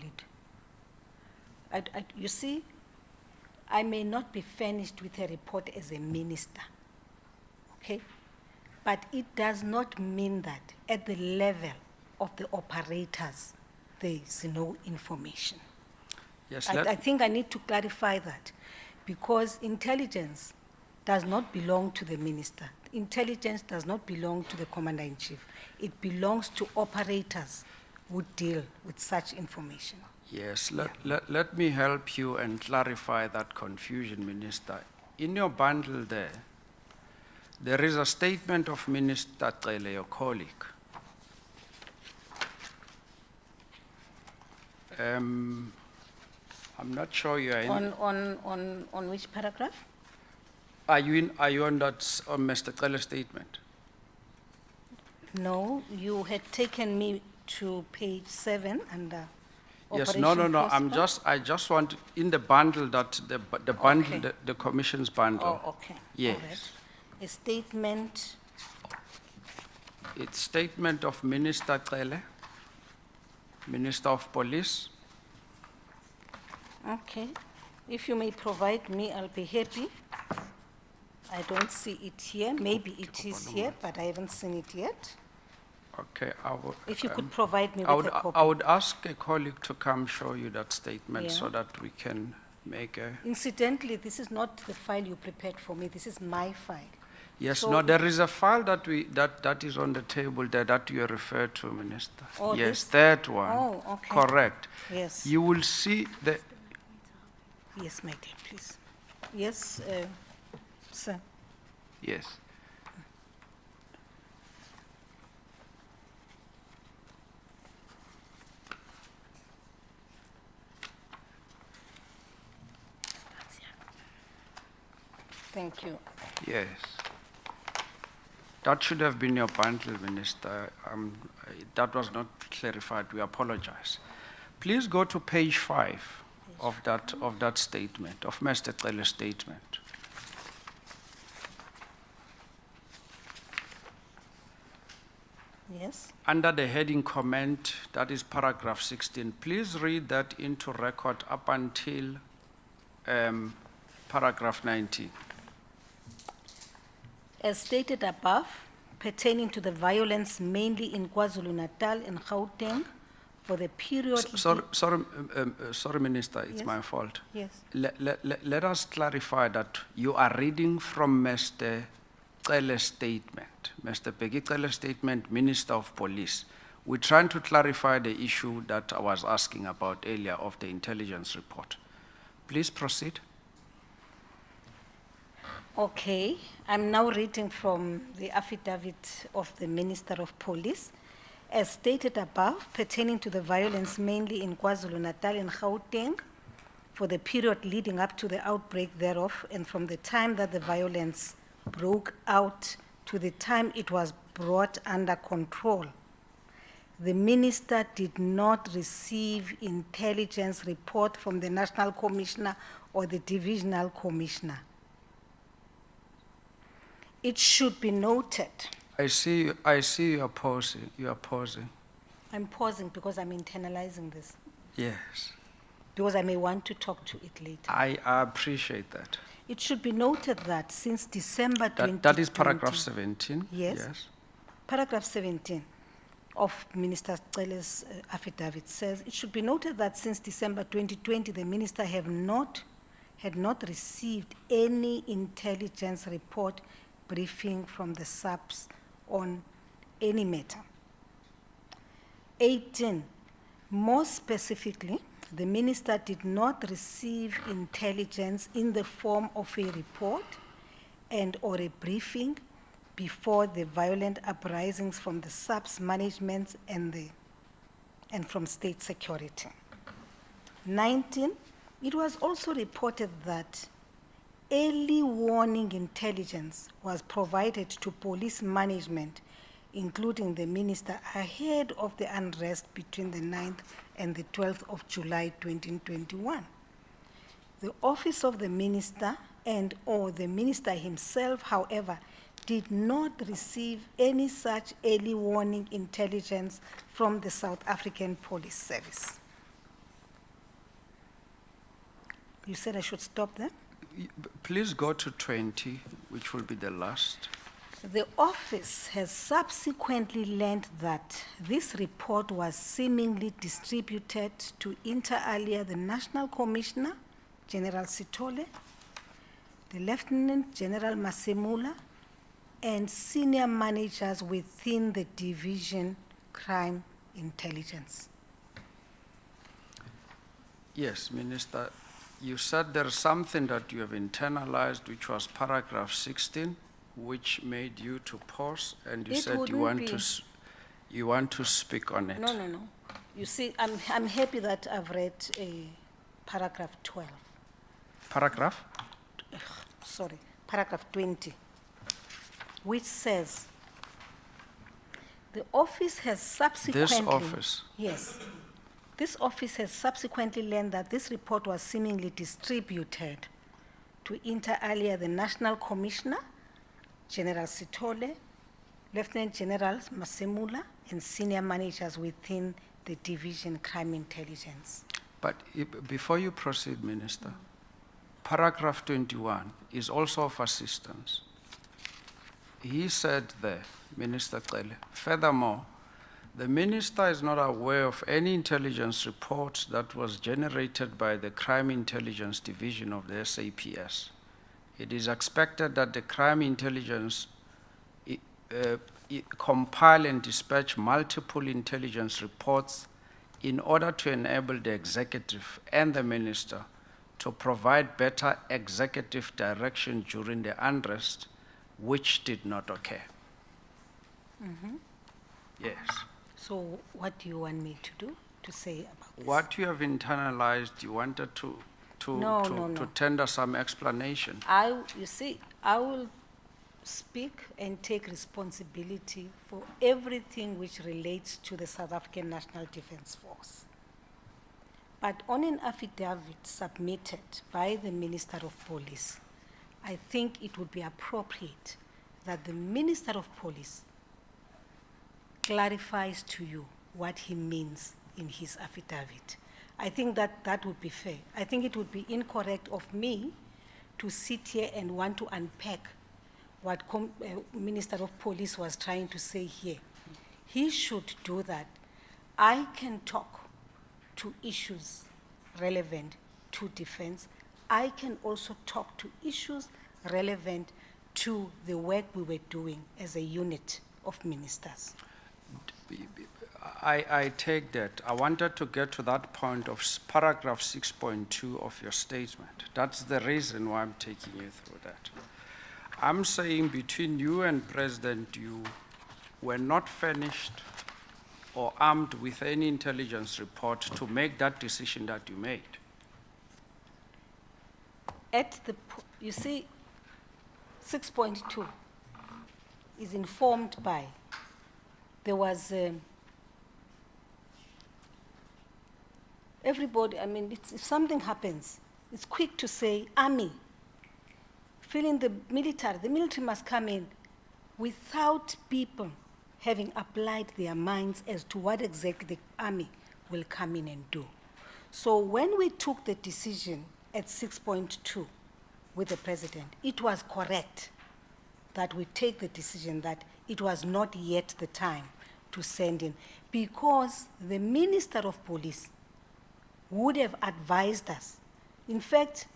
it? You see, I may not be furnished with a report as a minister, okay? But it does not mean that at the level of the operators, there is no information. yes, I think I need to clarify that, because intelligence does not belong to the minister. Intelligence does not belong to the commander-in-chief. It belongs to operators who deal with such information. yes, let me help you and clarify that confusion, Minister. In your bundle there is a statement of Minister Cele, your colleague. I'm not sure you are in. On which paragraph? Are you on that on Mr. Cele's statement? No, you had taken me to page 7 under Yes, no. Operation I just want in the bundle that the bundle, Okay. the commission's bundle. Oh, okay. Yes. All right. A statement, It's statement of Minister Cele, Minister of Police. okay. If you may provide me, I'll be happy. I don't see it here. Maybe it is here, but I haven't seen it yet. Okay, I would. If you could provide me I with would, a copy. I would ask a colleague to come show you that statement Yeah. so that we can make a... Incidentally, this is not the file you prepared for me. This is my file. Yes, So no, there is a file that is on the table there that you referred to, Minister. Oh, yes, this? that one. Oh, okay. Correct. Yes. You will see the... Yes, my dear, please. Yes, sir. Yes. Thank you. Yes. That should have been your bundle, Minister. That was not clarified. We apologize. Please go to page 5 of that statement, of Mr. Cele's statement. Yes. Under the heading comment, that is paragraph 16, please read that into record up until paragraph 19. As stated above, pertaining to the violence mainly in KwaZulu-Natal and Gauteng for the period... Sorry, Minister, it's Yes. my fault. Yes. Let us clarify that you are reading from Mr. Cele's statement, Mr. Peggy Cele's statement, Minister of Police. We're trying to clarify the issue that I was asking about earlier of the intelligence report. Please proceed. Okay, I'm now reading from the affidavit of the Minister of Police. As stated above, pertaining to the violence mainly in KwaZulu-Natal and Gauteng for the period leading up to the outbreak thereof and from the time that the violence broke out to the time it was brought under control, the Minister did not receive intelligence report from the National Commissioner or the Divisional Commissioner. It should be noted. I see you are pausing. You are pausing. I'm pausing because I'm internalizing this, Yes. because I may want to talk to it later. I appreciate that. It should be noted that since December 2020... That is paragraph 17. Yes. Paragraph 17 of Minister Cele's affidavit says, it should be noted that since December 2020, the Minister had not received any intelligence report briefing from the Saps on any matter. 18, more specifically, the Minister did not receive intelligence in the form of a report and or a briefing before the violent uprisings from the Saps management and from state security. 19, it was also reported that early warning intelligence was provided to police management, including the Minister, ahead of the unrest between the 9th and the 12th of July 2021. The office of the Minister and or the Minister himself, however, did not receive any such early warning intelligence from the South African Police Service. You said I should stop there? Please go to 20, which will be the last. The office has subsequently learned that this report was seemingly distributed to inter alia the National Commissioner, General Sithole, the Lieutenant General Masemula, and senior managers within the Division Crime Intelligence. Yes, Minister. You said there's something that you have internalized, which was paragraph 16, which made you to pause, and you said you want to speak on it. No. You see, I'm happy that I've read paragraph 12. Paragraph? Sorry, paragraph 20, which says, the office has subsequently... This office? Yes. This office has subsequently learned that this report was seemingly distributed to inter alia the National Commissioner, General Sithole, Lieutenant General Masemula, and senior managers within the Division Crime Intelligence. But before you proceed, Minister, paragraph 21 is also of assistance. He said there, Minister Cele, furthermore, The minister is not aware of any intelligence report that was generated by the Crime Intelligence Division of the SAPS. It is expected that the Crime Intelligence compile and dispatch multiple intelligence reports in order to enable the executive and the minister to provide better executive direction during the unrest, which did not occur. Yes. So what do you want me to do, to say about this? What you have internalized, you wanted to tender some explanation. You see, I will speak and take responsibility for everything which relates to the South African National Defence Force. But on an affidavit submitted by the Minister of Police, I think it would be appropriate that the Minister of Police clarifies to you what he means in his affidavit. I think that that would be fair. I think it would be incorrect of me to sit here and want to unpack what Minister of Police was trying to say here. He should do that. I can talk to issues relevant to defense. I can also talk to issues relevant to the work we were doing as a unit of ministers. I take that. I wanted to get to that point of paragraph 6.2 of your statement. That's the reason why I'm taking you through that. I'm saying between you and President, you were not furnished or armed with any intelligence report to make that decision that you made. You see, 6.2 is informed by, there was everybody, I mean, if something happens, it's quick to say, army, feeling the military must come in without people having applied their minds as to what exactly the army will come in and do. So when we took the decision at 6.2 with the president, it was correct that we take the decision that it was not yet the time to send in, because the Minister of Police would have advised us. In fact,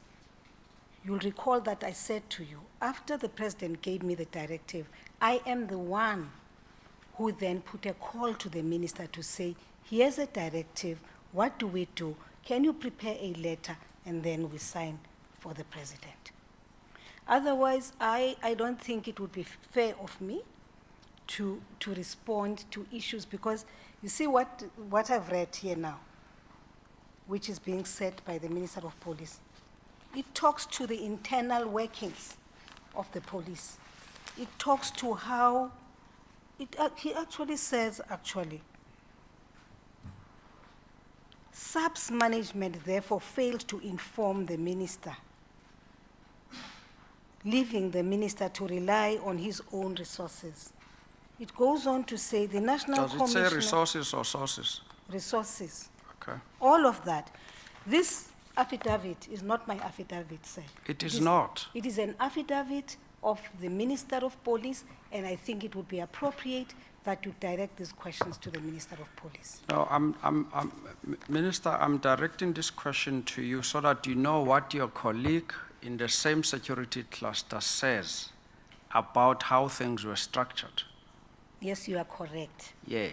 you'll recall that I said to you, after the president gave me the directive, I am the one who then put a call to the minister to say, here's a directive, what do we do? Can you prepare a letter? And then we sign for the president. Otherwise, I don't think it would be fair of me to respond to issues, because you see what I've read here now, which is being said by the Minister of Police. It talks to the internal workings of the police. It talks to how, he actually says, Saps management therefore failed to inform the minister, leaving the minister to rely on his own resources. It goes on to say the National Commissioner... Does it say resources or sources? Resources. Okay. All of that. This affidavit is not my affidavit, sir. It is not. It is an affidavit of the Minister of Police, and I think it would be appropriate that you direct these questions to the Minister of Police. No, Minister, I'm directing this question to you so that you know what your colleague in the same security cluster says about how things were structured. Yes, you are correct. Yes.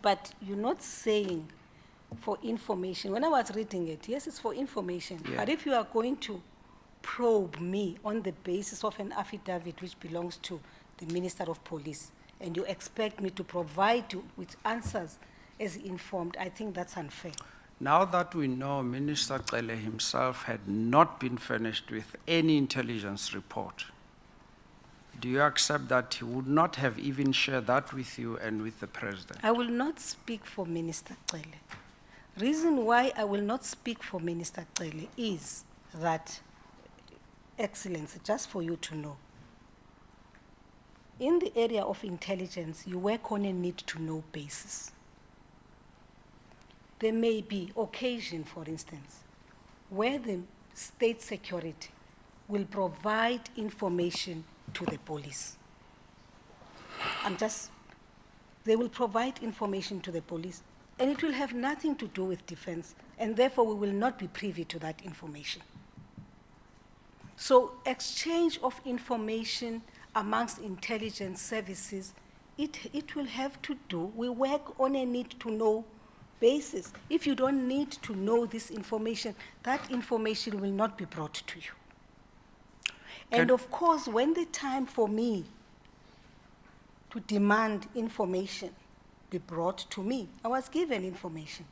But you're not saying for information. When I was reading it, yes, it's for information. Yeah. But if you are going to probe me on the basis of an affidavit which belongs to the Minister of Police, and you expect me to provide you with answers as informed, I think that's unfair. Now that we know Minister Cele himself had not been furnished with any intelligence report, do you accept that he would not have even shared that with you and with the President? I will not speak for Minister Cele. Reason why I will not speak for Minister Cele is that, Excellency, just for you to know, in the area of intelligence, you work on a need-to-know basis. There may be occasion, for instance, where the state security will provide information to the police. I'm just They will provide information to the police, and it will have nothing to do with defense, and therefore we will not be privy to that information. So exchange of information amongst intelligence services, it will have to do, we work on a need-to-know basis. If you don't need to know this information, that information will not be brought to you. And of course, when the time for me to demand information be brought to me, I was given information.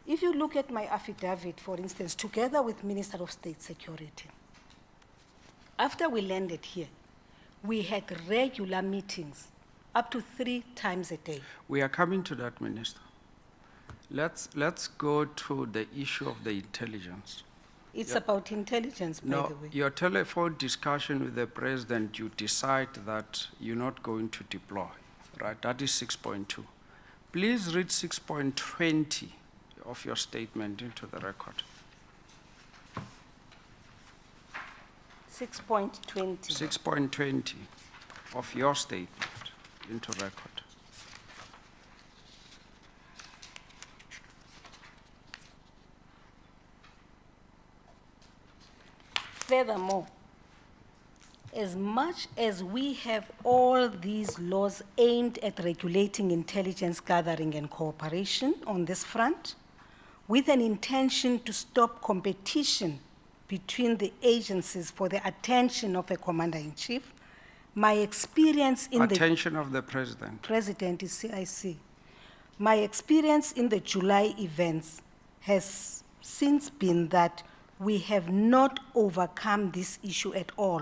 If you look at my affidavit, for instance, together with Minister of State Security, after we landed here, we had regular meetings, up to 3 times a day. We are coming to that, Minister. Let's go to the issue of the intelligence. It's about intelligence, by the way. Your telephone discussion with the president, you decide that you're not going to deploy, right? That is 6.2. Please read 6.20 of your statement into the record. 6.20. 6.20 of your statement into record. Furthermore, as much as we have all these laws aimed at regulating intelligence gathering and cooperation on this front, with an intention to stop competition between the agencies for the attention of a commander-in-chief, my experience in attention of the president. President is CIC. My experience in the July events has since been that we have not overcome this issue at all.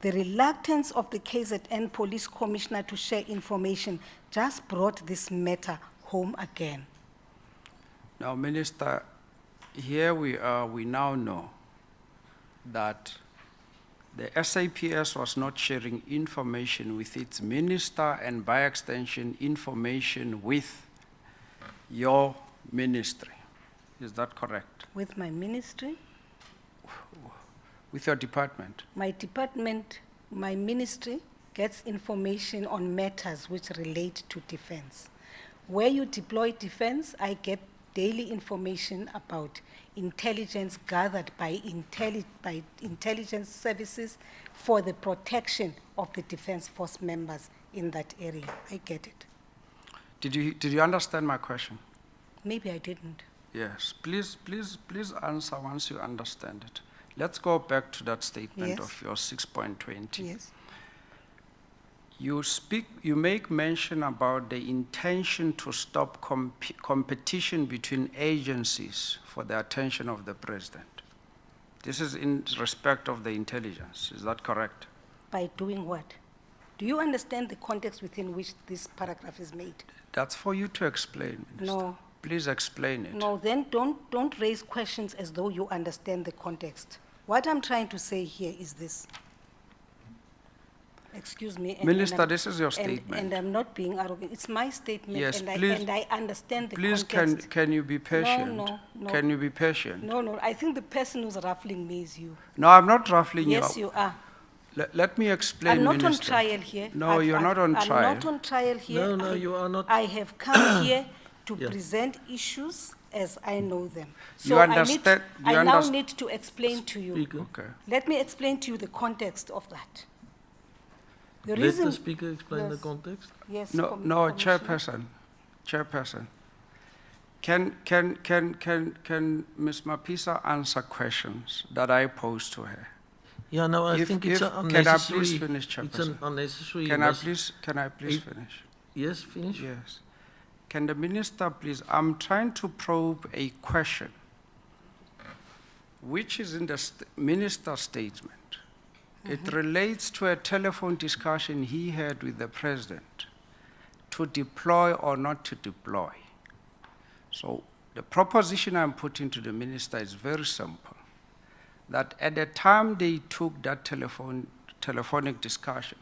The reluctance of the KZN Police Commissioner to share information just brought this matter home again. Now, Minister, here we are, we now know that the SAPS was not sharing information with its minister and by extension information with your ministry. Is that correct? With my ministry? With your department? My department, my ministry gets information on matters which relate to defense. Where you deploy defense, I get daily information about intelligence gathered by intelligence services for the protection of the Defense Force members in that area. I get it. Did you understand my question? Maybe I didn't. Yes, please answer once you understand it. Let's go back to that statement of your 6.20. Yes. You make mention about the intention to stop competition between agencies for the attention of the president. This is in respect of the intelligence, is that correct? By doing what? Do you understand the context within which this paragraph is made? That's for you to explain, Minister. No. Please explain it. No, then don't raise questions as though you understand the context. What I'm trying to say here is this. Excuse me. Minister, this is your statement. And I'm not being arrogant. It's my statement, yes, and I understand the context. Please, can you be patient? No. Can you be patient? No, I think the person who's ruffling me is you. No, I'm not ruffling you. Yes, you are. Let me explain, I'm not Minister. on trial here. No, you're not on trial. I'm not on trial here. No, you are not. I have come here to present issues as I know them. So you understand? I now need to explain to you. Okay. Let me explain to you the context of that. Let the speaker explain the context. Yes. No, Chairperson. Can Ms. Mapisa answer questions that I pose to her? Yeah, no, I think it's unnecessary. Can I please finish, Chairperson? It's an unnecessary. Can I please finish? Yes, finish. Yes. Can the minister please? I'm trying to probe a question, which is in the minister's statement. It relates to a telephone discussion he had with the president to deploy or not to deploy. So the proposition I'm putting to the minister is very simple, that at the time they took that telephonic discussion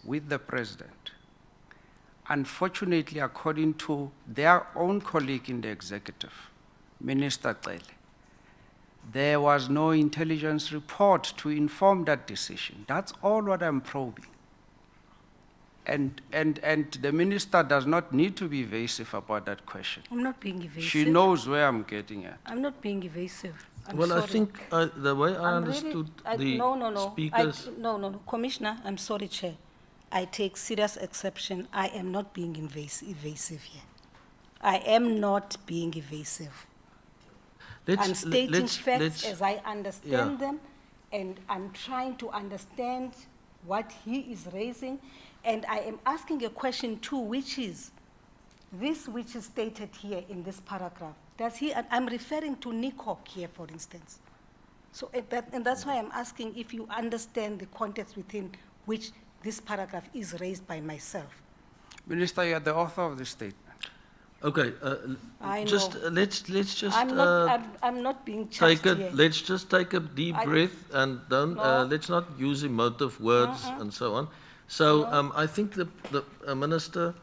with the president, unfortunately, according to their own colleague in the executive, Minister Cele, there was no intelligence report to inform that decision. That's all what I'm probing. And the minister does not need to be evasive about that question. I'm not being evasive. She knows where I'm getting at. I'm not being evasive. I'm Well, sorry. I think the way I I'm really- understood no. speakers... No. Commissioner, I'm sorry, Chair. I take serious exception. I am not being evasive here. I am not being evasive. I'm stating facts as I understand them, and I'm trying to understand what he is raising. And I am asking a question too, which is this which is stated here in this paragraph. Does he, I'm referring to NICOC here, for instance. So, and that's why I'm asking if you understand the context within which this paragraph is raised by myself. Minister, you are the author of the statement. Okay, I just know. let's just I'm not being charged here. Let's just take a deep breath and don't let's not use emotive words and so on. So I think the minister,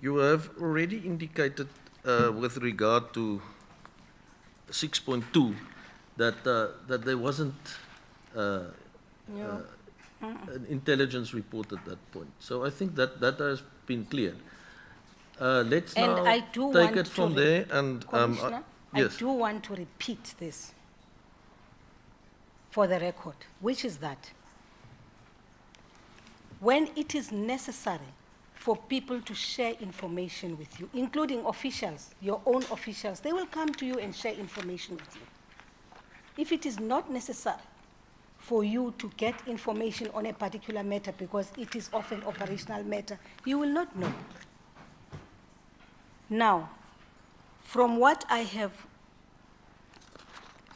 you have already indicated with regard to 6.2 that there wasn't an intelligence report at that point. So I think that has been cleared. Let's And now I do take want it from to there and Commissioner, yes. I do want to repeat this for the record, which is that when it is necessary for people to share information with you, including officials, your own officials, they will come to you and share information with you. If it is not necessary for you to get information on a particular matter because it is of an operational matter, you will not know. Now, from what I have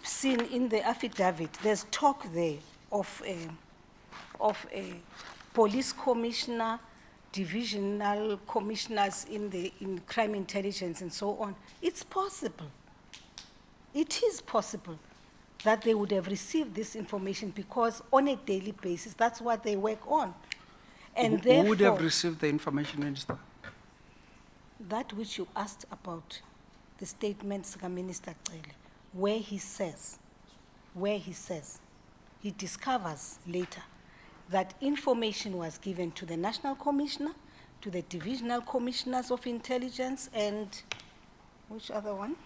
seen in the affidavit, there's talk there of a police commissioner, divisional commissioners in crime intelligence and so on. It's possible. It is possible that they would have received this information because on a daily basis, that's what they work on. And Who would have therefore, received the information, Minister? that which you asked about, the statements of Minister Cele, where he says, he discovers later that information was given to the National Commissioner, to the Divisional Commissioners of Intelligence, and which other one?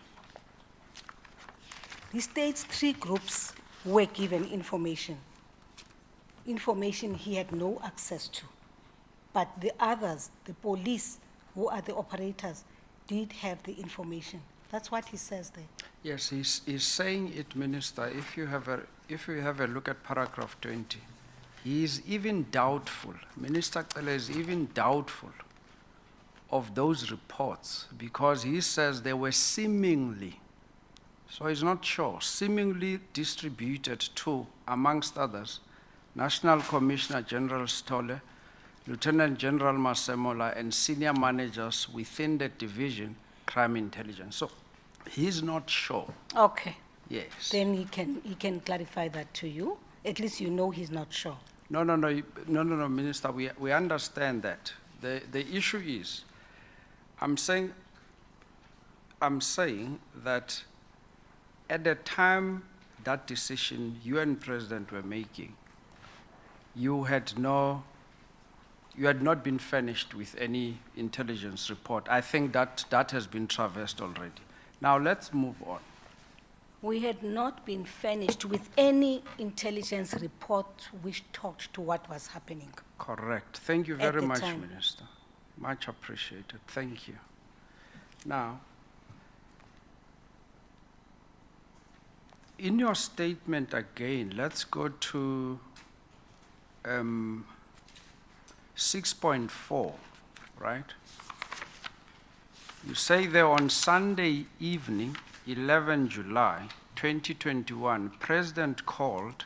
He states 3 groups were given information he had no access to. But the others, the police, who are the operators, did have the information. That's what he says there. Yes, he's saying it, Minister. If you have a look at paragraph 20, he is even doubtful. Minister Cele is even doubtful of those reports because he says they were seemingly, so he's not sure, seemingly distributed to, amongst others, National Commissioner General Stolle, Lieutenant General Masemola, and senior managers within the division, crime intelligence. So he's not sure. Okay. Yes. Then he can clarify that to you. At least you know he's not sure. No, Minister, we understand that. The issue is, I'm saying that at the time that decision you and President were making, you had not been furnished with any intelligence report. I think that has been traversed already. Now let's move on. We had not been furnished with any intelligence report which talked to what was happening. Correct. Thank you At very the much, time. Minister. Much appreciated. Thank you. Now, in your statement again, let's go to 6.4, right? You say there on Sunday evening, 11 July 2021, President called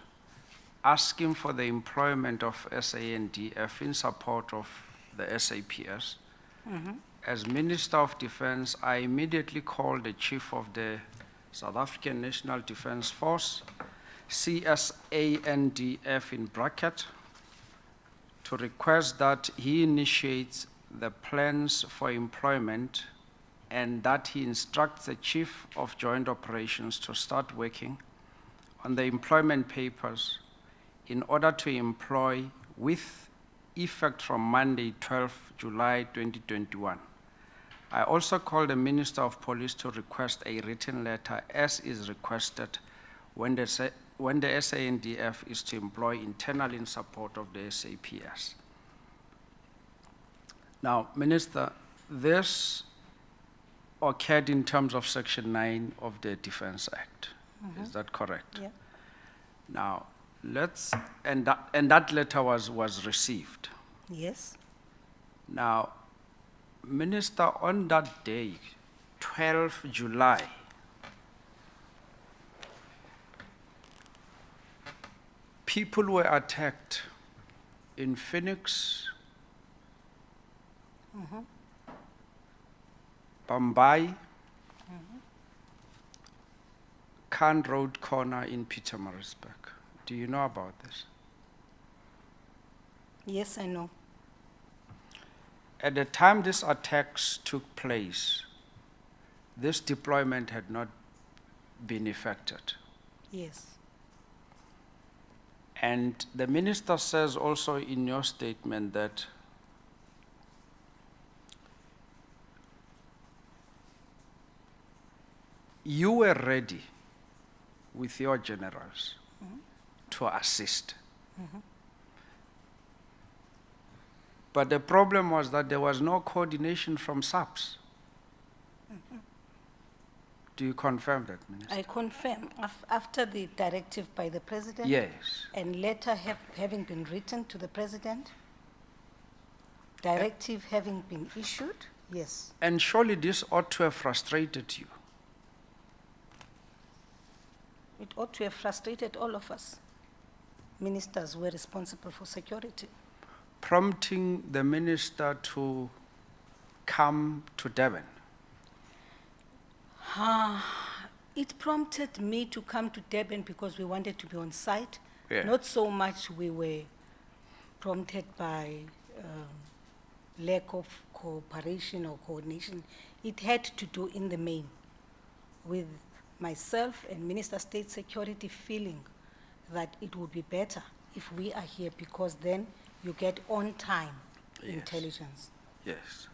asking for the employment of SANDF in support of the SAPS. As Minister of Defense, I immediately called the Chief of the South African National Defense Force, CSANDF in bracket, to request that he initiates the plans for employment and that he instructs the Chief of Joint Operations to start working on the employment papers in order to employ with effect from Monday, 12 July 2021. I also called the Minister of Police to request a written letter as is requested when the SANDF is to employ internal in support of the SAPS. Now, Minister, this occurred in terms of Section 9 of the Defense Act. Is that correct? Yeah. Now, and that letter was received. Yes. Now, Minister, on that day, 12 July, people were attacked in Phoenix, Bambai, Khan Road corner in Pietermaritzburg. Do you know about this? Yes, I know. At the time these attacks took place, this deployment had not been effected. Yes. And the minister says also in your statement that you were ready with your generals to assist. But the problem was that there was no coordination from Saps. Do you confirm that, Minister? I confirm. After the directive by the President, Yes. and letter having been written to the President, directive having been issued, yes. And surely this ought to have frustrated you. It ought to have frustrated all of us. Ministers were responsible for security. Prompting the minister to come to Durban. It prompted me to come to Durban because we wanted to be on site. Yeah. Not so much we were prompted by lack of cooperation or coordination. It had to do in the main with myself and Minister of State Security feeling that it would be better if we are here because then you get on-time intelligence. Yes.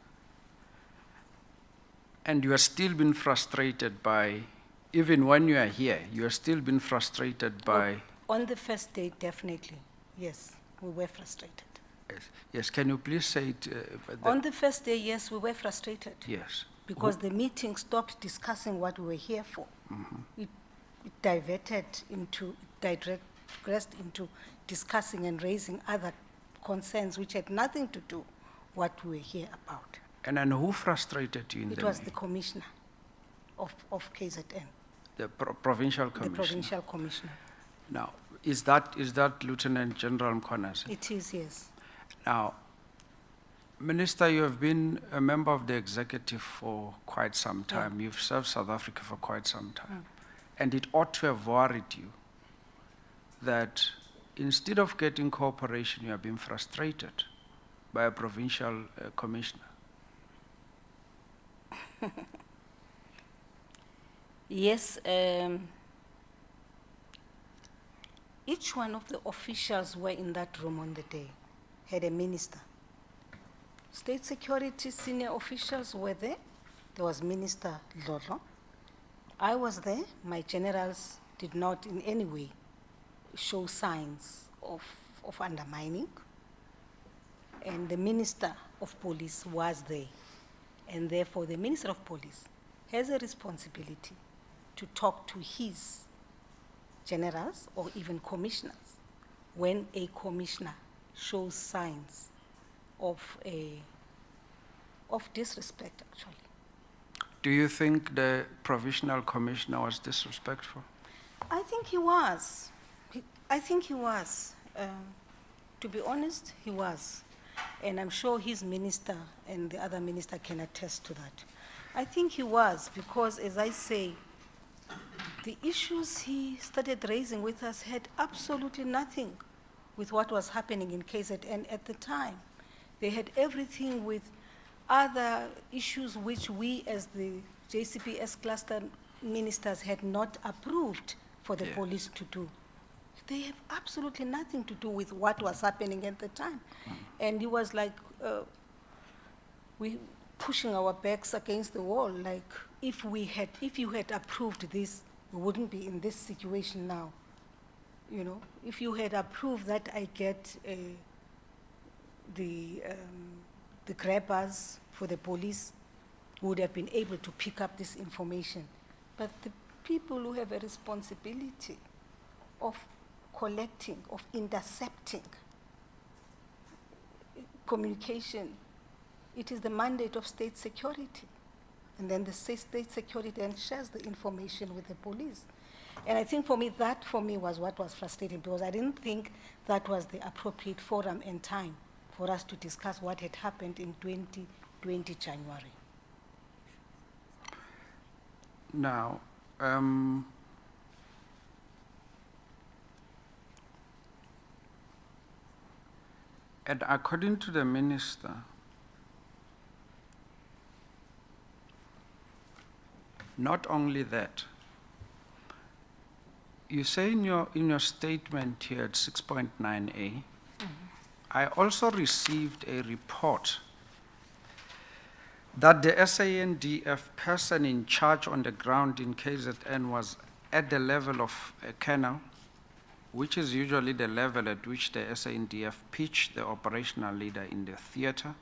And you are still being frustrated by, even when you are here, you are still being frustrated by... On the first day, definitely, yes, we were frustrated. Yes, yes. Can you please say it? On the first day, yes, we were frustrated. Yes. Because the meeting stopped discussing what we were here for. It digressed into discussing and raising other concerns which had nothing to do what we were here about. And then who frustrated you in It the was meeting? the commissioner of KZN. The provincial commissioner? The provincial commissioner. Now, is that Lieutenant General Mkhwanazi? It is, yes. Now, Minister, you have been a member of the executive for quite some time. You've served South Africa for quite some time. And it ought to have worried you that instead of getting cooperation, you are being frustrated by a provincial commissioner. Yes, each one of the officials were in that room on the day, had a minister. State security senior officials were there. There was Minister Dlodlo. I was there. My generals did not in any way show signs of undermining. And the Minister of Police was there. And therefore, the Minister of Police has a responsibility to talk to his generals or even commissioners when a commissioner shows signs of disrespect, actually. Do you think the provincial commissioner was disrespectful? I think he was. I think he was. To be honest, he was. And I'm sure his minister and the other minister can attest to that. I think he was because, as I say, the issues he started raising with us had absolutely nothing with what was happening in KZN at the time. They had everything with other issues which we as the JCPS cluster ministers had not approved for the police to do. They have absolutely nothing to do with what was happening at the time. And it was like we pushing our backs against the wall. Like if you had approved this, we wouldn't be in this situation now. You know, if you had approved that I get the grabbers for the police, would have been able to pick up this information. But the people who have a responsibility of collecting, of intercepting communication, it is the mandate of state security. And then the state security then shares the information with the police. And I think for me, that for me was what was frustrating, because I didn't think that was the appropriate forum and time for us to discuss what had happened in 2020 January. Now, and according to the minister, not only that, you say in your statement here at 6.9a, I also received a report that the SANDF person in charge on the ground in KZN was at the level of a colonel, which is usually the level at which the SANDF pitch the operational leader in the theater.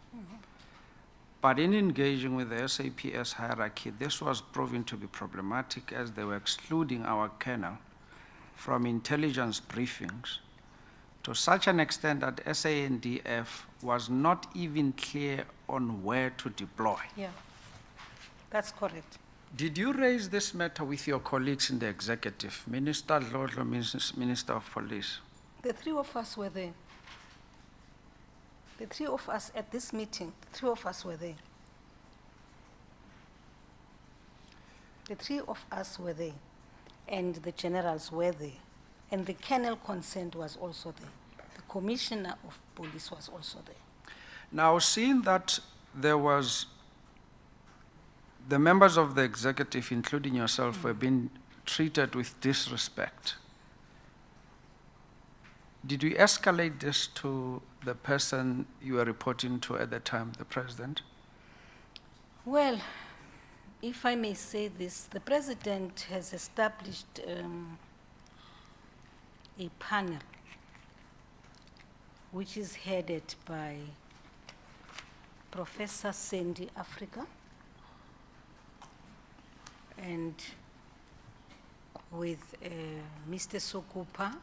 But in engaging with the SAPS hierarchy, this was proven to be problematic, as they were excluding our colonel from intelligence briefings to such an extent that SANDF was not even clear on where to deploy. Yeah, that's correct. Did you raise this matter with your colleagues in the executive, Minister Lodlo, Minister of Police? The three of us were there. The three of us at this meeting, the three of us were there. The three of us were there, and the generals were there, and the colonel consent was also there. The commissioner of police was also there. Now, seeing that there was, the members of the executive, including yourself, were being treated with disrespect, did we escalate this to the person you were reporting to at the time, the president? Well, if I may say this, the president has established a panel which is headed by Professor Sandy Africa and with Mr. Sokupa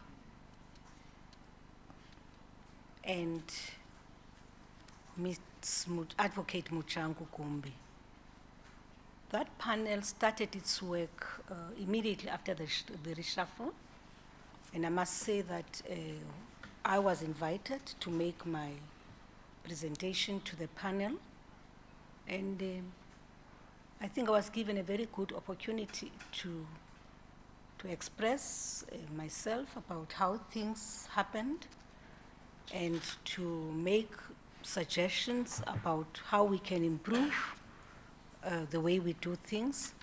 and Advocate Muchangu Kumbi. That panel started its work immediately after the reshuffle, and I must say that I was invited to make my presentation to the panel, and I think I was given a very good opportunity to express myself about how things happened and to make suggestions about how we can improve the way we do things.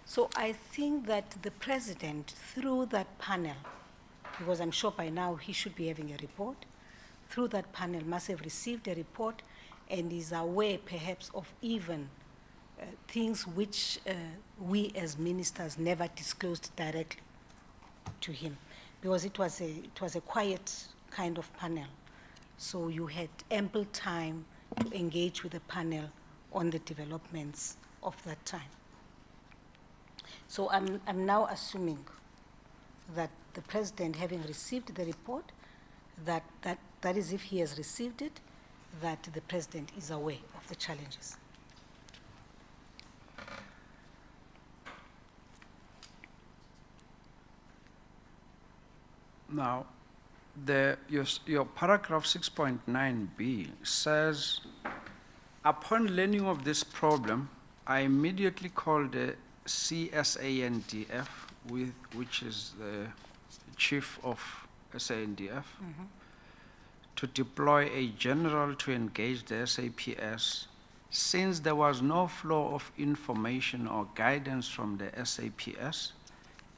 So I think that the president, through that panel, because I'm sure by now he should be having a report, through that panel must have received a report and is aware perhaps of even things which we as ministers never disclosed directly to him, because it was a quiet kind of panel. So you had ample time to engage with the panel on the developments of that time. So I'm now assuming that the president, having received the report, that is, if he has received it, that the president is aware of the challenges. Now, your paragraph 6.9b says, upon learning of this problem, I immediately called the CSANDF, which is the chief of SANDF, to deploy a general to engage the SAPS, since there was no flow of information or guidance from the SAPS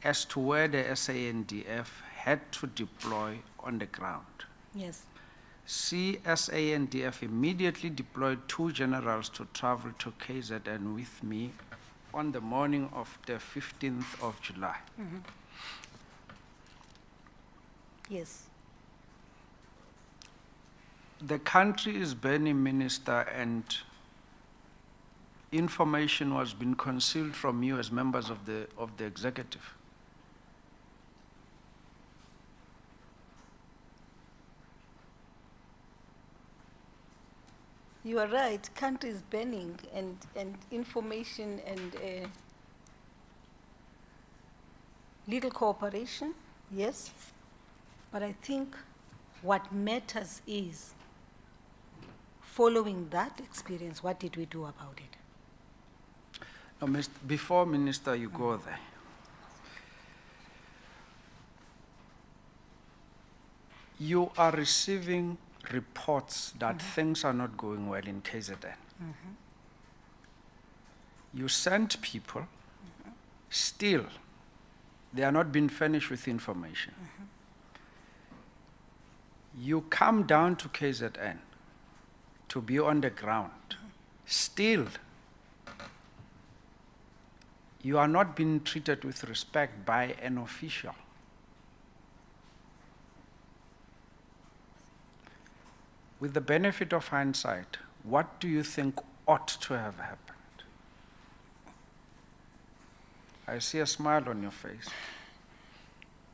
as to where the SANDF had to deploy on the ground. Yes. CSANDF immediately deployed 2 generals to travel to KZN with me on the morning of the 15th of July. Yes. The country is burning, Minister, and information was being concealed from you as members of the executive. You are right, country is burning, and information and little cooperation, yes. But I think what matters is, following that experience, what did we do about it? Now, before, Minister, you go there, you are receiving reports that things are not going well in KZN. You send people, still, they are not being furnished with information. You come down to KZN to be on the ground, still, you are not being treated with respect by an official. With the benefit of hindsight, what do you think ought to have happened? I see a smile on your face.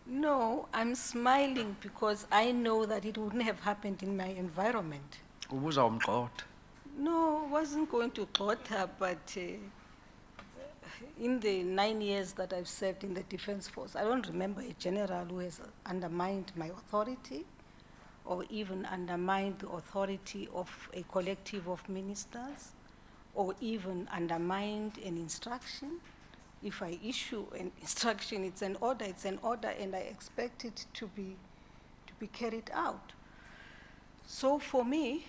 No, I'm smiling because I know that it wouldn't have happened in my environment. No, I wasn't going to Gauteng, but in the 9 years that I've served in the Defense Force, I don't remember a general who has undermined my authority or even undermined the authority of a collective of ministers, or even undermined an instruction. If I issue an instruction, it's an order, and I expect it to be carried out. So for me,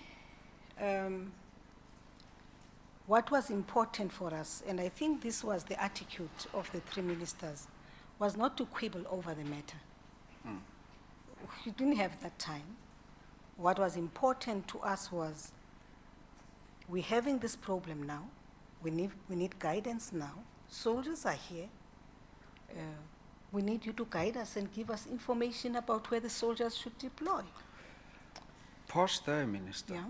what was important for us, and I think this was the attitude of the 3 ministers, was not to quibble over the matter. We didn't have that time. What was important to us was, we're having this problem now, we need guidance now, soldiers are here, we need you to guide us and give us information about where the soldiers should deploy. Pause there, Minister. Yeah.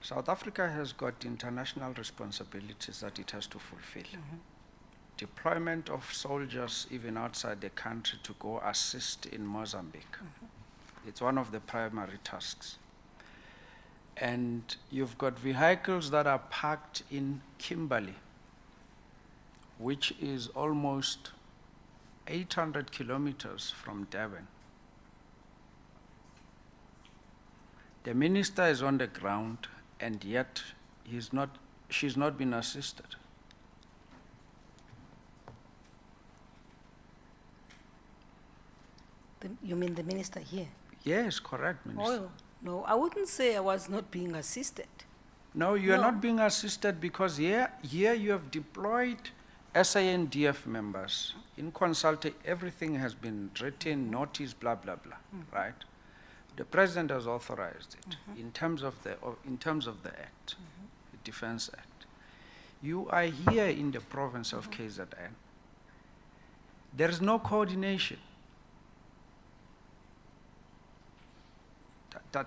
South Africa has got international responsibilities that it has to fulfill. Deployment of soldiers even outside the country to go assist in Mozambique. It's one of the primary tasks. And you've got vehicles that are parked in Kimberley, which is almost 800 kilometers from Durban. The minister is on the ground, and yet she's not been assisted. You mean the minister here? Yes, correct, Minister. Oh, no, I wouldn't say I was not being assisted. No, you are not being assisted because here you have deployed SANDF members. In consulting, everything has been written, notice, blah, blah, blah, right? The president has authorized it in terms of the Act, the Defense Act. You are here in the province of KZN. There is no coordination.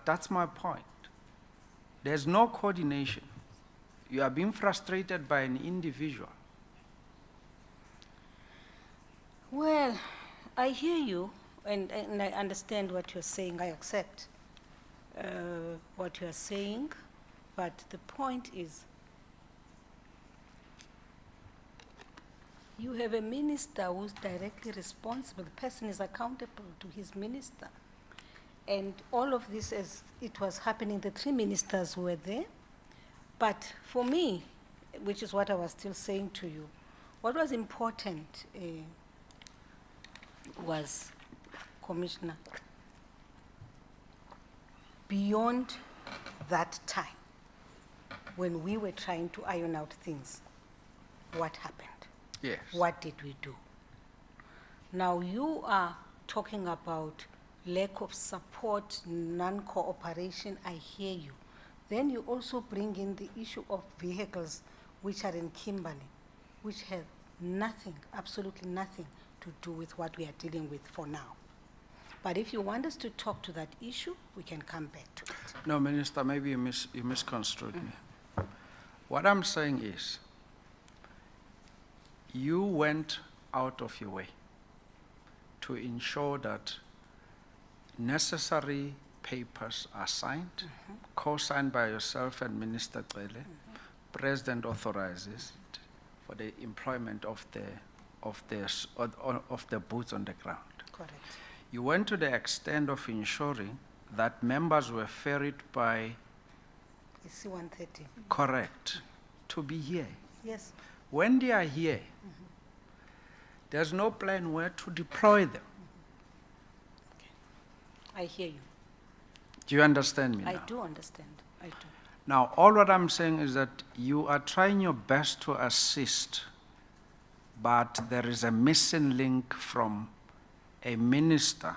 That's my point. There's no coordination. You are being frustrated by an individual. Well, I hear you, and I understand what you're saying. I accept what you're saying, but the point is, you have a minister who's directly responsible. The person is accountable to his minister. And all of this, as it was happening, the 3 ministers were there. But for me, which is what I was still saying to you, what was important was, Commissioner, beyond that time, when we were trying to iron out things, what happened? Yes. What did we do? Now you are talking about lack of support, non-cooperation, I hear you. Then you also bring in the issue of vehicles which are in Kimberley, which have nothing, absolutely nothing to do with what we are dealing with for now. But if you want us to talk to that issue, we can come back to it. No, Minister, maybe you misconstrued me. What I'm saying is, you went out of your way to ensure that necessary papers are signed, co-signed by yourself and Minister Cele. President authorizes it for the employment of the boots on the ground. Correct. You went to the extent of ensuring that members were ferried by, C-130. correct, to be here. Yes. When they are here, there's no plan where to deploy them. I hear you. Do you understand me I now? do understand. I do. Now, all what I'm saying is that you are trying your best to assist, but there is a missing link from a minister,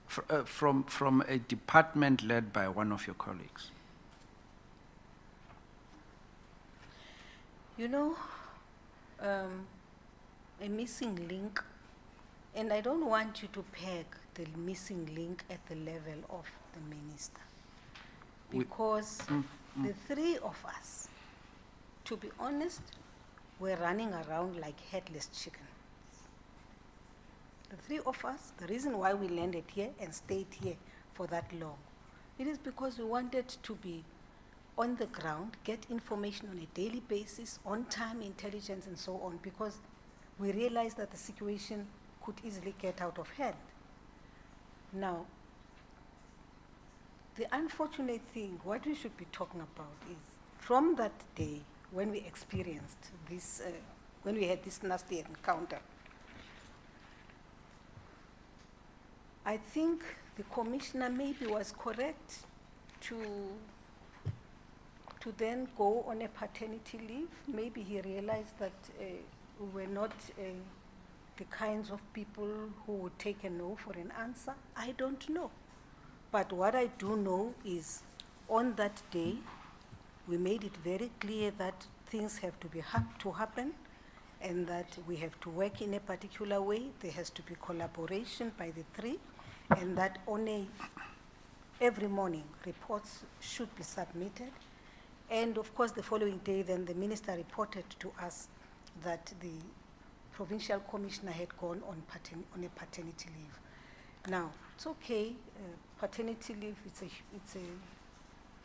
from a department led by one of your colleagues. You know, a missing link, and I don't want you to peg the missing link at the level of the minister. Because the three of us, to be honest, were running around like headless chickens. The three of us, the reason why we landed here and stayed here for that long, it is because we wanted to be on the ground, get information on a daily basis, on-time intelligence and so on, because we realized that the situation could easily get out of hand. Now, the unfortunate thing, what we should be talking about is, from that day when we experienced this, when we had this nasty encounter, I think the commissioner maybe was correct to then go on a paternity leave. Maybe he realized that we were not the kinds of people who would take a no for an answer. I don't know. But what I do know is, on that day, we made it very clear that things have to happen, and that we have to work in a particular way. There has to be collaboration by the three, and that every morning reports should be submitted. And of course, the following day, then the minister reported to us that the provincial commissioner had gone on a paternity leave. Now, it's okay, paternity leave,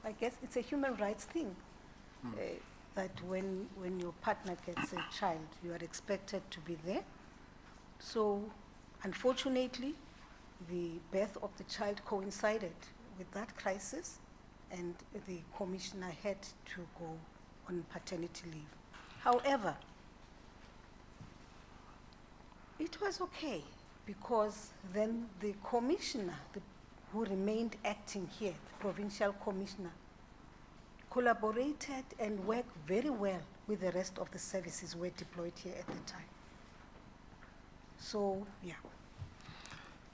I guess it's a human rights thing, that when your partner gets a child, you are expected to be there. So, unfortunately, the birth of the child coincided with that crisis, and the commissioner had to go on paternity leave. However, it was okay, because then the commissioner, who remained acting here, the provincial commissioner, collaborated and worked very well with the rest of the services who were deployed here at the time. So, yeah.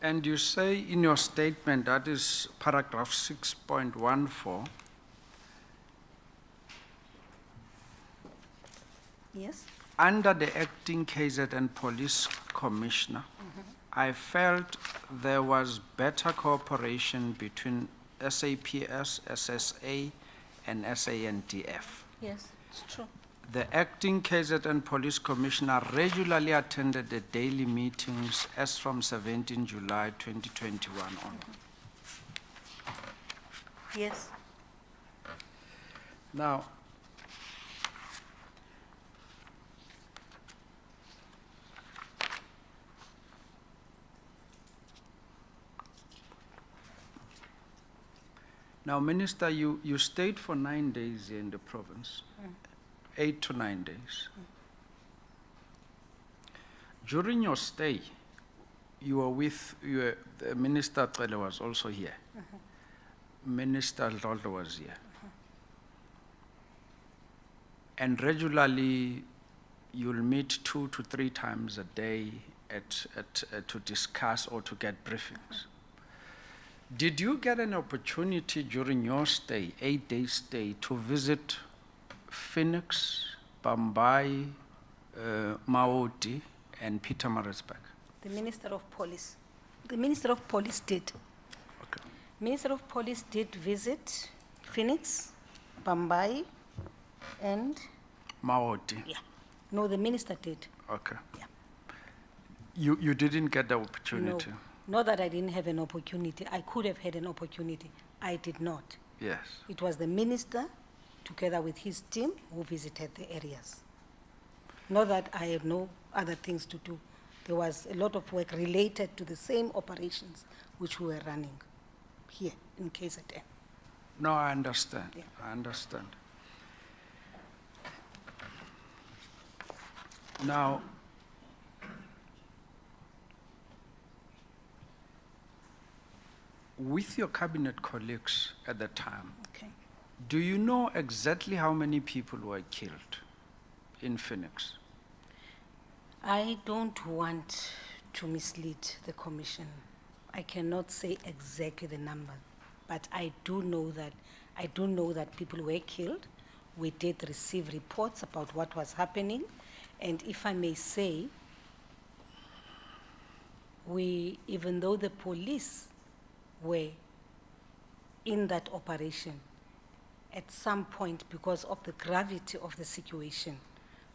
And you say in your statement, that is paragraph 6.14, yes? Under the acting KZN police commissioner, I felt there was better cooperation between SAPS, SSA, and SANDF. Yes, it's true. The acting KZN police commissioner regularly attended the daily meetings as from 17 July 2021 on. Yes. Now, Minister, you stayed for 9 days here in the province, 8 to 9 days. During your stay, you were with, Minister Cele was also here. Minister Lolo was here. And regularly, you'll meet 2 to 3 times a day to discuss or to get briefings. Did you get an opportunity during your stay, 8-day stay, to visit Phoenix, Bambai, Maoti, and Pietermaritzburg? The Minister of Police. The Minister of Police did. Okay. Minister of Police did visit Phoenix, Bambai, and Maoti. yeah. No, the minister did. Okay. Yeah. You didn't get the opportunity? No, not that I didn't have an opportunity. I could have had an opportunity. I did not. Yes. It was the minister, together with his team, who visited the areas. Not that I have no other things to do. There was a lot of work related to the same operations which we were running here in KZN. No, I understand. Yeah. I understand. Now, with your cabinet colleagues at the time, Okay. do you know exactly how many people were killed in Phoenix? I don't want to mislead the commission. I cannot say exactly the number, but I do know that people were killed. We did receive reports about what was happening, and if I may say, even though the police were in that operation, at some point, because of the gravity of the situation,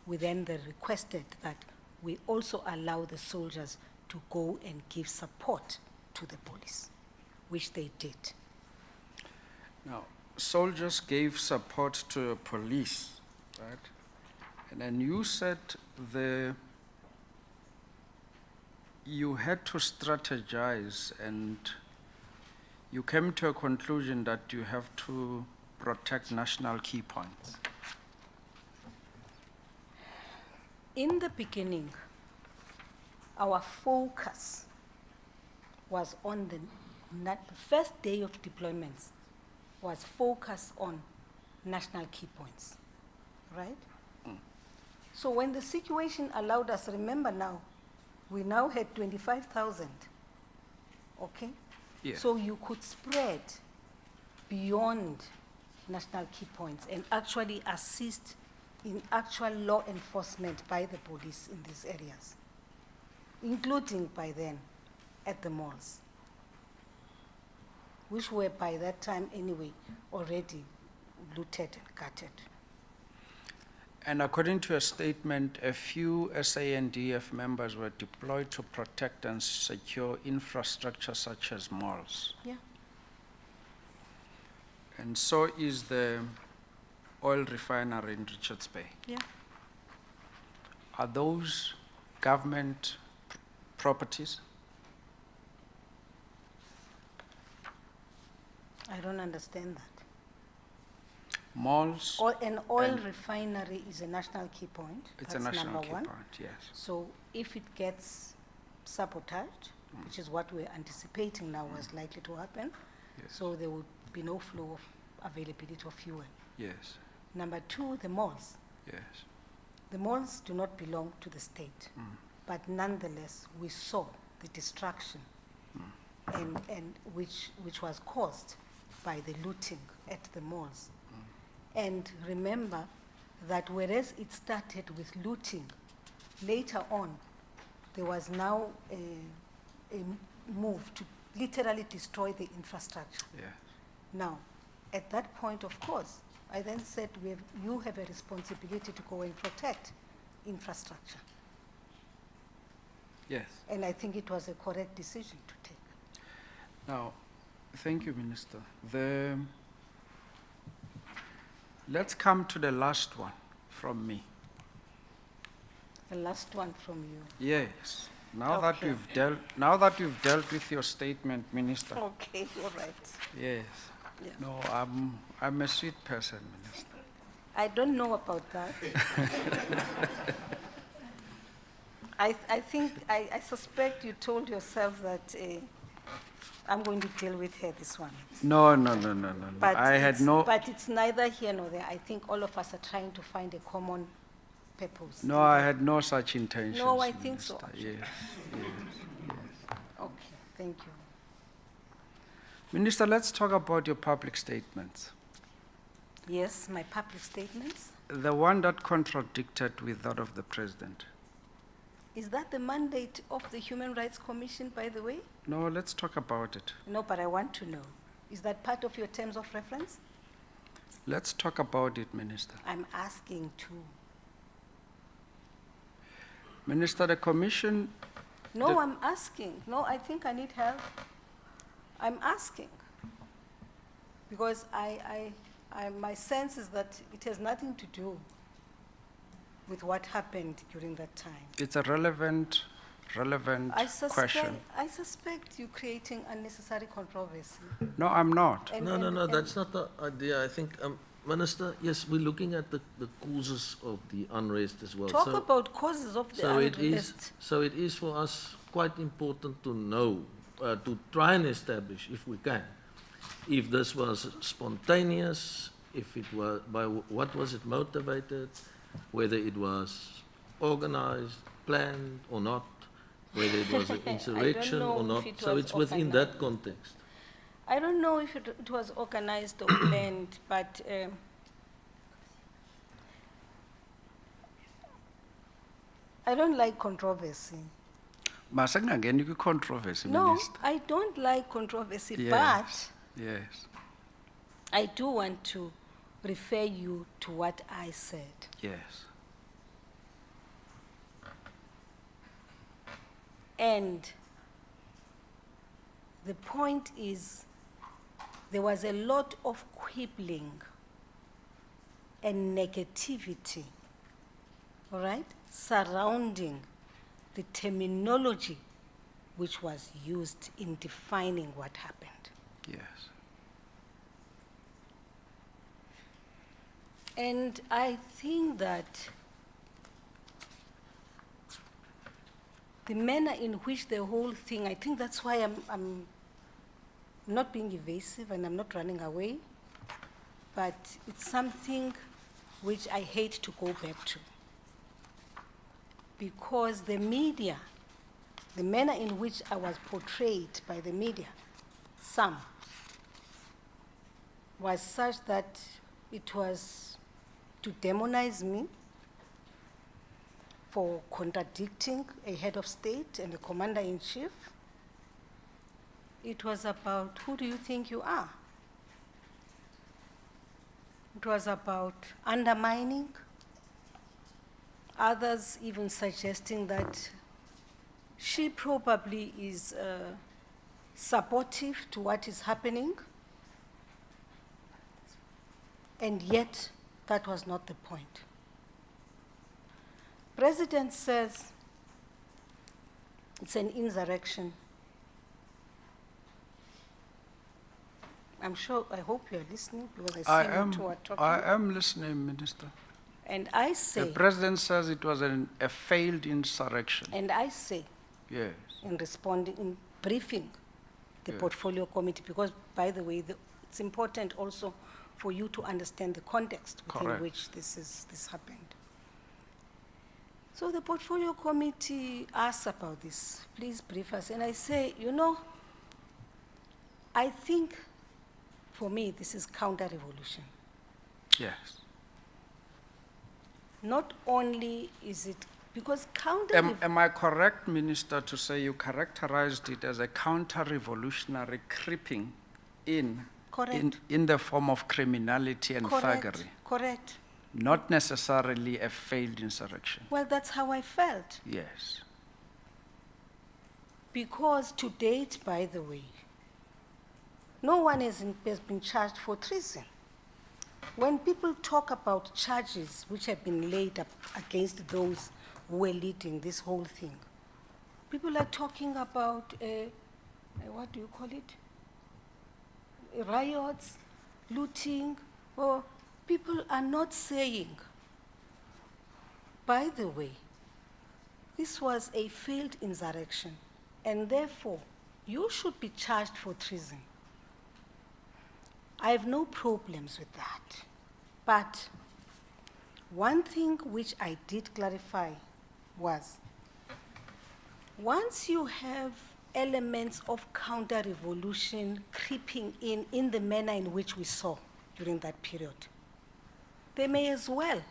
we then requested that we also allow the soldiers to go and give support to the police, which they did. Now, soldiers gave support to the police, right? And then you said you had to strategize, and you came to a conclusion that you have to protect national key points. In the beginning, our focus was on the first day of deployments, was focused on national key points, right? So when the situation allowed us, remember now, we now had 25,000, okay? Yeah. So you could spread beyond national key points and actually assist in actual law enforcement by the police in these areas, including by then at the malls, which were by that time anyway already looted and gutted. And according to a statement, a few SANDF members were deployed to protect and secure infrastructure such as malls. Yeah. And so is the oil refinery in Richards Bay. Yeah. Are those government properties? I don't understand that. Malls? An oil refinery is a national key point. It's That's a national number key one. point, yes. So if it gets sabotaged, which is what we're anticipating now was likely to happen, Yes. so there would be no flow of availability of fuel. Yes, Number two, the malls. yes. The malls do not belong to the state, but nonetheless, we saw the destruction and which was caused by the looting at the malls. And remember that whereas it started with looting, later on, there was now a move to literally destroy the infrastructure. Yeah. Now, at that point, of course, I then said, you have a responsibility to go and protect infrastructure. Yes. And I think it was a correct decision to take. Now, thank you, Minister. Let's come to the last one from me. The last one from you. Yes. Now Okay. that you've dealt with your statement, Minister. Okay, all right. Yes. Yeah. No, I'm a sweet person, Minister. I don't know about that. I suspect you told yourself that I'm going to deal with her this one. No. But I had no. But it's neither here nor there. I think all of us are trying to find a common purpose? No, I had no such intentions. No, I think so, Minister. actually. Yes. Okay, thank you. Minister, let's talk about your public statements. Yes, my public statements. The one that contradicted with that of the president. Is that the mandate of the Human Rights Commission, by the way? No, let's talk about it. No, but I want to know. Is that part of your terms of reference? Let's talk about it, Minister. I'm asking to. Minister, the commission... No, I'm asking. No, I think I need help. I'm asking. Because my sense is that it has nothing to do with what happened during that time. It's a relevant question. I suspect you creating unnecessary controversy. No, I'm not. No, that's not the idea. I think, Minister, yes, we're looking at the causes of the unrest as well. Talk about causes of the unrest. So it is for us quite important to know, to try and establish, if we can, if this was spontaneous, if it was, by what was it motivated, whether it was organized, planned or not, whether it was an insurrection or not. So it's within that context. I don't know if it was organized or planned, but I don't like controversy. Masangangeni controversy, No, Minister. I don't like controversy, Yes. but Yes. I do want to refer you to what I said. Yes. And the point is, there was a lot of quibbling and negativity, all right, surrounding the terminology which was used in defining what happened. Yes. And I think that the manner in which the whole thing, I think that's why I'm not being evasive and I'm not running away, but it's something which I hate to go back to. Because the media, the manner in which I was portrayed by the media, some, was such that it was to demonize me for contradicting a head of state and a commander-in-chief. It was about, who do you think you are? It was about undermining, others even suggesting that she probably is supportive to what is happening, and yet that was not the point. President says it's an insurrection. I'm sure, I hope you're listening, because I see you two are talking. I am listening, Minister. And I say... The President says it was a failed insurrection. And I say... Yes. In responding, in briefing the portfolio committee, because, by the way, it's important also for you to understand the context within which this happened. So the portfolio committee asked about this, please brief us. And I say, you know, I think, for me, this is counter-revolution. Yes. Not only is it, because Am I correct, Minister, to say you characterized it as a counter-revolutionary creeping in the form of criminality and thuggery? Correct. Not necessarily a failed insurrection. Well, that's how I felt. Yes. Because to date, by the way, no one has been charged for treason. When people talk about charges which have been laid up against those who were leading this whole thing, people are talking about, what do you call it? Riots, looting, or people are not saying, by the way, this was a failed insurrection, and therefore you should be charged for treason. I have no problems with that. But One thing which I did clarify was, once you have elements of counter-revolution creeping in the manner in which we saw during that period, they may as well,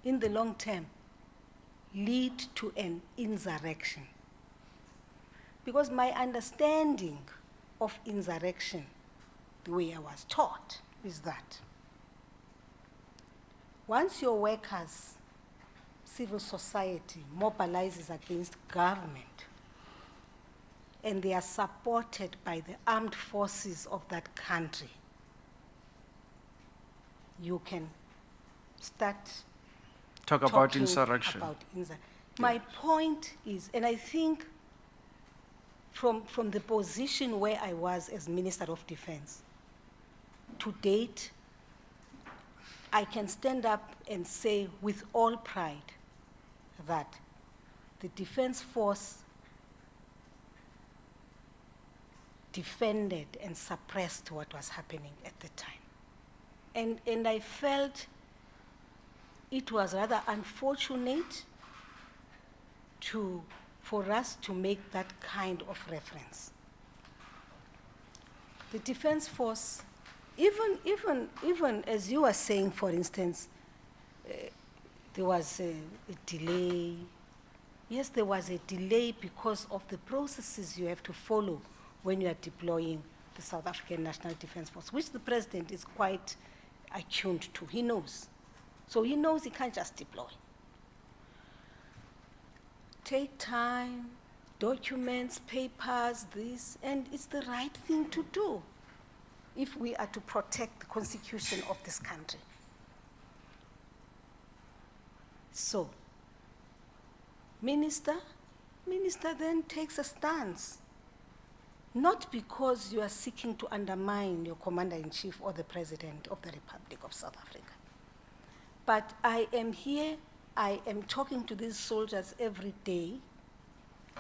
in the long term, lead to an insurrection. Because my understanding of insurrection, the way I was taught, is that once your workers, civil society, mobilizes against government, and they are supported by the armed forces of that country, you can start Talk about insurrection. My point is, and I think from the position where I was as Minister of Defense, to date, I can stand up and say with all pride that the Defense Force defended and suppressed what was happening at the time. And I felt it was rather unfortunate for us to make that kind of reference. The Defense Force, even as you were saying, for instance, there was a delay. Yes, there was a delay because of the processes you have to follow when you are deploying the South African National Defense Force, which the president is quite attuned to. He knows. So he knows he can't just deploy. Take time, documents, papers, this, and it's the right thing to do if we are to protect the constitution of this country. So, Minister then takes a stance, not because you are seeking to undermine your Commander-in-Chief or the President of the Republic of South Africa. But I am here, I am talking to these soldiers every day.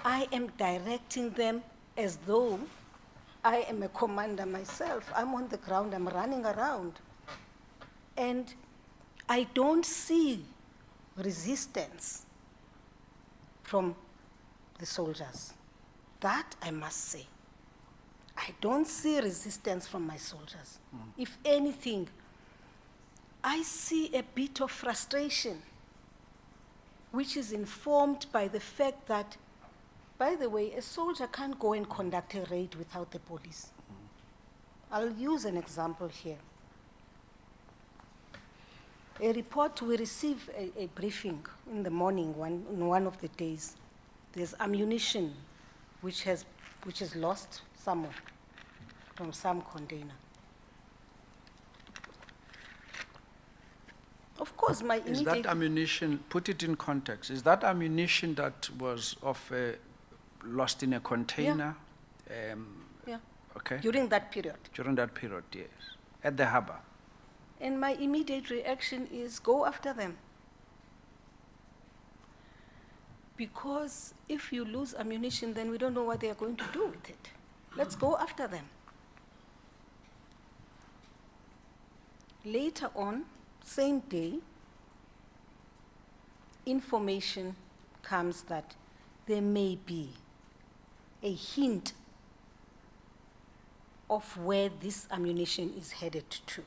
I am directing them as though I am a commander myself. I'm on the ground, I'm running around. And I don't see resistance from the soldiers. That I must say. I don't see resistance from my soldiers. If anything, I see a bit of frustration, which is informed by the fact that, by the way, a soldier can't go and conduct a raid without the police. I'll use an example here. A report, we receive a briefing in the morning, one of the days. There's ammunition which is lost somewhere from some container. Of course, my immediate... Is that ammunition, put it in context, is that ammunition that was lost in a container? Yeah. Okay. During that period. During that period, yes. At the harbor. And my immediate reaction is go after them. Because if you lose ammunition, then we don't know what they are going to do with it. Let's go after them. Later on, same day, information comes that there may be a hint of where this ammunition is headed to.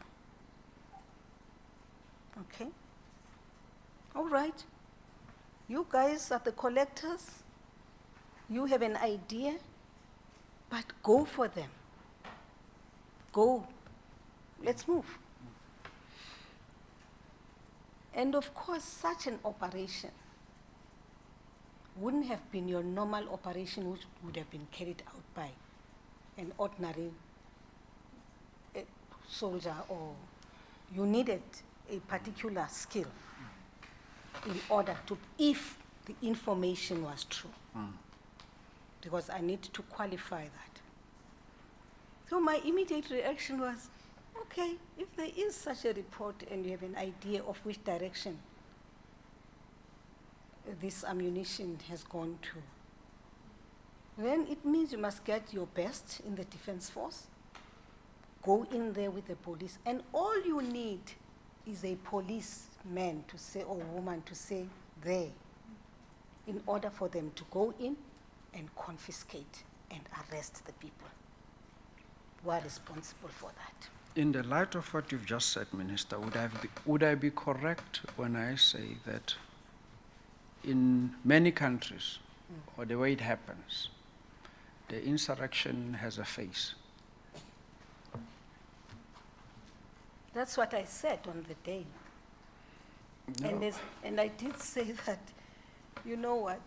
Okay? All right. You guys are the collectors. You have an idea, but go for them. Go. Let's move. And of course, such an operation wouldn't have been your normal operation, which would have been carried out by an ordinary soldier, or you needed a particular skill in order to, if the information was true. Because I need to qualify that. So my immediate reaction was, okay, if there is such a report and you have an idea of which direction this ammunition has gone to, then it means you must get your best in the Defense Force, go in there with the police, and all you need is a police man to say, or woman to say there, in order for them to go in and confiscate and arrest the people who are responsible for that. In the light of what you've just said, Minister, would I be correct when I say that in many countries, or the way it happens, the insurrection has a face? That's what I said on the day. No. And I did say that, you know what,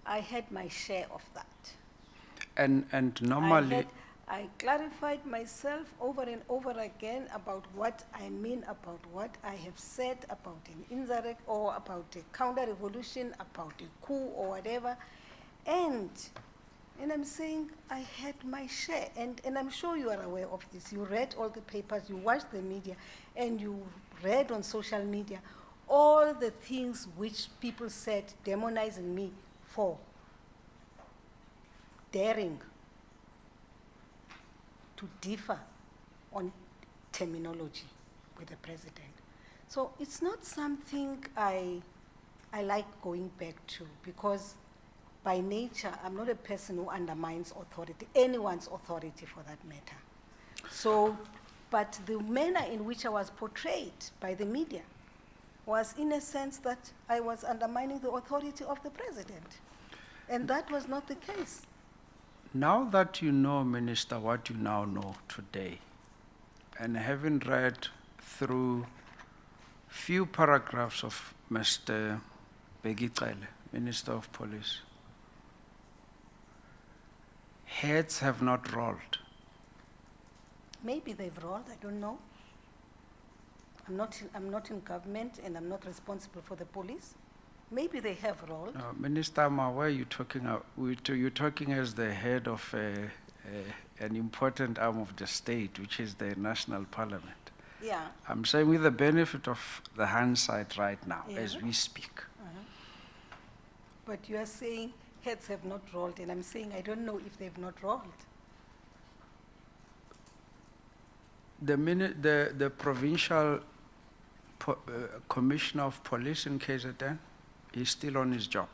I had my share of that. And normally, I clarified myself over and over again about what I mean, about what I have said about an insurrection or about a counter-revolution, about a coup or whatever. And I'm saying I had my share. And I'm sure you are aware of this. You read all the papers, you watched the media, and you read on social media all the things which people said demonizing me for daring to differ on terminology with the president. So it's not something I like going back to, because by nature, I'm not a person who undermines authority, anyone's authority for that matter. So, but the manner in which I was portrayed by the media was in a sense that I was undermining the authority of the president. And that was not the case. now that you know, Minister, what you now know today, and having read through few paragraphs of Mr. Begicele, Minister of Police, heads have not rolled. Maybe they've rolled, I don't know. I'm not in government and I'm not responsible for the police. Maybe they have rolled. Minister Ma, where are you talking? You're talking as the head of an important arm of the state, which is the National Parliament. Yeah. I'm saying with the benefit of the hindsight right now, Yeah. as we speak. But you are saying heads have not rolled, and I'm saying I don't know if they've not rolled. The provincial commissioner of police in KZN is still on his job.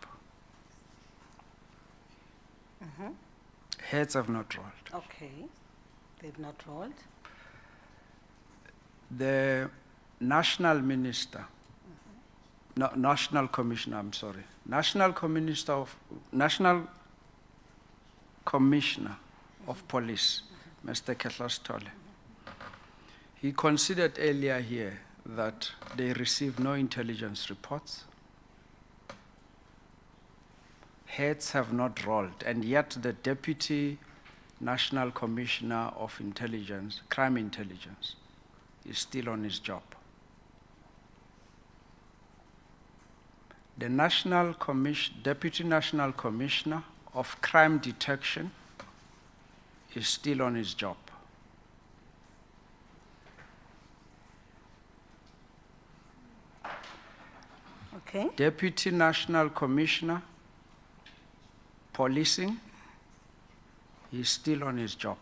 Heads have not rolled. Okay, they've not rolled. The national minister, no, national commissioner, I'm sorry, national commissioner of police, Mr. Ketlastole, he considered earlier here that they received no intelligence reports. Heads have not rolled, and yet the Deputy National Commissioner of Intelligence, Crime Intelligence, is still on his job. The Deputy National Commissioner of Crime Detection is still on his job. Okay. Deputy National Commissioner Policing is still on his job.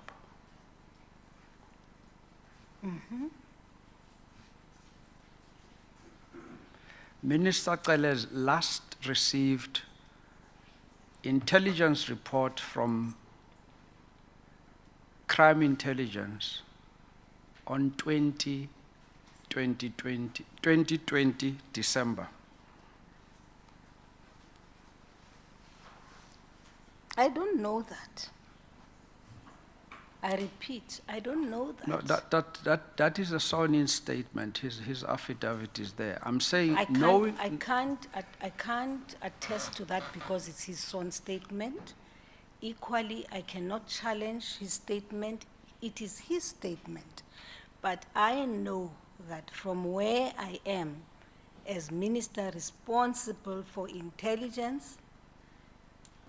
Minister Cele's last received intelligence report from Crime Intelligence on 2020 December. I don't know that. I repeat, I don't know that. No, that is a sworn-in statement. His affidavit is there. I'm saying I can't attest to that because it's his sworn statement. Equally, I cannot challenge his statement. It is his statement. But I know that from where I am as minister responsible for intelligence,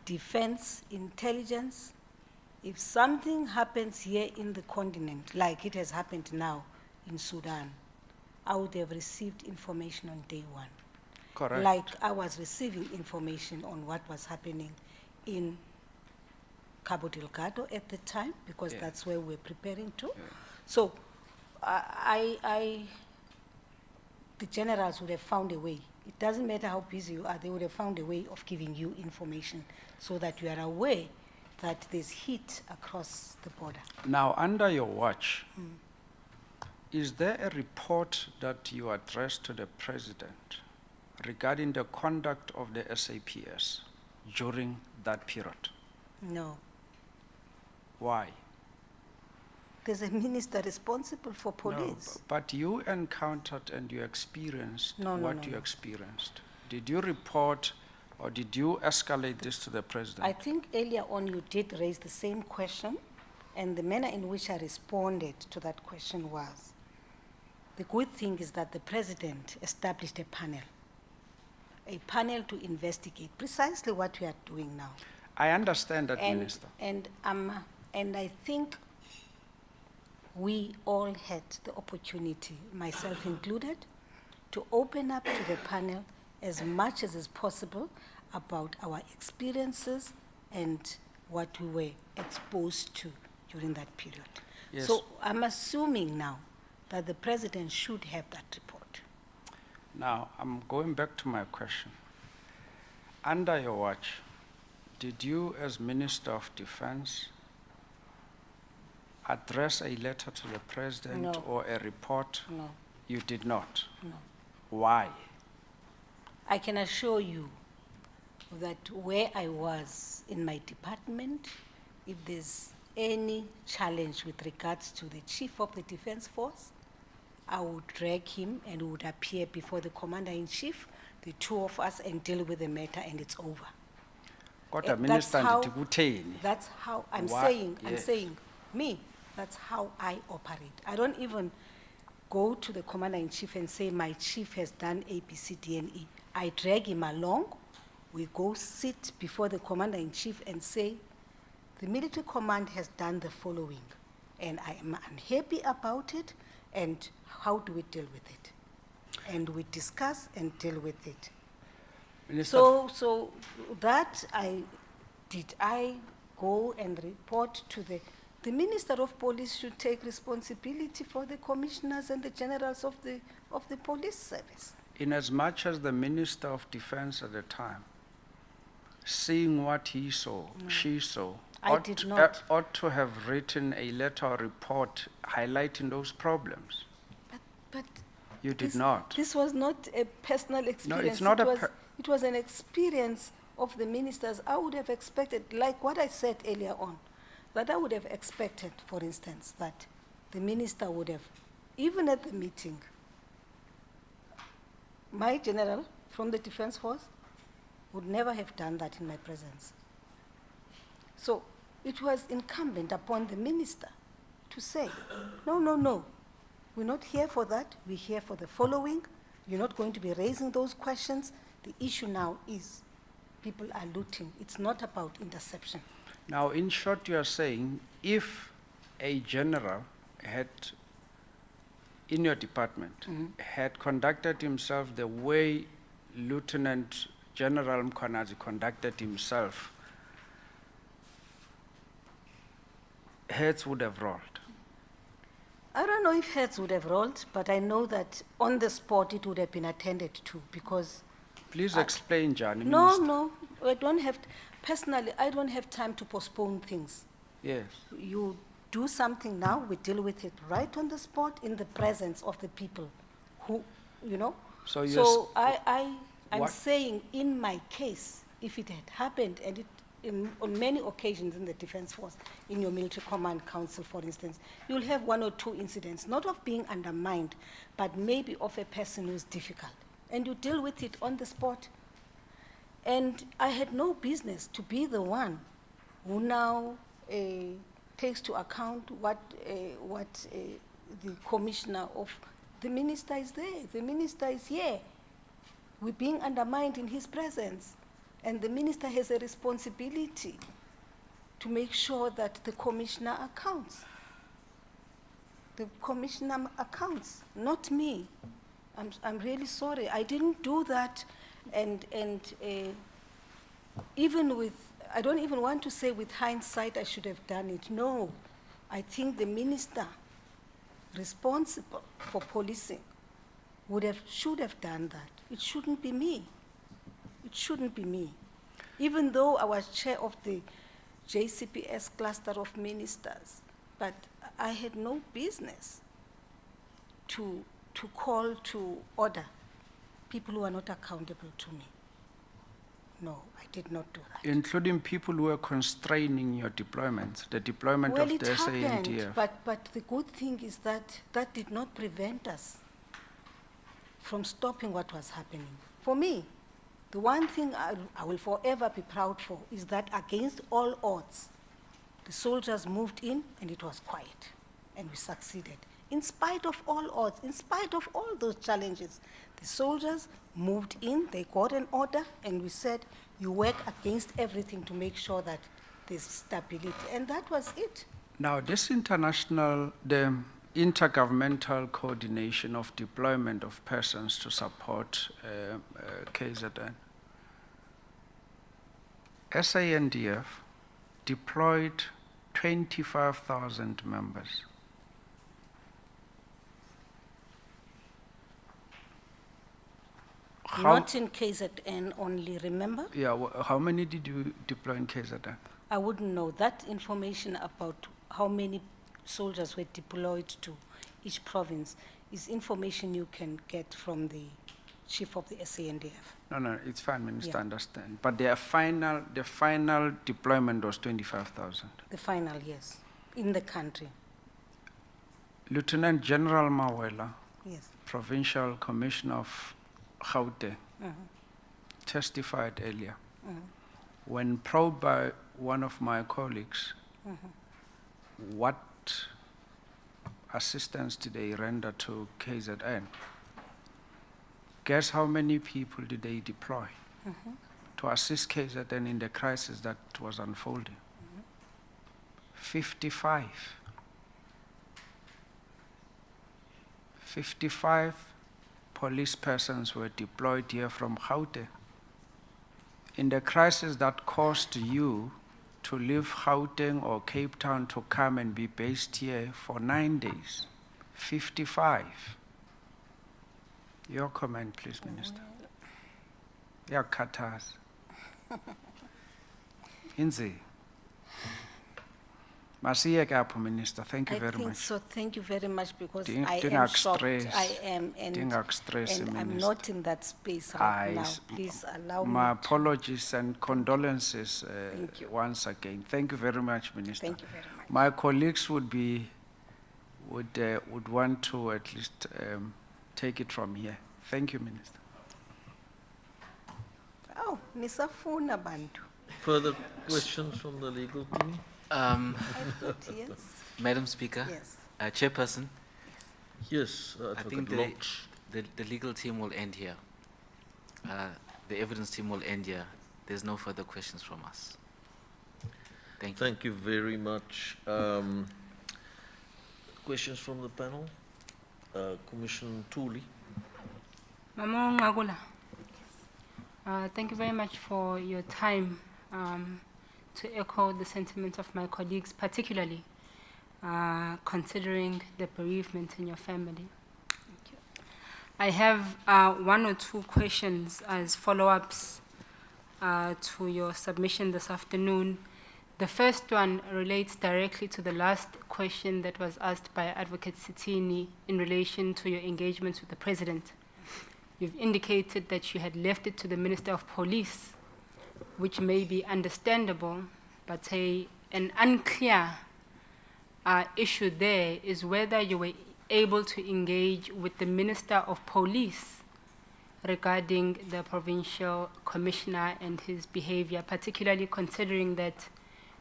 defense intelligence, if something happens here in the continent, like it has happened now in Sudan, I would have received information on day one. Correct. Like I was receiving information on what was happening in Cabo Delgado at the time, because that's where we're preparing to. So I the generals would have found a way. It doesn't matter how busy you are, they would have found a way of giving you information so that you are aware that there's heat across the border. Now, under your watch, is there a report that you addressed to the president regarding the conduct of the SAPS during that period? No. Why? There's a minister responsible for police. No, but you encountered and you experienced what you experienced. Did you report or did you escalate this to the president? I think earlier on you did raise the same question, and the manner in which I responded to that question was, the good thing is that the president established a panel to investigate precisely what we are doing now. I understand that, Minister. And I think we all had the opportunity, myself included, to open up to the panel as much as is possible about our experiences and what we were exposed to during that period. Yes. So I'm assuming now that the president should have that report. Now, I'm going back to my question. Under your watch, did you, as Minister of Defense, address a letter to the president No. or a report? No. You did not? No. Why? I can assure you that where I was in my department, if there's any challenge with regards to the chief of the defense force, I would drag him and would appear before the commander-in-chief, the two of us, and deal with the matter, and it's over. Kodwa, Minister, ndithi kutheni? That's how I'm Why? saying, Yes. I'm saying, me, that's how I operate. I don't even go to the commander-in-chief and say, my chief has done A, B, C, D, and E. I drag him along. We go sit before the commander-in-chief and say, the military command has done the following, and I am unhappy about it, and how do we deal with it? And we discuss and deal with it. Minister, So that I go and report to the Minister of Police should take responsibility for the commissioners and the generals of the police service. in as much as the Minister of Defense at the time, seeing what he saw, she saw, I did not. ought to have written a letter or report highlighting those problems. But You did not. This was not a personal experience. it's not it was an experience of the ministers. I would have expected, like what I said earlier on, that I would have expected, for instance, that the minister would have, even at the meeting, my general from the defense force would never have done that in my presence. So it was incumbent upon the minister to say, no, we're not here for that. We're here for the following. You're not going to be raising those questions. The issue now is people are looting. It's not about interception. Now, in short, you are saying if a general had, in your department, had conducted himself the way Lieutenant General Mkhwanazi conducted himself, heads would have rolled. I don't know if heads would have rolled, but I know that on the spot it would have been attended to because... Please explain, Johnny. No, I don't have, personally, I don't have time to postpone things. Yes. You do something now, we deal with it right on the spot in the presence of the people who, you know. So I'm what- saying in my case, if it had happened, and on many occasions in the Defense Force, in your military command council, for instance, you'll have one or two incidents, not of being undermined, but maybe of a person who's difficult. And you deal with it on the spot. And I had no business to be the one who now takes to account what the commissioner of, the minister is there, the minister is here. We're being undermined in his presence. And the minister has a responsibility to make sure that the commissioner accounts. The commissioner accounts, not me. I'm really sorry. I didn't do that, and even with, I don't even want to say with hindsight I should have done it. No, I think the minister responsible for policing should have done that. It shouldn't be me. It shouldn't be me. Even though I was chair of the JCPS cluster of ministers, but I had no business to call to order people who are not accountable to me. No, I did not do that. Including people who were constraining your deployment, the deployment of the SANDF. But the good thing is that that did not prevent us from stopping what was happening. For me, the one thing I will forever be proud for is that against all odds, the soldiers moved in and it was quiet, and we succeeded. In spite of all odds, in spite of all those challenges, the soldiers moved in, they got an order, and we said, you work against everything to make sure that there's stability, and that was it. Now, this international, the intergovernmental coordination of deployment of persons to support KZN, SANDF deployed 25,000 members. Not in KZN only, remember? Yeah, how many did you deploy in KZN? I wouldn't know. That information about how many soldiers were deployed to each province is information you can get from the chief of the SANDF. No, it's fine, Minister, Yeah. understand. But the final deployment was 25,000. The final, yes, in the country. Lieutenant General Mawela, Yes. Provincial Commissioner of Gauteng, testified earlier. When probed by one of my colleagues, what assistance did they render to KZN? Guess how many people did they deploy to assist KZN in the crisis that was unfolding? 55. 55 police persons were deployed here from Gauteng. In the crisis that caused you to leave Gauteng or Cape Town to come and be based here for 9 days, 55. Your comment, please, Minister. Yeah, Katas. Inzi. Masiyeke apho, Minister. Thank you very I think much. so. Thank you very much, because Ding- I am dingak shocked. stress. I am, and I'm Minister. not in that space right now. Please allow me. My apologies and condolences Thank you. once again. Thank you very much, Minister. Thank you very much. My colleagues would want to at least take it from here. Thank you, Minister. Oh, nisafuna bantu. Further questions from the legal team? I thought yes. Madam Speaker, Yes. Chairperson, Yes, I think Advocate Locks. the legal team will end here. The evidence team will end here. There's no further questions from us. Thank you. Thank you very much. Questions from the panel? Commissioner Thuli. Mama Ngagula, thank you very much for your time to echo the sentiments of my colleagues, particularly considering the bereavement in your family. Thank you. I have one or two questions as follow-ups to your submission this afternoon. The first one relates directly to the last question that was asked by Advocate Sitini in relation to your engagements with the President. You've indicated that you had left it to the Minister of Police, which may be understandable, but an unclear issue there is whether you were able to engage with the Minister of Police regarding the Provincial Commissioner and his behavior, particularly considering that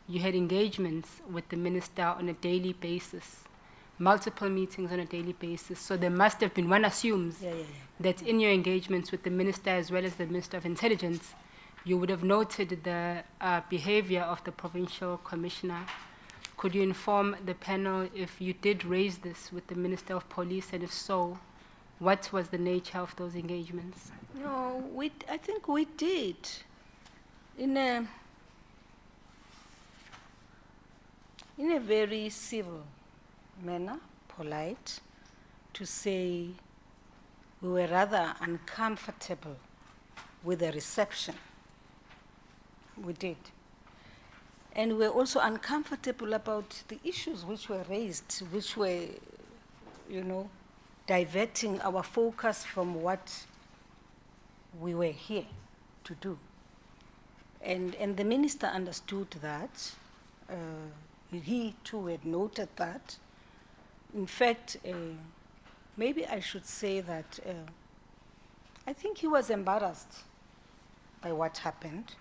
you had engagements with the Minister on a daily basis, multiple meetings on a daily basis. So there must have been, one assumes, that in your engagements with the Minister as well as the Minister of Intelligence, you would have noted the behavior of the Provincial Commissioner. Could you inform the panel if you did raise this with the Minister of Police, and if so, what was the nature of those engagements? No, I think we did. In a very civil manner, polite, to say we were rather uncomfortable with the reception. We did. And we were also uncomfortable about the issues which were raised, which were, diverting our focus from what we were here to do. And the minister understood that. He too had noted that. In fact, maybe I should say that I think he was embarrassed by what happened.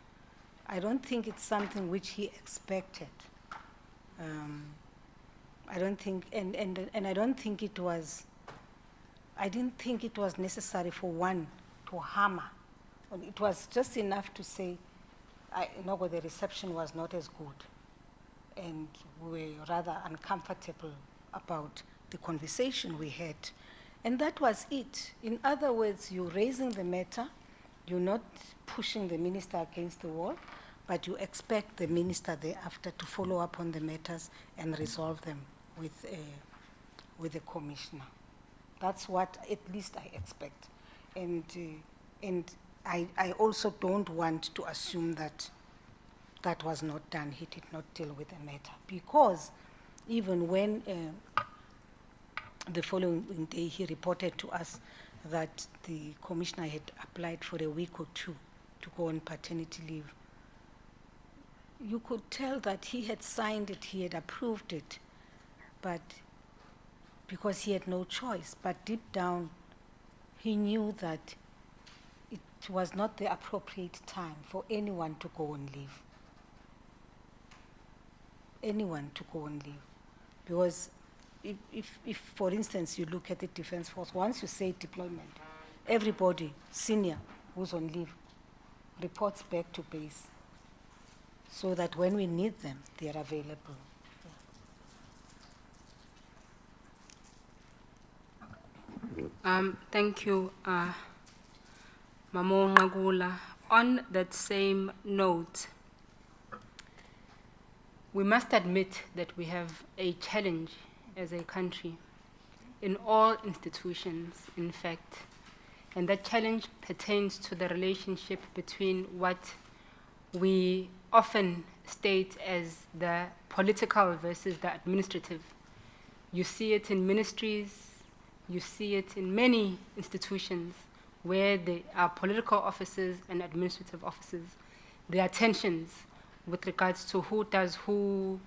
I don't think it's something which he expected. I don't think, and I don't think it was, I didn't think it was necessary for one to hammer. It was just enough to say, the reception was not as good. And we were rather uncomfortable about the conversation we had. And that was it. In other words, you're raising the matter, you're not pushing the minister against the wall, but you expect the minister thereafter to follow up on the matters and resolve them with the commissioner. That's what at least I expect. And I also don't want to assume that that was not done. He did not deal with the matter. Because even when the following day he reported to us that the commissioner had applied for a week or two to go on paternity leave, you could tell that he had signed it, he had approved it, but because he had no choice. But deep down, he knew that it was not the appropriate time for anyone to go on leave. Anyone to go on leave. Because if, for instance, you look at the Defense Force, once you say deployment, everybody, senior, who's on leave, reports back to base so that when we need them, they are available. Thank you, Mamo Ngagula. On that same note, we must admit that we have a challenge as a country in all institutions, in fact, and that challenge pertains to the relationship between what we often state as the political versus the administrative. You see it in ministries, you see it in many institutions where there are political offices and administrative offices. There are tensions with regards to who does who,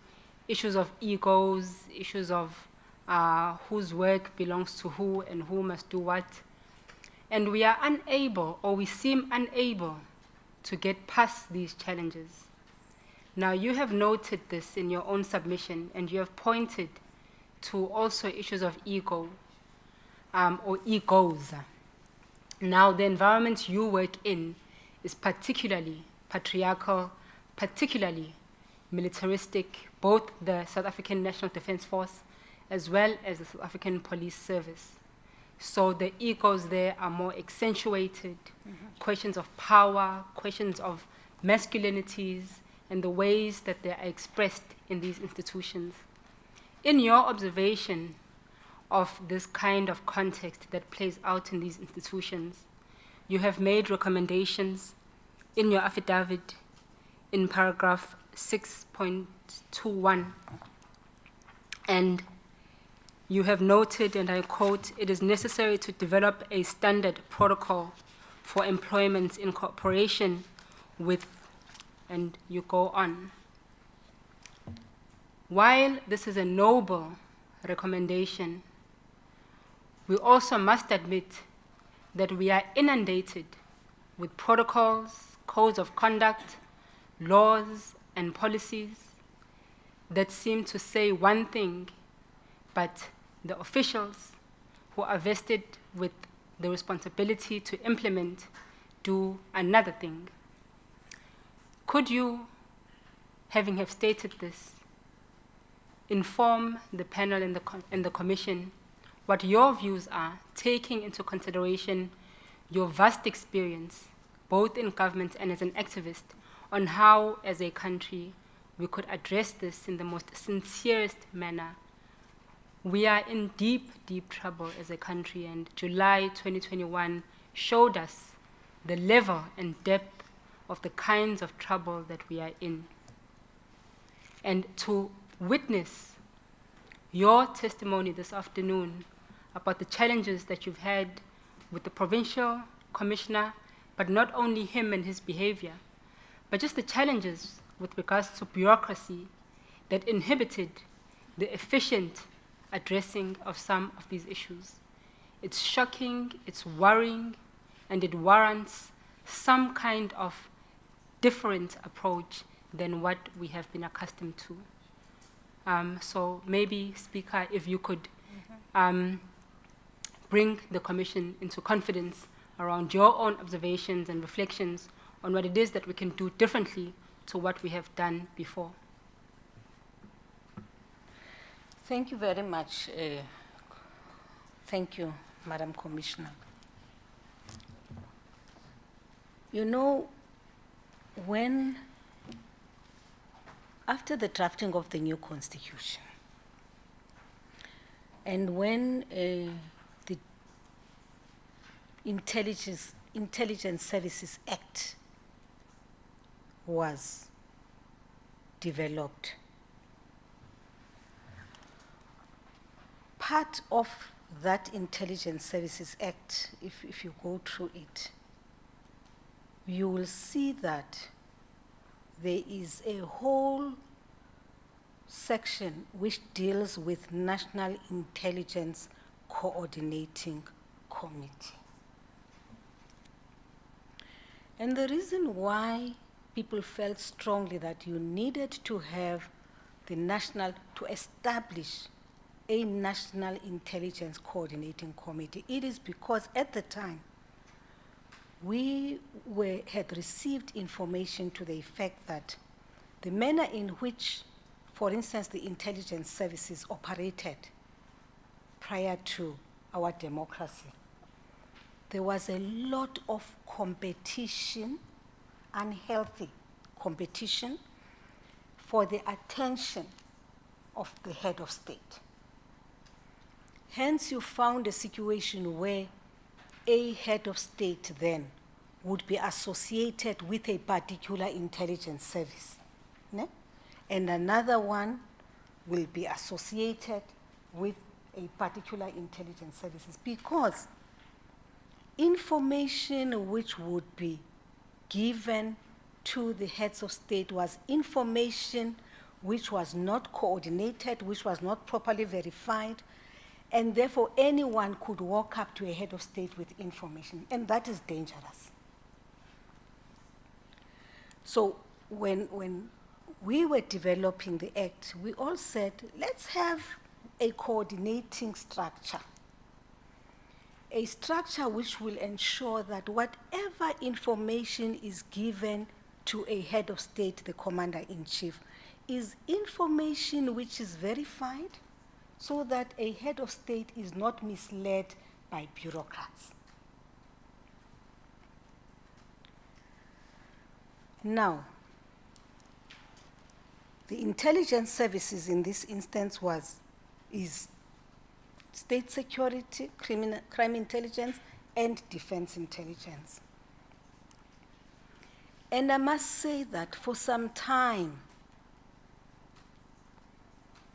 issues of egos, issues of whose work belongs to who and who must do what. And we are unable, or we seem unable, to get past these challenges. Now, you have noted this in your own submission, and you have pointed to also issues of ego, or egos. Now, the environment you work in is particularly patriarchal, particularly militaristic, both the South African National Defence Force as well as the South African Police Service. So the egos there are more accentuated, questions of power, questions of masculinities, and the ways that they are expressed in these institutions. In your observation of this kind of context that plays out in these institutions, you have made recommendations in your affidavit in paragraph 6.21, and you have noted, and I quote, "It is necessary to develop a standard protocol for employment in cooperation with," and you go on. While this is a noble recommendation, we also must admit that we are inundated with protocols, codes of conduct, laws, and policies that seem to say one thing, but the officials who are vested with the responsibility to implement do another thing. Could you, having have stated this, inform the panel and the commission what your views are, taking into consideration your vast experience, both in government and as an activist, on how, as a country, we could address this in the most sincerest manner We are in deep, deep trouble as a country, and July 2021 showed us the level and depth of the kinds of trouble that we are in. And to witness your testimony this afternoon about the challenges that you've had with the provincial commissioner, but not only him and his behavior, but just the challenges with regards to bureaucracy that inhibited the efficient addressing of some of these issues. It's shocking, it's worrying, and it warrants some kind of different approach than what we have been accustomed to. So maybe, Speaker, if you could bring the Commission into confidence around your own observations and reflections on what it is that we can do differently to what we have done before. Thank you very much. Thank you, Madam Commissioner. You know, after the drafting of the new constitution, and when the Intelligence Services Act was developed, part of that Intelligence Services Act, if you go through it, you will see that there is a whole section which deals with National Intelligence Coordinating Committee. And the reason why people felt strongly that you needed to have to establish a National Intelligence Coordinating Committee, it is because at the time, we had received information to the effect that the manner in which, for instance, the intelligence services operated prior to our democracy, there was a lot of competition, unhealthy competition, for the attention of the head of state. Hence, you found a situation where a head of state then would be associated with a particular intelligence service, ne? And another one will be associated with a particular intelligence services, because information which would be given to the heads of state was information which was not coordinated, which was not properly verified, and therefore anyone could walk up to a head of state with information, and that is dangerous. So when we were developing the Act, we all said, let's have a coordinating structure, a structure which will ensure that whatever information is given to a head of state, the commander-in-chief, is information which is verified, so that a head of state is not misled by bureaucrats. Now, the intelligence services in this instance is state security, crime intelligence, and defense intelligence. And I must say that for some time,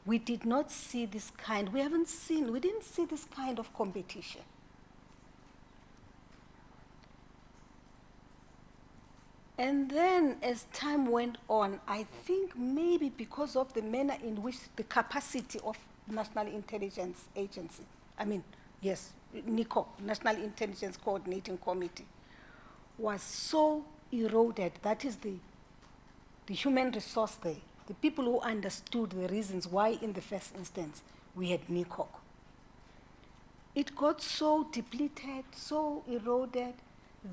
we did not see this kind, we didn't see this kind of competition. And then as time went on, I think maybe because of the manner in which the capacity of National Intelligence Agency, NICO, National Intelligence Coordinating Committee, was so eroded, that is the human resource there, the people who understood the reasons why in the first instance we had NICO. It got so depleted, so eroded,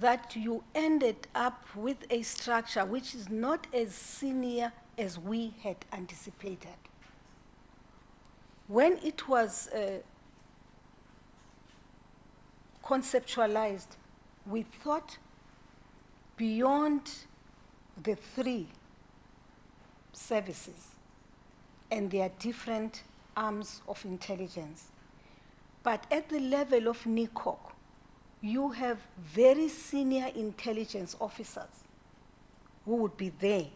that you ended up with a structure which is not as senior as we had anticipated. When it was conceptualized, we thought beyond the three services and their different arms of intelligence. But at the level of NICOC, you have very senior intelligence officers who would be there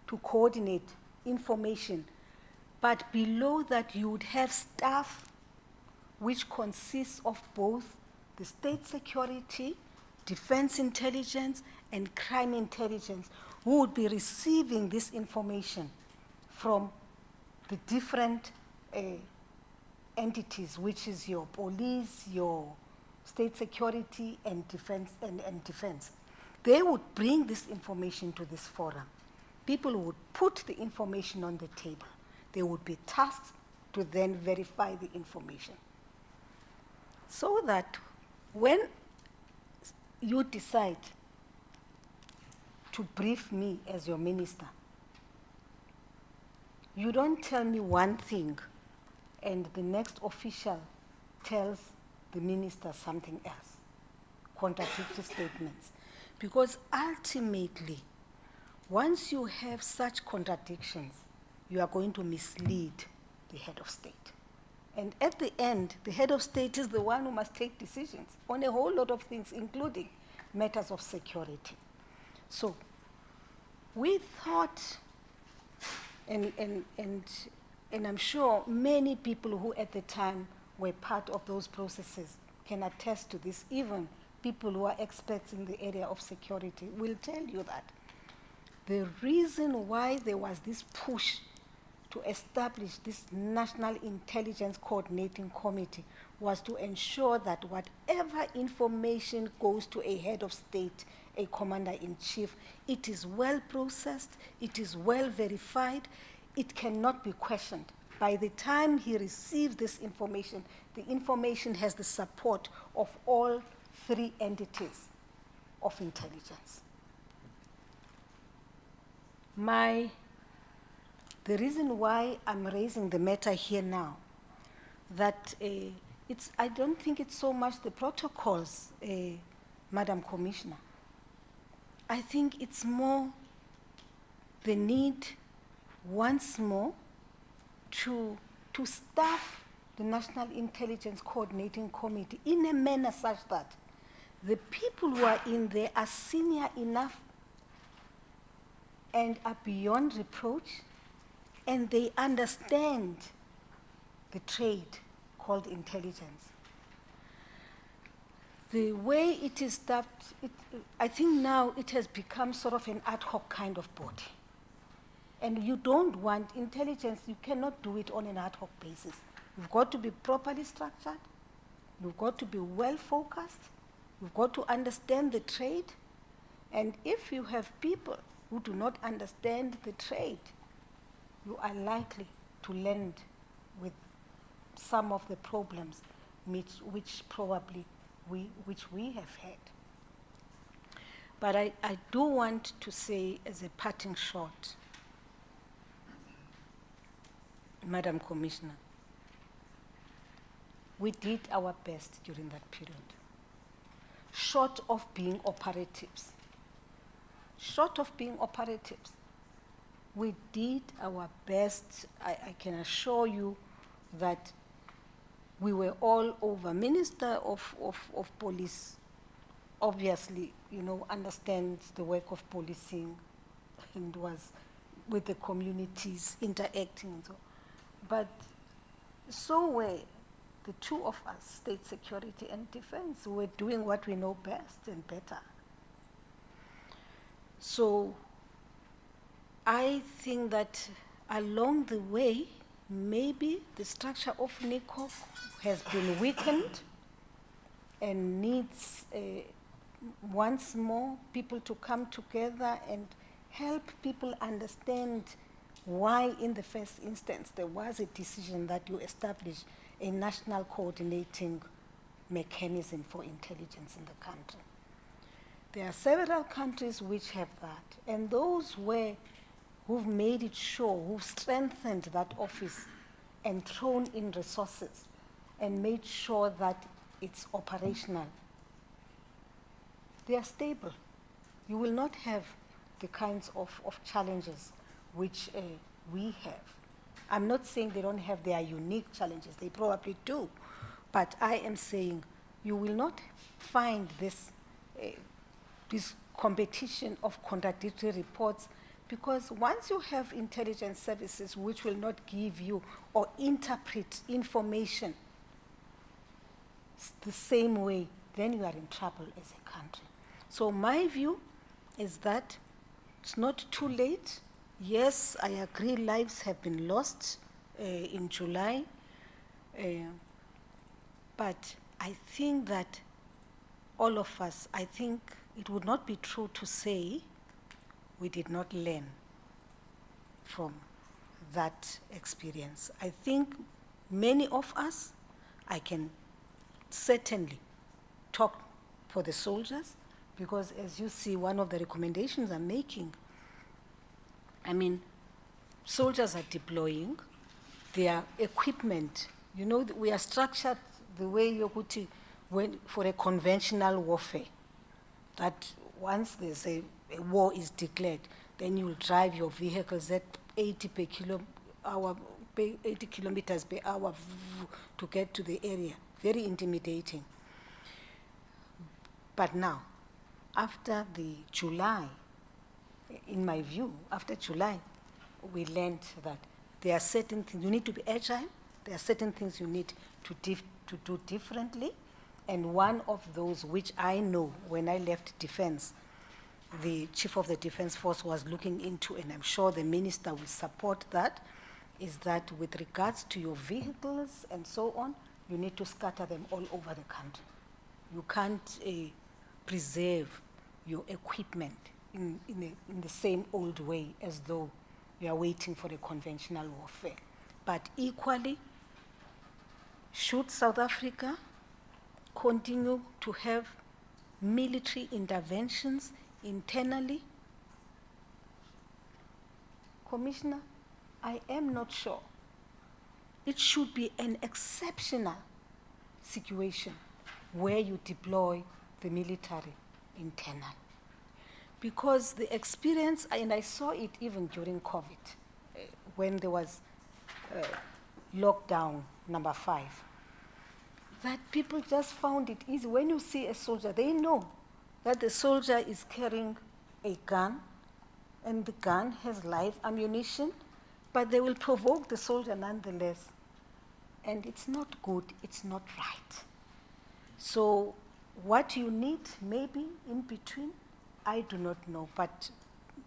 to coordinate information. But below that, you would have staff which consists of both the state security, defense intelligence, and crime intelligence, who would be receiving this information from the different entities, which is your police, your state security, and defense. They would bring this information to this forum. People would put the information on the table. They would be tasked to then verify the information. So that when you decide to brief me as your minister, you don't tell me one thing and the next official tells the minister something else, contradictory statements. Because ultimately, once you have such contradictions, you are going to mislead the head of state. And at the end, the head of state is the one who must take decisions on a whole lot of things, including matters of security. So we thought, and I'm sure many people who at the time were part of those processes can attest to this, even people who are experts in the area of security will tell you that the reason why there was this push to establish this National Intelligence Coordinating Committee was to ensure that whatever information goes to a head of state, a commander-in-chief, it is well processed, it is well verified, it cannot be questioned. By the time he receives this information, the information has the support of all three entities of intelligence. The reason why I'm raising the matter here now, that I don't think it's so much the protocols, Madam Commissioner. I think it's more the need, once more, to staff the National Intelligence Coordinating Committee in a manner such that the people who are in there are senior enough and are beyond reproach, and they understand the trade called intelligence. The way it is staffed, I think now it has become sort of an ad hoc kind of body. And you don't want intelligence, you cannot do it on an ad hoc basis. You've got to be properly structured, you've got to be well focused, you've got to understand the trade, and if you have people who do not understand the trade, you are likely to land with some of the problems which probably we have had. But I do want to say, as a parting shot, Madam Commissioner, we did our best during that period. Short of being operatives, we did our best. I can assure you that we were all over. Minister of Police, obviously, understands the work of policing and was with the communities interacting and so. But so were the two of us, state security and defense, who were doing what we know best and better. So I think that along the way, maybe the structure of NICOC has been weakened and needs once more people to come together and help people understand why in the first instance there was a decision that you establish a national coordinating mechanism for intelligence in the country. There are several countries which have that, and those who've made it sure, who've strengthened that office and thrown in resources and made sure that it's operational, they are stable. You will not have the kinds of challenges which we have. I'm not saying they don't have their unique challenges, they probably do. But I am saying you will not find this competition of contradictory reports, because once you have intelligence services which will not give you or interpret information the same way, then you are in trouble as a country. So my view is that it's not too late. Yes, I agree lives have been lost in July, but I think that all of us, I think it would not be true to say we did not learn from that experience. I think many of us, I can certainly talk for the soldiers, because as you see, one of the recommendations I'm making, I mean, soldiers are deploying, their equipment, you know, we are structured the way you're going to, for a conventional warfare, that once there's a war is declared, then you'll drive your vehicles at 80 kilometers per hour to get to the area. Very intimidating. But now, after the July, in my view, after July, we learned that there are certain things, you need to be agile, there are certain things you need to do differently, and one of those which I know when I left defense, the chief of the defense force was looking into, and I'm sure the minister will support that, is that with regards to your vehicles and so on, you need to scatter them all over the country. You can't preserve your equipment in the same old way as though you are waiting for the conventional warfare. But equally, should South Africa continue to have military interventions internally? Commissioner, I am not sure. It should be an exceptional situation where you deploy the military internally. Because the experience, and I saw it even during COVID, when there was lockdown number 5, that people just found it easy. When you see a soldier, they know that the soldier is carrying a gun, and the gun has live ammunition, but they will provoke the soldier nonetheless. And it's not good, it's not right. So what you need maybe in between, I do not know, but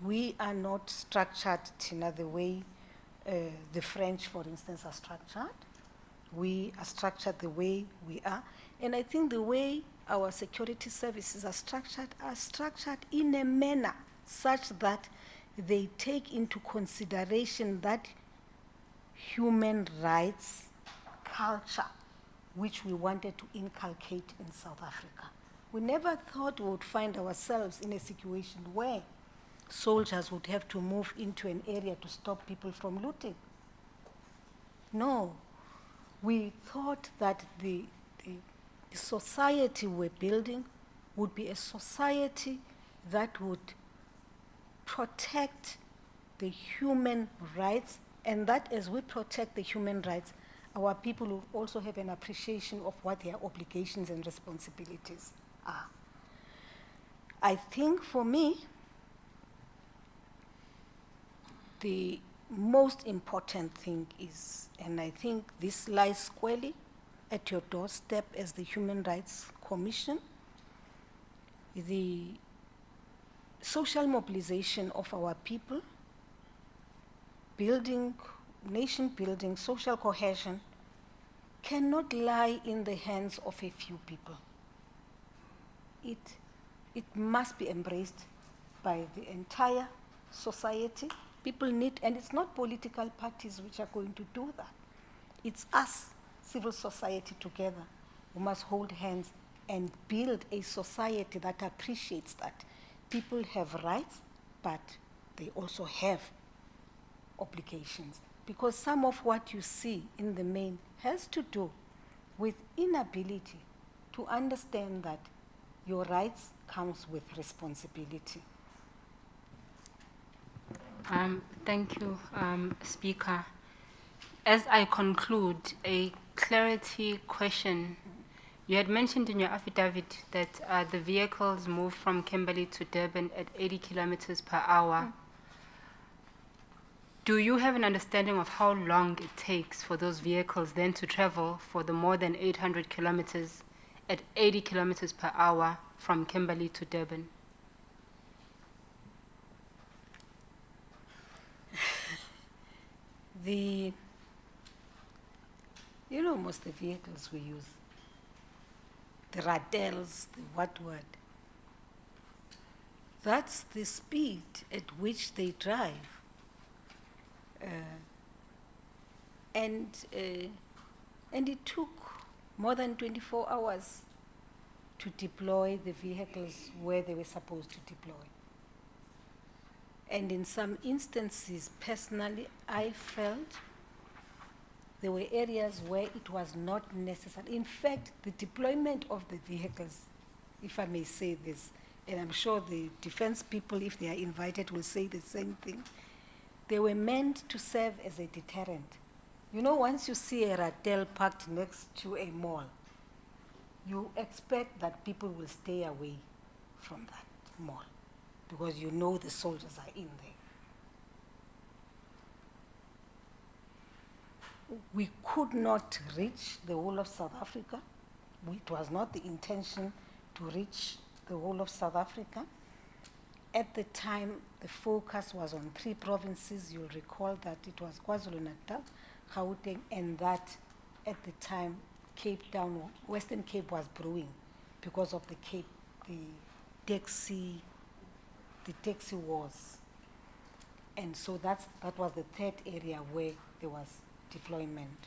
we are not structured, Tina, the way the French, for instance, are structured. We are structured the way we are. And I think the way our security services are structured in a manner such that they take into consideration that human rights culture which we wanted to inculcate in South Africa. We never thought we would find ourselves in a situation where soldiers would have to move into an area to stop people from looting. No, we thought that the society we're building would be a society that would protect the human rights, and that as we protect the human rights, our people will also have an appreciation of what their obligations and responsibilities are. I think for me, the most important thing is, and I think this lies squarely at your doorstep as the Human Rights Commission, the social mobilization of our people, building, nation building, social cohesion, cannot lie in the hands of a few people. It must be embraced by the entire society. People need, and it's not political parties which are going to do that. It's us, civil society together, who must hold hands and build a society that appreciates that people have rights, but they also have obligations. Because some of what you see in the main has to do with inability to understand that your rights comes with responsibility. Thank you, Speaker. As I conclude, a clarity question. You had mentioned in your affidavit that the vehicles move from Kimberley to Durban at 80 kilometers per hour. Do you have an understanding of how long it takes for those vehicles then to travel for the more than 800 kilometers at 80 kilometers per hour from Kimberley to Durban? You know, most of the vehicles we use, the Radels, the what, that's the speed at which they drive. And it took more than 24 hours to deploy the vehicles where they were supposed to deploy. And in some instances, personally, I felt there were areas where it was not necessary. In fact, the deployment of the vehicles, if I may say this, and I'm sure the defense people, if they are invited, will say the same thing, they were meant to serve as a deterrent. You know, once you see a Ratel parked next to a mall, you expect that people will stay away from that mall because you know the soldiers are in there. We could not reach the whole of South Africa. It was not the intention to reach the whole of South Africa. At the time, the focus was on 3 provinces. You'll recall that it was KwaZulu-Natal, Gauteng, and that at the time, Cape Town, Western Cape was brewing because of the taxi wars. And so that was the 3rd area where there was deployment.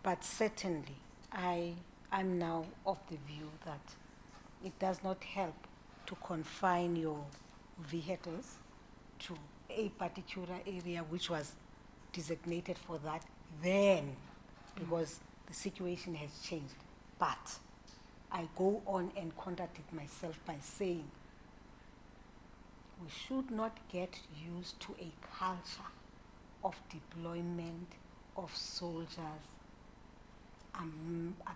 But certainly, I'm now of the view that it does not help to confine your vehicles to a particular area which was designated for that then, because the situation has changed. But I go on and contradict myself by saying we should not get used to a culture of deployment of soldiers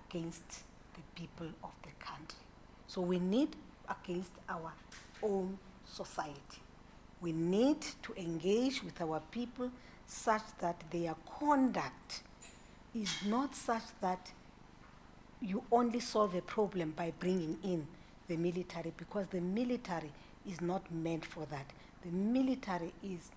against the people of the country. So we need against our own society. We need to engage with our people such that their conduct is not such that you only solve a problem by bringing in the military, because the military is not meant for that. The military is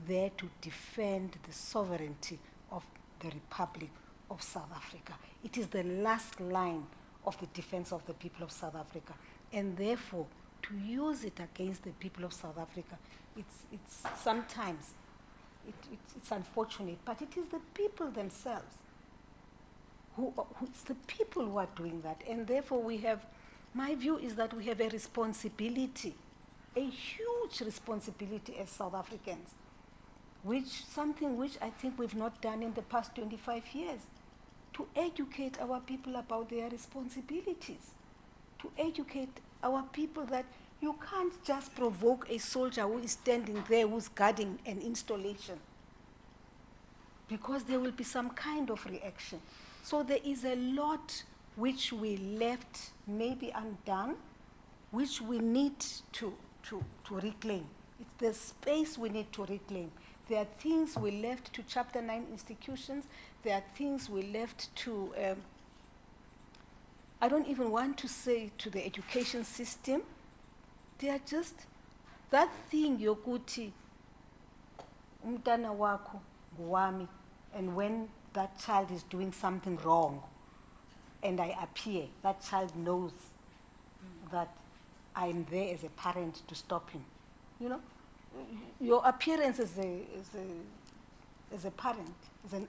there to defend the sovereignty of the Republic of South Africa. It is the last line of the defense of the people of South Africa. And therefore, to use it against the people of South Africa, it's sometimes, it's unfortunate, but it is the people themselves it's the people who are doing that. And therefore we have, my view is that we have a responsibility, a huge responsibility as South Africans, something which I think we've not done in the past 25 years, to educate our people about their responsibilities, to educate our people that you can't just provoke a soldier who is standing there, who's guarding an installation, because there will be some kind of reaction. So there is a lot which we left maybe undone, which we need to reclaim. It's the space we need to reclaim. There are things we left to Chapter 9 institutions. There are things we left to, I don't even want to say to the education system. They are just, that thing yokuti, umntana wako, nguwami, and when that child is doing something wrong, and I appear, that child knows that I'm there as a parent to stop him. You know, your appearance as a parent, as an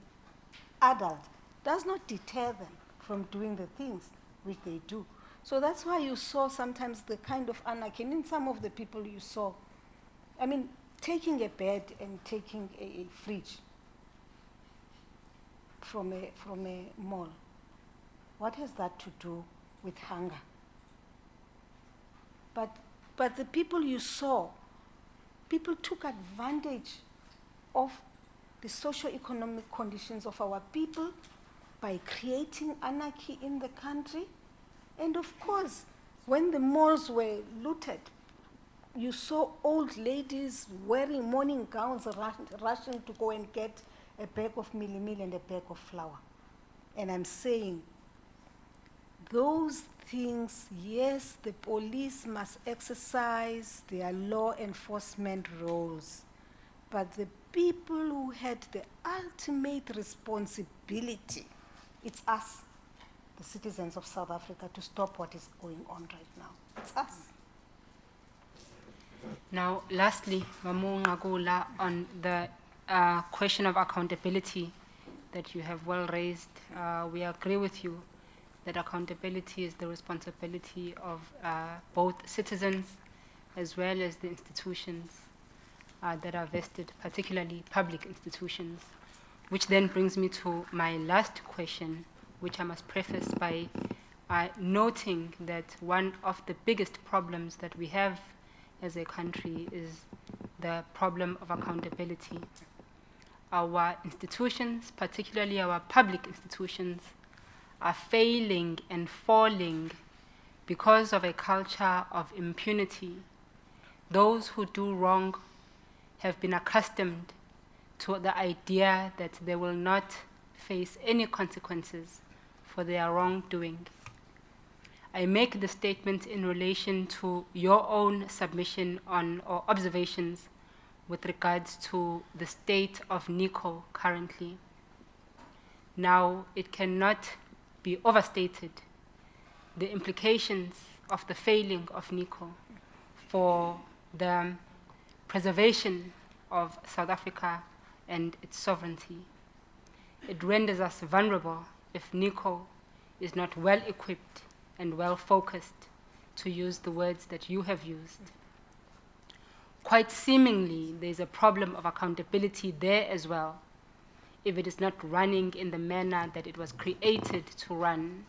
adult, does not deter them from doing the things which they do. So that's why you saw sometimes the kind of anarchy in some of the people you saw. I mean, taking a bed and taking a fridge from a mall. What has that to do with hunger? But the people you saw, people took advantage of the socio-economic conditions of our people by creating anarchy in the country. And of course, when the malls were looted, you saw old ladies wearing morning gowns, rushing to go and get a bag of mealie and a bag of flour. And I'm saying, those things, yes, the police must exercise their law enforcement roles, but the people who had the ultimate responsibility, it's us, the citizens of South Africa, to stop what is going on right now. It's us. Now, lastly, Mamu Ngagula, on the question of accountability that you have well raised, we agree with you that accountability is the responsibility of both citizens as well as the institutions that are vested, particularly public institutions. Which then brings me to my last question, which I must preface by noting that one of the biggest problems that we have as a country is the problem of accountability. Our institutions, particularly our public institutions, are failing and falling because of a culture of impunity. Those who do wrong have been accustomed to the idea that they will not face any consequences for their wrongdoing. I make the statement in relation to your own submission on or observations with regards to the state of NICO currently. Now, it cannot be overstated the implications of the failing of NICO for the preservation of South Africa and its sovereignty. It renders us vulnerable if NICO is not well equipped and well focused, to use the words that you have used. Quite seemingly, there's a problem of accountability there as well, if it is not running in the manner that it was created to run.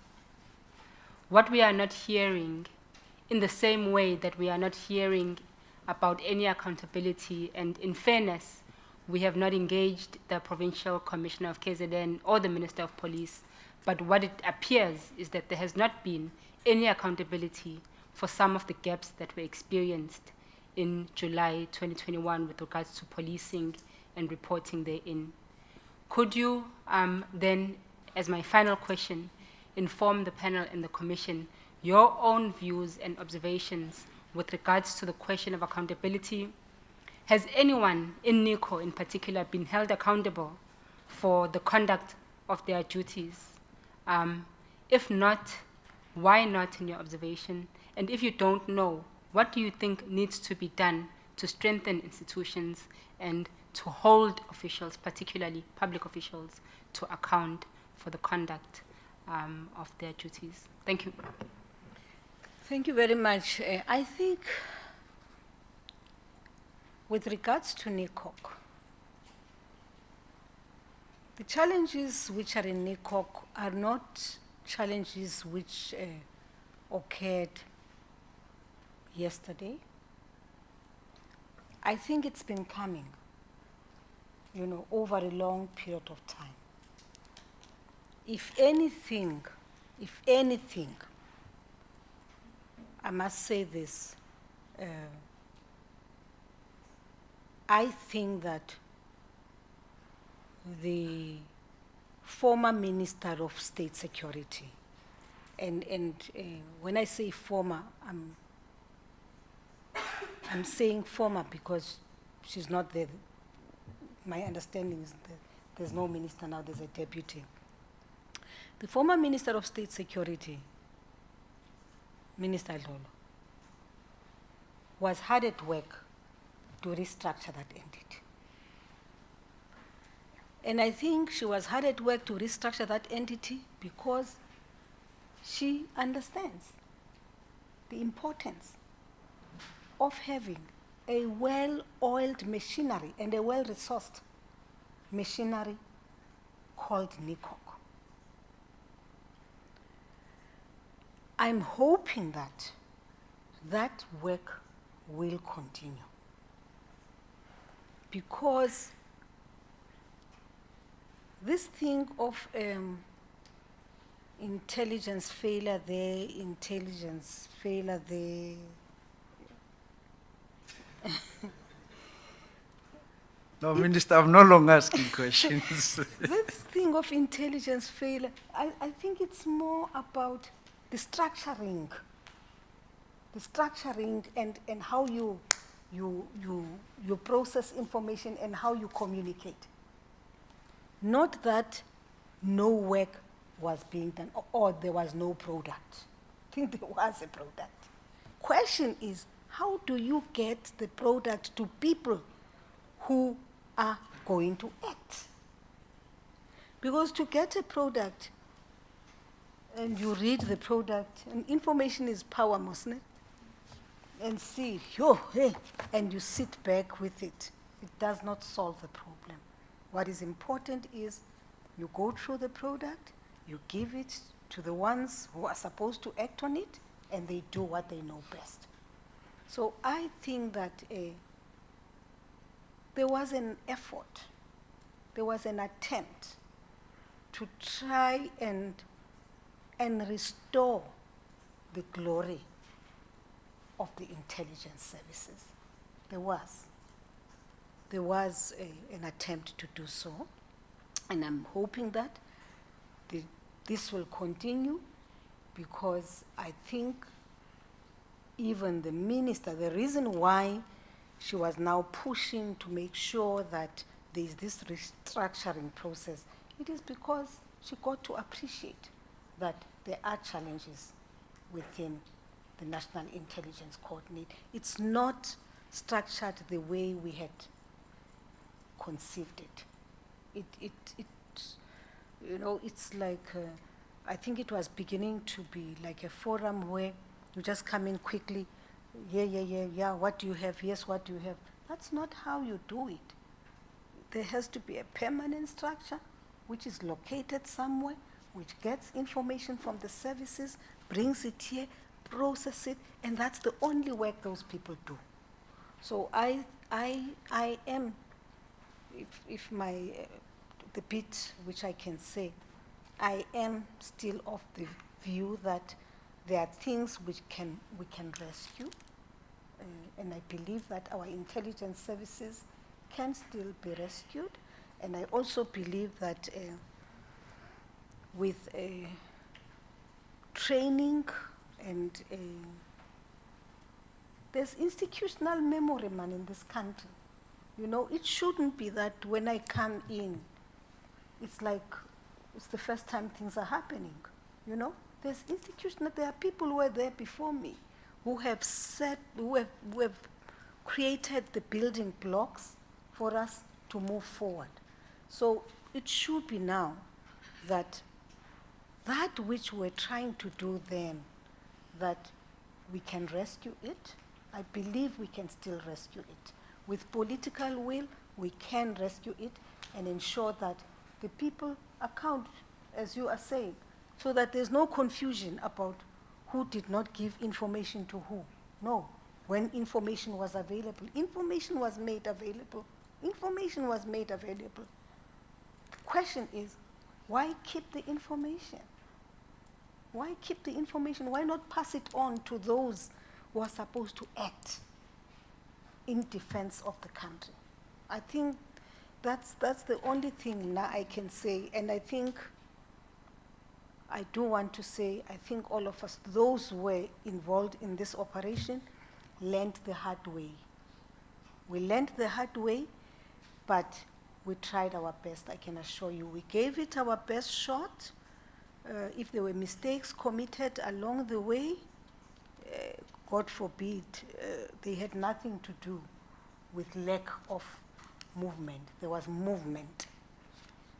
What we are not hearing, in the same way that we are not hearing about any accountability, and in fairness, we have not engaged the Provincial Commissioner of KZN or the Minister of Police, but what it appears is that there has not been any accountability for some of the gaps that were experienced in July 2021 with regards to policing and reporting therein. Could you then, as my final question, inform the panel and the Commission your own views and observations with regards to the question of accountability? Has anyone in NICO in particular been held accountable for the conduct of their duties? If not, why not in your observation? And if you don't know, what do you think needs to be done to strengthen institutions and to hold officials, particularly public officials, to account for the conduct of their duties? Thank you. Thank you very much. I think with regards to NICOC, the challenges which are in NICOC are not challenges which occurred yesterday. I think it's been coming, over a long period of time. If anything, I must say this, I think that the former Minister of State Security, and when I say former, I'm saying former because she's not there. My understanding is that there's no minister now, there's a deputy. The former Minister of State Security, Minister Lolo, was hard at work to restructure that entity. And I think she was hard at work to restructure that entity because she understands the importance of having a well-oiled machinery and a well-resourced machinery called NICOC. I'm hoping that that work will continue because this thing of intelligence failure there, intelligence failure there. No, Minister, I'm no longer asking questions. This thing of intelligence failure, I think it's more about the structuring and how you process information and how you communicate. Not that no work was being done or there was no product. I think there was a product. Question is, how do you get the product to people who are going to act? Because to get a product and you read the product, and information is power, mustn't it? And see, hey, and you sit back with it. It does not solve the problem. What is important is you go through the product, you give it to the ones who are supposed to act on it, and they do what they know best. So I think that there was an effort, there was an attempt to try and restore the glory of the intelligence services. There was an attempt to do so, and I'm hoping that this will continue, because I think even the minister, the reason why she was now pushing to make sure that there is this restructuring process, it is because she got to appreciate that there are challenges within the National Intelligence Coordinator. It's not structured the way we had conceived it. It's like, I think it was beginning to be like a forum where you just come in quickly, yeah, what do you have? Yes, what do you have? That's not how you do it. There has to be a permanent structure which is located somewhere, which gets information from the services, brings it here, process it, and that's the only work those people do. So I am, if the bit which I can say, I am still of the view that there are things which we can rescue, and I believe that our intelligence services can still be rescued, and I also believe that with training and there's institutional memory, man, in this country. It shouldn't be that when I come in, it's like it's the first time things are happening. There's institutional, there are people who were there before me who have created the building blocks for us to move forward. So it should be now that which we're trying to do then, that we can rescue it. I believe we can still rescue it. With political will, we can rescue it and ensure that the people account, as you are saying, so that there's no confusion about who did not give information to who. No, when information was available, information was made available. Information was made available. The question is, why keep the information? Why keep the information? Why not pass it on to those who are supposed to act in defense of the country? I think that's the only thing now I can say. And I think, I do want to say, I think all of us, those who were involved in this operation, learned the hard way. We learned the hard way, but we tried our best, I can assure you. We gave it our best shot. If there were mistakes committed along the way, God forbid, they had nothing to do with lack of movement. There was movement.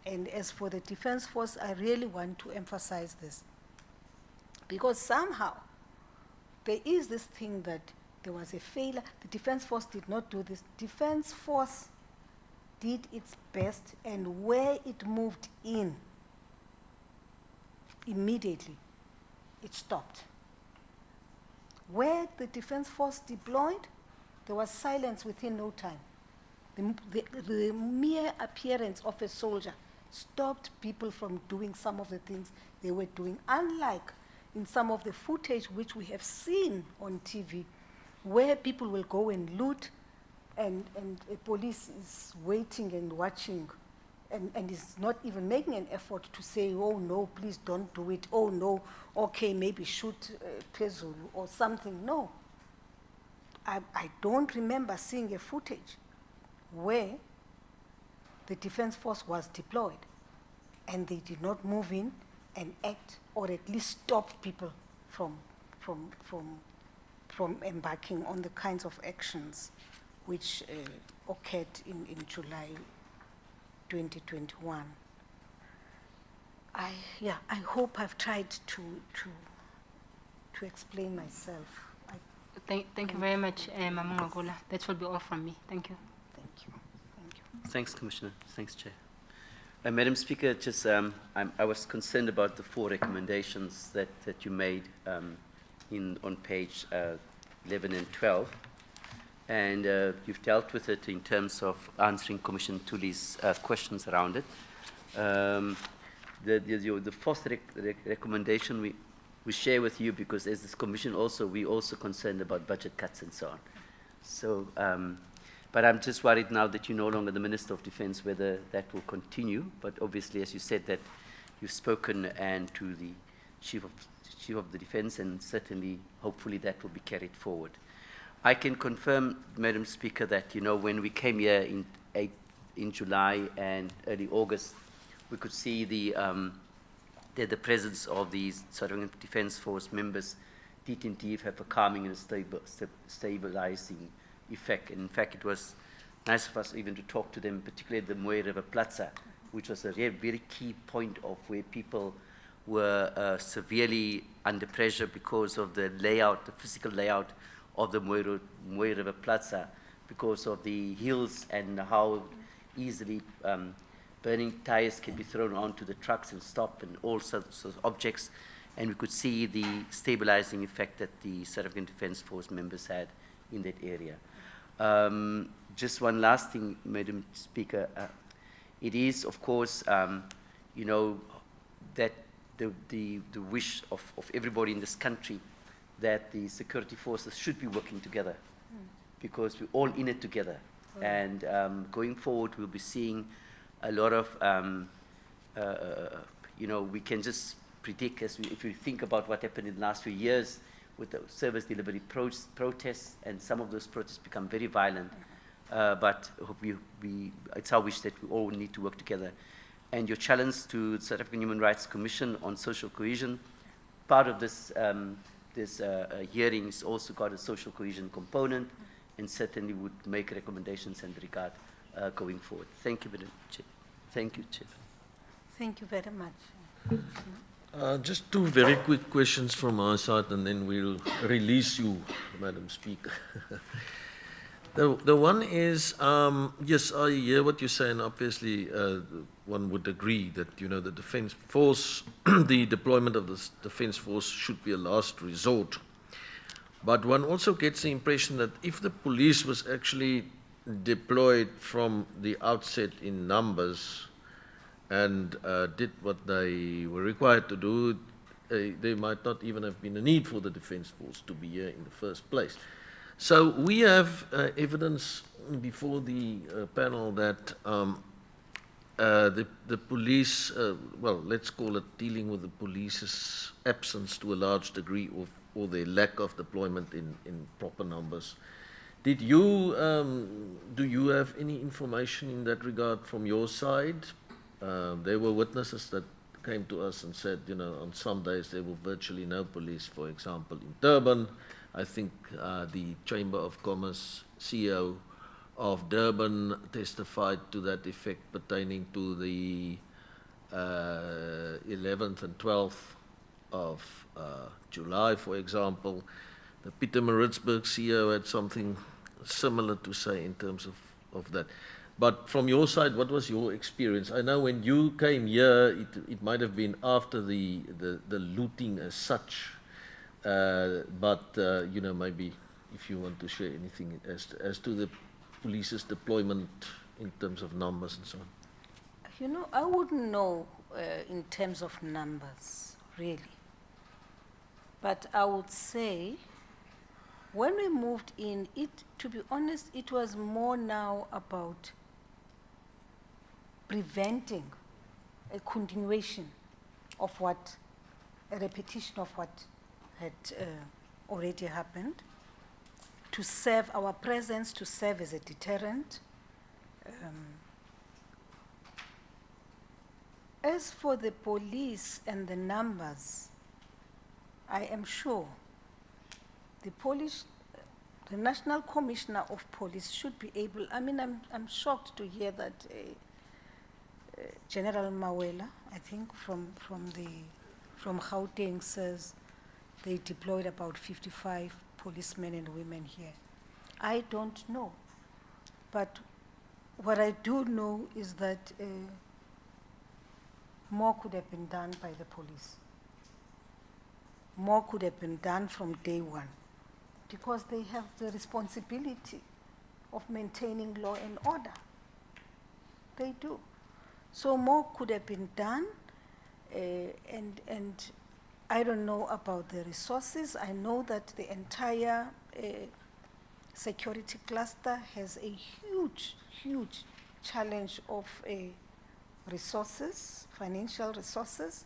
And as for the Defense Force, I really want to emphasize this. Because somehow, there is this thing that there was a failure. The Defense Force did not do this. Defense Force did its best, and where it moved in, immediately, it stopped. Where the Defense Force deployed, there was silence within no time. The mere appearance of a soldier stopped people from doing some of the things they were doing, unlike in some of the footage which we have seen on TV, where people will go and loot, and a police is waiting and watching, and is not even making an effort to say, oh no, please don't do it, oh no, okay, maybe shoot KwaZulu or something. No. I don't remember seeing a footage where the defense force was deployed and they did not move in and act, or at least stop people from embarking on the kinds of actions which occurred in July 2021. I hope I've tried to explain myself. Thank you very much, Mama Ngogola. That will be all from me. Thank you. Thank you. Thank you. Thanks, Commissioner. Thanks, Chair. Madam Speaker, just I was concerned about the 4 recommendations that you made on page 11 and 12, and you've dealt with it in terms of answering Commissioner Tuli's questions around it. The 4th recommendation we share with you, because as this Commission also, we're also concerned about budget cuts and so on. So, but I'm just worried now that you're no longer the Minister of Defence, whether that will continue. But obviously, as you said, that you've spoken and to the Chief of the Defence, and certainly, hopefully, that will be carried forward. I can confirm, Madam Speaker, that when we came here in July and early August, we could see the presence of these South African Defence Force members did indeed have a calming and stabilizing effect. And in fact, it was nice of us even to talk to them, particularly the Mooi River Plaza, which was a very key point of where people were severely under pressure because of the layout, the physical layout of the Mooi River Plaza, because of the hills and how easily burning tires can be thrown onto the trucks and stop, and all sorts of objects. And we could see the stabilizing effect that the South African Defence Force members had in that area. Just one last thing, Madam Speaker. It is, of course, that the wish of everybody in this country that the security forces should be working together, because we're all in it together. And going forward, we'll be seeing a lot of, we can just predict, if you think about what happened in the last few years with the service delivery protests, and some of those protests become very violent. But it's our wish that we all need to work together. And your challenge to the South African Human Rights Commission on social cohesion, part of this hearing has also got a social cohesion component, and certainly would make recommendations in regard going forward. Thank you, Madam Chair. Thank you, Chair. Thank you very much. Just 2 very quick questions from our side, and then we'll release you, Madam Speaker. The one is, yes, I hear what you say, and obviously one would agree that, the Defence Force, the deployment of the Defence Force should be a last resort. But one also gets the impression that if the police was actually deployed from the outset in numbers and did what they were required to do, there might not even have been a need for the Defence Force to be here in the first place. So we have evidence before the panel that the police, well, let's call it dealing with the police's absence to a large degree, or their lack of deployment in proper numbers. Do you have any information in that regard from your side? There were witnesses that came to us and said, on some days there were virtually no police, for example, in Durban. I think the Chamber of Commerce CEO of Durban testified to that effect pertaining to the 11th and 12th of July, for example. The Peter Maritzburg CEO had something similar to say in terms of that. But from your side, what was your experience? I know when you came here, it might have been after the looting as such, but maybe if you want to share anything as to the police's deployment in terms of numbers and so on. You know, I wouldn't know in terms of numbers, really. But I would say, when we moved in, to be honest, it was more now about preventing a continuation of a repetition of what had already happened, to serve our presence, to serve as a deterrent. As for the police and the numbers, I am sure the National Commissioner of Police should be able, I mean, I'm shocked to hear that General Mawela, I think from Gauteng, says they deployed about 55 policemen and women here. I don't know. But what I do know is that more could have been done by the police. More could have been done from day one, because they have the responsibility of maintaining law and order. They do. So more could have been done, and I don't know about the resources. I know that the entire security cluster has a huge challenge of resources, financial resources,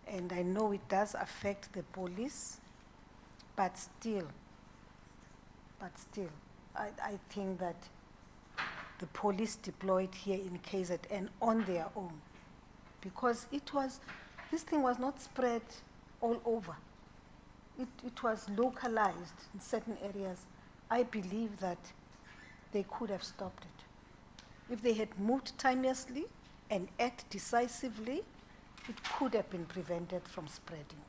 and I know it does affect the police, but still, I think that the police deployed here in KZN on their own, because this thing was not spread all over. It was localized in certain areas. I believe that they could have stopped it. If they had moved timeously and act decisively, it could have been prevented from spreading.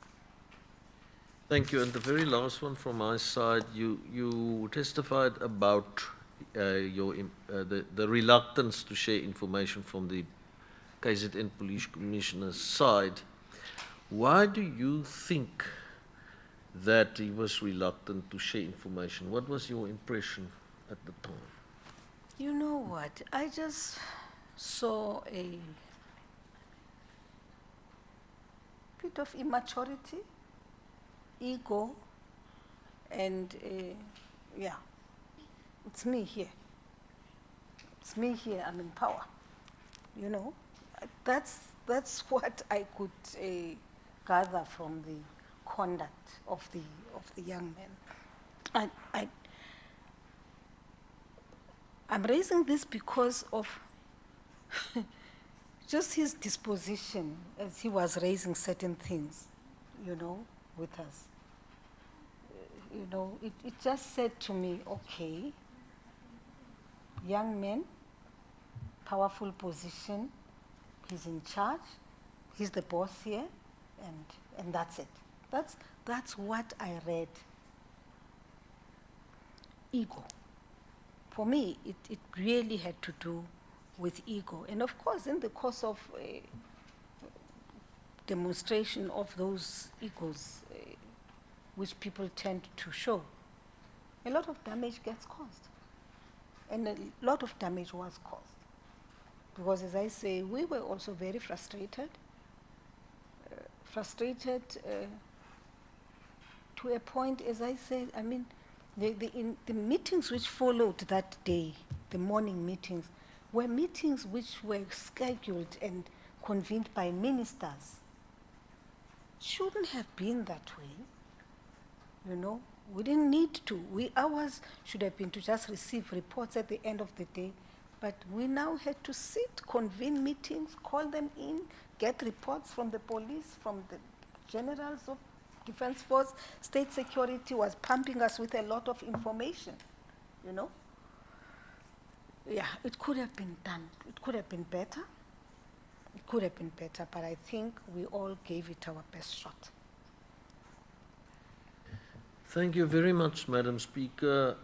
Thank you. And the very last one from my side, you testified about the reluctance to share information from the KZN Police Commissioner's side. Why do you think that he was reluctant to share information? What was your impression at the time? You know what? I just saw a bit of immaturity, ego, and yeah, it's me here. It's me here, I'm in power. You know, that's what I could gather from the conduct of the young man. I'm raising this because of just his disposition as he was raising certain things, you know, with us. You know, it just said to me, okay, young man, powerful position, he's in charge, he's the boss here, and that's it. That's what I read. Ego. For me, it really had to do with ego. And of course, in the course of demonstration of those egos, which people tend to show, a lot of damage gets caused. And a lot of damage was caused. Because as I say, we were also very frustrated. To a point, as I said, I mean, the meetings which followed that day, the morning meetings, were meetings which were scheduled and convened by ministers. Shouldn't have been that way, you know. We didn't need to. Ours should have been to just receive reports at the end of the day, but we now had to sit, convene meetings, call them in, get reports from the police, from the generals of Defense Force. State Security was pumping us with a lot of information, you know. Yeah, it could have been done. It could have been better. It could have been better, but I think we all gave it our best shot. Thank you very much, Madam Speaker.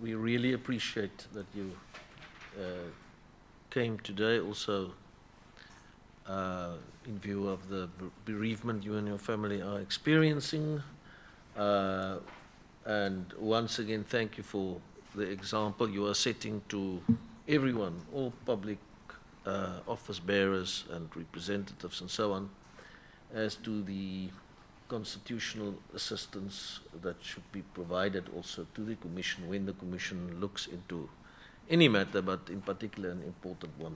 We really appreciate that you came today, also in view of the bereavement you and your family are experiencing. And once again, thank you for the example you are setting to everyone, all public office bearers and representatives and so on, as to the constitutional assistance that should be provided also to the Commission when the Commission looks into any matter, but in particular an important one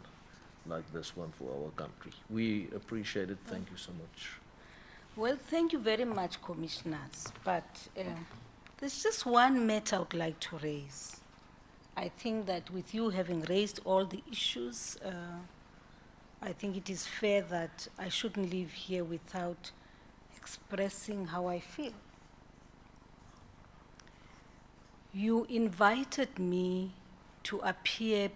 like this one for our country. We appreciate it. Thank you so much. Well, thank you very much, Commissioners, but there's just one matter I would like to raise. I think that with you having raised all the issues, I think it is fair that I shouldn't leave here without expressing how I feel. You invited me to appear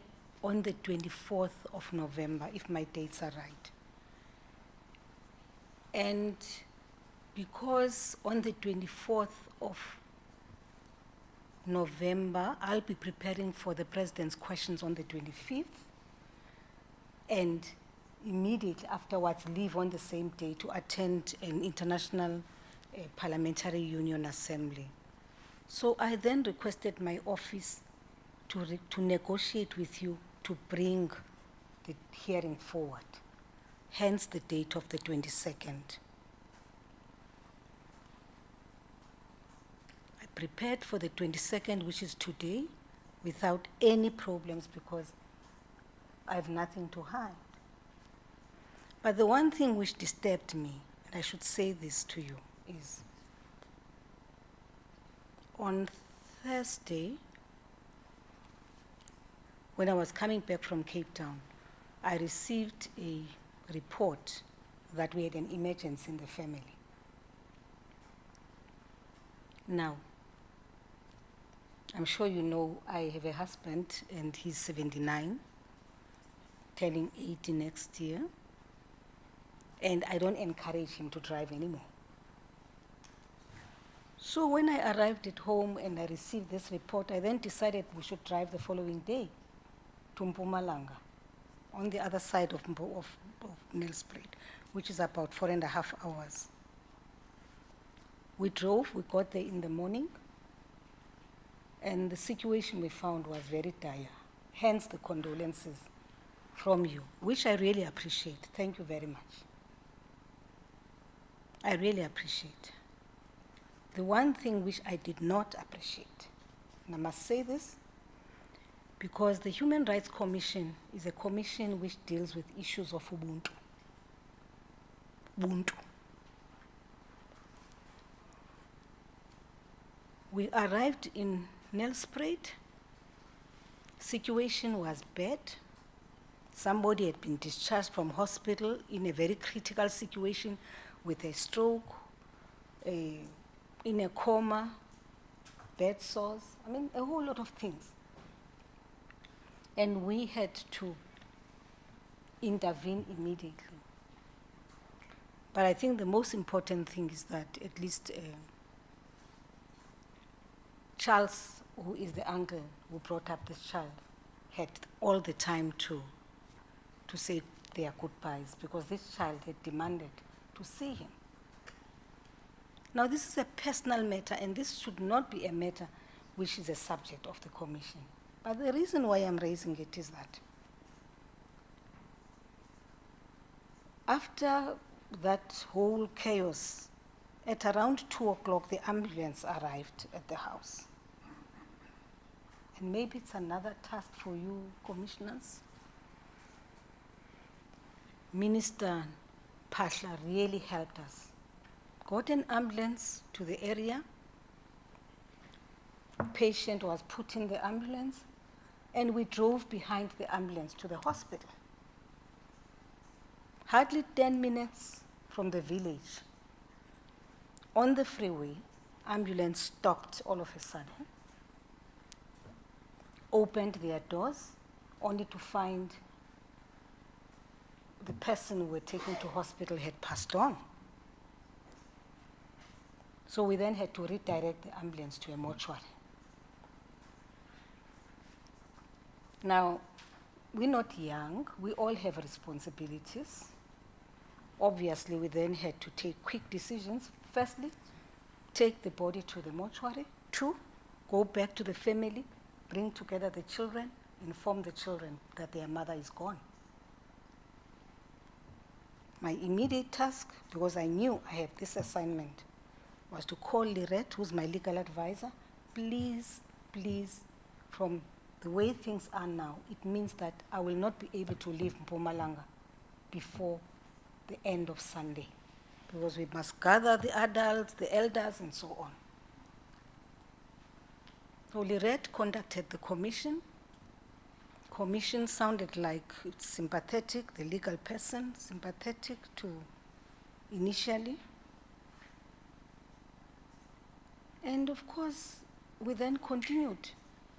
on the 24th of November, if my dates are right. And because on the 24th of November, I'll be preparing for the President's questions on the 25th, and immediately afterwards leave on the same day to attend an International Parliamentary Union Assembly. So I then requested my office to negotiate with you to bring the hearing forward, hence the date of the 22nd. I prepared for the 22nd, which is today, without any problems because I have nothing to hide. But the one thing which disturbed me, and I should say this to you, is on Thursday, when I was coming back from Cape Town, I received a report that we had an emergency in the family. Now, I'm sure you know I have a husband and he's 79, turning 80 next year, and I don't encourage him to drive anymore. So when I arrived at home and I received this report, I then decided we should drive the following day to Mpumalanga, on the other side of Nelspruit, which is about 4.5 hours. We drove, we got there in the morning, and the situation we found was very dire, hence the condolences from you, which I really appreciate. Thank you very much. I really appreciate. The one thing which I did not appreciate, and I must say this, because the Human Rights Commission is a commission which deals with issues of Ubuntu. Ubuntu. We arrived in Nelspruit. Situation was bad. Somebody had been discharged from hospital in a very critical situation with a stroke, in a coma, bed sores, I mean, a whole lot of things. And we had to intervene immediately. But I think the most important thing is that at least Charles, who is the uncle who brought up this child, had all the time to say their goodbyes, because this child had demanded to see him. Now, this is a personal matter, and this should not be a matter which is a subject of the commission. But the reason why I'm raising it is that after that whole chaos, at around 2 o'clock, the ambulance arrived at the house. And maybe it's another task for you, commissioners. Minister Pasha really helped us. Got an ambulance to the area. Patient was put in the ambulance, and we drove behind the ambulance to the hospital. Hardly 10 minutes from the village. On the freeway, ambulance stopped all of a sudden, opened their doors, only to find the person we were taken to hospital had passed on. So we then had to redirect the ambulance to a mortuary. Now, we're not young, we all have responsibilities. Obviously, we then had to take quick decisions. Firstly, take the body to the mortuary. 2, go back to the family, bring together the children, inform the children that their mother is gone. my immediate task, because I knew I had this assignment, was to call Lirette, who's my legal advisor. Please, please, from the way things are now, it means that I will not be able to leave Mpumalanga before the end of Sunday, because we must gather the adults, the elders, and so on. So Lirette contacted the commission. Commission sounded like it's sympathetic, the legal person, sympathetic to initially. And of course, we then continued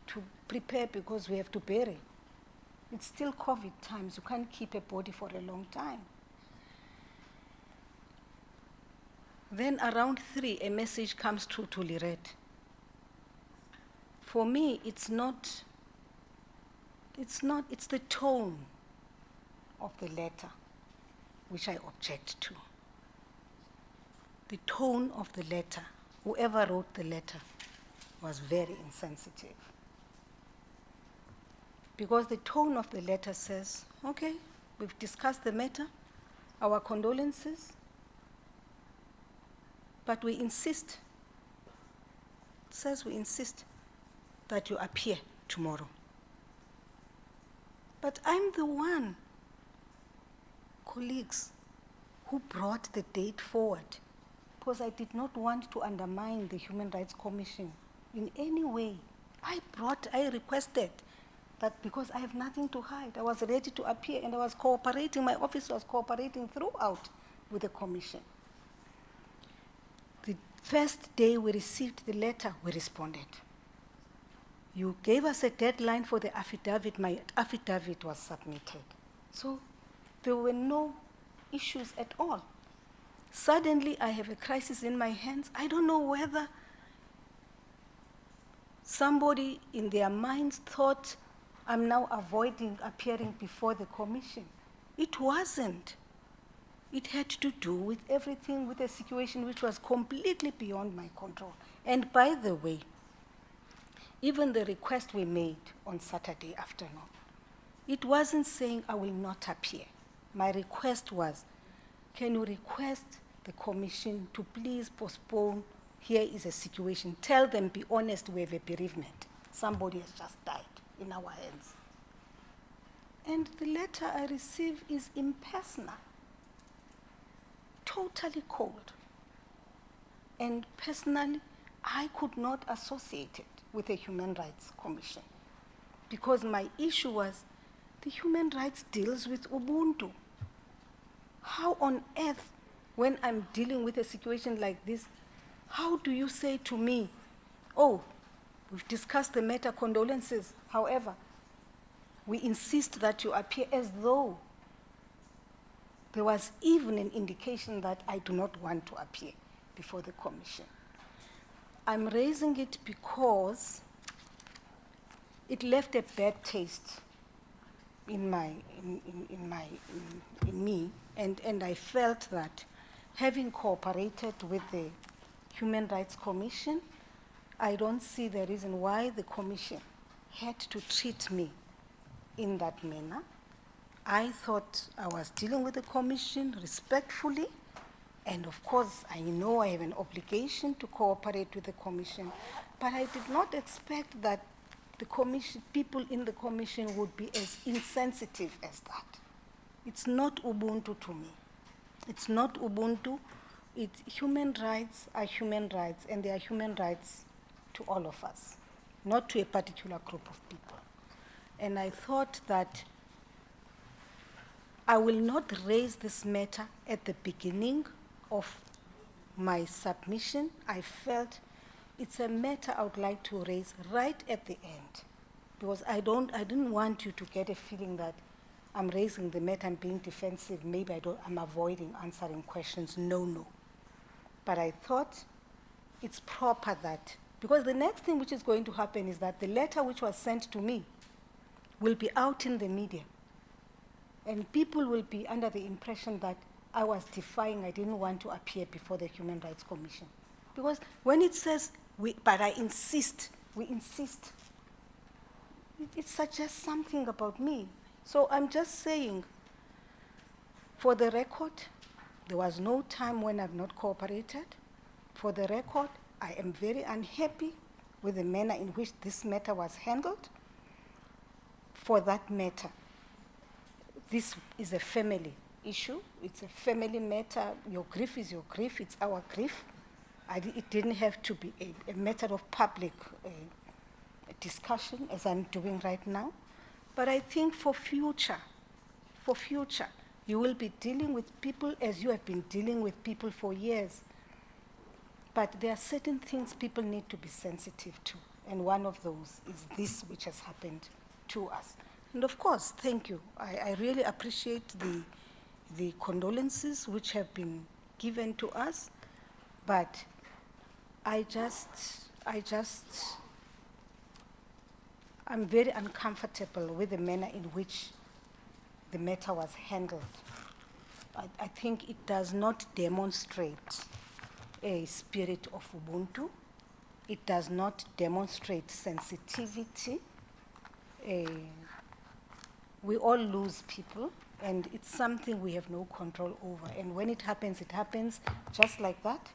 to prepare because we have to bury. It's still COVID times. You can't keep a body for a long time. Then around 3, a message comes through to Lirette. For me, it's the tone of the letter which I object to. The tone of the letter, whoever wrote the letter, was very insensitive. Because the tone of the letter says, okay, we've discussed the matter, our condolences, but we insist, it says we insist that you appear tomorrow. But I'm the one, colleagues, who brought the date forward, because I did not want to undermine the Human Rights Commission in any way. I requested that because I have nothing to hide, I was ready to appear and I was cooperating, my office was cooperating throughout with the commission. The first day we received the letter, we responded. You gave us a deadline for the affidavit. My affidavit was submitted. So there were no issues at all. Suddenly, I have a crisis in my hands. I don't know whether somebody in their minds thought I'm now avoiding appearing before the commission. It wasn't. It had to do with everything, with a situation which was completely beyond my control. And by the way, even the request we made on Saturday afternoon, it wasn't saying I will not appear. My request was, can you request the commission to please postpone? Here is a situation. Tell them, be honest, we have a bereavement. Somebody has just died in our hands. And the letter I received is impersonal, totally cold. And personally, I could not associate it with the Human Rights Commission, because my issue was the human rights deals with Ubuntu. How on earth, when I'm dealing with a situation like this, how do you say to me, oh, we've discussed the matter, condolences, however, we insist that you appear, as though there was even an indication that I do not want to appear before the commission. I'm raising it because it left a bad taste in me, and I felt that having cooperated with the Human Rights Commission, I don't see the reason why the commission had to treat me in that manner. I thought I was dealing with the commission respectfully, and of course, I know I have an obligation to cooperate with the commission, but I did not expect that the commission, people in the commission would be as insensitive as that. It's not Ubuntu to me. It's not Ubuntu. Human rights are human rights, and they are human rights to all of us, not to a particular group of people. And I thought that I will not raise this matter at the beginning of my submission. I felt it's a matter I would like to raise right at the end, because I didn't want you to get a feeling that I'm raising the matter, I'm being defensive, maybe I'm avoiding answering questions. No. But I thought it's proper that, because the next thing which is going to happen is that the letter which was sent to me will be out in the media, and people will be under the impression that I was defying, I didn't want to appear before the Human Rights Commission. Because when it says, but I insist, we insist, it suggests something about me. So I'm just saying, For the record, there was no time when I've not cooperated. For the record, I am very unhappy with the manner in which this matter was handled. For that matter, this is a family issue. It's a family matter. Your grief is your grief. It's our grief. It didn't have to be a matter of public discussion, as I'm doing right now. But I think for future, you will be dealing with people as you have been dealing with people for years. But there are certain things people need to be sensitive to, and one of those is this which has happened to us. And of course, thank you. I really appreciate the condolences which have been given to us, but I'm very uncomfortable with the manner in which the matter was handled. I think it does not demonstrate a spirit of Ubuntu. It does not demonstrate sensitivity. We all lose people, and it's something we have no control over. And when it happens just like that.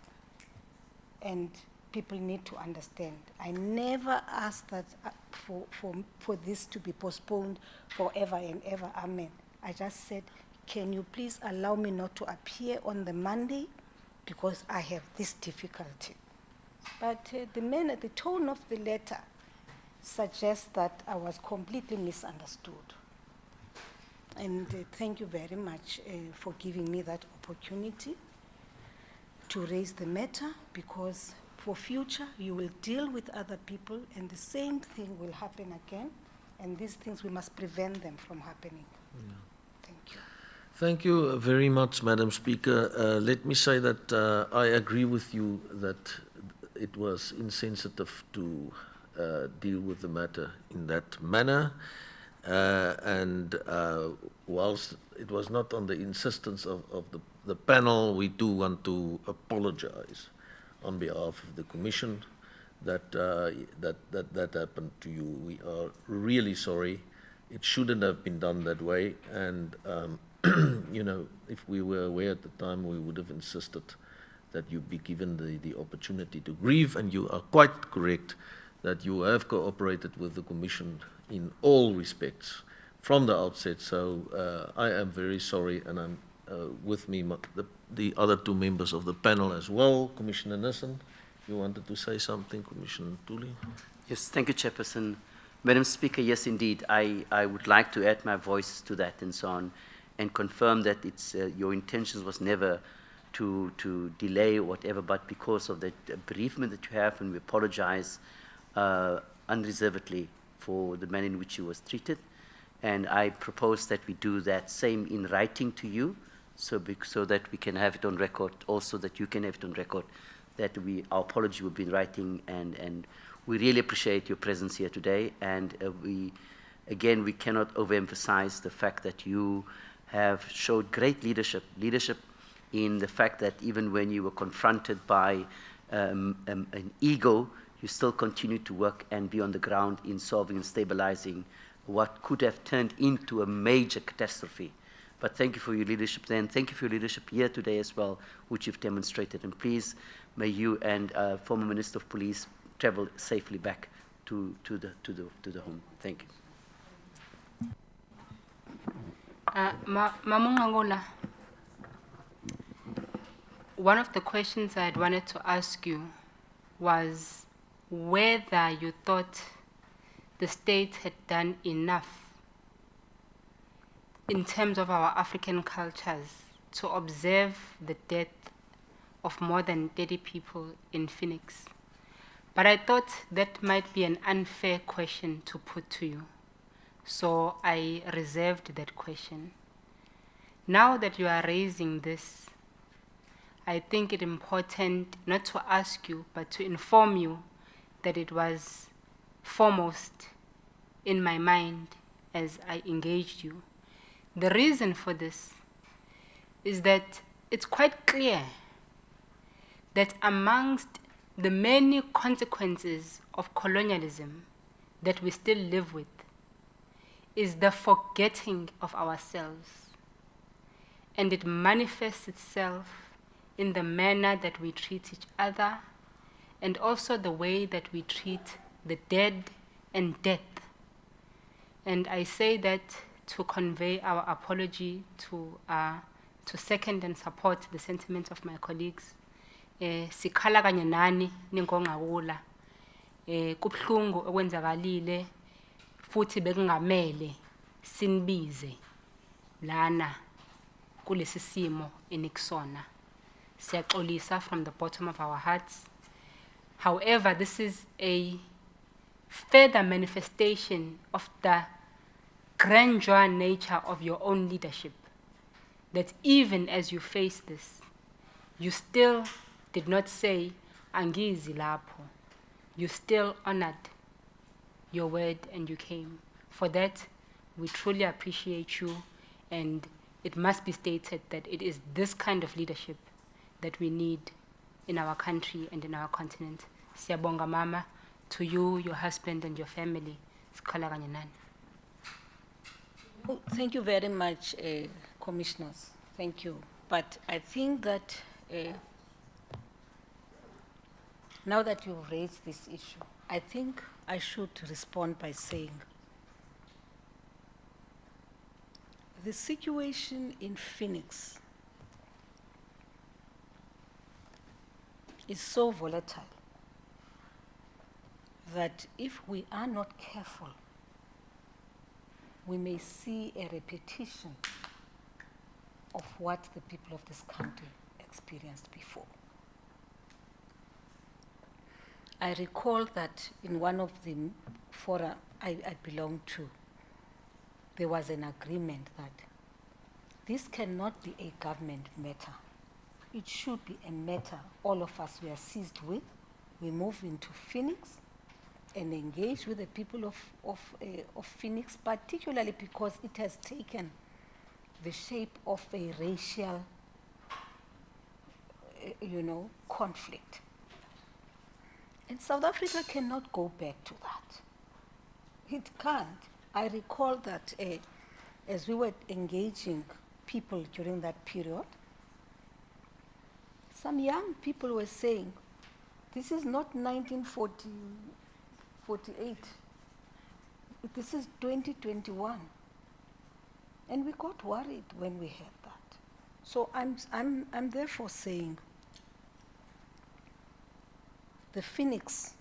And people need to understand. I never asked that for this to be postponed forever and ever, amen. I just said, can you please allow me not to appear on the Monday because I have this difficulty. But the tone of the letter suggests that I was completely misunderstood. And thank you very much for giving me that opportunity to raise the matter, because for future you will deal with other people and the same thing will happen again, and these things we must prevent them from happening. Yeah. Thank you. Thank you very much, Madam Speaker. Let me say that I agree with you that it was insensitive to deal with the matter in that manner. And whilst it was not on the insistence of the panel, we do want to apologize on behalf of the Commission that happened to you. We are really sorry. It shouldn't have been done that way. And, you know, if we were aware at the time, we would have insisted that you be given the opportunity to grieve. And you are quite correct that you have cooperated with the Commission in all respects from the outset. So I am very sorry, and I'm with me the other two members of the panel as well. Commissioner Nissen, you wanted to say something, Commissioner Tuli? Yes, thank you, Chairperson. Madam Speaker, yes, indeed, I would like to add my voice to that and so on, and confirm that it's your intentions was never to delay or whatever, but because of the bereavement that you have, and we apologize unreservedly for the manner in which he was treated. And I propose that we do that same in writing to you, so that we can have it on record, also that you can have it on record, that our apology will be in writing, and we really appreciate your presence here today. And we cannot overemphasize the fact that you have showed great leadership in the fact that even when you were confronted by an ego, you still continue to work and be on the ground in solving and stabilizing what could have turned into a major catastrophe. But thank you for your leadership then. Thank you for your leadership here today as well, which you've demonstrated. And please, may you and former Minister of Police travel safely back to the home. Thank you. Mamungangola, one of the questions I had wanted to ask you was whether you thought the state had done enough in terms of our African cultures to observe the death of more than 30 people in Phoenix. But I thought that might be an unfair question to put to you, so I reserved that question. Now that you are raising this, I think it important not to ask you, but to inform you that it was foremost in my mind as I engaged you. The reason for this is that it's quite clear that amongst the many consequences of colonialism that we still live with is the forgetting of ourselves. and it manifests itself in the manner that we treat each other, and also the way that we treat the dead and death. And I say that to convey our apology, to second and support the sentiments of my colleagues. Sikhala kanye nani ningongawula. Kubuhlungu okwenzakalile futhi bekungamele sinbize lana kulesi simo enikusona. Siyaxolisa from the bottom of our hearts. However, this is a further manifestation of the grandeur nature of your own leadership. That even as you face this, you still did not say, Angizi lapho. You still honored your word and you came. For that, we truly appreciate you, and it must be stated that it is this kind of leadership that we need in our country and in our continent. Siyabonga mama, to you, your husband, and your family. Sikhala kanye nani. Oh, thank you very much, commissioners. Thank you. But I think that now that you've raised this issue, I think I should respond by saying the situation in Phoenix is so volatile that if we are not careful, we may see a repetition of what the people of this country experienced before. I recall that in one of the fora I belonged to, there was an agreement that this cannot be a government matter. It should be a matter all of us were seized with. We move into Phoenix and engage with the people of Phoenix, particularly because it has taken the shape of a racial, conflict. And South Africa cannot go back to that. It can't. I recall that as we were engaging people during that period, some young people were saying, this is not 1948. This is 2021. And we got worried when we heard that. So I'm therefore saying the Phoenix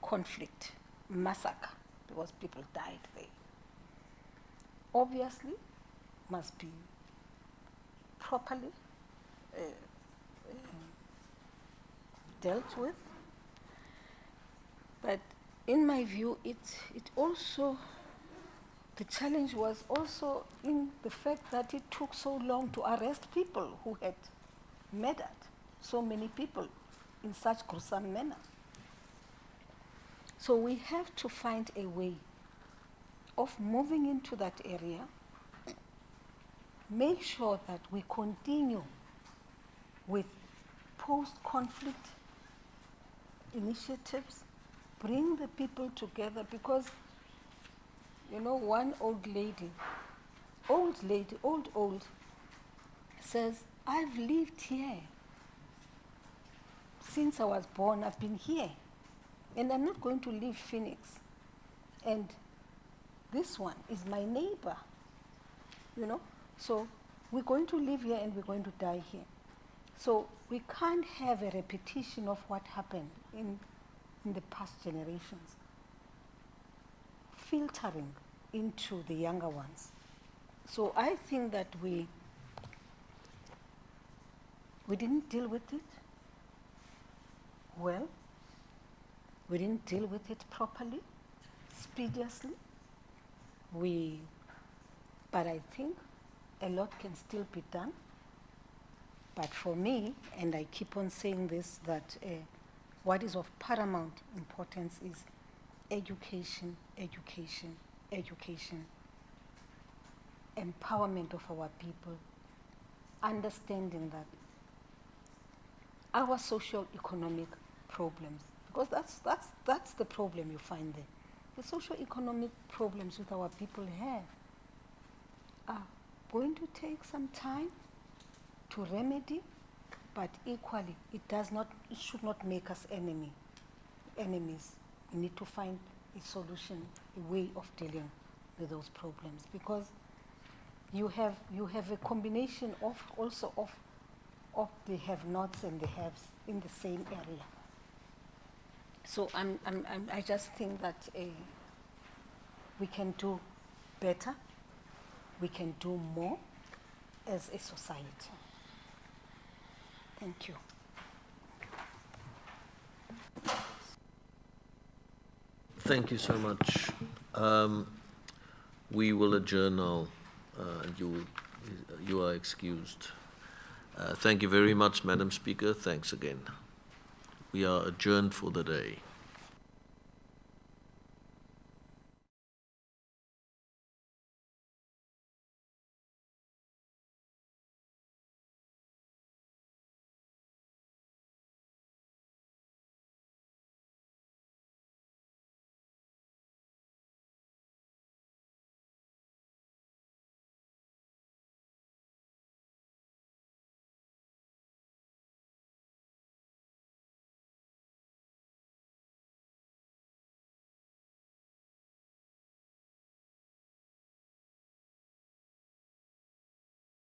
conflict, massacre, because people died there, obviously must be properly dealt with. But in my view, it also, the challenge was also in the fact that it took so long to arrest people who had murdered so many people in such gruesome manner. So we have to find a way of moving into that area, make sure that we continue with post-conflict initiatives, bring the people together, because, one old, says, I've lived here. Since I was born, I've been here. And I'm not going to leave Phoenix. And this one is my neighbor, So we're going to live here and we're going to die here. So we can't have a repetition of what happened in the past generations, filtering into the younger ones. So I think that we didn't deal with it well. We didn't deal with it properly, expeditiously. But I think a lot can still be done. But for me, and I keep on saying this, that what is of paramount importance is education, education, education, empowerment of our people, understanding that our socio-economic problems, because that's the problem you find there. The socio-economic problems with our people have are going to take some time to remedy, but equally, it should not make us enemies. We need to find a solution, a way of dealing with those problems, because you have a combination of the have-nots and the haves in the same area. So I just think that we can do better, we can do more as a society. Thank you. Thank you so much. We will adjourn now, and you are excused. Thank you very much, Madam Speaker. Thanks again. We are adjourned for the day.